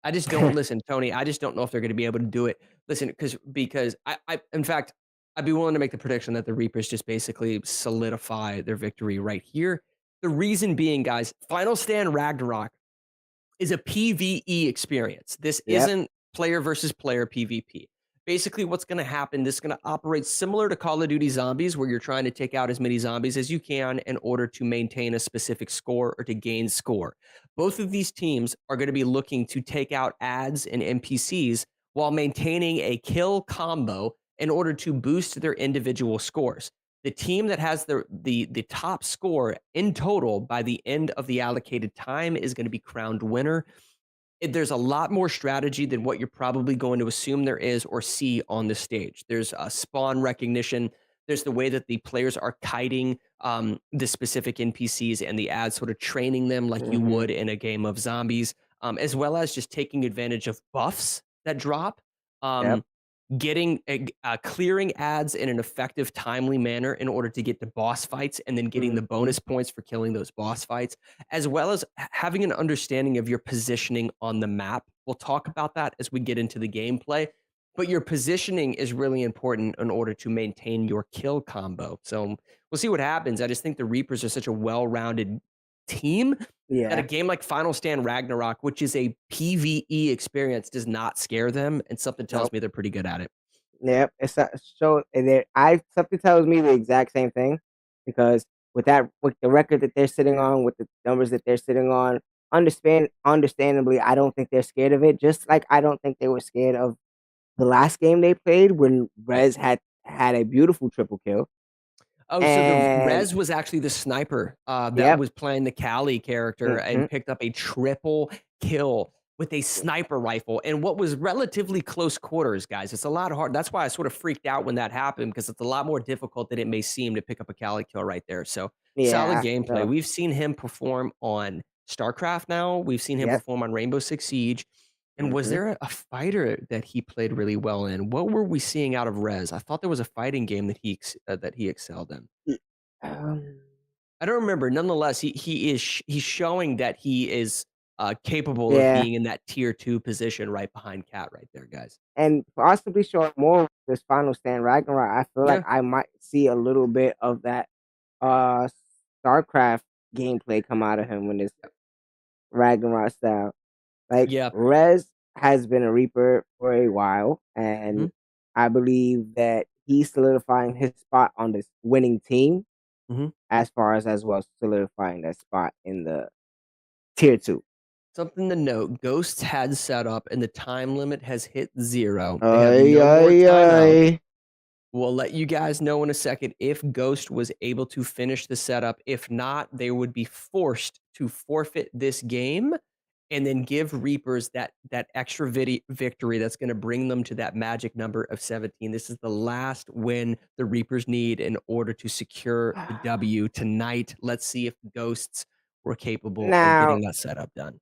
I just don't listen, Tony. I just don't know if they're going to be able to do it. Listen, because I in fact, I'd be willing to make the prediction that the Reapers just basically solidify their victory right here. The reason being, guys, Final Stand Ragnarok is a PvE experience. This Yep. isn't player versus player PvP. Basically, what's going to happen, this is going to operate similar to Call of Duty Zombies, where you're trying to take out as many zombies as you can in order to maintain a specific score or to gain score. Both of these teams are going to be looking to take out ads and NPCs while maintaining a kill combo in order to boost their individual scores. The team that has the top score in total by the end of the allocated time is going to be crowned winner. There's a lot more strategy than what you're probably going to assume there is or see on the stage. There's spawn recognition. There's the way that the players are kiting the specific NPCs and the ads, sort of training them like you would in a game of zombies, as well as just taking advantage of buffs that drop. Getting clearing ads in an effective, timely manner in order to get to boss fights, and then getting the bonus points for killing those boss fights, as well as having an understanding of your positioning on the map. We'll talk about that as we get into the gameplay, but your positioning is really important in order to maintain your kill combo. So we'll see what happens. I just think the Reapers are such a well-rounded team that a game like Final Stand Ragnarok, which is a PvE experience, does not scare them, and something tells me they're pretty good at it. Yep, it's so something tells me the exact same thing, because with the record that they're sitting on, with the numbers that they're sitting on, understandably, I don't think they're scared of it. Just like I don't think they were scared of the last game they played when Rez had a beautiful triple kill. Oh, so the Rez was actually the sniper that was playing the Callie character and picked up a triple kill with a sniper rifle and what was relatively close quarters, guys. It's a lot hard. That's why I sort of freaked out when that happened, because it's a lot more difficult than it may seem to pick up a Callie kill right there. So solid gameplay. so- We've seen him perform on StarCraft now. We've seen him perform on Rainbow Six Siege. And was there a fighter that he played really well in? What were we seeing out of Rez? I thought there was a fighting game that he excelled in. I don't remember. Nonetheless, he's showing that he is capable of being in that tier 2 position right behind Cat right there, guys. And possibly showing more with this Final Stand Ragnarok, I feel like I might see a little bit of that StarCraft gameplay come out of him when this Ragnarok style. Like Rez has been a Reaper for a while, and I believe that he's solidifying his spot on this winning team, as far as well solidifying that spot in the tier 2. Something to note: Ghosts had set up, and the time limit has hit 0. They have no more timeout. We'll let you guys know in a second if Ghost was able to finish the setup. If not, they would be forced to forfeit this game and then give Reapers that extra victory that's going to bring them to that magic number of 17. This is the last win the Reapers need in order to secure the W tonight. Let's see if Ghosts were capable of getting that setup done.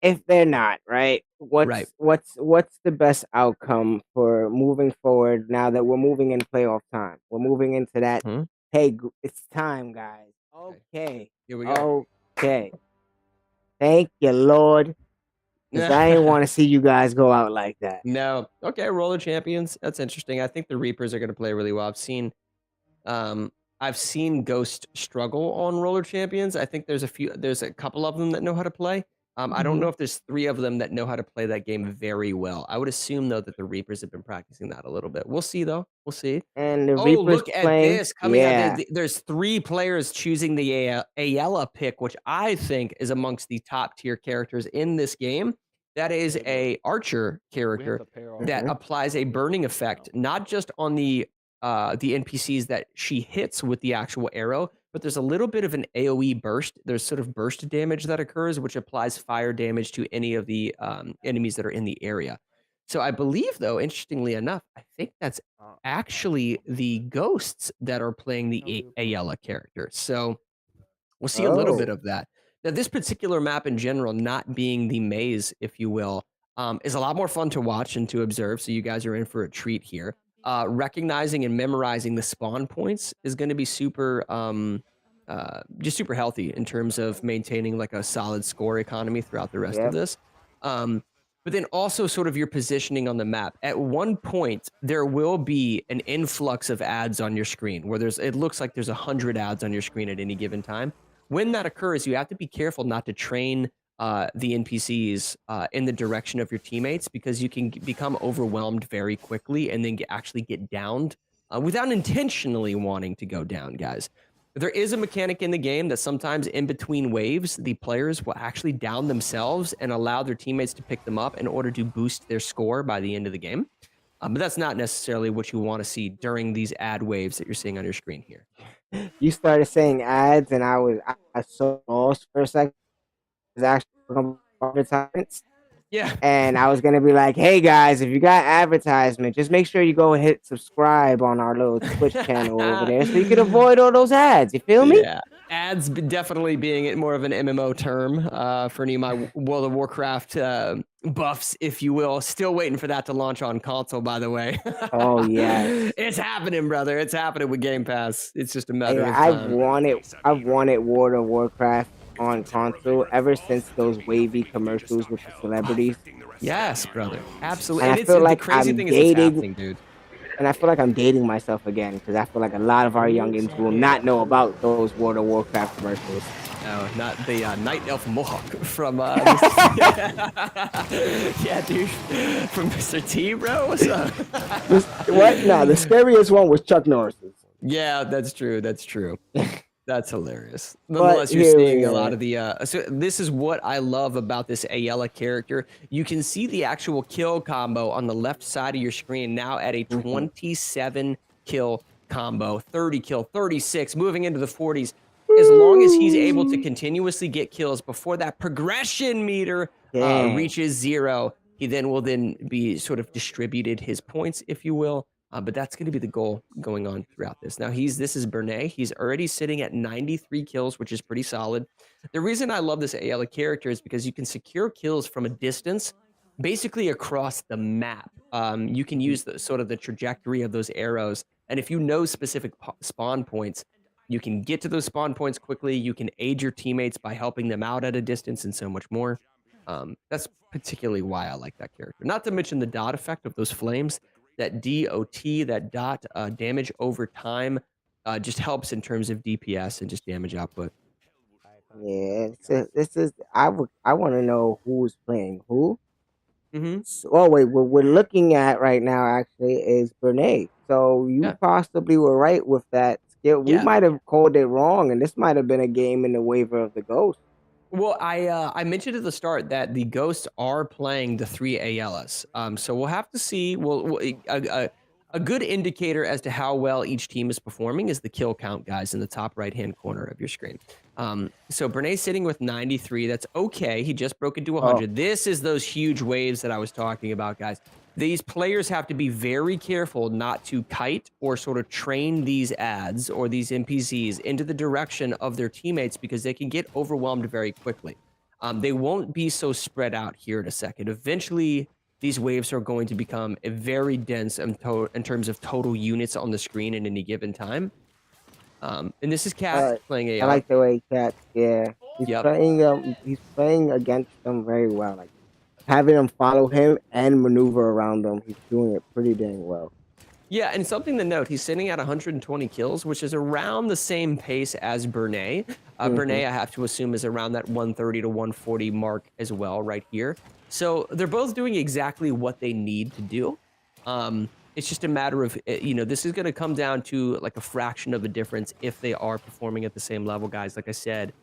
If they're not, right? What's the best outcome for moving forward now that we're moving in playoff time? We're moving into that. Hey, it's time, guys. Okay. Here we go. Okay. Thank you, Lord. Because I didn't want to see you guys go out like that. No. Okay, Roller Champions. That's interesting. I think the Reapers are going to play really well. I've seen Ghost struggle on Roller Champions. I think there's a couple of them that know how to play. I don't know if there's 3 of them that know how to play that game very well. I would assume, though, that the Reapers have been practicing that a little bit. We'll see, though. We'll see. And the Reapers look playing, at this. Coming out. There's 3 players choosing the Ayala pick, which I think is amongst the top tier characters in this game. That is a archer character that applies a burning effect, not just on the NPCs that she hits with the actual arrow, but there's a little bit of an AoE burst. There's sort of burst damage that occurs, which applies fire damage to any of the enemies that are in the area. So I believe, though, interestingly enough, I think that's actually the Ghosts that are playing the Ayala character. So we'll see a little bit of that. Now, this particular map in general, not being the maze, if you will, is a lot more fun to watch and to observe. So you guys are in for a treat here. Recognizing and memorizing the spawn points is going to be super, just super healthy in terms of maintaining like a solid score economy throughout the rest of this. but then also sort of your positioning on the map. At one point, there will be an influx of ads on your screen where it looks like there's 100 ads on your screen at any given time. When that occurs, you have to be careful not to train the NPCs in the direction of your teammates, because you can become overwhelmed very quickly and then actually get downed without intentionally wanting to go down, guys. There is a mechanic in the game that sometimes in between waves, the players will actually down themselves and allow their teammates to pick them up in order to boost their score by the end of the game. But that's not necessarily what you want to see during these ad waves that you're seeing on your screen here. You started saying ads, and I so lost for a second. It was actually advertisements. Yeah. And I was gonna be like, hey guys, if you got advertisement, just make sure you go and hit subscribe on our little Twitch channel over there, so you can avoid all those ads. You feel me? Yeah. Ads definitely being more of an MMO term for any of my World of Warcraft buffs, if you will. Still waiting for that to launch on console, by the way. Oh yeah, it's happening, brother. It's happening with Game Pass. It's just a matter of time. I've wanted World of Warcraft on console ever since those wavy commercials with the celebrities. Yes, brother. Absolutely. And I feel like the crazy I'm thing dating, is it's happening, dude. And I feel like I'm dating myself again, because I feel like a lot of our youngins will not know about those World of Warcraft commercials. No, not the Night Elf Mohawk from yeah, dude, from Mr. T, bro. What's up? What? No, the scariest one was Chuck Norris's. Yeah, that's true. That's true. That's hilarious. Nonetheless, you're seeing a lot of the. So this is what I love about this Ayala character. You can see the actual kill combo on the left side of your screen now at a 27 kill combo, 30 kill, 36, moving into the 40s. As long as he's able to continuously get kills before that progression meter reaches 0, he will be sort of distributed his points, if you will. But that's going to be the goal going on throughout this. Now, this is Bernay. He's already sitting at 93 kills, which is pretty solid. The reason I love this Ayala character is because you can secure kills from a distance, basically across the map. You can use the trajectory of those arrows. And if you know specific spawn points, you can get to those spawn points quickly. You can aid your teammates by helping them out at a distance and so much more. That's particularly why I like that character. Not to mention the dot effect of those flames. That DOT, that dot damage over time, just helps in terms of DPS and just damage output. Yeah, this is. I want to know who's playing who. Mm-hmm. So, wait, what we're looking at right now actually is Bernay. So you possibly were right with that skill. We might have called it wrong, and this might have been a game in the waiver of the Ghost. Well, I mentioned at the start that the Ghosts are playing the 3 ALs. So we'll have to see. A good indicator as to how well each team is performing is the kill count, guys, in the top right-hand corner of your screen. So Bernay's sitting with 93. That's okay. He just broke into 100. This is those huge waves that I was talking about, guys. These players have to be very careful not to kite or sort of train these ads or these NPCs into the direction of their teammates, because they can get overwhelmed very quickly. They won't be so spread out here in a second. Eventually, these waves are going to become very dense in terms of total units on the screen at any given time. And this is Cat playing AI. I like the way Cat, he's playing against them very well. Like, having them follow him and maneuver around them, he's doing it pretty dang well. Yeah, and something to note, he's sitting at 120 kills, which is around the same pace as Bernay. Bernay, I have to assume, is around that 130 to 140 mark as well right here. So they're both doing exactly what they need to do. It's just a matter of, this is going to come down to like a fraction of a difference if they are performing at the same level, guys. Like I said,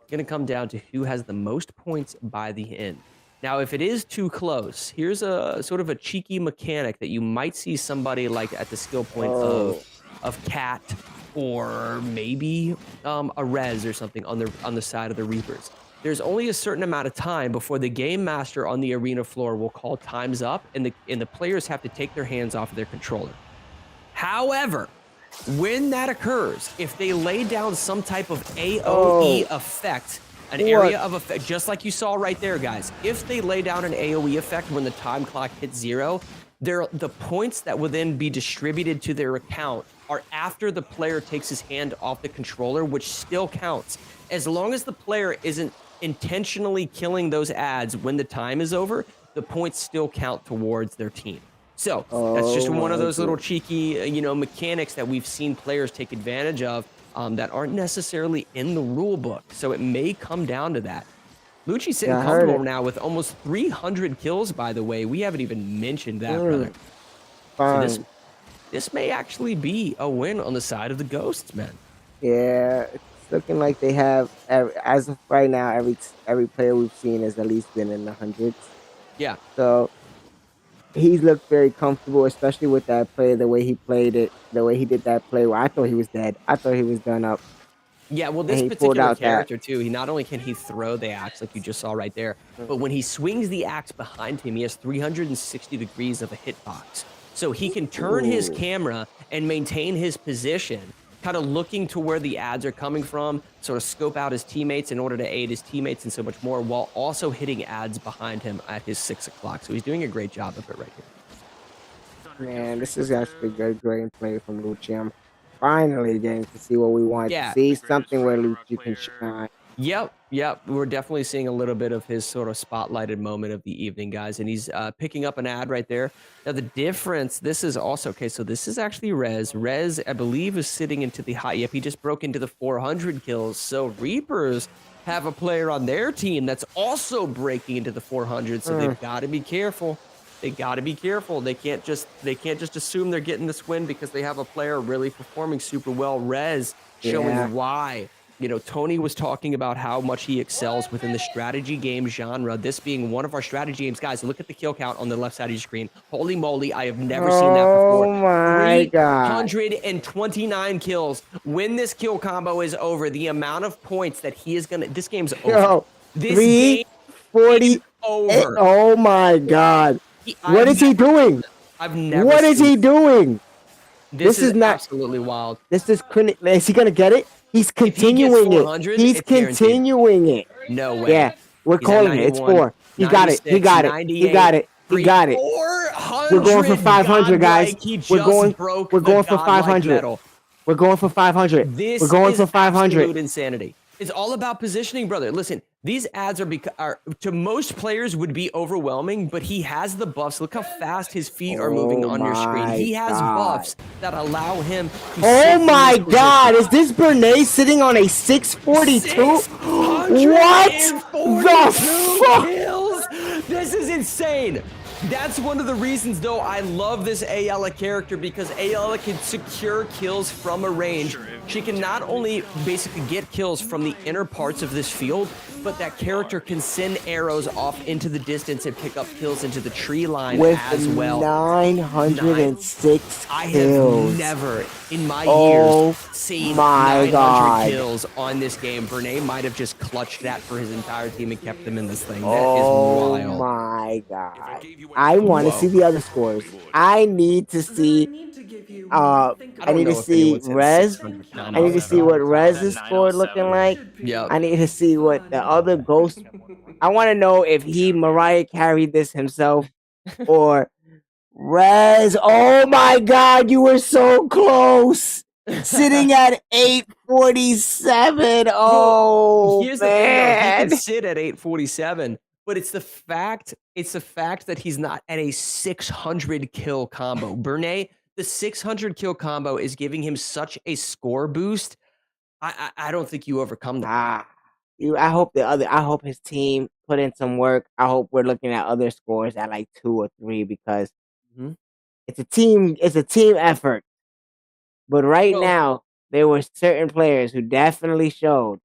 it's going to come down to who has the most points by the end. Now, if it is too close, here's a sort of a cheeky mechanic that you might see somebody like at the skill point of Cat, or maybe a Rez or something on the side of the Reapers. There's only a certain amount of time before the game master on the arena floor will call times up, and the players have to take their hands off of their controller. However, when that occurs, if they lay down some type of AoE effect, an area of effect, just like you saw right there, guys. If they lay down an AoE effect when the time clock hits 0, the points that will then be distributed to their account are after the player takes his hand off the controller, which still counts. As long as the player isn't intentionally killing those ads when the time is over, the points still count towards their team. So that's just one of those little cheeky, mechanics that we've seen players take advantage of that aren't necessarily in the rule book. So it may come down to that. Lucci's sitting comfortable now with almost 300 kills, by the way. We haven't even mentioned that, brother. So this may actually be a win on the side of the Ghosts, man. Yeah, it's looking like they have, as of right now, every player we've seen has at least been in the hundreds. Yeah. So he's looked very comfortable, especially with that play, the way he played it, the way he did that play where I thought he was dead. I thought he was done up. Yeah, well, this particular character, too, he not only can he throw the axe, like you just saw right there, but when he swings the axe behind him, he has 360 degrees of a hitbox. So he can turn his camera and maintain his position, kind of looking to where the ads are coming from, sort of scope out his teammates in order to aid his teammates and so much more, while also hitting ads behind him at his 6 o'clock. So he's doing a great job of it right here. Man, this is actually great play from Lucci. I'm finally getting to see what we want to see, something where Lucci can shine. Yep. We're definitely seeing a little bit of his sort of spotlighted moment of the evening, guys. And he's picking up an ad right there. Now, the difference, this is also, okay, so this is actually Rez. Rez, I believe, is sitting into the high. Yep, he just broke into the 400 kills. So Reapers have a player on their team that's also breaking into the 400. So they've got to be careful. They got to be careful. They can't just assume they're getting this win because they have a player really performing super well. Rez showing why. Tony was talking about how much he excels within the strategy game genre, this being one of our strategy games. Guys, look at the kill count on the left side of your screen. Holy moly, I have never seen that before. Oh my God. 329 kills. When this kill combo is over, the amount of points that he is going to... This game's over. This game 340 over. Oh my God. What is he doing? I've never What is he doing? This is not absolutely wild. This is he gonna get it? He's continuing it. He's continuing it. No way. Yeah, we're calling it. It's 4. He got it. He got it. He got it. He got it. We're going for 500, guys. We're going for 500. We're going for 500. This we're going for 500. Absolute insanity. It's all about positioning, brother. Listen, these ads are to most players would be overwhelming, but he has the buffs. Look how fast his feet are moving on your screen. He has buffs that allow him to Oh my God, is this Bernays sitting on a 642? What the fuck? Kills? This is insane. That's one of the reasons, though, I love this Ayala character, because Ayala can secure kills from a range. She can not only basically get kills from the inner parts of this field, but that character can send arrows off into the distance and pick up kills into the tree line as well. 906 I kills. have never in my years seen 900 kills on this game. Bernay might have just clutched that for his entire team and kept them in this thing. That is wild. Oh my God. I want to see the other scores. I need to see I need to see Rez. I need to see what Rez's score looking like. I need to see what the other Ghost. I want to know if he Mariah carried this himself or Rez. Oh my God, you were so close. Sitting at 847. Oh, here's the thing, though. He can sit at 847. But it's the fact that he's not at a 600 kill combo. Bernay, the 600 kill combo is giving him such a score boost. I don't think you overcome that. I hope his team put in some work. I hope we're looking at other scores at like 2 or 3 because it's a team effort. But right now, there were certain players who definitely showed.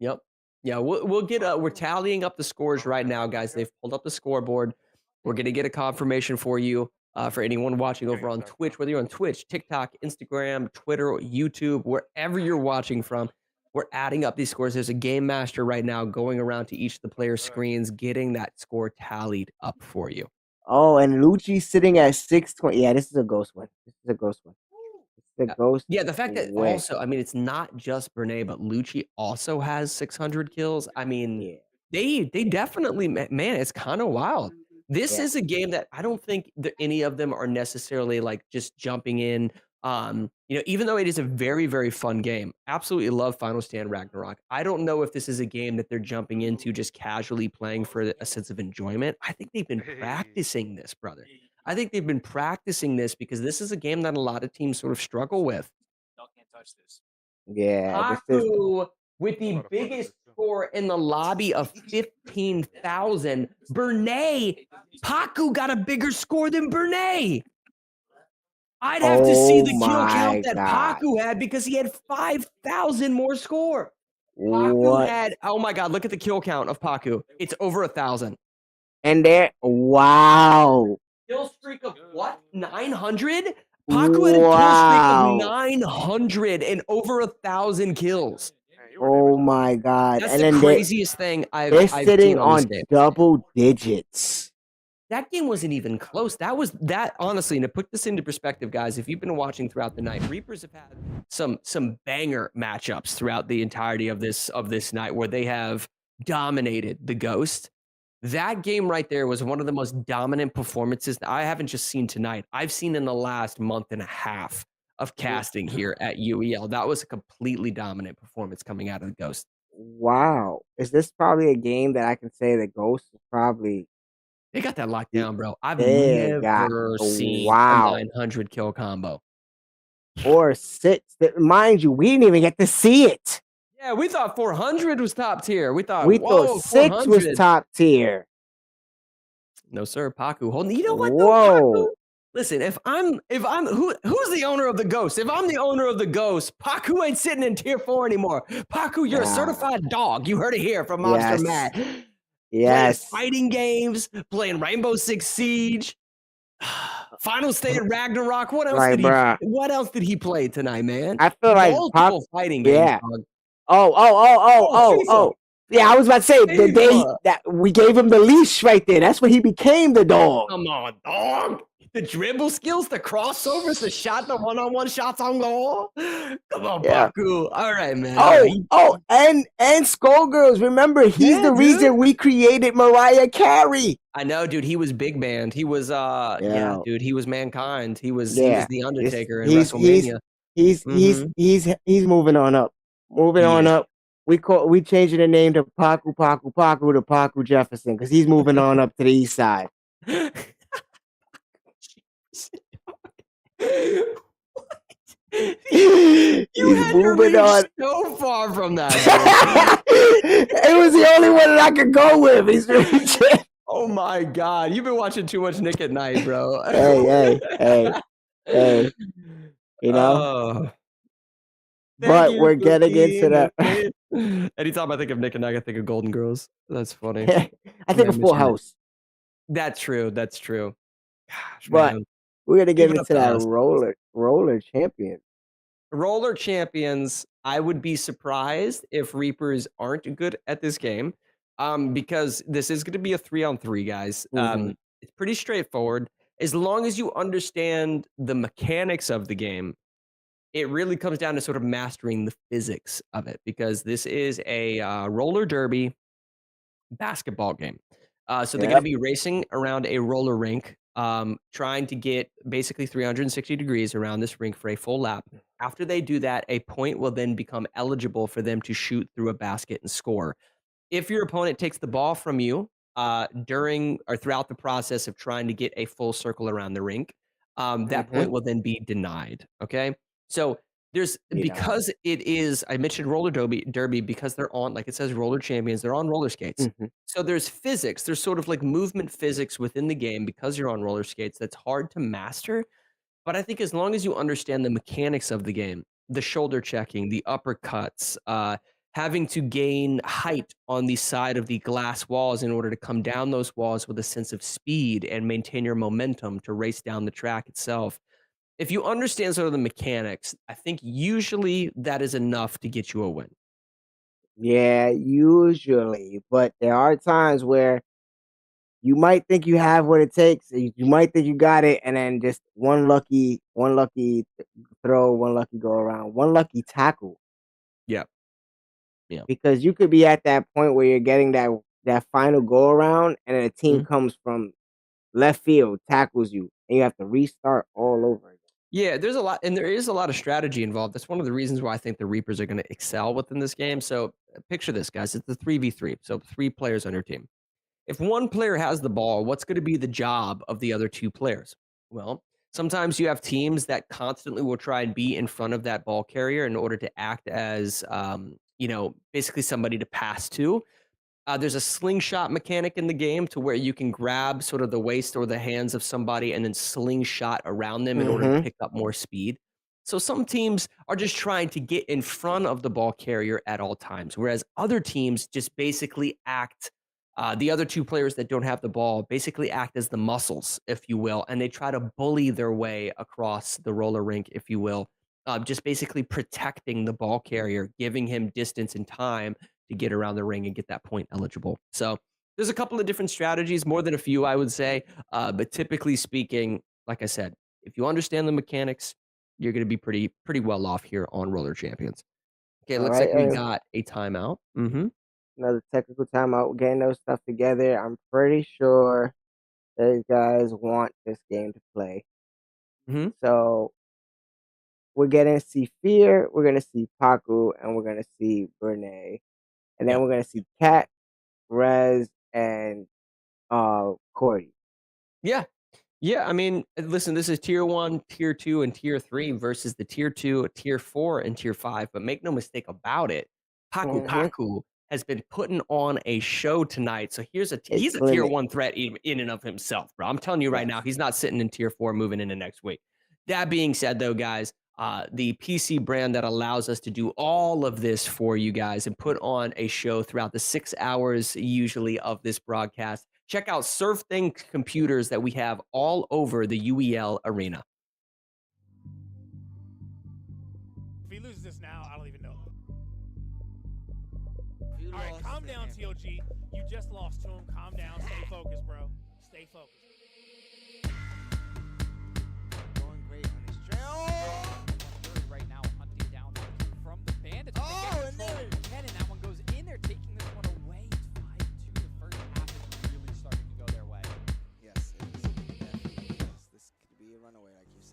Yep. Yeah, we'll get we're tallying up the scores right now, guys. They've pulled up the scoreboard. We're gonna get a confirmation for you for anyone watching over on Twitch, whether you're on Twitch, TikTok, Instagram, Twitter, YouTube, wherever you're watching from. We're adding up these scores. There's a game master right now going around to each of the players' screens, getting that score tallied up for you. Oh, and Lucci sitting at 620. Yeah, this is a ghost one. Yeah, the fact that also, I mean, it's not just Bernay, but Lucci also has 600 kills. I mean, they definitely, man, it's kind of wild. This is a game that I don't think that any of them are necessarily like just jumping in Even though it is a very, very fun game, absolutely love Final Stand Ragnarok. I don't know if this is a game that they're jumping into just casually playing for a sense of enjoyment. I think they've been practicing this, brother. I think they've been practicing this because this is a game that a lot of teams sort of struggle with. Y'all can't touch this. Yeah, this is Paku with the biggest score in the lobby of 15,000. Bernay, Paku got a bigger score than Bernay. I'd have to see the kill count that Paku had because he had 5,000 more score. Paku had, oh my God, look at the kill count of Paku. It's over 1,000. And there, wow. Kill streak of what? 900? Paku had a kill streak of 900 and over 1,000 kills. Oh my God. That's and the then craziest thing I've they're seen sitting on this on game. double digits. That game wasn't even close. That honestly, and to put this into perspective, guys, if you've been watching throughout the night, Reapers have had some banger matchups throughout the entirety of this night where they have dominated the Ghost. That game right there was one of the most dominant performances that I haven't just seen tonight. I've seen in the last month and a half of casting here at UEL. That was a completely dominant performance coming out of the Ghost. Wow. Is this probably a game that I can say the Ghost is probably... They got that locked down, bro. I've They never seen a 900 kill combo. Or 6. Mind you, we didn't even get to see it. Yeah, we thought 400 was top tier. We thought, We whoa, thought 6 was 400. top tier. No, sir. Paku holding. You know what? Whoa. Though, Paku? Listen, if I'm who's the owner of the Ghost? If I'm the owner of the Ghost, Paku ain't sitting in tier 4 anymore. Paku, you're a certified dog. You heard it here from Monster Matt. Yes. Playing fighting games, playing Rainbow Six Siege, Final State Ragnarok. What else did he play tonight, man? I feel like multiple fighting games. Yeah. Dog. Oh. Yeah, I was about to say the day that we gave him the leash right there. That's when he became the dog. Come on, dog. The dribble skills, the crossovers, the shot, the one-on-one shots on goal. Come on, Paku. All right, man. And Skullgirls. Remember, he's the reason we created Mariah Carey. I know, dude. He was big band. He was dude. He was Mankind. He was the Undertaker in WrestleMania. He's moving on up. Moving on up. We changing the name to Paku to Paku Jefferson because he's moving on up to the east side. You had to reach so far from that. It was the only one that I could go with. He's reaching. Oh my God. You've been watching too much Nick at Night, bro. Hey. You know? But we're getting into that. Anytime I think of Nick and Night, I think of Golden Girls. That's funny. I think of Full House. That's true. Gosh, but man. We're gonna get into that roller champion. Roller champions. I would be surprised if Reapers aren't good at this game, because this is going to be a 3-on-3, guys. It's pretty straightforward. As long as you understand the mechanics of the game, it really comes down to sort of mastering the physics of it, because this is a roller derby basketball game. So they're going to be racing around a roller rink, trying to get basically 360 degrees around this rink for a full lap. After they do that, a point will then become eligible for them to shoot through a basket and score. If your opponent takes the ball from you during or throughout the process of trying to get a full circle around the rink, that point will then be denied. Okay, so because it is, I mentioned roller derby because they're on, like it says, roller champions. They're on roller skates. So there's physics. There's sort of like movement physics within the game because you're on roller skates. That's hard to master. But I think as long as you understand the mechanics of the game, the shoulder checking, the uppercuts, having to gain height on the side of the glass walls in order to come down those walls with a sense of speed and maintain your momentum to race down the track itself. If you understand sort of the mechanics, I think usually that is enough to get you a win. Yeah, usually. But there are times where you might think you have what it takes. You might think you got it, and then just one lucky throw, one lucky go around, one lucky tackle. Yeah. Because you could be at that point where you're getting that final go around, and then a team comes from left field, tackles you, and you have to restart all over again. Yeah, there's a lot, and there is a lot of strategy involved. That's one of the reasons why I think the Reapers are going to excel within this game. So picture this, guys. It's a 3v3, so 3 players on your team. If one player has the ball, what's going to be the job of the other 2 players? Well, sometimes you have teams that constantly will try and be in front of that ball carrier in order to act as, basically somebody to pass to. There's a slingshot mechanic in the game to where you can grab sort of the waist or the hands of somebody and then slingshot around them in order to pick up more speed. So some teams are just trying to get in front of the ball carrier at all times, whereas other teams just basically act. The other 2 players that don't have the ball basically act as the muscles, if you will, and they try to bully their way across the roller rink, if you will, just basically protecting the ball carrier, giving him distance and time to get around the ring and get that point eligible. So there's a couple of different strategies, more than a few, I would say. But typically speaking, like I said, if you understand the mechanics, you're going to be pretty well off here on Roller Champions. Okay, All looks right, like we got a timeout. another technical timeout. We're getting those stuff together. I'm pretty sure those guys want this game to play. So we're going to see Fear, we're going to see Paku, and we're going to see Bernay. And then we're going to see Cat, Rez, and Corey. Yeah. Yeah, I mean, listen, this is tier 1, tier 2, and tier 3 versus the tier 2, tier 4, and tier 5. But make no mistake about it, Paku has been putting on a show tonight. So he's a tier 1 threat in and of himself, bro. I'm telling you right now, he's not sitting in tier 4 moving into next week. That being said, though, guys, the PC brand that allows us to do all of this for you guys and put on a show throughout the 6 hours usually of this broadcast. Check out SurfThing computers that we have all over the UEL arena. If he loses this now, I don't even know. All right, calm down, TOG. You just lost to him. Calm down. Stay focused, bro. Stay focused. Going great on his trail. Right now, hunting down from the bandits. Oh, and there and that one goes in there, taking this one away. It's 5-2. The first half is really starting to go their way. Yes, it is. Definitely. Yes, this could be a runaway, like you're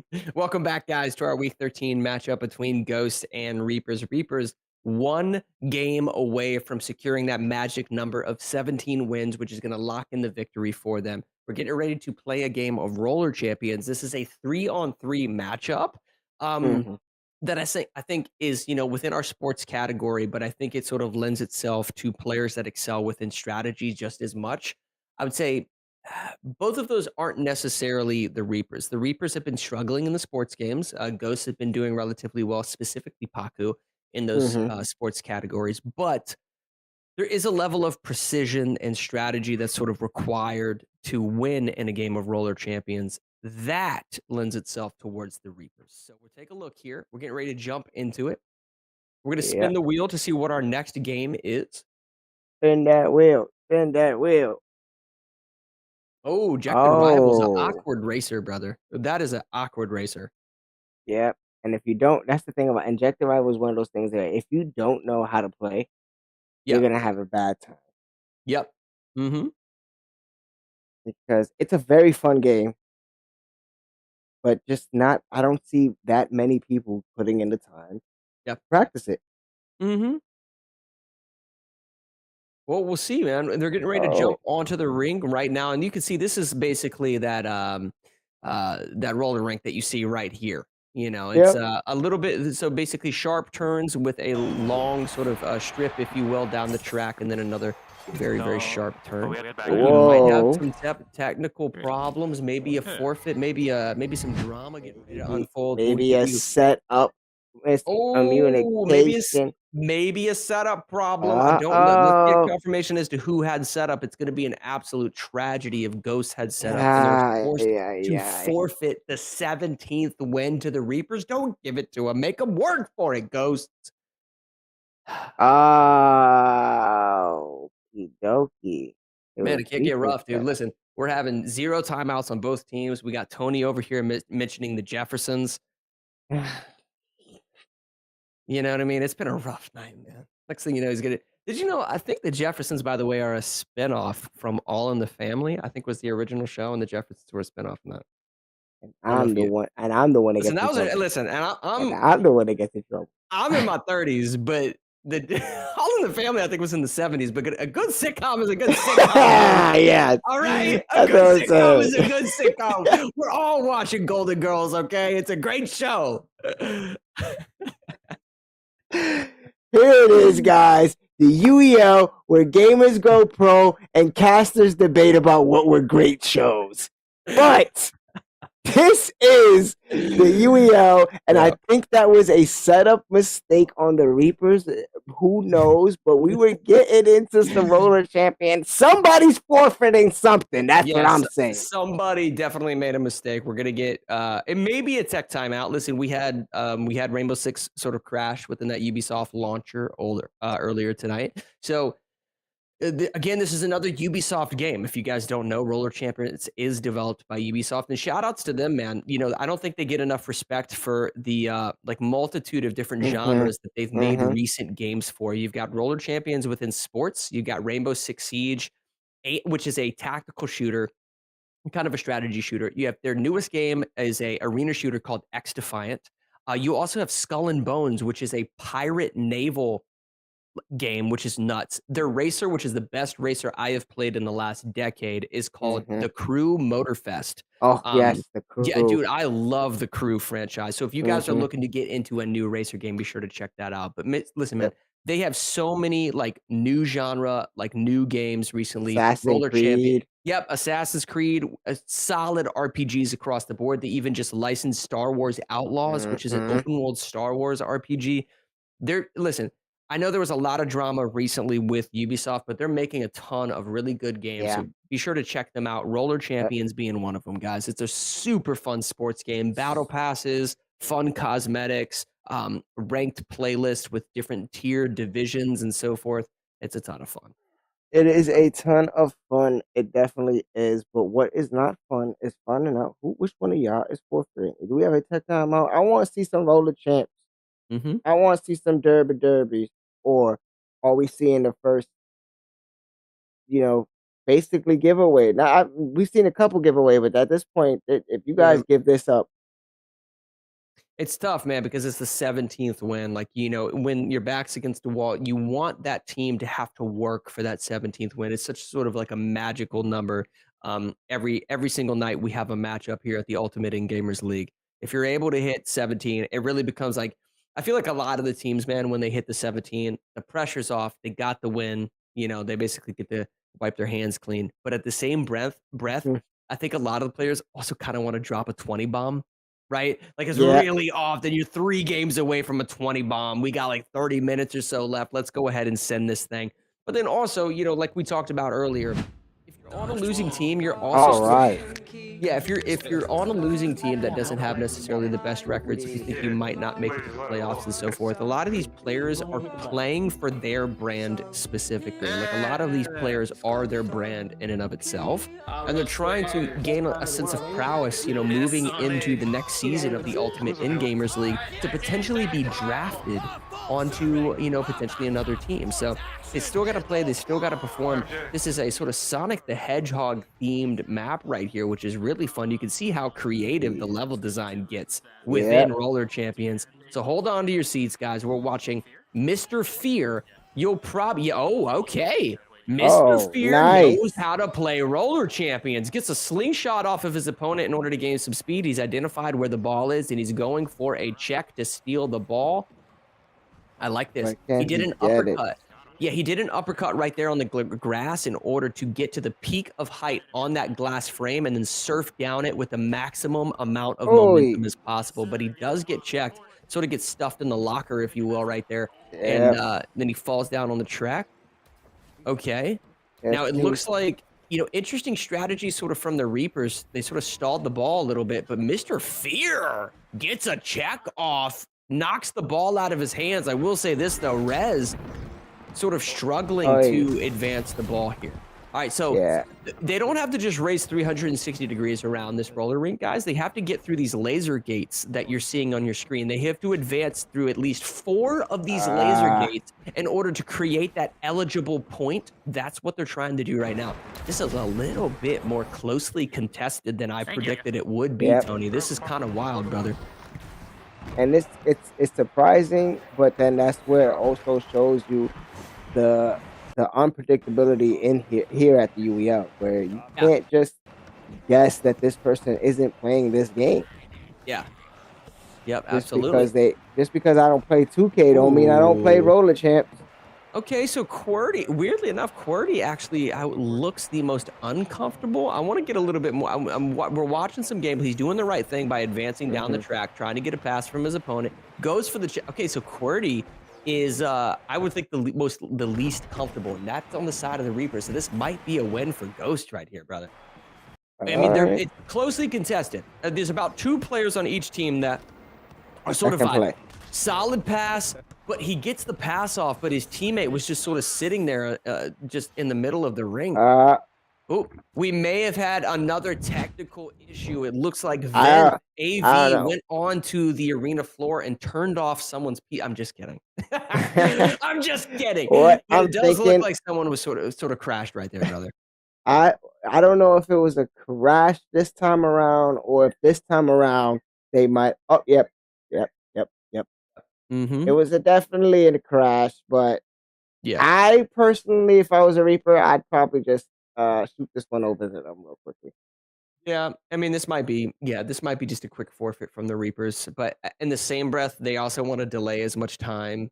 saying. Welcome back, guys, to our Week 13 matchup between Ghost and Reapers. Reapers 1 game away from securing that magic number of 17 wins, which is going to lock in the victory for them. We're getting ready to play a game of Roller Champions. This is a 3-on-3 matchup that I think is, within our sports category, but I think it sort of lends itself to players that excel within strategy just as much. I would say both of those aren't necessarily the Reapers. The Reapers have been struggling in the sports games. Ghosts have been doing relatively well, specifically Paku, in those sports categories. But there is a level of precision and strategy that's sort of required to win in a game of Roller Champions. That lends itself towards the Reapers. So we'll take a look here. We're getting ready to jump into it. We're going to spin the wheel to see what our next game is. Spin that wheel. Spin that wheel. Oh, Jack Revival's an awkward racer, brother. That is an awkward racer. Yep. And if you don't, that's the thing about Injector Rival is one of those things that if you don't know how to play, you're going to have a bad time. Yep. Because it's a very fun game, but just not, I don't see that many people putting in the time to practice it. Well, we'll see, man. They're getting ready to jump onto the ring right now, and you can see this is basically that that roller rink that you see right here. It's a little bit, so basically sharp turns with a long sort of strip, if you will, down the track, and then another very, very sharp turn. You might have some technical problems, maybe a forfeit, maybe some drama getting ready to unfold. Maybe a setup miscommunication. Maybe a setup problem. I don't know. Let's get confirmation as to who had setup. It's going to be an absolute tragedy if Ghost had setup and they're forced to forfeit the 17th win to the Reapers. Don't give it to them. Make them work for it, Ghosts. Oh, okie Man, it can't get rough, dude. Listen, we're having 0 timeouts on both teams. We got Tony over here mentioning the Jeffersons. You know what I mean? It's been a rough night, man. Next thing you know, Did you know? I think the Jeffersons, by the way, are a spinoff from All in the Family. I think was the original show, and the Jeffersons were a spinoff from that. I'm the one that Listen, gets in trouble. listen, and I'm the one that gets in trouble. I'm in my 30s, but the All in the Family, I think, was in the 70s. But a good sitcom is a good sitcom. Yeah. All right, a That's good what I'm sitcom is a saying. good sitcom. We're all watching Golden Girls, okay? It's a great show. Here it is, guys. The UEL, where gamers go pro and casters debate about what were great shows. But this is the UEL, and I think that was a setup mistake on the Reapers. Who knows? But we were getting into some roller champions. Somebody's forfeiting something. That's what I'm saying. Somebody definitely made a mistake. We're gonna get it may be a tech timeout. Listen, we had Rainbow Six sort of crash within that Ubisoft launcher earlier tonight. So again, this is another Ubisoft game. If you guys don't know, Roller Champions is developed by Ubisoft, and shout outs to them, man. You know, I don't think they get enough respect for the like multitude of different genres that they've made recent games for. You've got Roller Champions within sports. You've got Rainbow Six Siege, which is a tactical shooter, kind of a strategy shooter. You have their newest game is a arena shooter called X Defiant. You also have Skull and Bones, which is a pirate naval game, which is nuts. Their racer, which is the best racer I have played in the last decade, is called The Crew Motorfest. Oh, yes, The Crew. Yeah, dude, I love the Crew franchise. So if you guys are looking to get into a new racer game, be sure to check that out. But listen, man, they have so many like new genre, like new games recently. Roller Champion. Yep, Assassin's Creed, solid RPGs across the board. They even just licensed Star Wars Outlaws, which is an open world Star Wars RPG. Listen, I know there was a lot of drama recently with Ubisoft, but they're making a ton of really good games. Yeah. So be sure to check them out. Roller Champions being one of them, guys. It's a super fun sports game. Battle passes, fun cosmetics, ranked playlist with different tier divisions and so forth. It's a ton of fun. It is a ton of fun. It definitely is. But what is not fun is finding out which one of y'all is forfeiting. Do we have a tech timeout? I want to see some roller champs. I want to see some derbies. Or are we seeing the first, basically giveaway? Now, we've seen a couple giveaway, but at this point, if you guys give this up. It's tough, man, because it's the 17th win. Like, when your back's against the wall, you want that team to have to work for that 17th win. It's such sort of like a magical number. Every single night we have a matchup here at the Ultimate In Gamers League. If you're able to hit 17, it really becomes like, I feel like a lot of the teams, man, when they hit the 17, the pressure's off. They got the win. They basically get to wipe their hands clean. But at the same breath, I think a lot of the players also kind of want to drop a 20 bomb, right? Like it's really off. Then you're 3 games away from a 20 bomb. We got like 30 minutes or so left. Let's go ahead and send this thing. But then also, like we talked about earlier, if you're on a losing team, you're also yeah, if you're on a losing team that doesn't have necessarily the best records, if you think you might not make it to the playoffs and so forth, a lot of these players are playing for their brand specifically. Like a lot of these players are their brand in and of itself, and they're trying to gain a sense of prowess, moving into the next season of the Ultimate In Gamers League to potentially be drafted onto, potentially another team. So they still got to play, they still got to perform. This is a sort of Sonic the Hedgehog themed map right here, which is really fun. You can see how creative the level design gets within Roller Champions. So hold on to your seats, guys. We're watching Mr. Fear. You'll probably, okay. Mr. Fear knows how to play Roller Champions. Gets a slingshot off of his opponent in order to gain some speed. He's identified where the ball is, and he's going for a check to steal the ball. I like this. He did an uppercut. Yeah, he did an uppercut right there on the grass in order to get to the peak of height on that glass frame and then surf down it with the maximum amount of momentum as possible. But he does get checked, sort of gets stuffed in the locker, if you will, right there. And then he falls down on the track. Okay. Now it looks like, interesting strategy sort of from the Reapers. They sort of stalled the ball a little bit, but Mr. Fear gets a check off, knocks the ball out of his hands. I will say this, though, Rez sort of struggling to advance the ball here. All right, so they don't have to just race 360 degrees around this roller rink, guys. They have to get through these laser gates that you're seeing on your screen. They have to advance through at least 4 of these laser gates in order to create that eligible point. That's what they're trying to do right now. This is a little bit more closely contested than I predicted it would be, Tony. This is kind of wild, brother. And it's surprising, but then that's where it also shows you the unpredictability in here at the UEL, where you can't just guess that this person isn't playing this game. Yeah. Yep, absolutely. Just because I don't play 2K don't mean I don't play Roller Champs. Okay, so QWERTY, weirdly enough, QWERTY actually looks the most uncomfortable. I want to get a little bit more. We're watching some gameplay. He's doing the right thing by advancing down the track, trying to get a pass from his opponent. Goes for the okay, so QWERTY is, I would think, the least comfortable, and that's on the side of the Reaper. So this might be a win for Ghost right here, brother. I mean, it's closely contested. There's about 2 players on each team that are sort of fine. Solid pass, but he gets the pass off, but his teammate was just sort of sitting there just in the middle of the ring. Oh, we may have had another technical issue. It looks like AV went onto the arena floor and turned off someone's I'm just kidding. I'm just kidding. It does look like someone was sort of crashed right there, brother. I don't know if it was a crash this time around, or if this time around they might. Oh, yep. It was definitely a crash, but I personally, if I was a Reaper, I'd probably just shoot this one over to them real quickly. Yeah, I mean, this might be just a quick forfeit from the Reapers, but in the same breath, they also want to delay as much time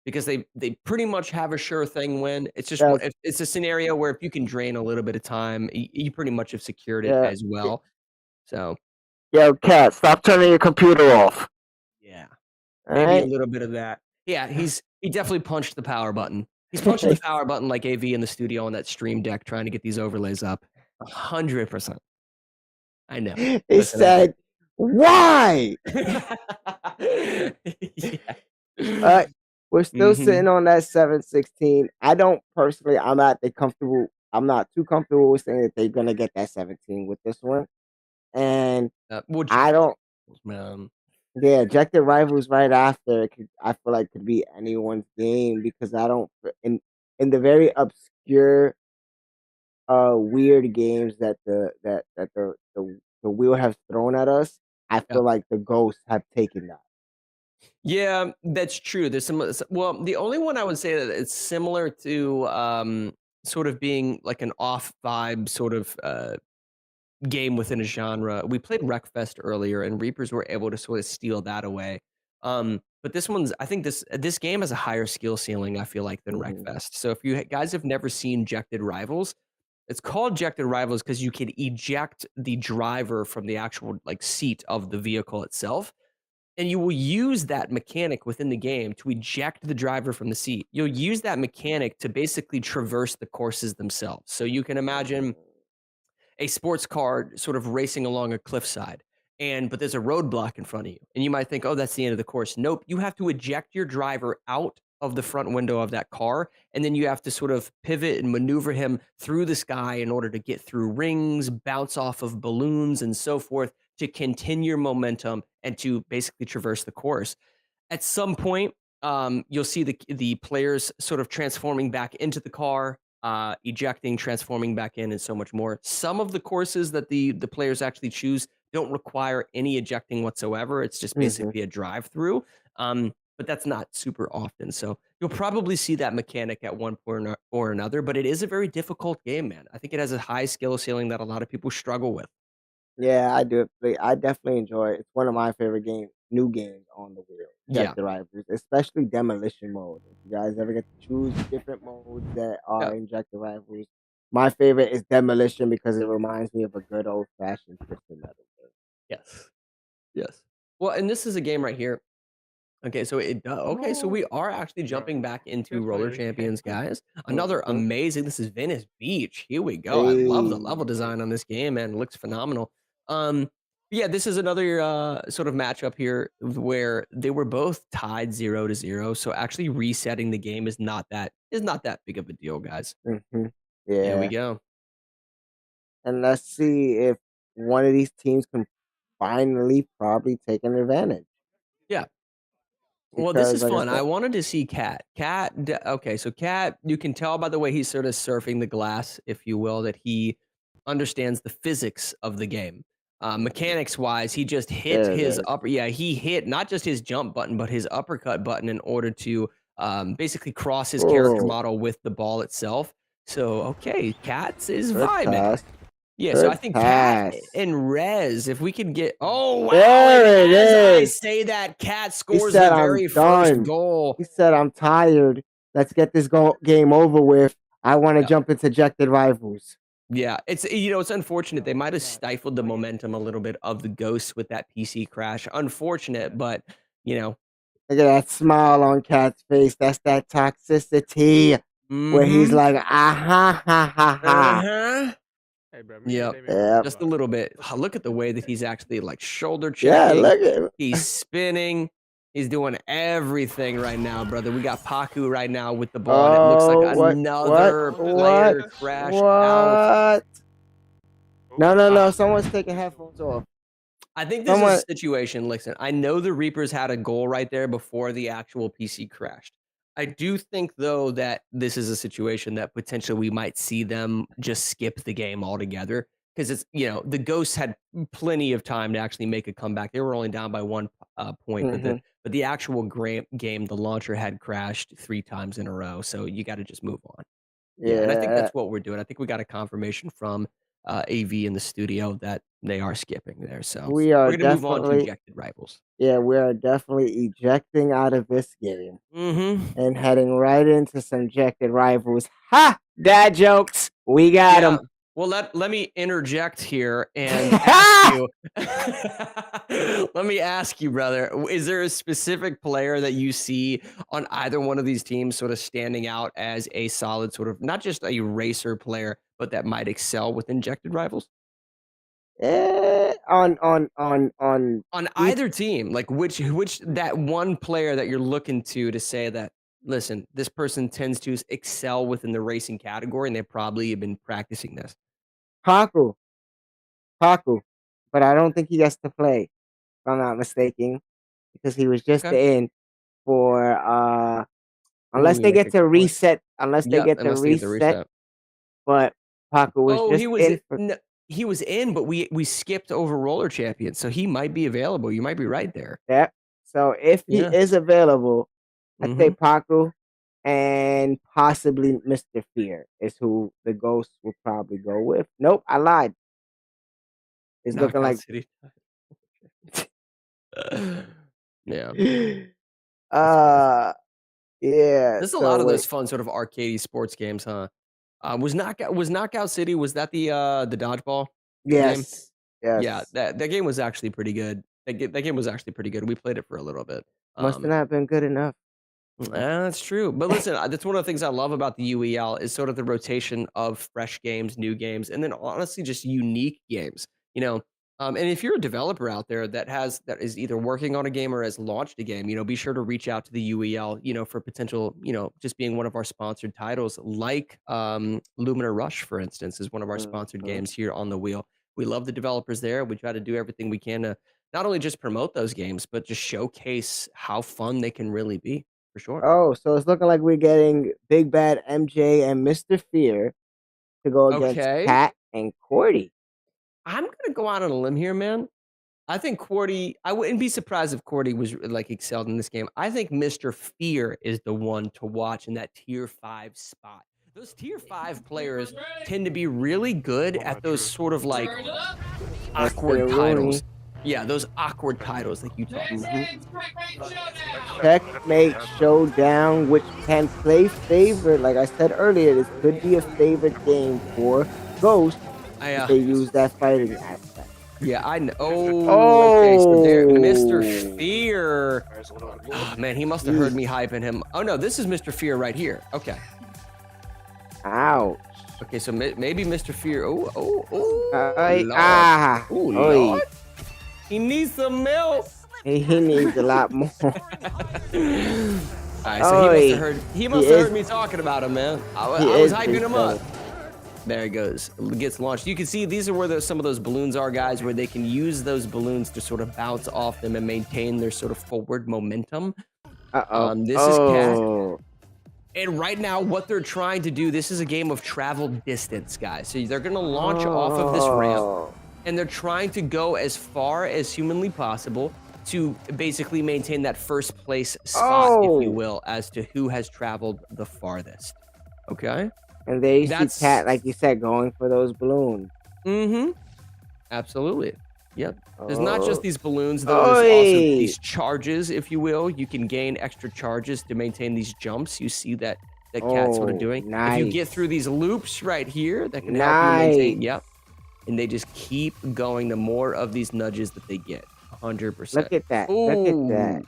because they pretty much have a sure thing win. It's just it's a scenario where if you can drain a little bit of time, you pretty much have secured it as well. So, yo, Cat, stop turning your computer off. Yeah. Maybe a little bit of that. Yeah, he definitely punched the power button. He's punching the power button like AV in the studio on that stream deck trying to get these overlays up. 100%. I know. He said, why? We're still sitting on that 7-16. I don't personally, I'm not too comfortable with saying that they're going to get that 17 with this one. And I don't. Yeah, Ejected Rivals right after. I feel like could be anyone's game because I don't in the very obscure, weird games that the wheel has thrown at us. I feel like the Ghosts have taken that. Yeah, that's true. There's the only one I would say that it's similar to sort of being like an off vibe sort of game within a genre. We played Wreckfest earlier, and Reapers were able to sort of steal that away. But this one's, I think this game has a higher skill ceiling, I feel like, than Wreckfest. So if you guys have never seen Ejected Rivals, it's called Ejected Rivals because you can eject the driver from the actual seat of the vehicle itself. And you will use that mechanic within the game to eject the driver from the seat. You'll use that mechanic to basically traverse the courses themselves. So you can imagine a sports car sort of racing along a cliffside, but there's a roadblock in front of you. And you might think, oh, that's the end of the course. Nope. You have to eject your driver out of the front window of that car. And then you have to sort of pivot and maneuver him through the sky in order to get through rings, bounce off of balloons and so forth to continue your momentum and to basically traverse the course. At some point, you'll see the players sort of transforming back into the car, ejecting, transforming back in, and so much more. Some of the courses that the players actually choose don't require any ejecting whatsoever. It's just basically a drive-through, but that's not super often. So you'll probably see that mechanic at one point or another, but it is a very difficult game, man. I think it has a high skill ceiling that a lot of people struggle with. Yeah, I do. I definitely enjoy it. It's one of my favorite new games on the wheel. Ejected Rivals, especially Demolition mode. If you guys ever get to choose different modes that are Ejected Rivals, my favorite is Demolition because it reminds me of a good old fashioned Twisted Metal game. Yes. Well, and this is a game right here. Okay, so so we are actually jumping back into Roller Champions, guys. Another amazing. This is Venice Beach. Here we go. I love the level design on this game, man. It looks phenomenal. Yeah, this is another sort of matchup here where they were both tied 0-0. So actually resetting the game is not that big of a deal, guys. Yeah. Here we go. And let's see if one of these teams can finally probably take an advantage. Yeah. Well, this is Because, like I fun. I said- wanted to see Cat. Okay, so Cat, you can tell by the way he's sort of surfing the glass, if you will, that he understands the physics of the game. Mechanics-wise, he just hit There it his is. upper. Yeah, he hit not just his jump button, but his uppercut button in order to basically cross his character Oh. model with the ball itself. So, okay, Cat's is Good vibing. pass. Yeah, so Good I think Cat pass. and Rez, if we could get. Oh, wow. There and it as I is. say that, Cat He scores said, the "I'm very first done." goal. He said, "I'm tired. Let's get this game over with. I want to jump into ejected rivals." Yeah, it's it's unfortunate. They might have stifled the momentum a little bit of the Ghosts with that PC crash. Unfortunate, but Look at that smile on Cat's face. That's that toxicity where he's like, ah ha ha ha. Hey, bro. Yep. Yep. Just a little bit. Look at the way that he's actually like shoulder Yeah, checking. look at him. He's spinning. He's doing everything right now, brother. We got Paku right now with the ball. And it looks like another player crashed out. What? No. Someone's taking headphones off. I think this is a situation. Listen, I know the Reapers had a goal right there before the actual PC crashed. I do think, though, that this is a situation that potentially we might see them just skip the game altogether because it's, the Ghosts had plenty of time to actually make a comeback. They were only down by 1 point, but the actual game, the launcher had crashed 3 times in a row. So you got to just move on. Yeah, and I think that's what we're doing. I think we got a confirmation from AV in the studio that they are skipping there. So We are we're going to move on to definitely- ejected rivals. Yeah, we are definitely ejecting out of this game Mm-hmm. and heading right into some ejected rivals. Ha! Dad jokes. We got them. Well, let me interject here and ask you. Let me ask you, brother. Is there a specific player that you see on either one of these teams sort of standing out as a solid sort of not just a racer player, but that might excel with injected rivals? On either team, like which that one player that you're looking to say that, listen, this person tends to excel within the racing category, and they probably have been practicing this. Paku, but I don't think he gets to play, if I'm not mistaken, because he was just in for unless they get to reset. Unless they get to reset. But Paku was just he was in, but we skipped over roller champions, so he might be available. You might be right there. Yeah. So if he is available, I'd say Paku and possibly Mr. Fear is who the Ghosts will probably go with. Nope, I lied. It's looking like City. Yeah. Yeah. There's a lot of those fun sort of arcadey sports games, huh? Was Knockout City, was that the dodgeball game? Yes. Yeah, that game was actually pretty good. That game was actually pretty good. We played it for a little bit. Must have not been good enough. That's true. But listen, that's one of the things I love about the UEL is sort of the rotation of fresh games, new games, and then honestly just unique games. And if you're a developer out there that is either working on a game or has launched a game, be sure to reach out to the UEL, for potential, just being one of our sponsored titles, like Luminar Rush, for instance, is one of our sponsored games here on the wheel. We love the developers there. We try to do everything we can to not only just promote those games, but just showcase how fun they can really be, for sure. Oh, so it's looking like we're getting Big Bad MJ and Mr. Fear to go against Pat and Cordy. I'm gonna go out on a limb here, man. I think Cordy. I wouldn't be surprised if Cordy was like excelled in this game. I think Mr. Fear is the one to watch in that tier 5 spot. Those tier 5 players tend to be really good at those sort of like awkward titles. Yeah, those awkward titles like you talked about. Checkmate Showdown, which can play favorite. Like I said earlier, this could be a favorite game for Ghost. If they use that fighting aspect. Yeah, I know. Okay, so there, Mr. Fear. Oh, man, he must have heard me hyping him. Oh, no, this is Mr. Fear right here. Okay. Ouch. Okay, so maybe Mr. Fear. Oh, Lord. Lord. He needs some milk. He needs a lot more. All right, so he must have heard me talking about him, man. I was hyping him up. There it goes. It gets launched. You can see these are where some of those balloons are, guys, where they can use those balloons to sort of bounce off them and maintain their sort of forward momentum. This is Cat. And right now, what they're trying to do, this is a game of travel distance, guys. So they're going to launch off of this ramp, and they're trying to go as far as humanly possible to basically maintain that first place spot, if you will, as to who has traveled the farthest. Okay? And there you see Cat, like you said, going for those balloons. Mm-hmm. Absolutely. Yep. There's not just these balloons, though. There's also these charges, if you will. You can gain extra charges to maintain these jumps. You see that Cat's sort of doing. Nice. If you get through these loops right here, that can help you maintain. Yep. And they just keep going the more of these nudges that they get. 100%. Look at that. Look at that.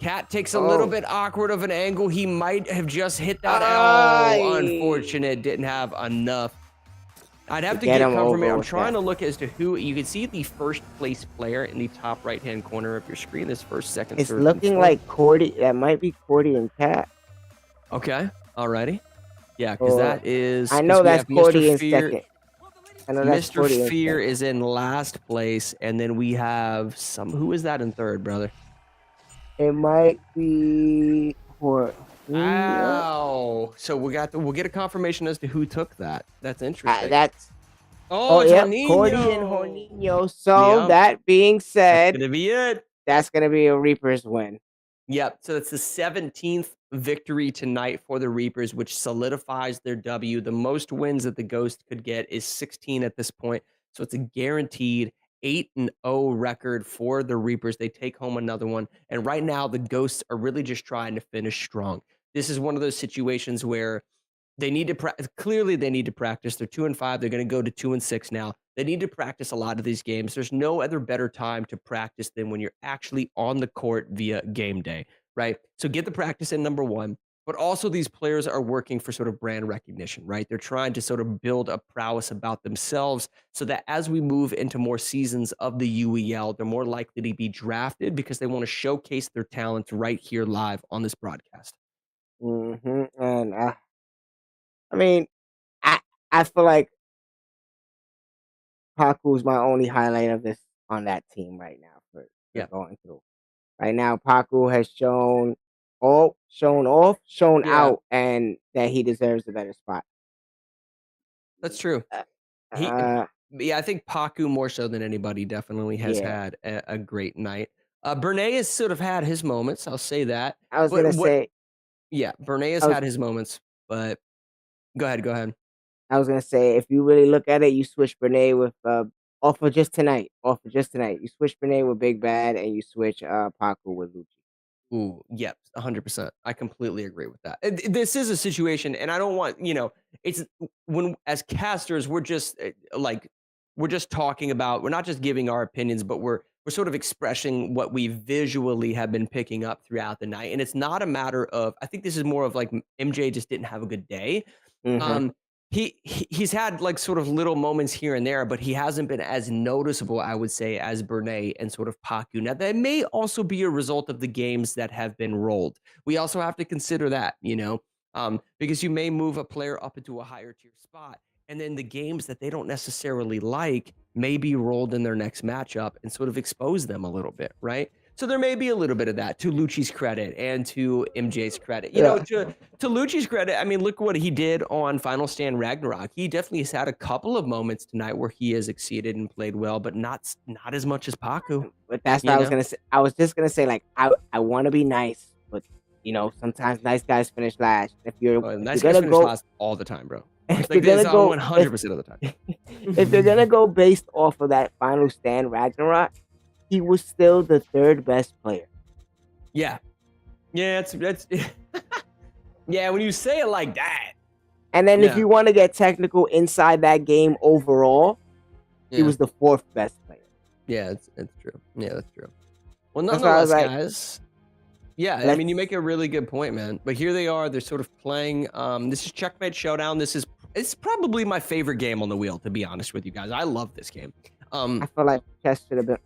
Cat takes a little bit awkward of an angle. He might have just hit that. Oh, unfortunate. Didn't have enough. I'd have to get confirmation. I'm trying to look as to who. You can see the first place player in the top right-hand corner of your screen. This first, second, it's third, looking like Cordy. That might be Cordy and Cat. Okay. Alrighty. Yeah, because that is. I know that's Cordy in second. I know that's Mr. Fear is in last place, and then we have some. Who is that in third, brother? It might be. Ow! So we'll get a confirmation as to who took that. That's interesting. That's. Yep, Cordy and Horninho. So that being said, that's gonna be it. That's gonna be a Reapers win. Yep. So it's the 17th victory tonight for the Reapers, which solidifies their W. The most wins that the Ghost could get is 16 at this point. So it's a guaranteed 8-0 record for the Reapers. They take home another one. And right now, the Ghosts are really just trying to finish strong. This is one of those situations where they need to practice. Clearly, they need to practice. They're 2-5. They're going to go to 2-6 now. They need to practice a lot of these games. There's no other better time to practice than when you're actually on the court via game day, right? So get the practice in, number one. But also these players are working for sort of brand recognition, right? They're trying to sort of build a prowess about themselves so that as we move into more seasons of the UEL, they're more likely to be drafted because they want to showcase their talents right here live on this broadcast. And I mean, I feel like Paku's my only highlight of this on that team right now for going through. Right now, Paku has shown out, and that he deserves a better spot. That's true. I think Paku more so than anybody definitely has had a great night. Bernay has sort of had his moments. I'll say that. I was going to say. Yeah, Bernay has had his moments, but go ahead. I was going to say, if you really look at it, you switch Bernay with off of just tonight. You switch Bernay with Big Bad, and you switch Paku with Lucci. Ooh, yep, 100%. I completely agree with that. This is a situation, and I don't want, it's when as casters, we're just talking about, we're not just giving our opinions, but we're sort of expressing what we visually have been picking up throughout the night. And it's not a matter of, I think this is more of like MJ just didn't have a good day. He's had like sort of little moments here and there, but he hasn't been as noticeable, I would say, as Bernay and sort of Paku. Now, that may also be a result of the games that have been rolled. We also have to consider that, because you may move a player up into a higher tier spot, and then the games that they don't necessarily like may be rolled in their next matchup and sort of expose them a little bit, right? So there may be a little bit of that, to Lucci's credit and to MJ's credit. To Lucci's credit, I mean, look what he did on Final Stand Ragnarok. He definitely has had a couple of moments tonight where he has exceeded and played well, but not as much as Paku. But that's what I was going to say. I was just going to say, like, I want to be nice, but, sometimes nice guys finish last. If you're nice guys finish last all the time, bro. Like, you're going to go 100% of the time. If you're going to go based off of that Final Stand Ragnarok, he was still the third best player. Yeah, that's yeah. When you say it like that, and then if you want to get technical inside that game overall, he was the fourth best player. Yeah, it's true. Yeah, that's true. Well, nonetheless, guys. Yeah, I mean, you make a really good point, man. But here they are. They're sort of playing. This is Checkmate Showdown. It's probably my favorite game on the wheel, to be honest with you guys. I love this game. I feel like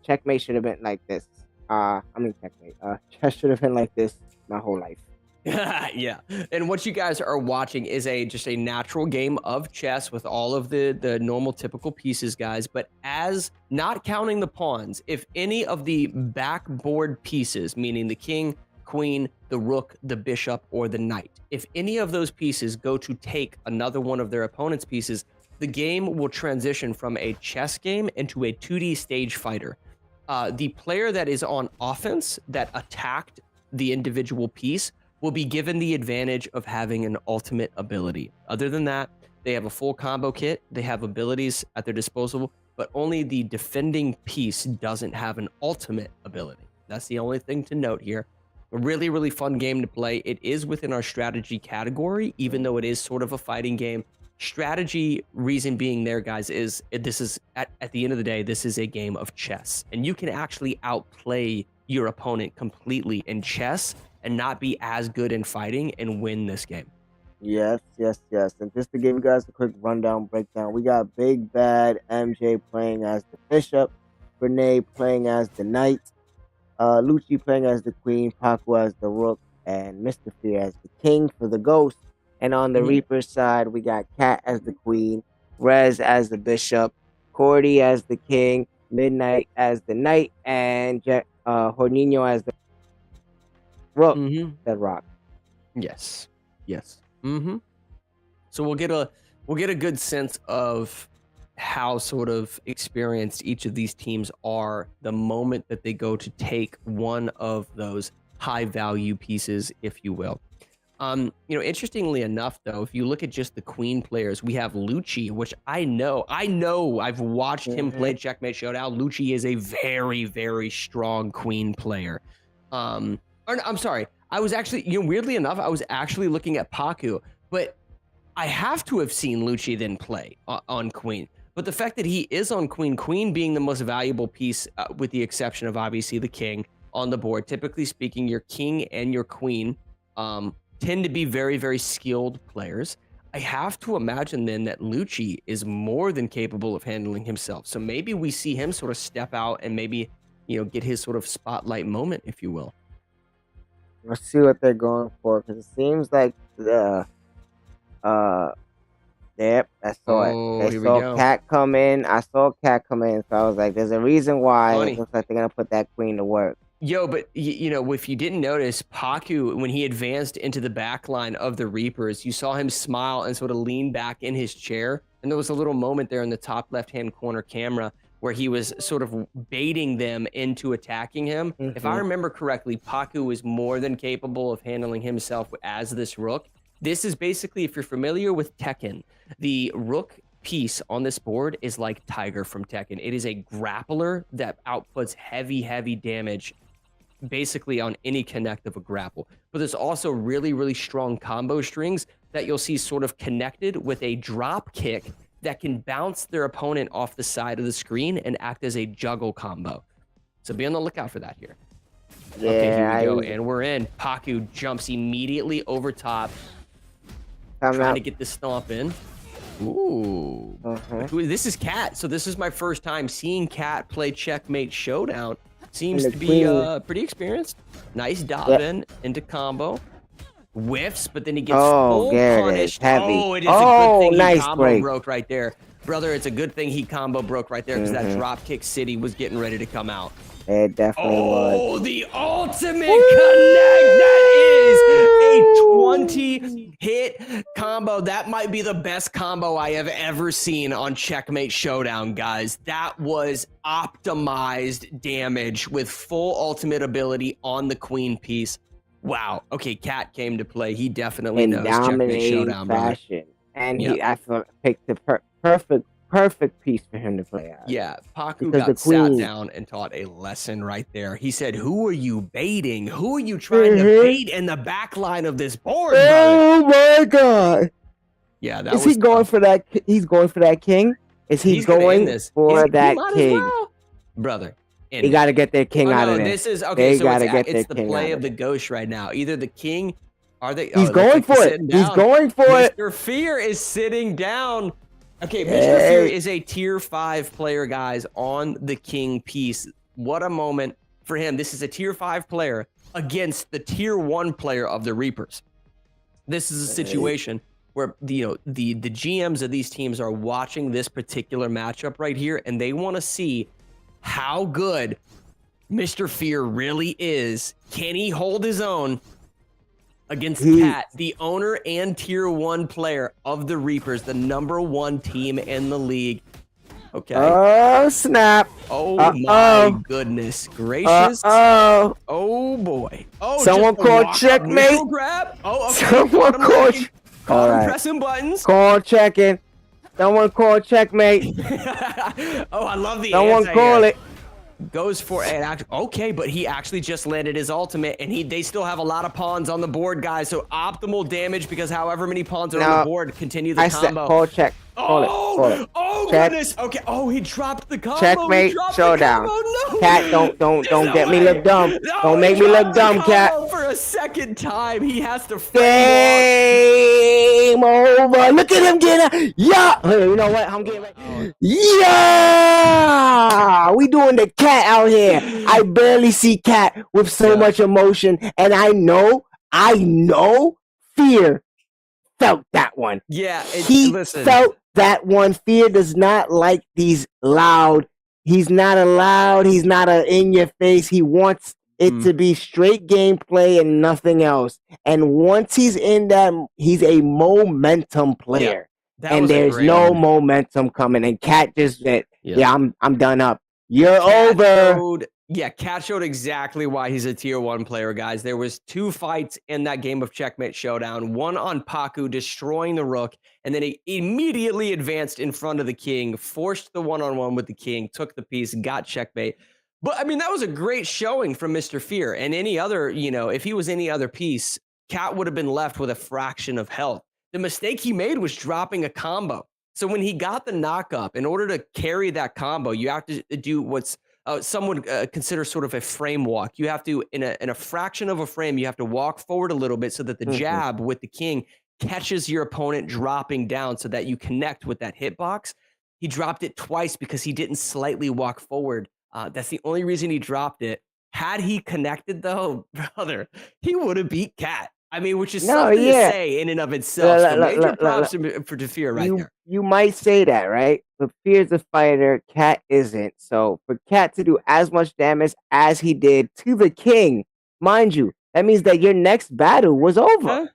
Checkmate should have been like this. Checkmate. Chess should have been like this my whole life. Yeah. And what you guys are watching is just a natural game of chess with all of the normal typical pieces, guys. But as not counting the pawns, if any of the backboard pieces, meaning the king, queen, the rook, the bishop, or the knight, if any of those pieces go to take another one of their opponent's pieces, the game will transition from a chess game into a 2D stage fighter. The player that is on offense that attacked the individual piece will be given the advantage of having an ultimate ability. Other than that, they have a full combo kit, they have abilities at their disposal, but only the defending piece doesn't have an ultimate ability. That's the only thing to note here. A really, really fun game to play. It is within our strategy category, even though it is sort of a fighting game. Strategy, reason being there, guys, is this is at the end of the day, this is a game of chess, and you can actually outplay your opponent completely in chess and not be as good in fighting and win this game. Yes. And just to give you guys a quick breakdown, we got Big Bad MJ playing as the bishop, Renee playing as the knight, Lucci playing as the queen, Paku as the rook, and Mr. Fear as the king for the ghost. And on the Reaper side, we got Cat as the queen, Rez as the bishop, Cordy as the king, Midnight as the knight, and Hornino as the rook. That rock. Yes. So we'll get a good sense of how sort of experienced each of these teams are the moment that they go to take one of those high value pieces, if you will. Interestingly enough, though, if you look at just the queen players, we have Lucci, which I know I've watched him play Checkmate Showdown. Lucci is a very, very strong queen player. I'm sorry. I was actually, weirdly enough, I was actually looking at Paku, but I have to have seen Lucci then play on queen. But the fact that he is on queen being the most valuable piece, with the exception of obviously the king on the board, typically speaking, your king and your queen, tend to be very, very skilled players. I have to imagine then that Lucci is more than capable of handling himself. So maybe we see him sort of step out and maybe, get his sort of spotlight moment, if you will. Let's see what they're going for, because it seems like yep, I saw it. They saw Cat come in. I saw Cat come in, so I was like, there's a reason why it looks like they're going to put that queen to work. Yo, but if you didn't notice, Paku, when he advanced into the back line of the Reapers, you saw him smile and sort of lean back in his chair. And there was a little moment there in the top left-hand corner camera where he was sort of baiting them into attacking him. If I remember correctly, Paku is more than capable of handling himself as this rook. This is basically, if you're familiar with Tekken, the rook piece on this board is like Tiger from Tekken. It is a grappler that outputs heavy, heavy damage basically on any connect of a grapple. But there's also really, really strong combo strings that you'll see sort of connected with a drop kick that can bounce their opponent off the side of the screen and act as a juggle combo. So be on the lookout for that here. Yeah, okay, here we go. And we're in. Paku jumps immediately over top. Trying to get the stomp in. Ooh. This is Cat. So this is my first time seeing Cat play Checkmate Showdown. Seems to be pretty experienced. Nice dive in into combo. Whiffs, but then he gets full punished. Oh, it is a good thing he combo broke right there. Brother, it's a good thing he combo broke right there because that drop kick city was getting ready to come out. It definitely was. Oh, the ultimate connect. That is a 20-hit combo. That might be the best combo I have ever seen on Checkmate Showdown, guys. That was optimized damage with full ultimate ability on the queen piece. Wow. Okay, Cat came to play. He definitely knows Checkmate Showdown, fashion. And I picked the perfect piece for him to play out. Yeah, Paku got sat down and taught a lesson right there. He said, who are you baiting? Who are you trying to bait in the back line of this board, brother? Oh my God. Yeah, that is he going for that? He's going for that king? Is he going for that king? Well. Brother. He got to get their king out of there. This is okay. So it's the play of the ghost right now. Either the king, are they? He's going for it. He's going for it. Mr. Fear is sitting down. Okay, Mr. Fear is a tier 5 player, guys, on the king piece. What a moment for him, this is a tier 5 player against the tier 1 player of the Reapers. This is a situation where the GMs of these teams are watching this particular matchup right here, and they want to see how good Mr. Fear really is. Can he hold his own against Cat, the owner and tier 1 player of the Reapers, the #1 team in the league? Okay. Oh, snap. Oh, my goodness gracious. Oh, boy. Oh, someone called checkmate. Grab. Oh, okay. Someone called. All right. Pressing buttons. Call checking. Someone call checkmate. Oh, I love the Someone answer call here. it. Goes for it. Okay, but he actually just landed his ultimate, and they still have a lot of pawns on the board, guys. So optimal damage, because however many pawns are on the board, continue the combo. I said call check. Call it. Oh check. Goodness. Okay. Oh, he dropped the combo. Checkmate. Showdown. No. Cat, don't get me look dumb. No, don't make me look dumb, Cat. For a second time, he has to. Game over. Look at him get it. Yeah. Hey, you know what? I'm getting ready. Yeah. We doing the Cat out here. I barely see Cat with so much emotion, and I know Fear felt that one. Yeah, he felt that one. Fear does not like these loud. He's not a loud. He's not a in your face. He wants it to be straight gameplay and nothing else. And once he's in that, he's a momentum player. Yeah, and there's no momentum coming. And Cat just said, "Yeah, I'm done up. You're over." Cat showed exactly why he's a tier 1 player, guys. There was 2 fights in that game of Checkmate Showdown. One on Paku destroying the rook, and then he immediately advanced in front of the king, forced the one-on-one with the king, took the piece, got checkmate. But I mean, that was a great showing from Mr. Fear. And any other, if he was any other piece, Cat would have been left with a fraction of health. The mistake he made was dropping a combo. So when he got the knock up, in order to carry that combo, you have to do what's some would consider sort of a frame walk. You have to, in a fraction of a frame, you have to walk forward a little bit so that the jab with the king catches your opponent dropping down so that you connect with that hitbox. He dropped it twice because he didn't slightly walk forward. That's the only reason he dropped it. Had he connected, though, brother, he would have beat Cat. I mean, which is something to say in and of itself. So major props for Fear right there. You might say that, right? But Fear's a fighter, Cat isn't. So for Cat to do as much damage as he did to the king, mind you, that means that your next battle was over.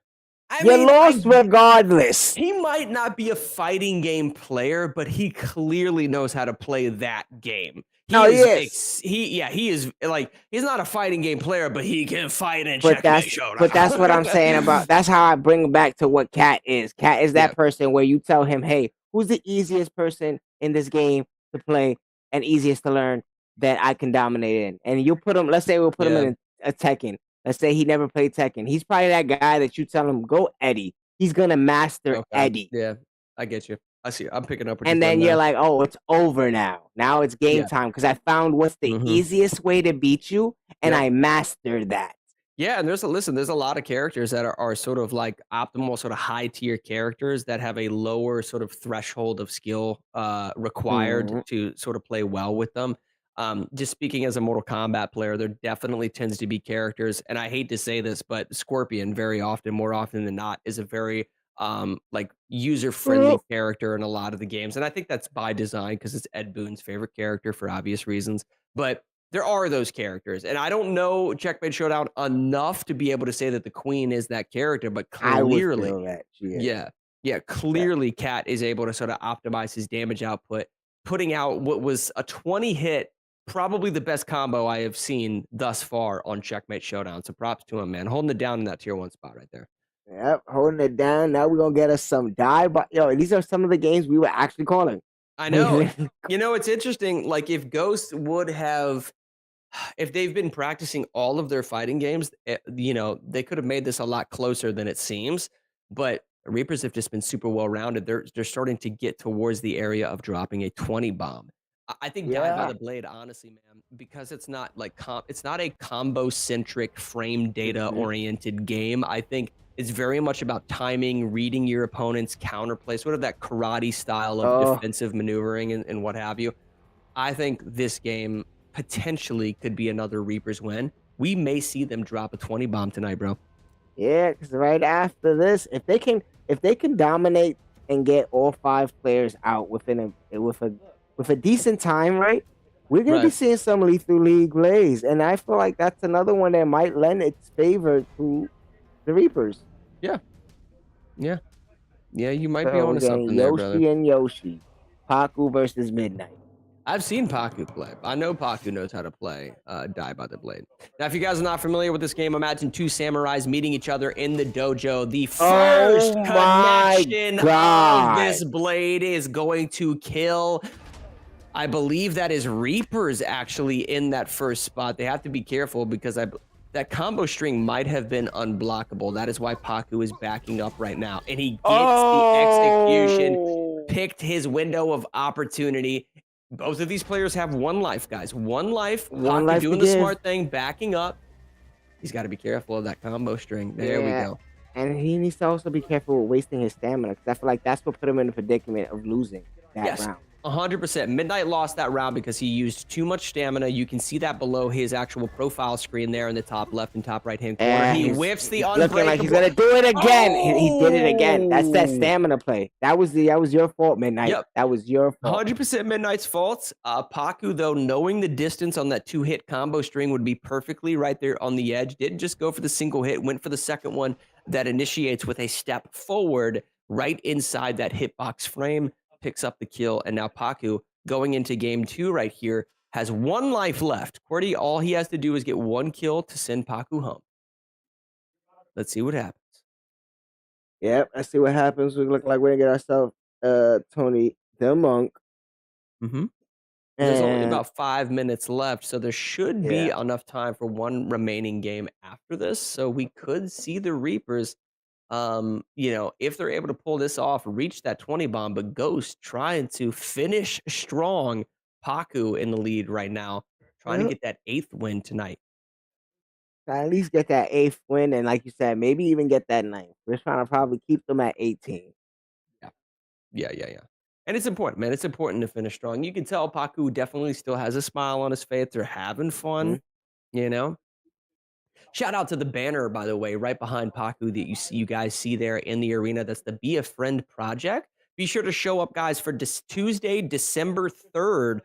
You lost regardless. He might not be a fighting game player, but he clearly knows how to play that game. He is like, he's not a fighting game player, but he can fight in Checkmate Showdown. But that's what I'm saying about. That's how I bring back to what Cat is. Cat is that person where you tell him, "Hey, who's the easiest person in this game to play and easiest to learn that I can dominate in?" And you put him. Let's say we'll put him in a Tekken. Let's say he never played Tekken. He's probably that guy that you tell him, "Go Eddie." He's gonna master Eddie. Yeah, I get you. I see. I'm picking up. And then you're like, "Oh, it's over now. Now it's game time because I found what's the easiest way to beat you, and I mastered that." Yeah, and there's a lot of characters that are sort of like optimal, sort of high tier characters that have a lower sort of threshold of skill required to sort of play well with them. Just speaking as a Mortal Kombat player, there definitely tends to be characters, and I hate to say this, but Scorpion more often than not, is a very like user-friendly character in a lot of the games. And I think that's by design because it's Ed Boon's favorite character for obvious reasons. But there are those characters. And I don't know Checkmate Showdown enough to be able to say that the Queen is that character, but clearly, clearly Cat is able to sort of optimize his damage output, putting out what was a 20 hit, probably the best combo I have seen thus far on Checkmate Showdown. So props to him, man. Holding it down in that tier 1 spot right there. Yep, holding it down. Now we're gonna get us some die. But these are some of the games we were actually calling. I know. It's interesting. Like if Ghost would have, if they've been practicing all of their fighting games, they could have made this a lot closer than it seems. But Reapers have just been super well rounded. They're starting to get towards the area of dropping a 20 bomb. I think Die by the Blade, honestly, man, because it's not like it's not a combo centric frame data oriented game. I think it's very much about timing, reading your opponent's counterplay, sort of that karate style of defensive maneuvering and what have you. I think this game potentially could be another Reapers win. We may see them drop a 20 bomb tonight, bro. Yeah, because right after this, if they can dominate and get all 5 players out with a decent time, right? We're gonna be Right. seeing some Lethal League plays, and I feel like that's another one that might lend its favor to the Reapers. Yeah, you might be So onto we're getting something there, brother. Yoshi and Yoshi, Paku versus Midnight. I've seen Paku play. I know Paku knows how to play Die by the Blade. Now, if you guys are not familiar with this game, imagine 2 samurais meeting each other in the dojo. The first connection of this blade is going to kill. I believe that is Reapers actually in that first spot. They have to be careful because that combo string might have been unblockable. That is why Paku is backing up right now. And he gets the execution, picked his window of opportunity. Both of these players have 1 life, guys. 1 life. One Paku life doing to the give. smart thing, backing up. He's got to be careful of that combo string. There we go. And he needs to also be careful with wasting his stamina, because I feel like that's what put him in the predicament of losing that round. 100%. Midnight lost that round because he used too much stamina. You can see that below his actual profile screen there in the top left and top right hand corner. And He whiffs the he's unbreakable. looking like he's gonna do it again. He did it again. That's that stamina play. That was your fault, Midnight. Yep. That was your fault. 100% Midnight's fault. Paku, though, knowing the distance on that 2-hit combo string would be perfectly right there on the edge, didn't just go for the single hit, went for the second one that initiates with a step forward right inside that hitbox frame, picks up the kill, and now Paku, going into game 2 right here, has 1 life left. Qwerty, all he has to do is get 1 kill to send Paku home. Let's see what happens. Yep, let's see what happens. We look like we're gonna get ourselves Tony the Monk. Mm-hmm. There's only about 5 minutes left, so there should be enough time for 1 remaining game after this. So we could see the Reapers, if they're able to pull this off, reach that 20 bomb. But Ghost trying to finish strong. Paku in the lead right now, trying to get that 8th win tonight. At least get that 8th win, and like you said, maybe even get that 9th. We're trying to probably keep them at 18. Yeah. And it's important, man. It's important to finish strong. You can tell Paku definitely still has a smile on his face. They're having fun, Shout out to the banner, by the way, right behind Paku that you guys see there in the arena. That's the Be a Friend project. Be sure to show up, guys, for Tuesday, December 3rd.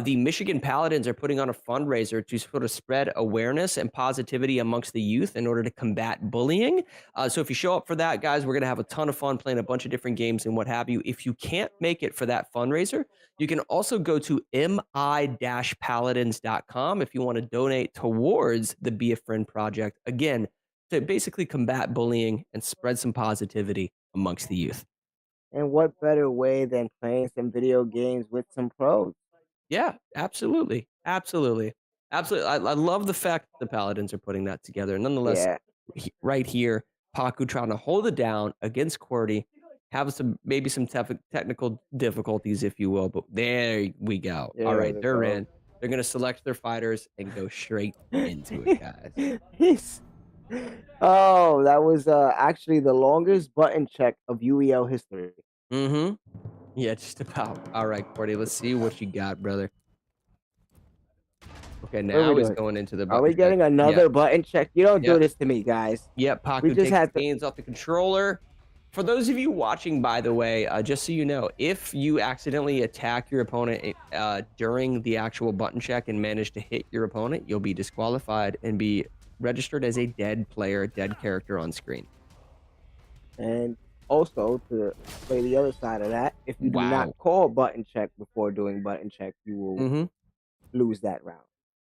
The Michigan Paladins are putting on a fundraiser to sort of spread awareness and positivity amongst the youth in order to combat bullying. So if you show up for that, guys, we're going to have a ton of fun playing a bunch of different games and what have you. If you can't make it for that fundraiser, you can also go to mi-paladins.com if you want to donate towards the Be a Friend project. Again, to basically combat bullying and spread some positivity amongst the youth. And what better way than playing some video games with some pros? Yeah, absolutely. I love the fact that the Paladins are putting that together. Nonetheless, right here, Paku trying to hold it down against Qwerty, have maybe some technical difficulties, if you will, but there we go. All right, they're in. They're going to select their fighters and go straight into it, guys. Oh, that was actually the longest button check of UEL history. Mm-hmm. Yeah, just about. All right, Qwerty, let's see what you got, brother. Okay, now he's going into the button Are we getting another button check? You don't do Yep. this to me, guys. Yep, Paku We just takes had the hands off the controller. For those of you watching, by the way, just so you know, if you accidentally attack your opponent during the actual button check and manage to hit your opponent, you'll be disqualified and be registered as a dead player, dead character on screen. And also, to play the other side of that, if you do not call button check before doing button check, you will lose that round.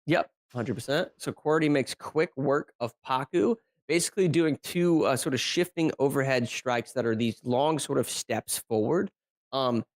Yep, 100%. So Qwerty makes quick work of Paku, basically doing two sort of shifting overhead strikes that are these long sort of steps forward.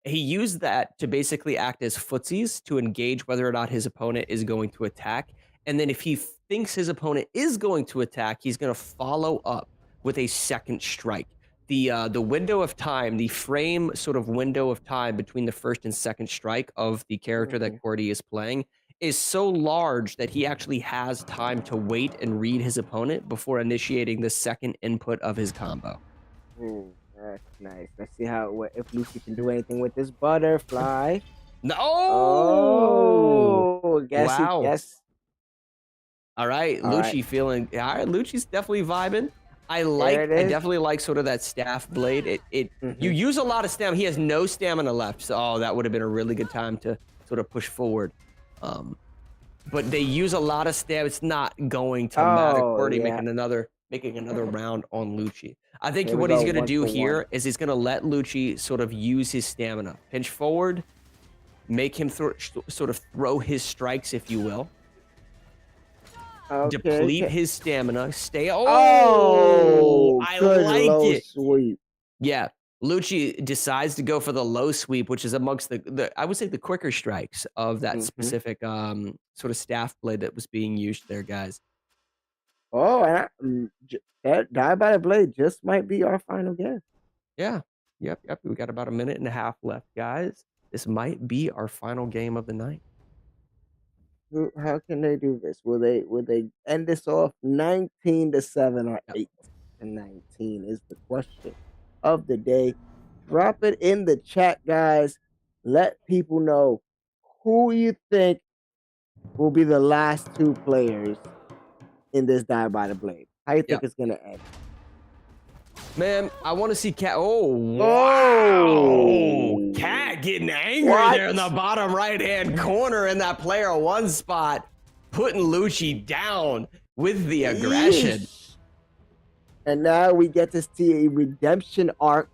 He used that to basically act as footsies to engage whether or not his opponent is going to attack. And then if he thinks his opponent is going to attack, he's going to follow up with a second strike. The window of time, the frame sort of window of time between the first and second strike of the character that Qwerty is playing is so large that he actually has time to wait and read his opponent before initiating the second input of his combo. Ooh, that's nice. Let's see if Lucy can do anything with this butterfly. No! Oh, well, guess Wow. guess. All right, All Lucci right. feeling. All right, Lucci's definitely vibing. I it is. definitely like sort of that staff blade. You use a lot of stamina. He has no stamina left, so that would have been a really good time to sort of push forward. But they use a lot of stamina. It's not going to matter. Already making another round on Lucci. I think Here we what he's go, gonna do 1-for-1. here is he's gonna let Lucci sort of use his stamina, pinch forward, make him sort of throw his strikes, if you will. Okay. Deplete his stamina. Stay. Oh, I good like low it. sweep. Yeah, Lucci decides to go for the low sweep, which is amongst the I would say the quicker strikes of that specific sort of staff blade that was being used there, guys. Oh, and that Die by the Blade just might be our final guess. Yeah. Yep. We got about a minute and a half left, guys. This might be our final game of the night. How can they do this? Will they end this off 19-7 or 8-19 is the question of the day. Drop it in the chat, guys. Let people know who you think will be the last two players in this Die by the Blade. How you think it's gonna end? Man, I want to see Cat. Oh, wow. Cat getting angry there in the bottom right-hand corner in that player one spot, putting Lucci down with the aggression. Yeesh. And now we get to see a redemption arc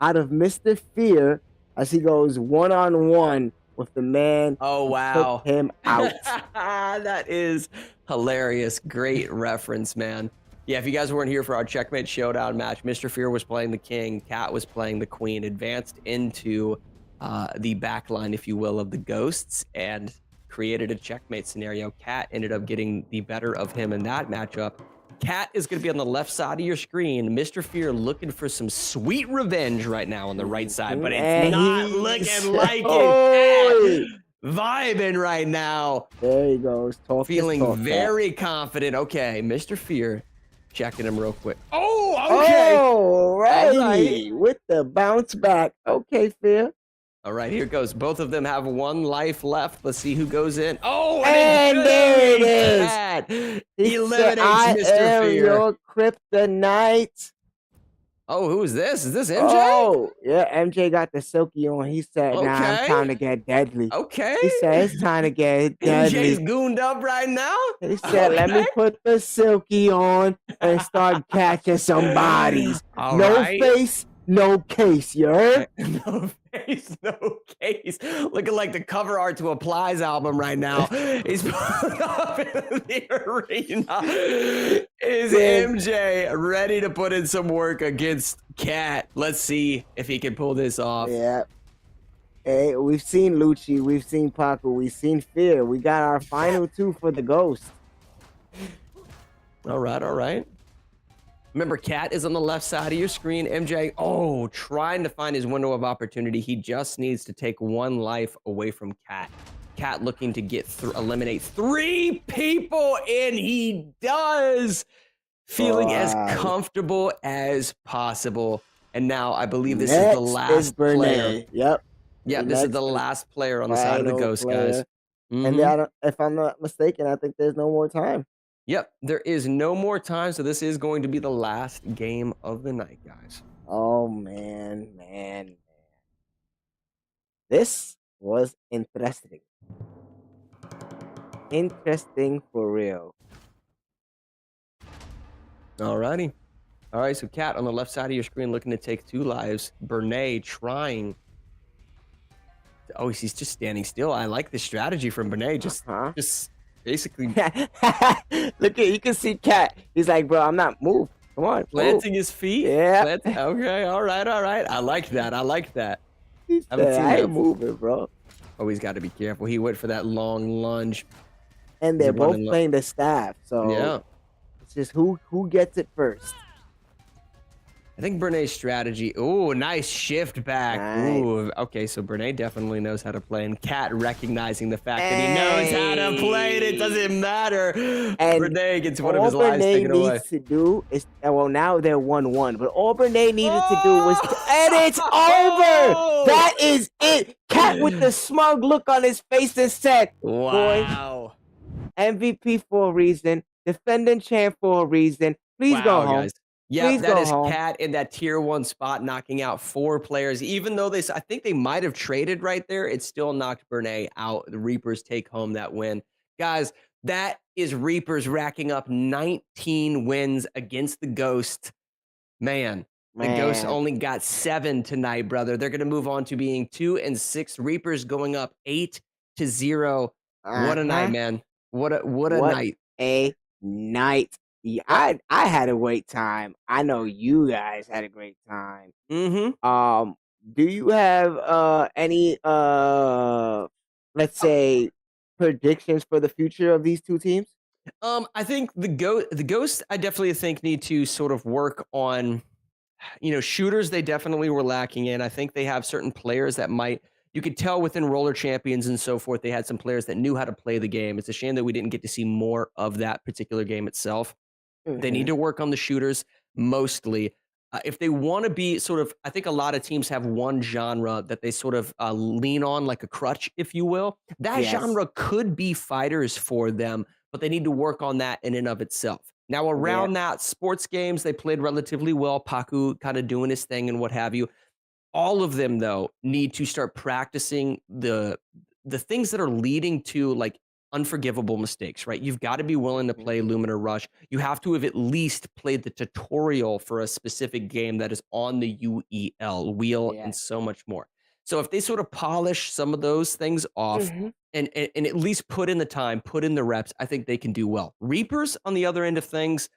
out of Mr. Fear as he goes one-on-one with the man who took him out. That is hilarious. Great reference, man. Yeah, if you guys weren't here for our Checkmate Showdown match, Mr. Fear was playing the king, Cat was playing the queen, advanced into the back line, if you will, of the ghosts, and created a checkmate scenario. Cat ended up getting the better of him in that matchup. Cat is going to be on the left side of your screen. Mr. Fear looking for some sweet revenge right now on the right side, but it's not looking like it. Cat vibing right now. There he goes. Feeling very confident. Okay, Mr. Fear. Checking him real quick. Oh, okay. All right. With the bounce back. Okay, Fear. All right, here goes. Both of them have one life left. Let's see who goes in. Oh, and there it is. Cat He eliminates said, Mr. I am Fear. your kryptonite. Oh, who is this? Is this MJ? Oh, yeah, MJ got the silky on. He said, nah, I'm time to get deadly. Okay. He said, it's time to get deadly. MJ's gooned up right now? He said, let me put the silky on and start catching some bodies. All no right. face, no case, you heard? No face, no case. Looking like the cover art to a Plies album right now. He's pulling up in the arena. Is MJ ready to put in some work against Cat? Let's see if he can pull this off. Yeah. Hey, we've seen Lucci, we've seen Paco, we've seen Fear. We got our final two for the Ghost. All right. Remember, Cat is on the left side of your screen. MJ, trying to find his window of opportunity. He just needs to take one life away from Cat. Cat looking to eliminate 3 people, and he does. Feeling as comfortable as possible. And now I believe this is the last player. Yep. Yeah, this is the last player on the side of the Ghost, guys. And if I'm not mistaken, I think there's no more time. Yep, there is no more time, so this is going to be the last game of the night, guys. Oh, man. This was interesting. Interesting for real. Alrighty. All right, so Cat on the left side of your screen looking to take 2 lives. Bernay trying. Oh, he's just standing still. I like the strategy from Bernay. Just basically. Look at you can see Cat. He's like, bro, I'm not moved. Come on. Planting his feet? Yeah. Okay, all right. I like that. He said, I ain't moving, bro. Oh, he's got to be careful. He went for that long lunge. And they're both playing the staff, so yeah. it's just who gets it first. I think Bernay's strategy. Ooh, nice shift back. Nice. Ooh, okay, so Bernay definitely knows how to play, and Cat recognizing the fact that he knows how to play, and it doesn't matter. And Bernay gets one of all his lives Bernay taken away. needs to do is, well, now they're 1-1, but all Bernay needed to do was, and it's over. That is it. Cat with the smug look on his face and said, Wow. "Boy, MVP for a reason, defending champ for a reason. Please go home." Guys. Yeah, Please that go is home. Cat in that tier 1 spot, knocking out 4 players. Even though I think they might have traded right there, it still knocked Bernay out. The Reapers take home that win. Guys, that is Reapers racking up 19 wins against the Ghost. Man, the Ghost only got 7 tonight, brother. They're going to move on to being 2-6. Reapers going up 8-0. What a night, man. What a night. A night. Yeah, I had a great time. I know you guys had a great time. Mm-hmm. Do you have any let's say predictions for the future of these two teams? I think the Ghost I definitely think need to sort of work on, shooters they definitely were lacking in. I think they have certain players that you could tell within Roller Champions and so forth, they had some players that knew how to play the game. It's a shame that we didn't get to see more of that particular game itself. They need to work on the shooters mostly. If they want to be sort of, I think a lot of teams have one genre that they sort of lean on like a crutch, if you will. That genre could be fighters for them, but they need to work on that in and of itself. Now, around that, sports games, they played relatively well. Paku kind of doing his thing and what have you. All of them, though, need to start practicing the things that are leading to like unforgivable mistakes, right? You've got to be willing to play Luminar Rush. You have to have at least played the tutorial for a specific game that is on the UEL wheel and so much more. So if they sort of polish some of those things off and at least put in the time, put in the reps, I think they can do well. Reapers, on the other end of things,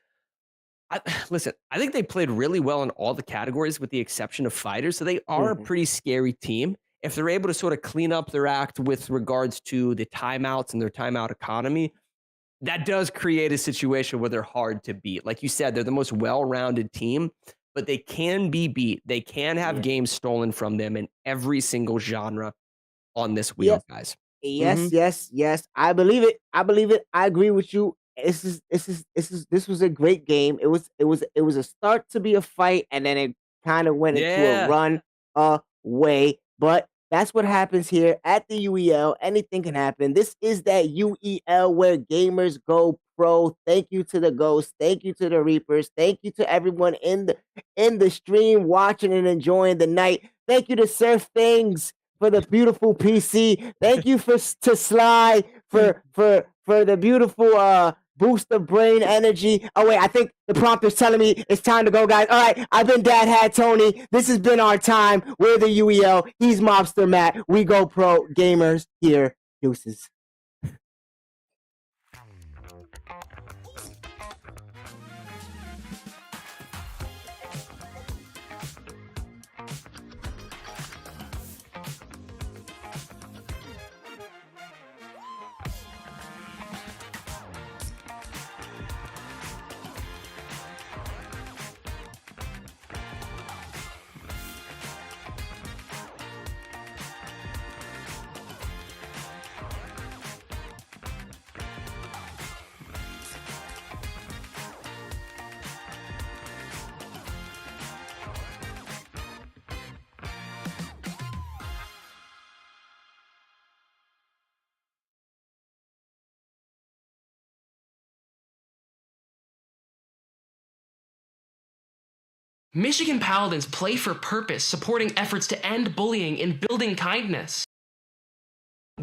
listen, I think they played really well in all the categories with the exception of fighters. So they are a pretty scary team. If they're able to sort of clean up their act with regards to the timeouts and their timeout economy, that does create a situation where they're hard to beat. Like you said, they're the most well-rounded team, but they can be beat. They can have games stolen from them in every single genre on this wheel, guys. Yes. I believe it. I agree with you. This was a great game. It was a start to be a fight, and then it kind of went into a run away. But that's what happens here at the UEL. Anything can happen. This is that UEL where gamers go pro. Thank you to the Ghosts. Thank you to the Reapers. Thank you to everyone in the stream watching and enjoying the night. Thank you to SurfThings for the beautiful PC. Thank you to Sly for the beautiful boost of brain energy. Oh wait, I think the prompt is telling me it's time to go, guys. All right, I've been Dad Hat Tony. This has been our time. We're the UEL. He's Mobster Matt. We go pro gamers here. Deuces. Michigan Paladins play for purpose, supporting efforts to end bullying and building kindness.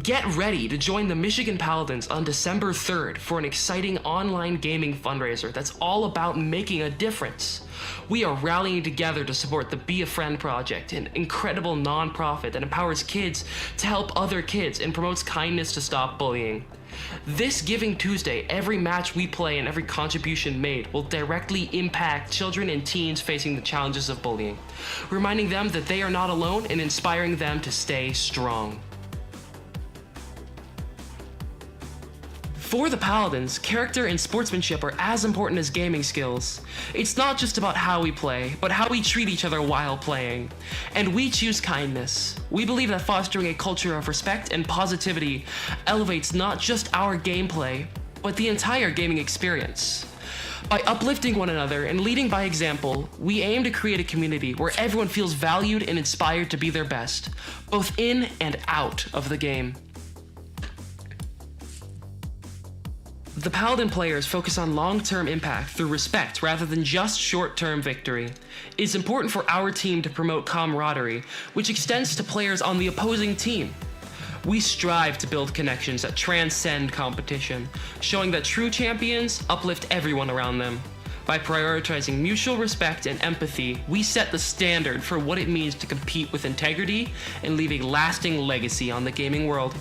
Get ready to join the Michigan Paladins on December 3rd for an exciting online gaming fundraiser that's all about making a difference. We are rallying together to support the Be a Friend project, an incredible nonprofit that empowers kids to help other kids and promotes kindness to stop bullying. This Giving Tuesday, every match we play and every contribution made will directly impact children and teens facing the challenges of bullying, reminding them that they are not alone and inspiring them to stay strong. For the Paladins, character and sportsmanship are as important as gaming skills. It's not just about how we play, but how we treat each other while playing. And we choose kindness. We believe that fostering a culture of respect and positivity elevates not just our gameplay, but the entire gaming experience. By uplifting one another and leading by example, we aim to create a community where everyone feels valued and inspired to be their best, both in and out of the game. The Paladin players focus on long-term impact through respect rather than just short-term victory. It's important for our team to promote camaraderie, which extends to players on the opposing team. We strive to build connections that transcend competition, showing that true champions uplift everyone around them. By prioritizing mutual respect and empathy, we set the standard for what it means to compete with integrity and leave a lasting legacy on the gaming world.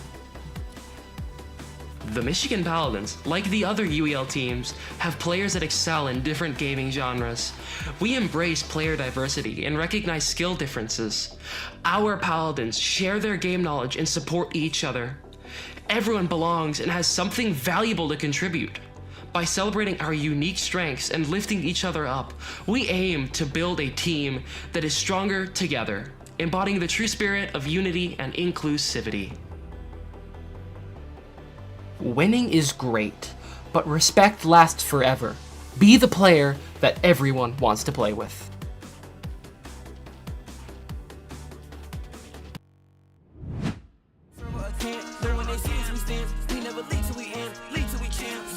The Michigan Paladins, like the other UEL teams, have players that excel in different gaming genres. We embrace player diversity and recognize skill differences. Our Paladins share their game knowledge and support each other. Everyone belongs and has something valuable to contribute. By celebrating our unique strengths and lifting each other up, we aim to build a team that is stronger together, embodying the true spirit of unity and inclusivity. Winning is great, but respect lasts forever. Be the player that everyone wants to play with.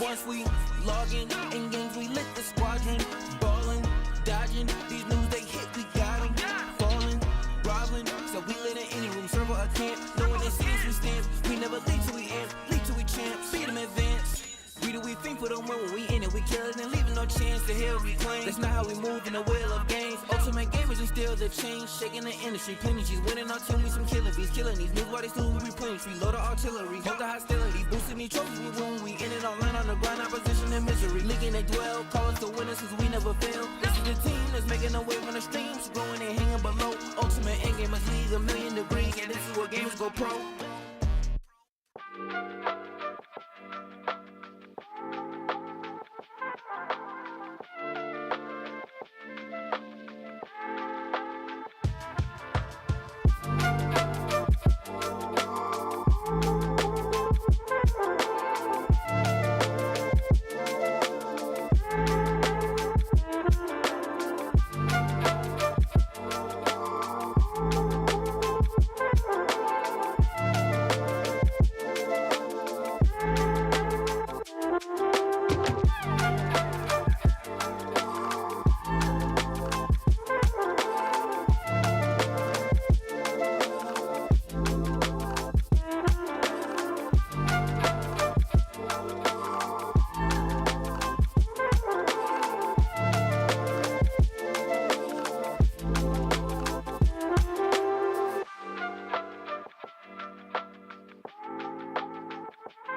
Once we log in games, we lit the squadron. Ballin', dodging, these moves they hit, we got them. Falling, groveling, so we lit in any room. Server a camp, know when they see us, we stand. We never lead till we amp, lead till we champ. Beat them advance. We do we think for them when we in it, we kill it and leaving no chance to hell reclaim. That's not how we move in the wheel of games. Ultimate gamers and still the change, shaking the industry. Plenty G's winning our team, we some killing bees, killing these moves while they still we replenish. We load the artillery, hold the hostility, boosting these trophies we win. We in it online on the grind, opposition and misery. Leaking they dwell, call us the winners cause we never fail. This is the team that's making a wave on the streams, growing and hanging below. Ultimate endgamers league, 1,000,000 degrees, and this is where gamers go pro.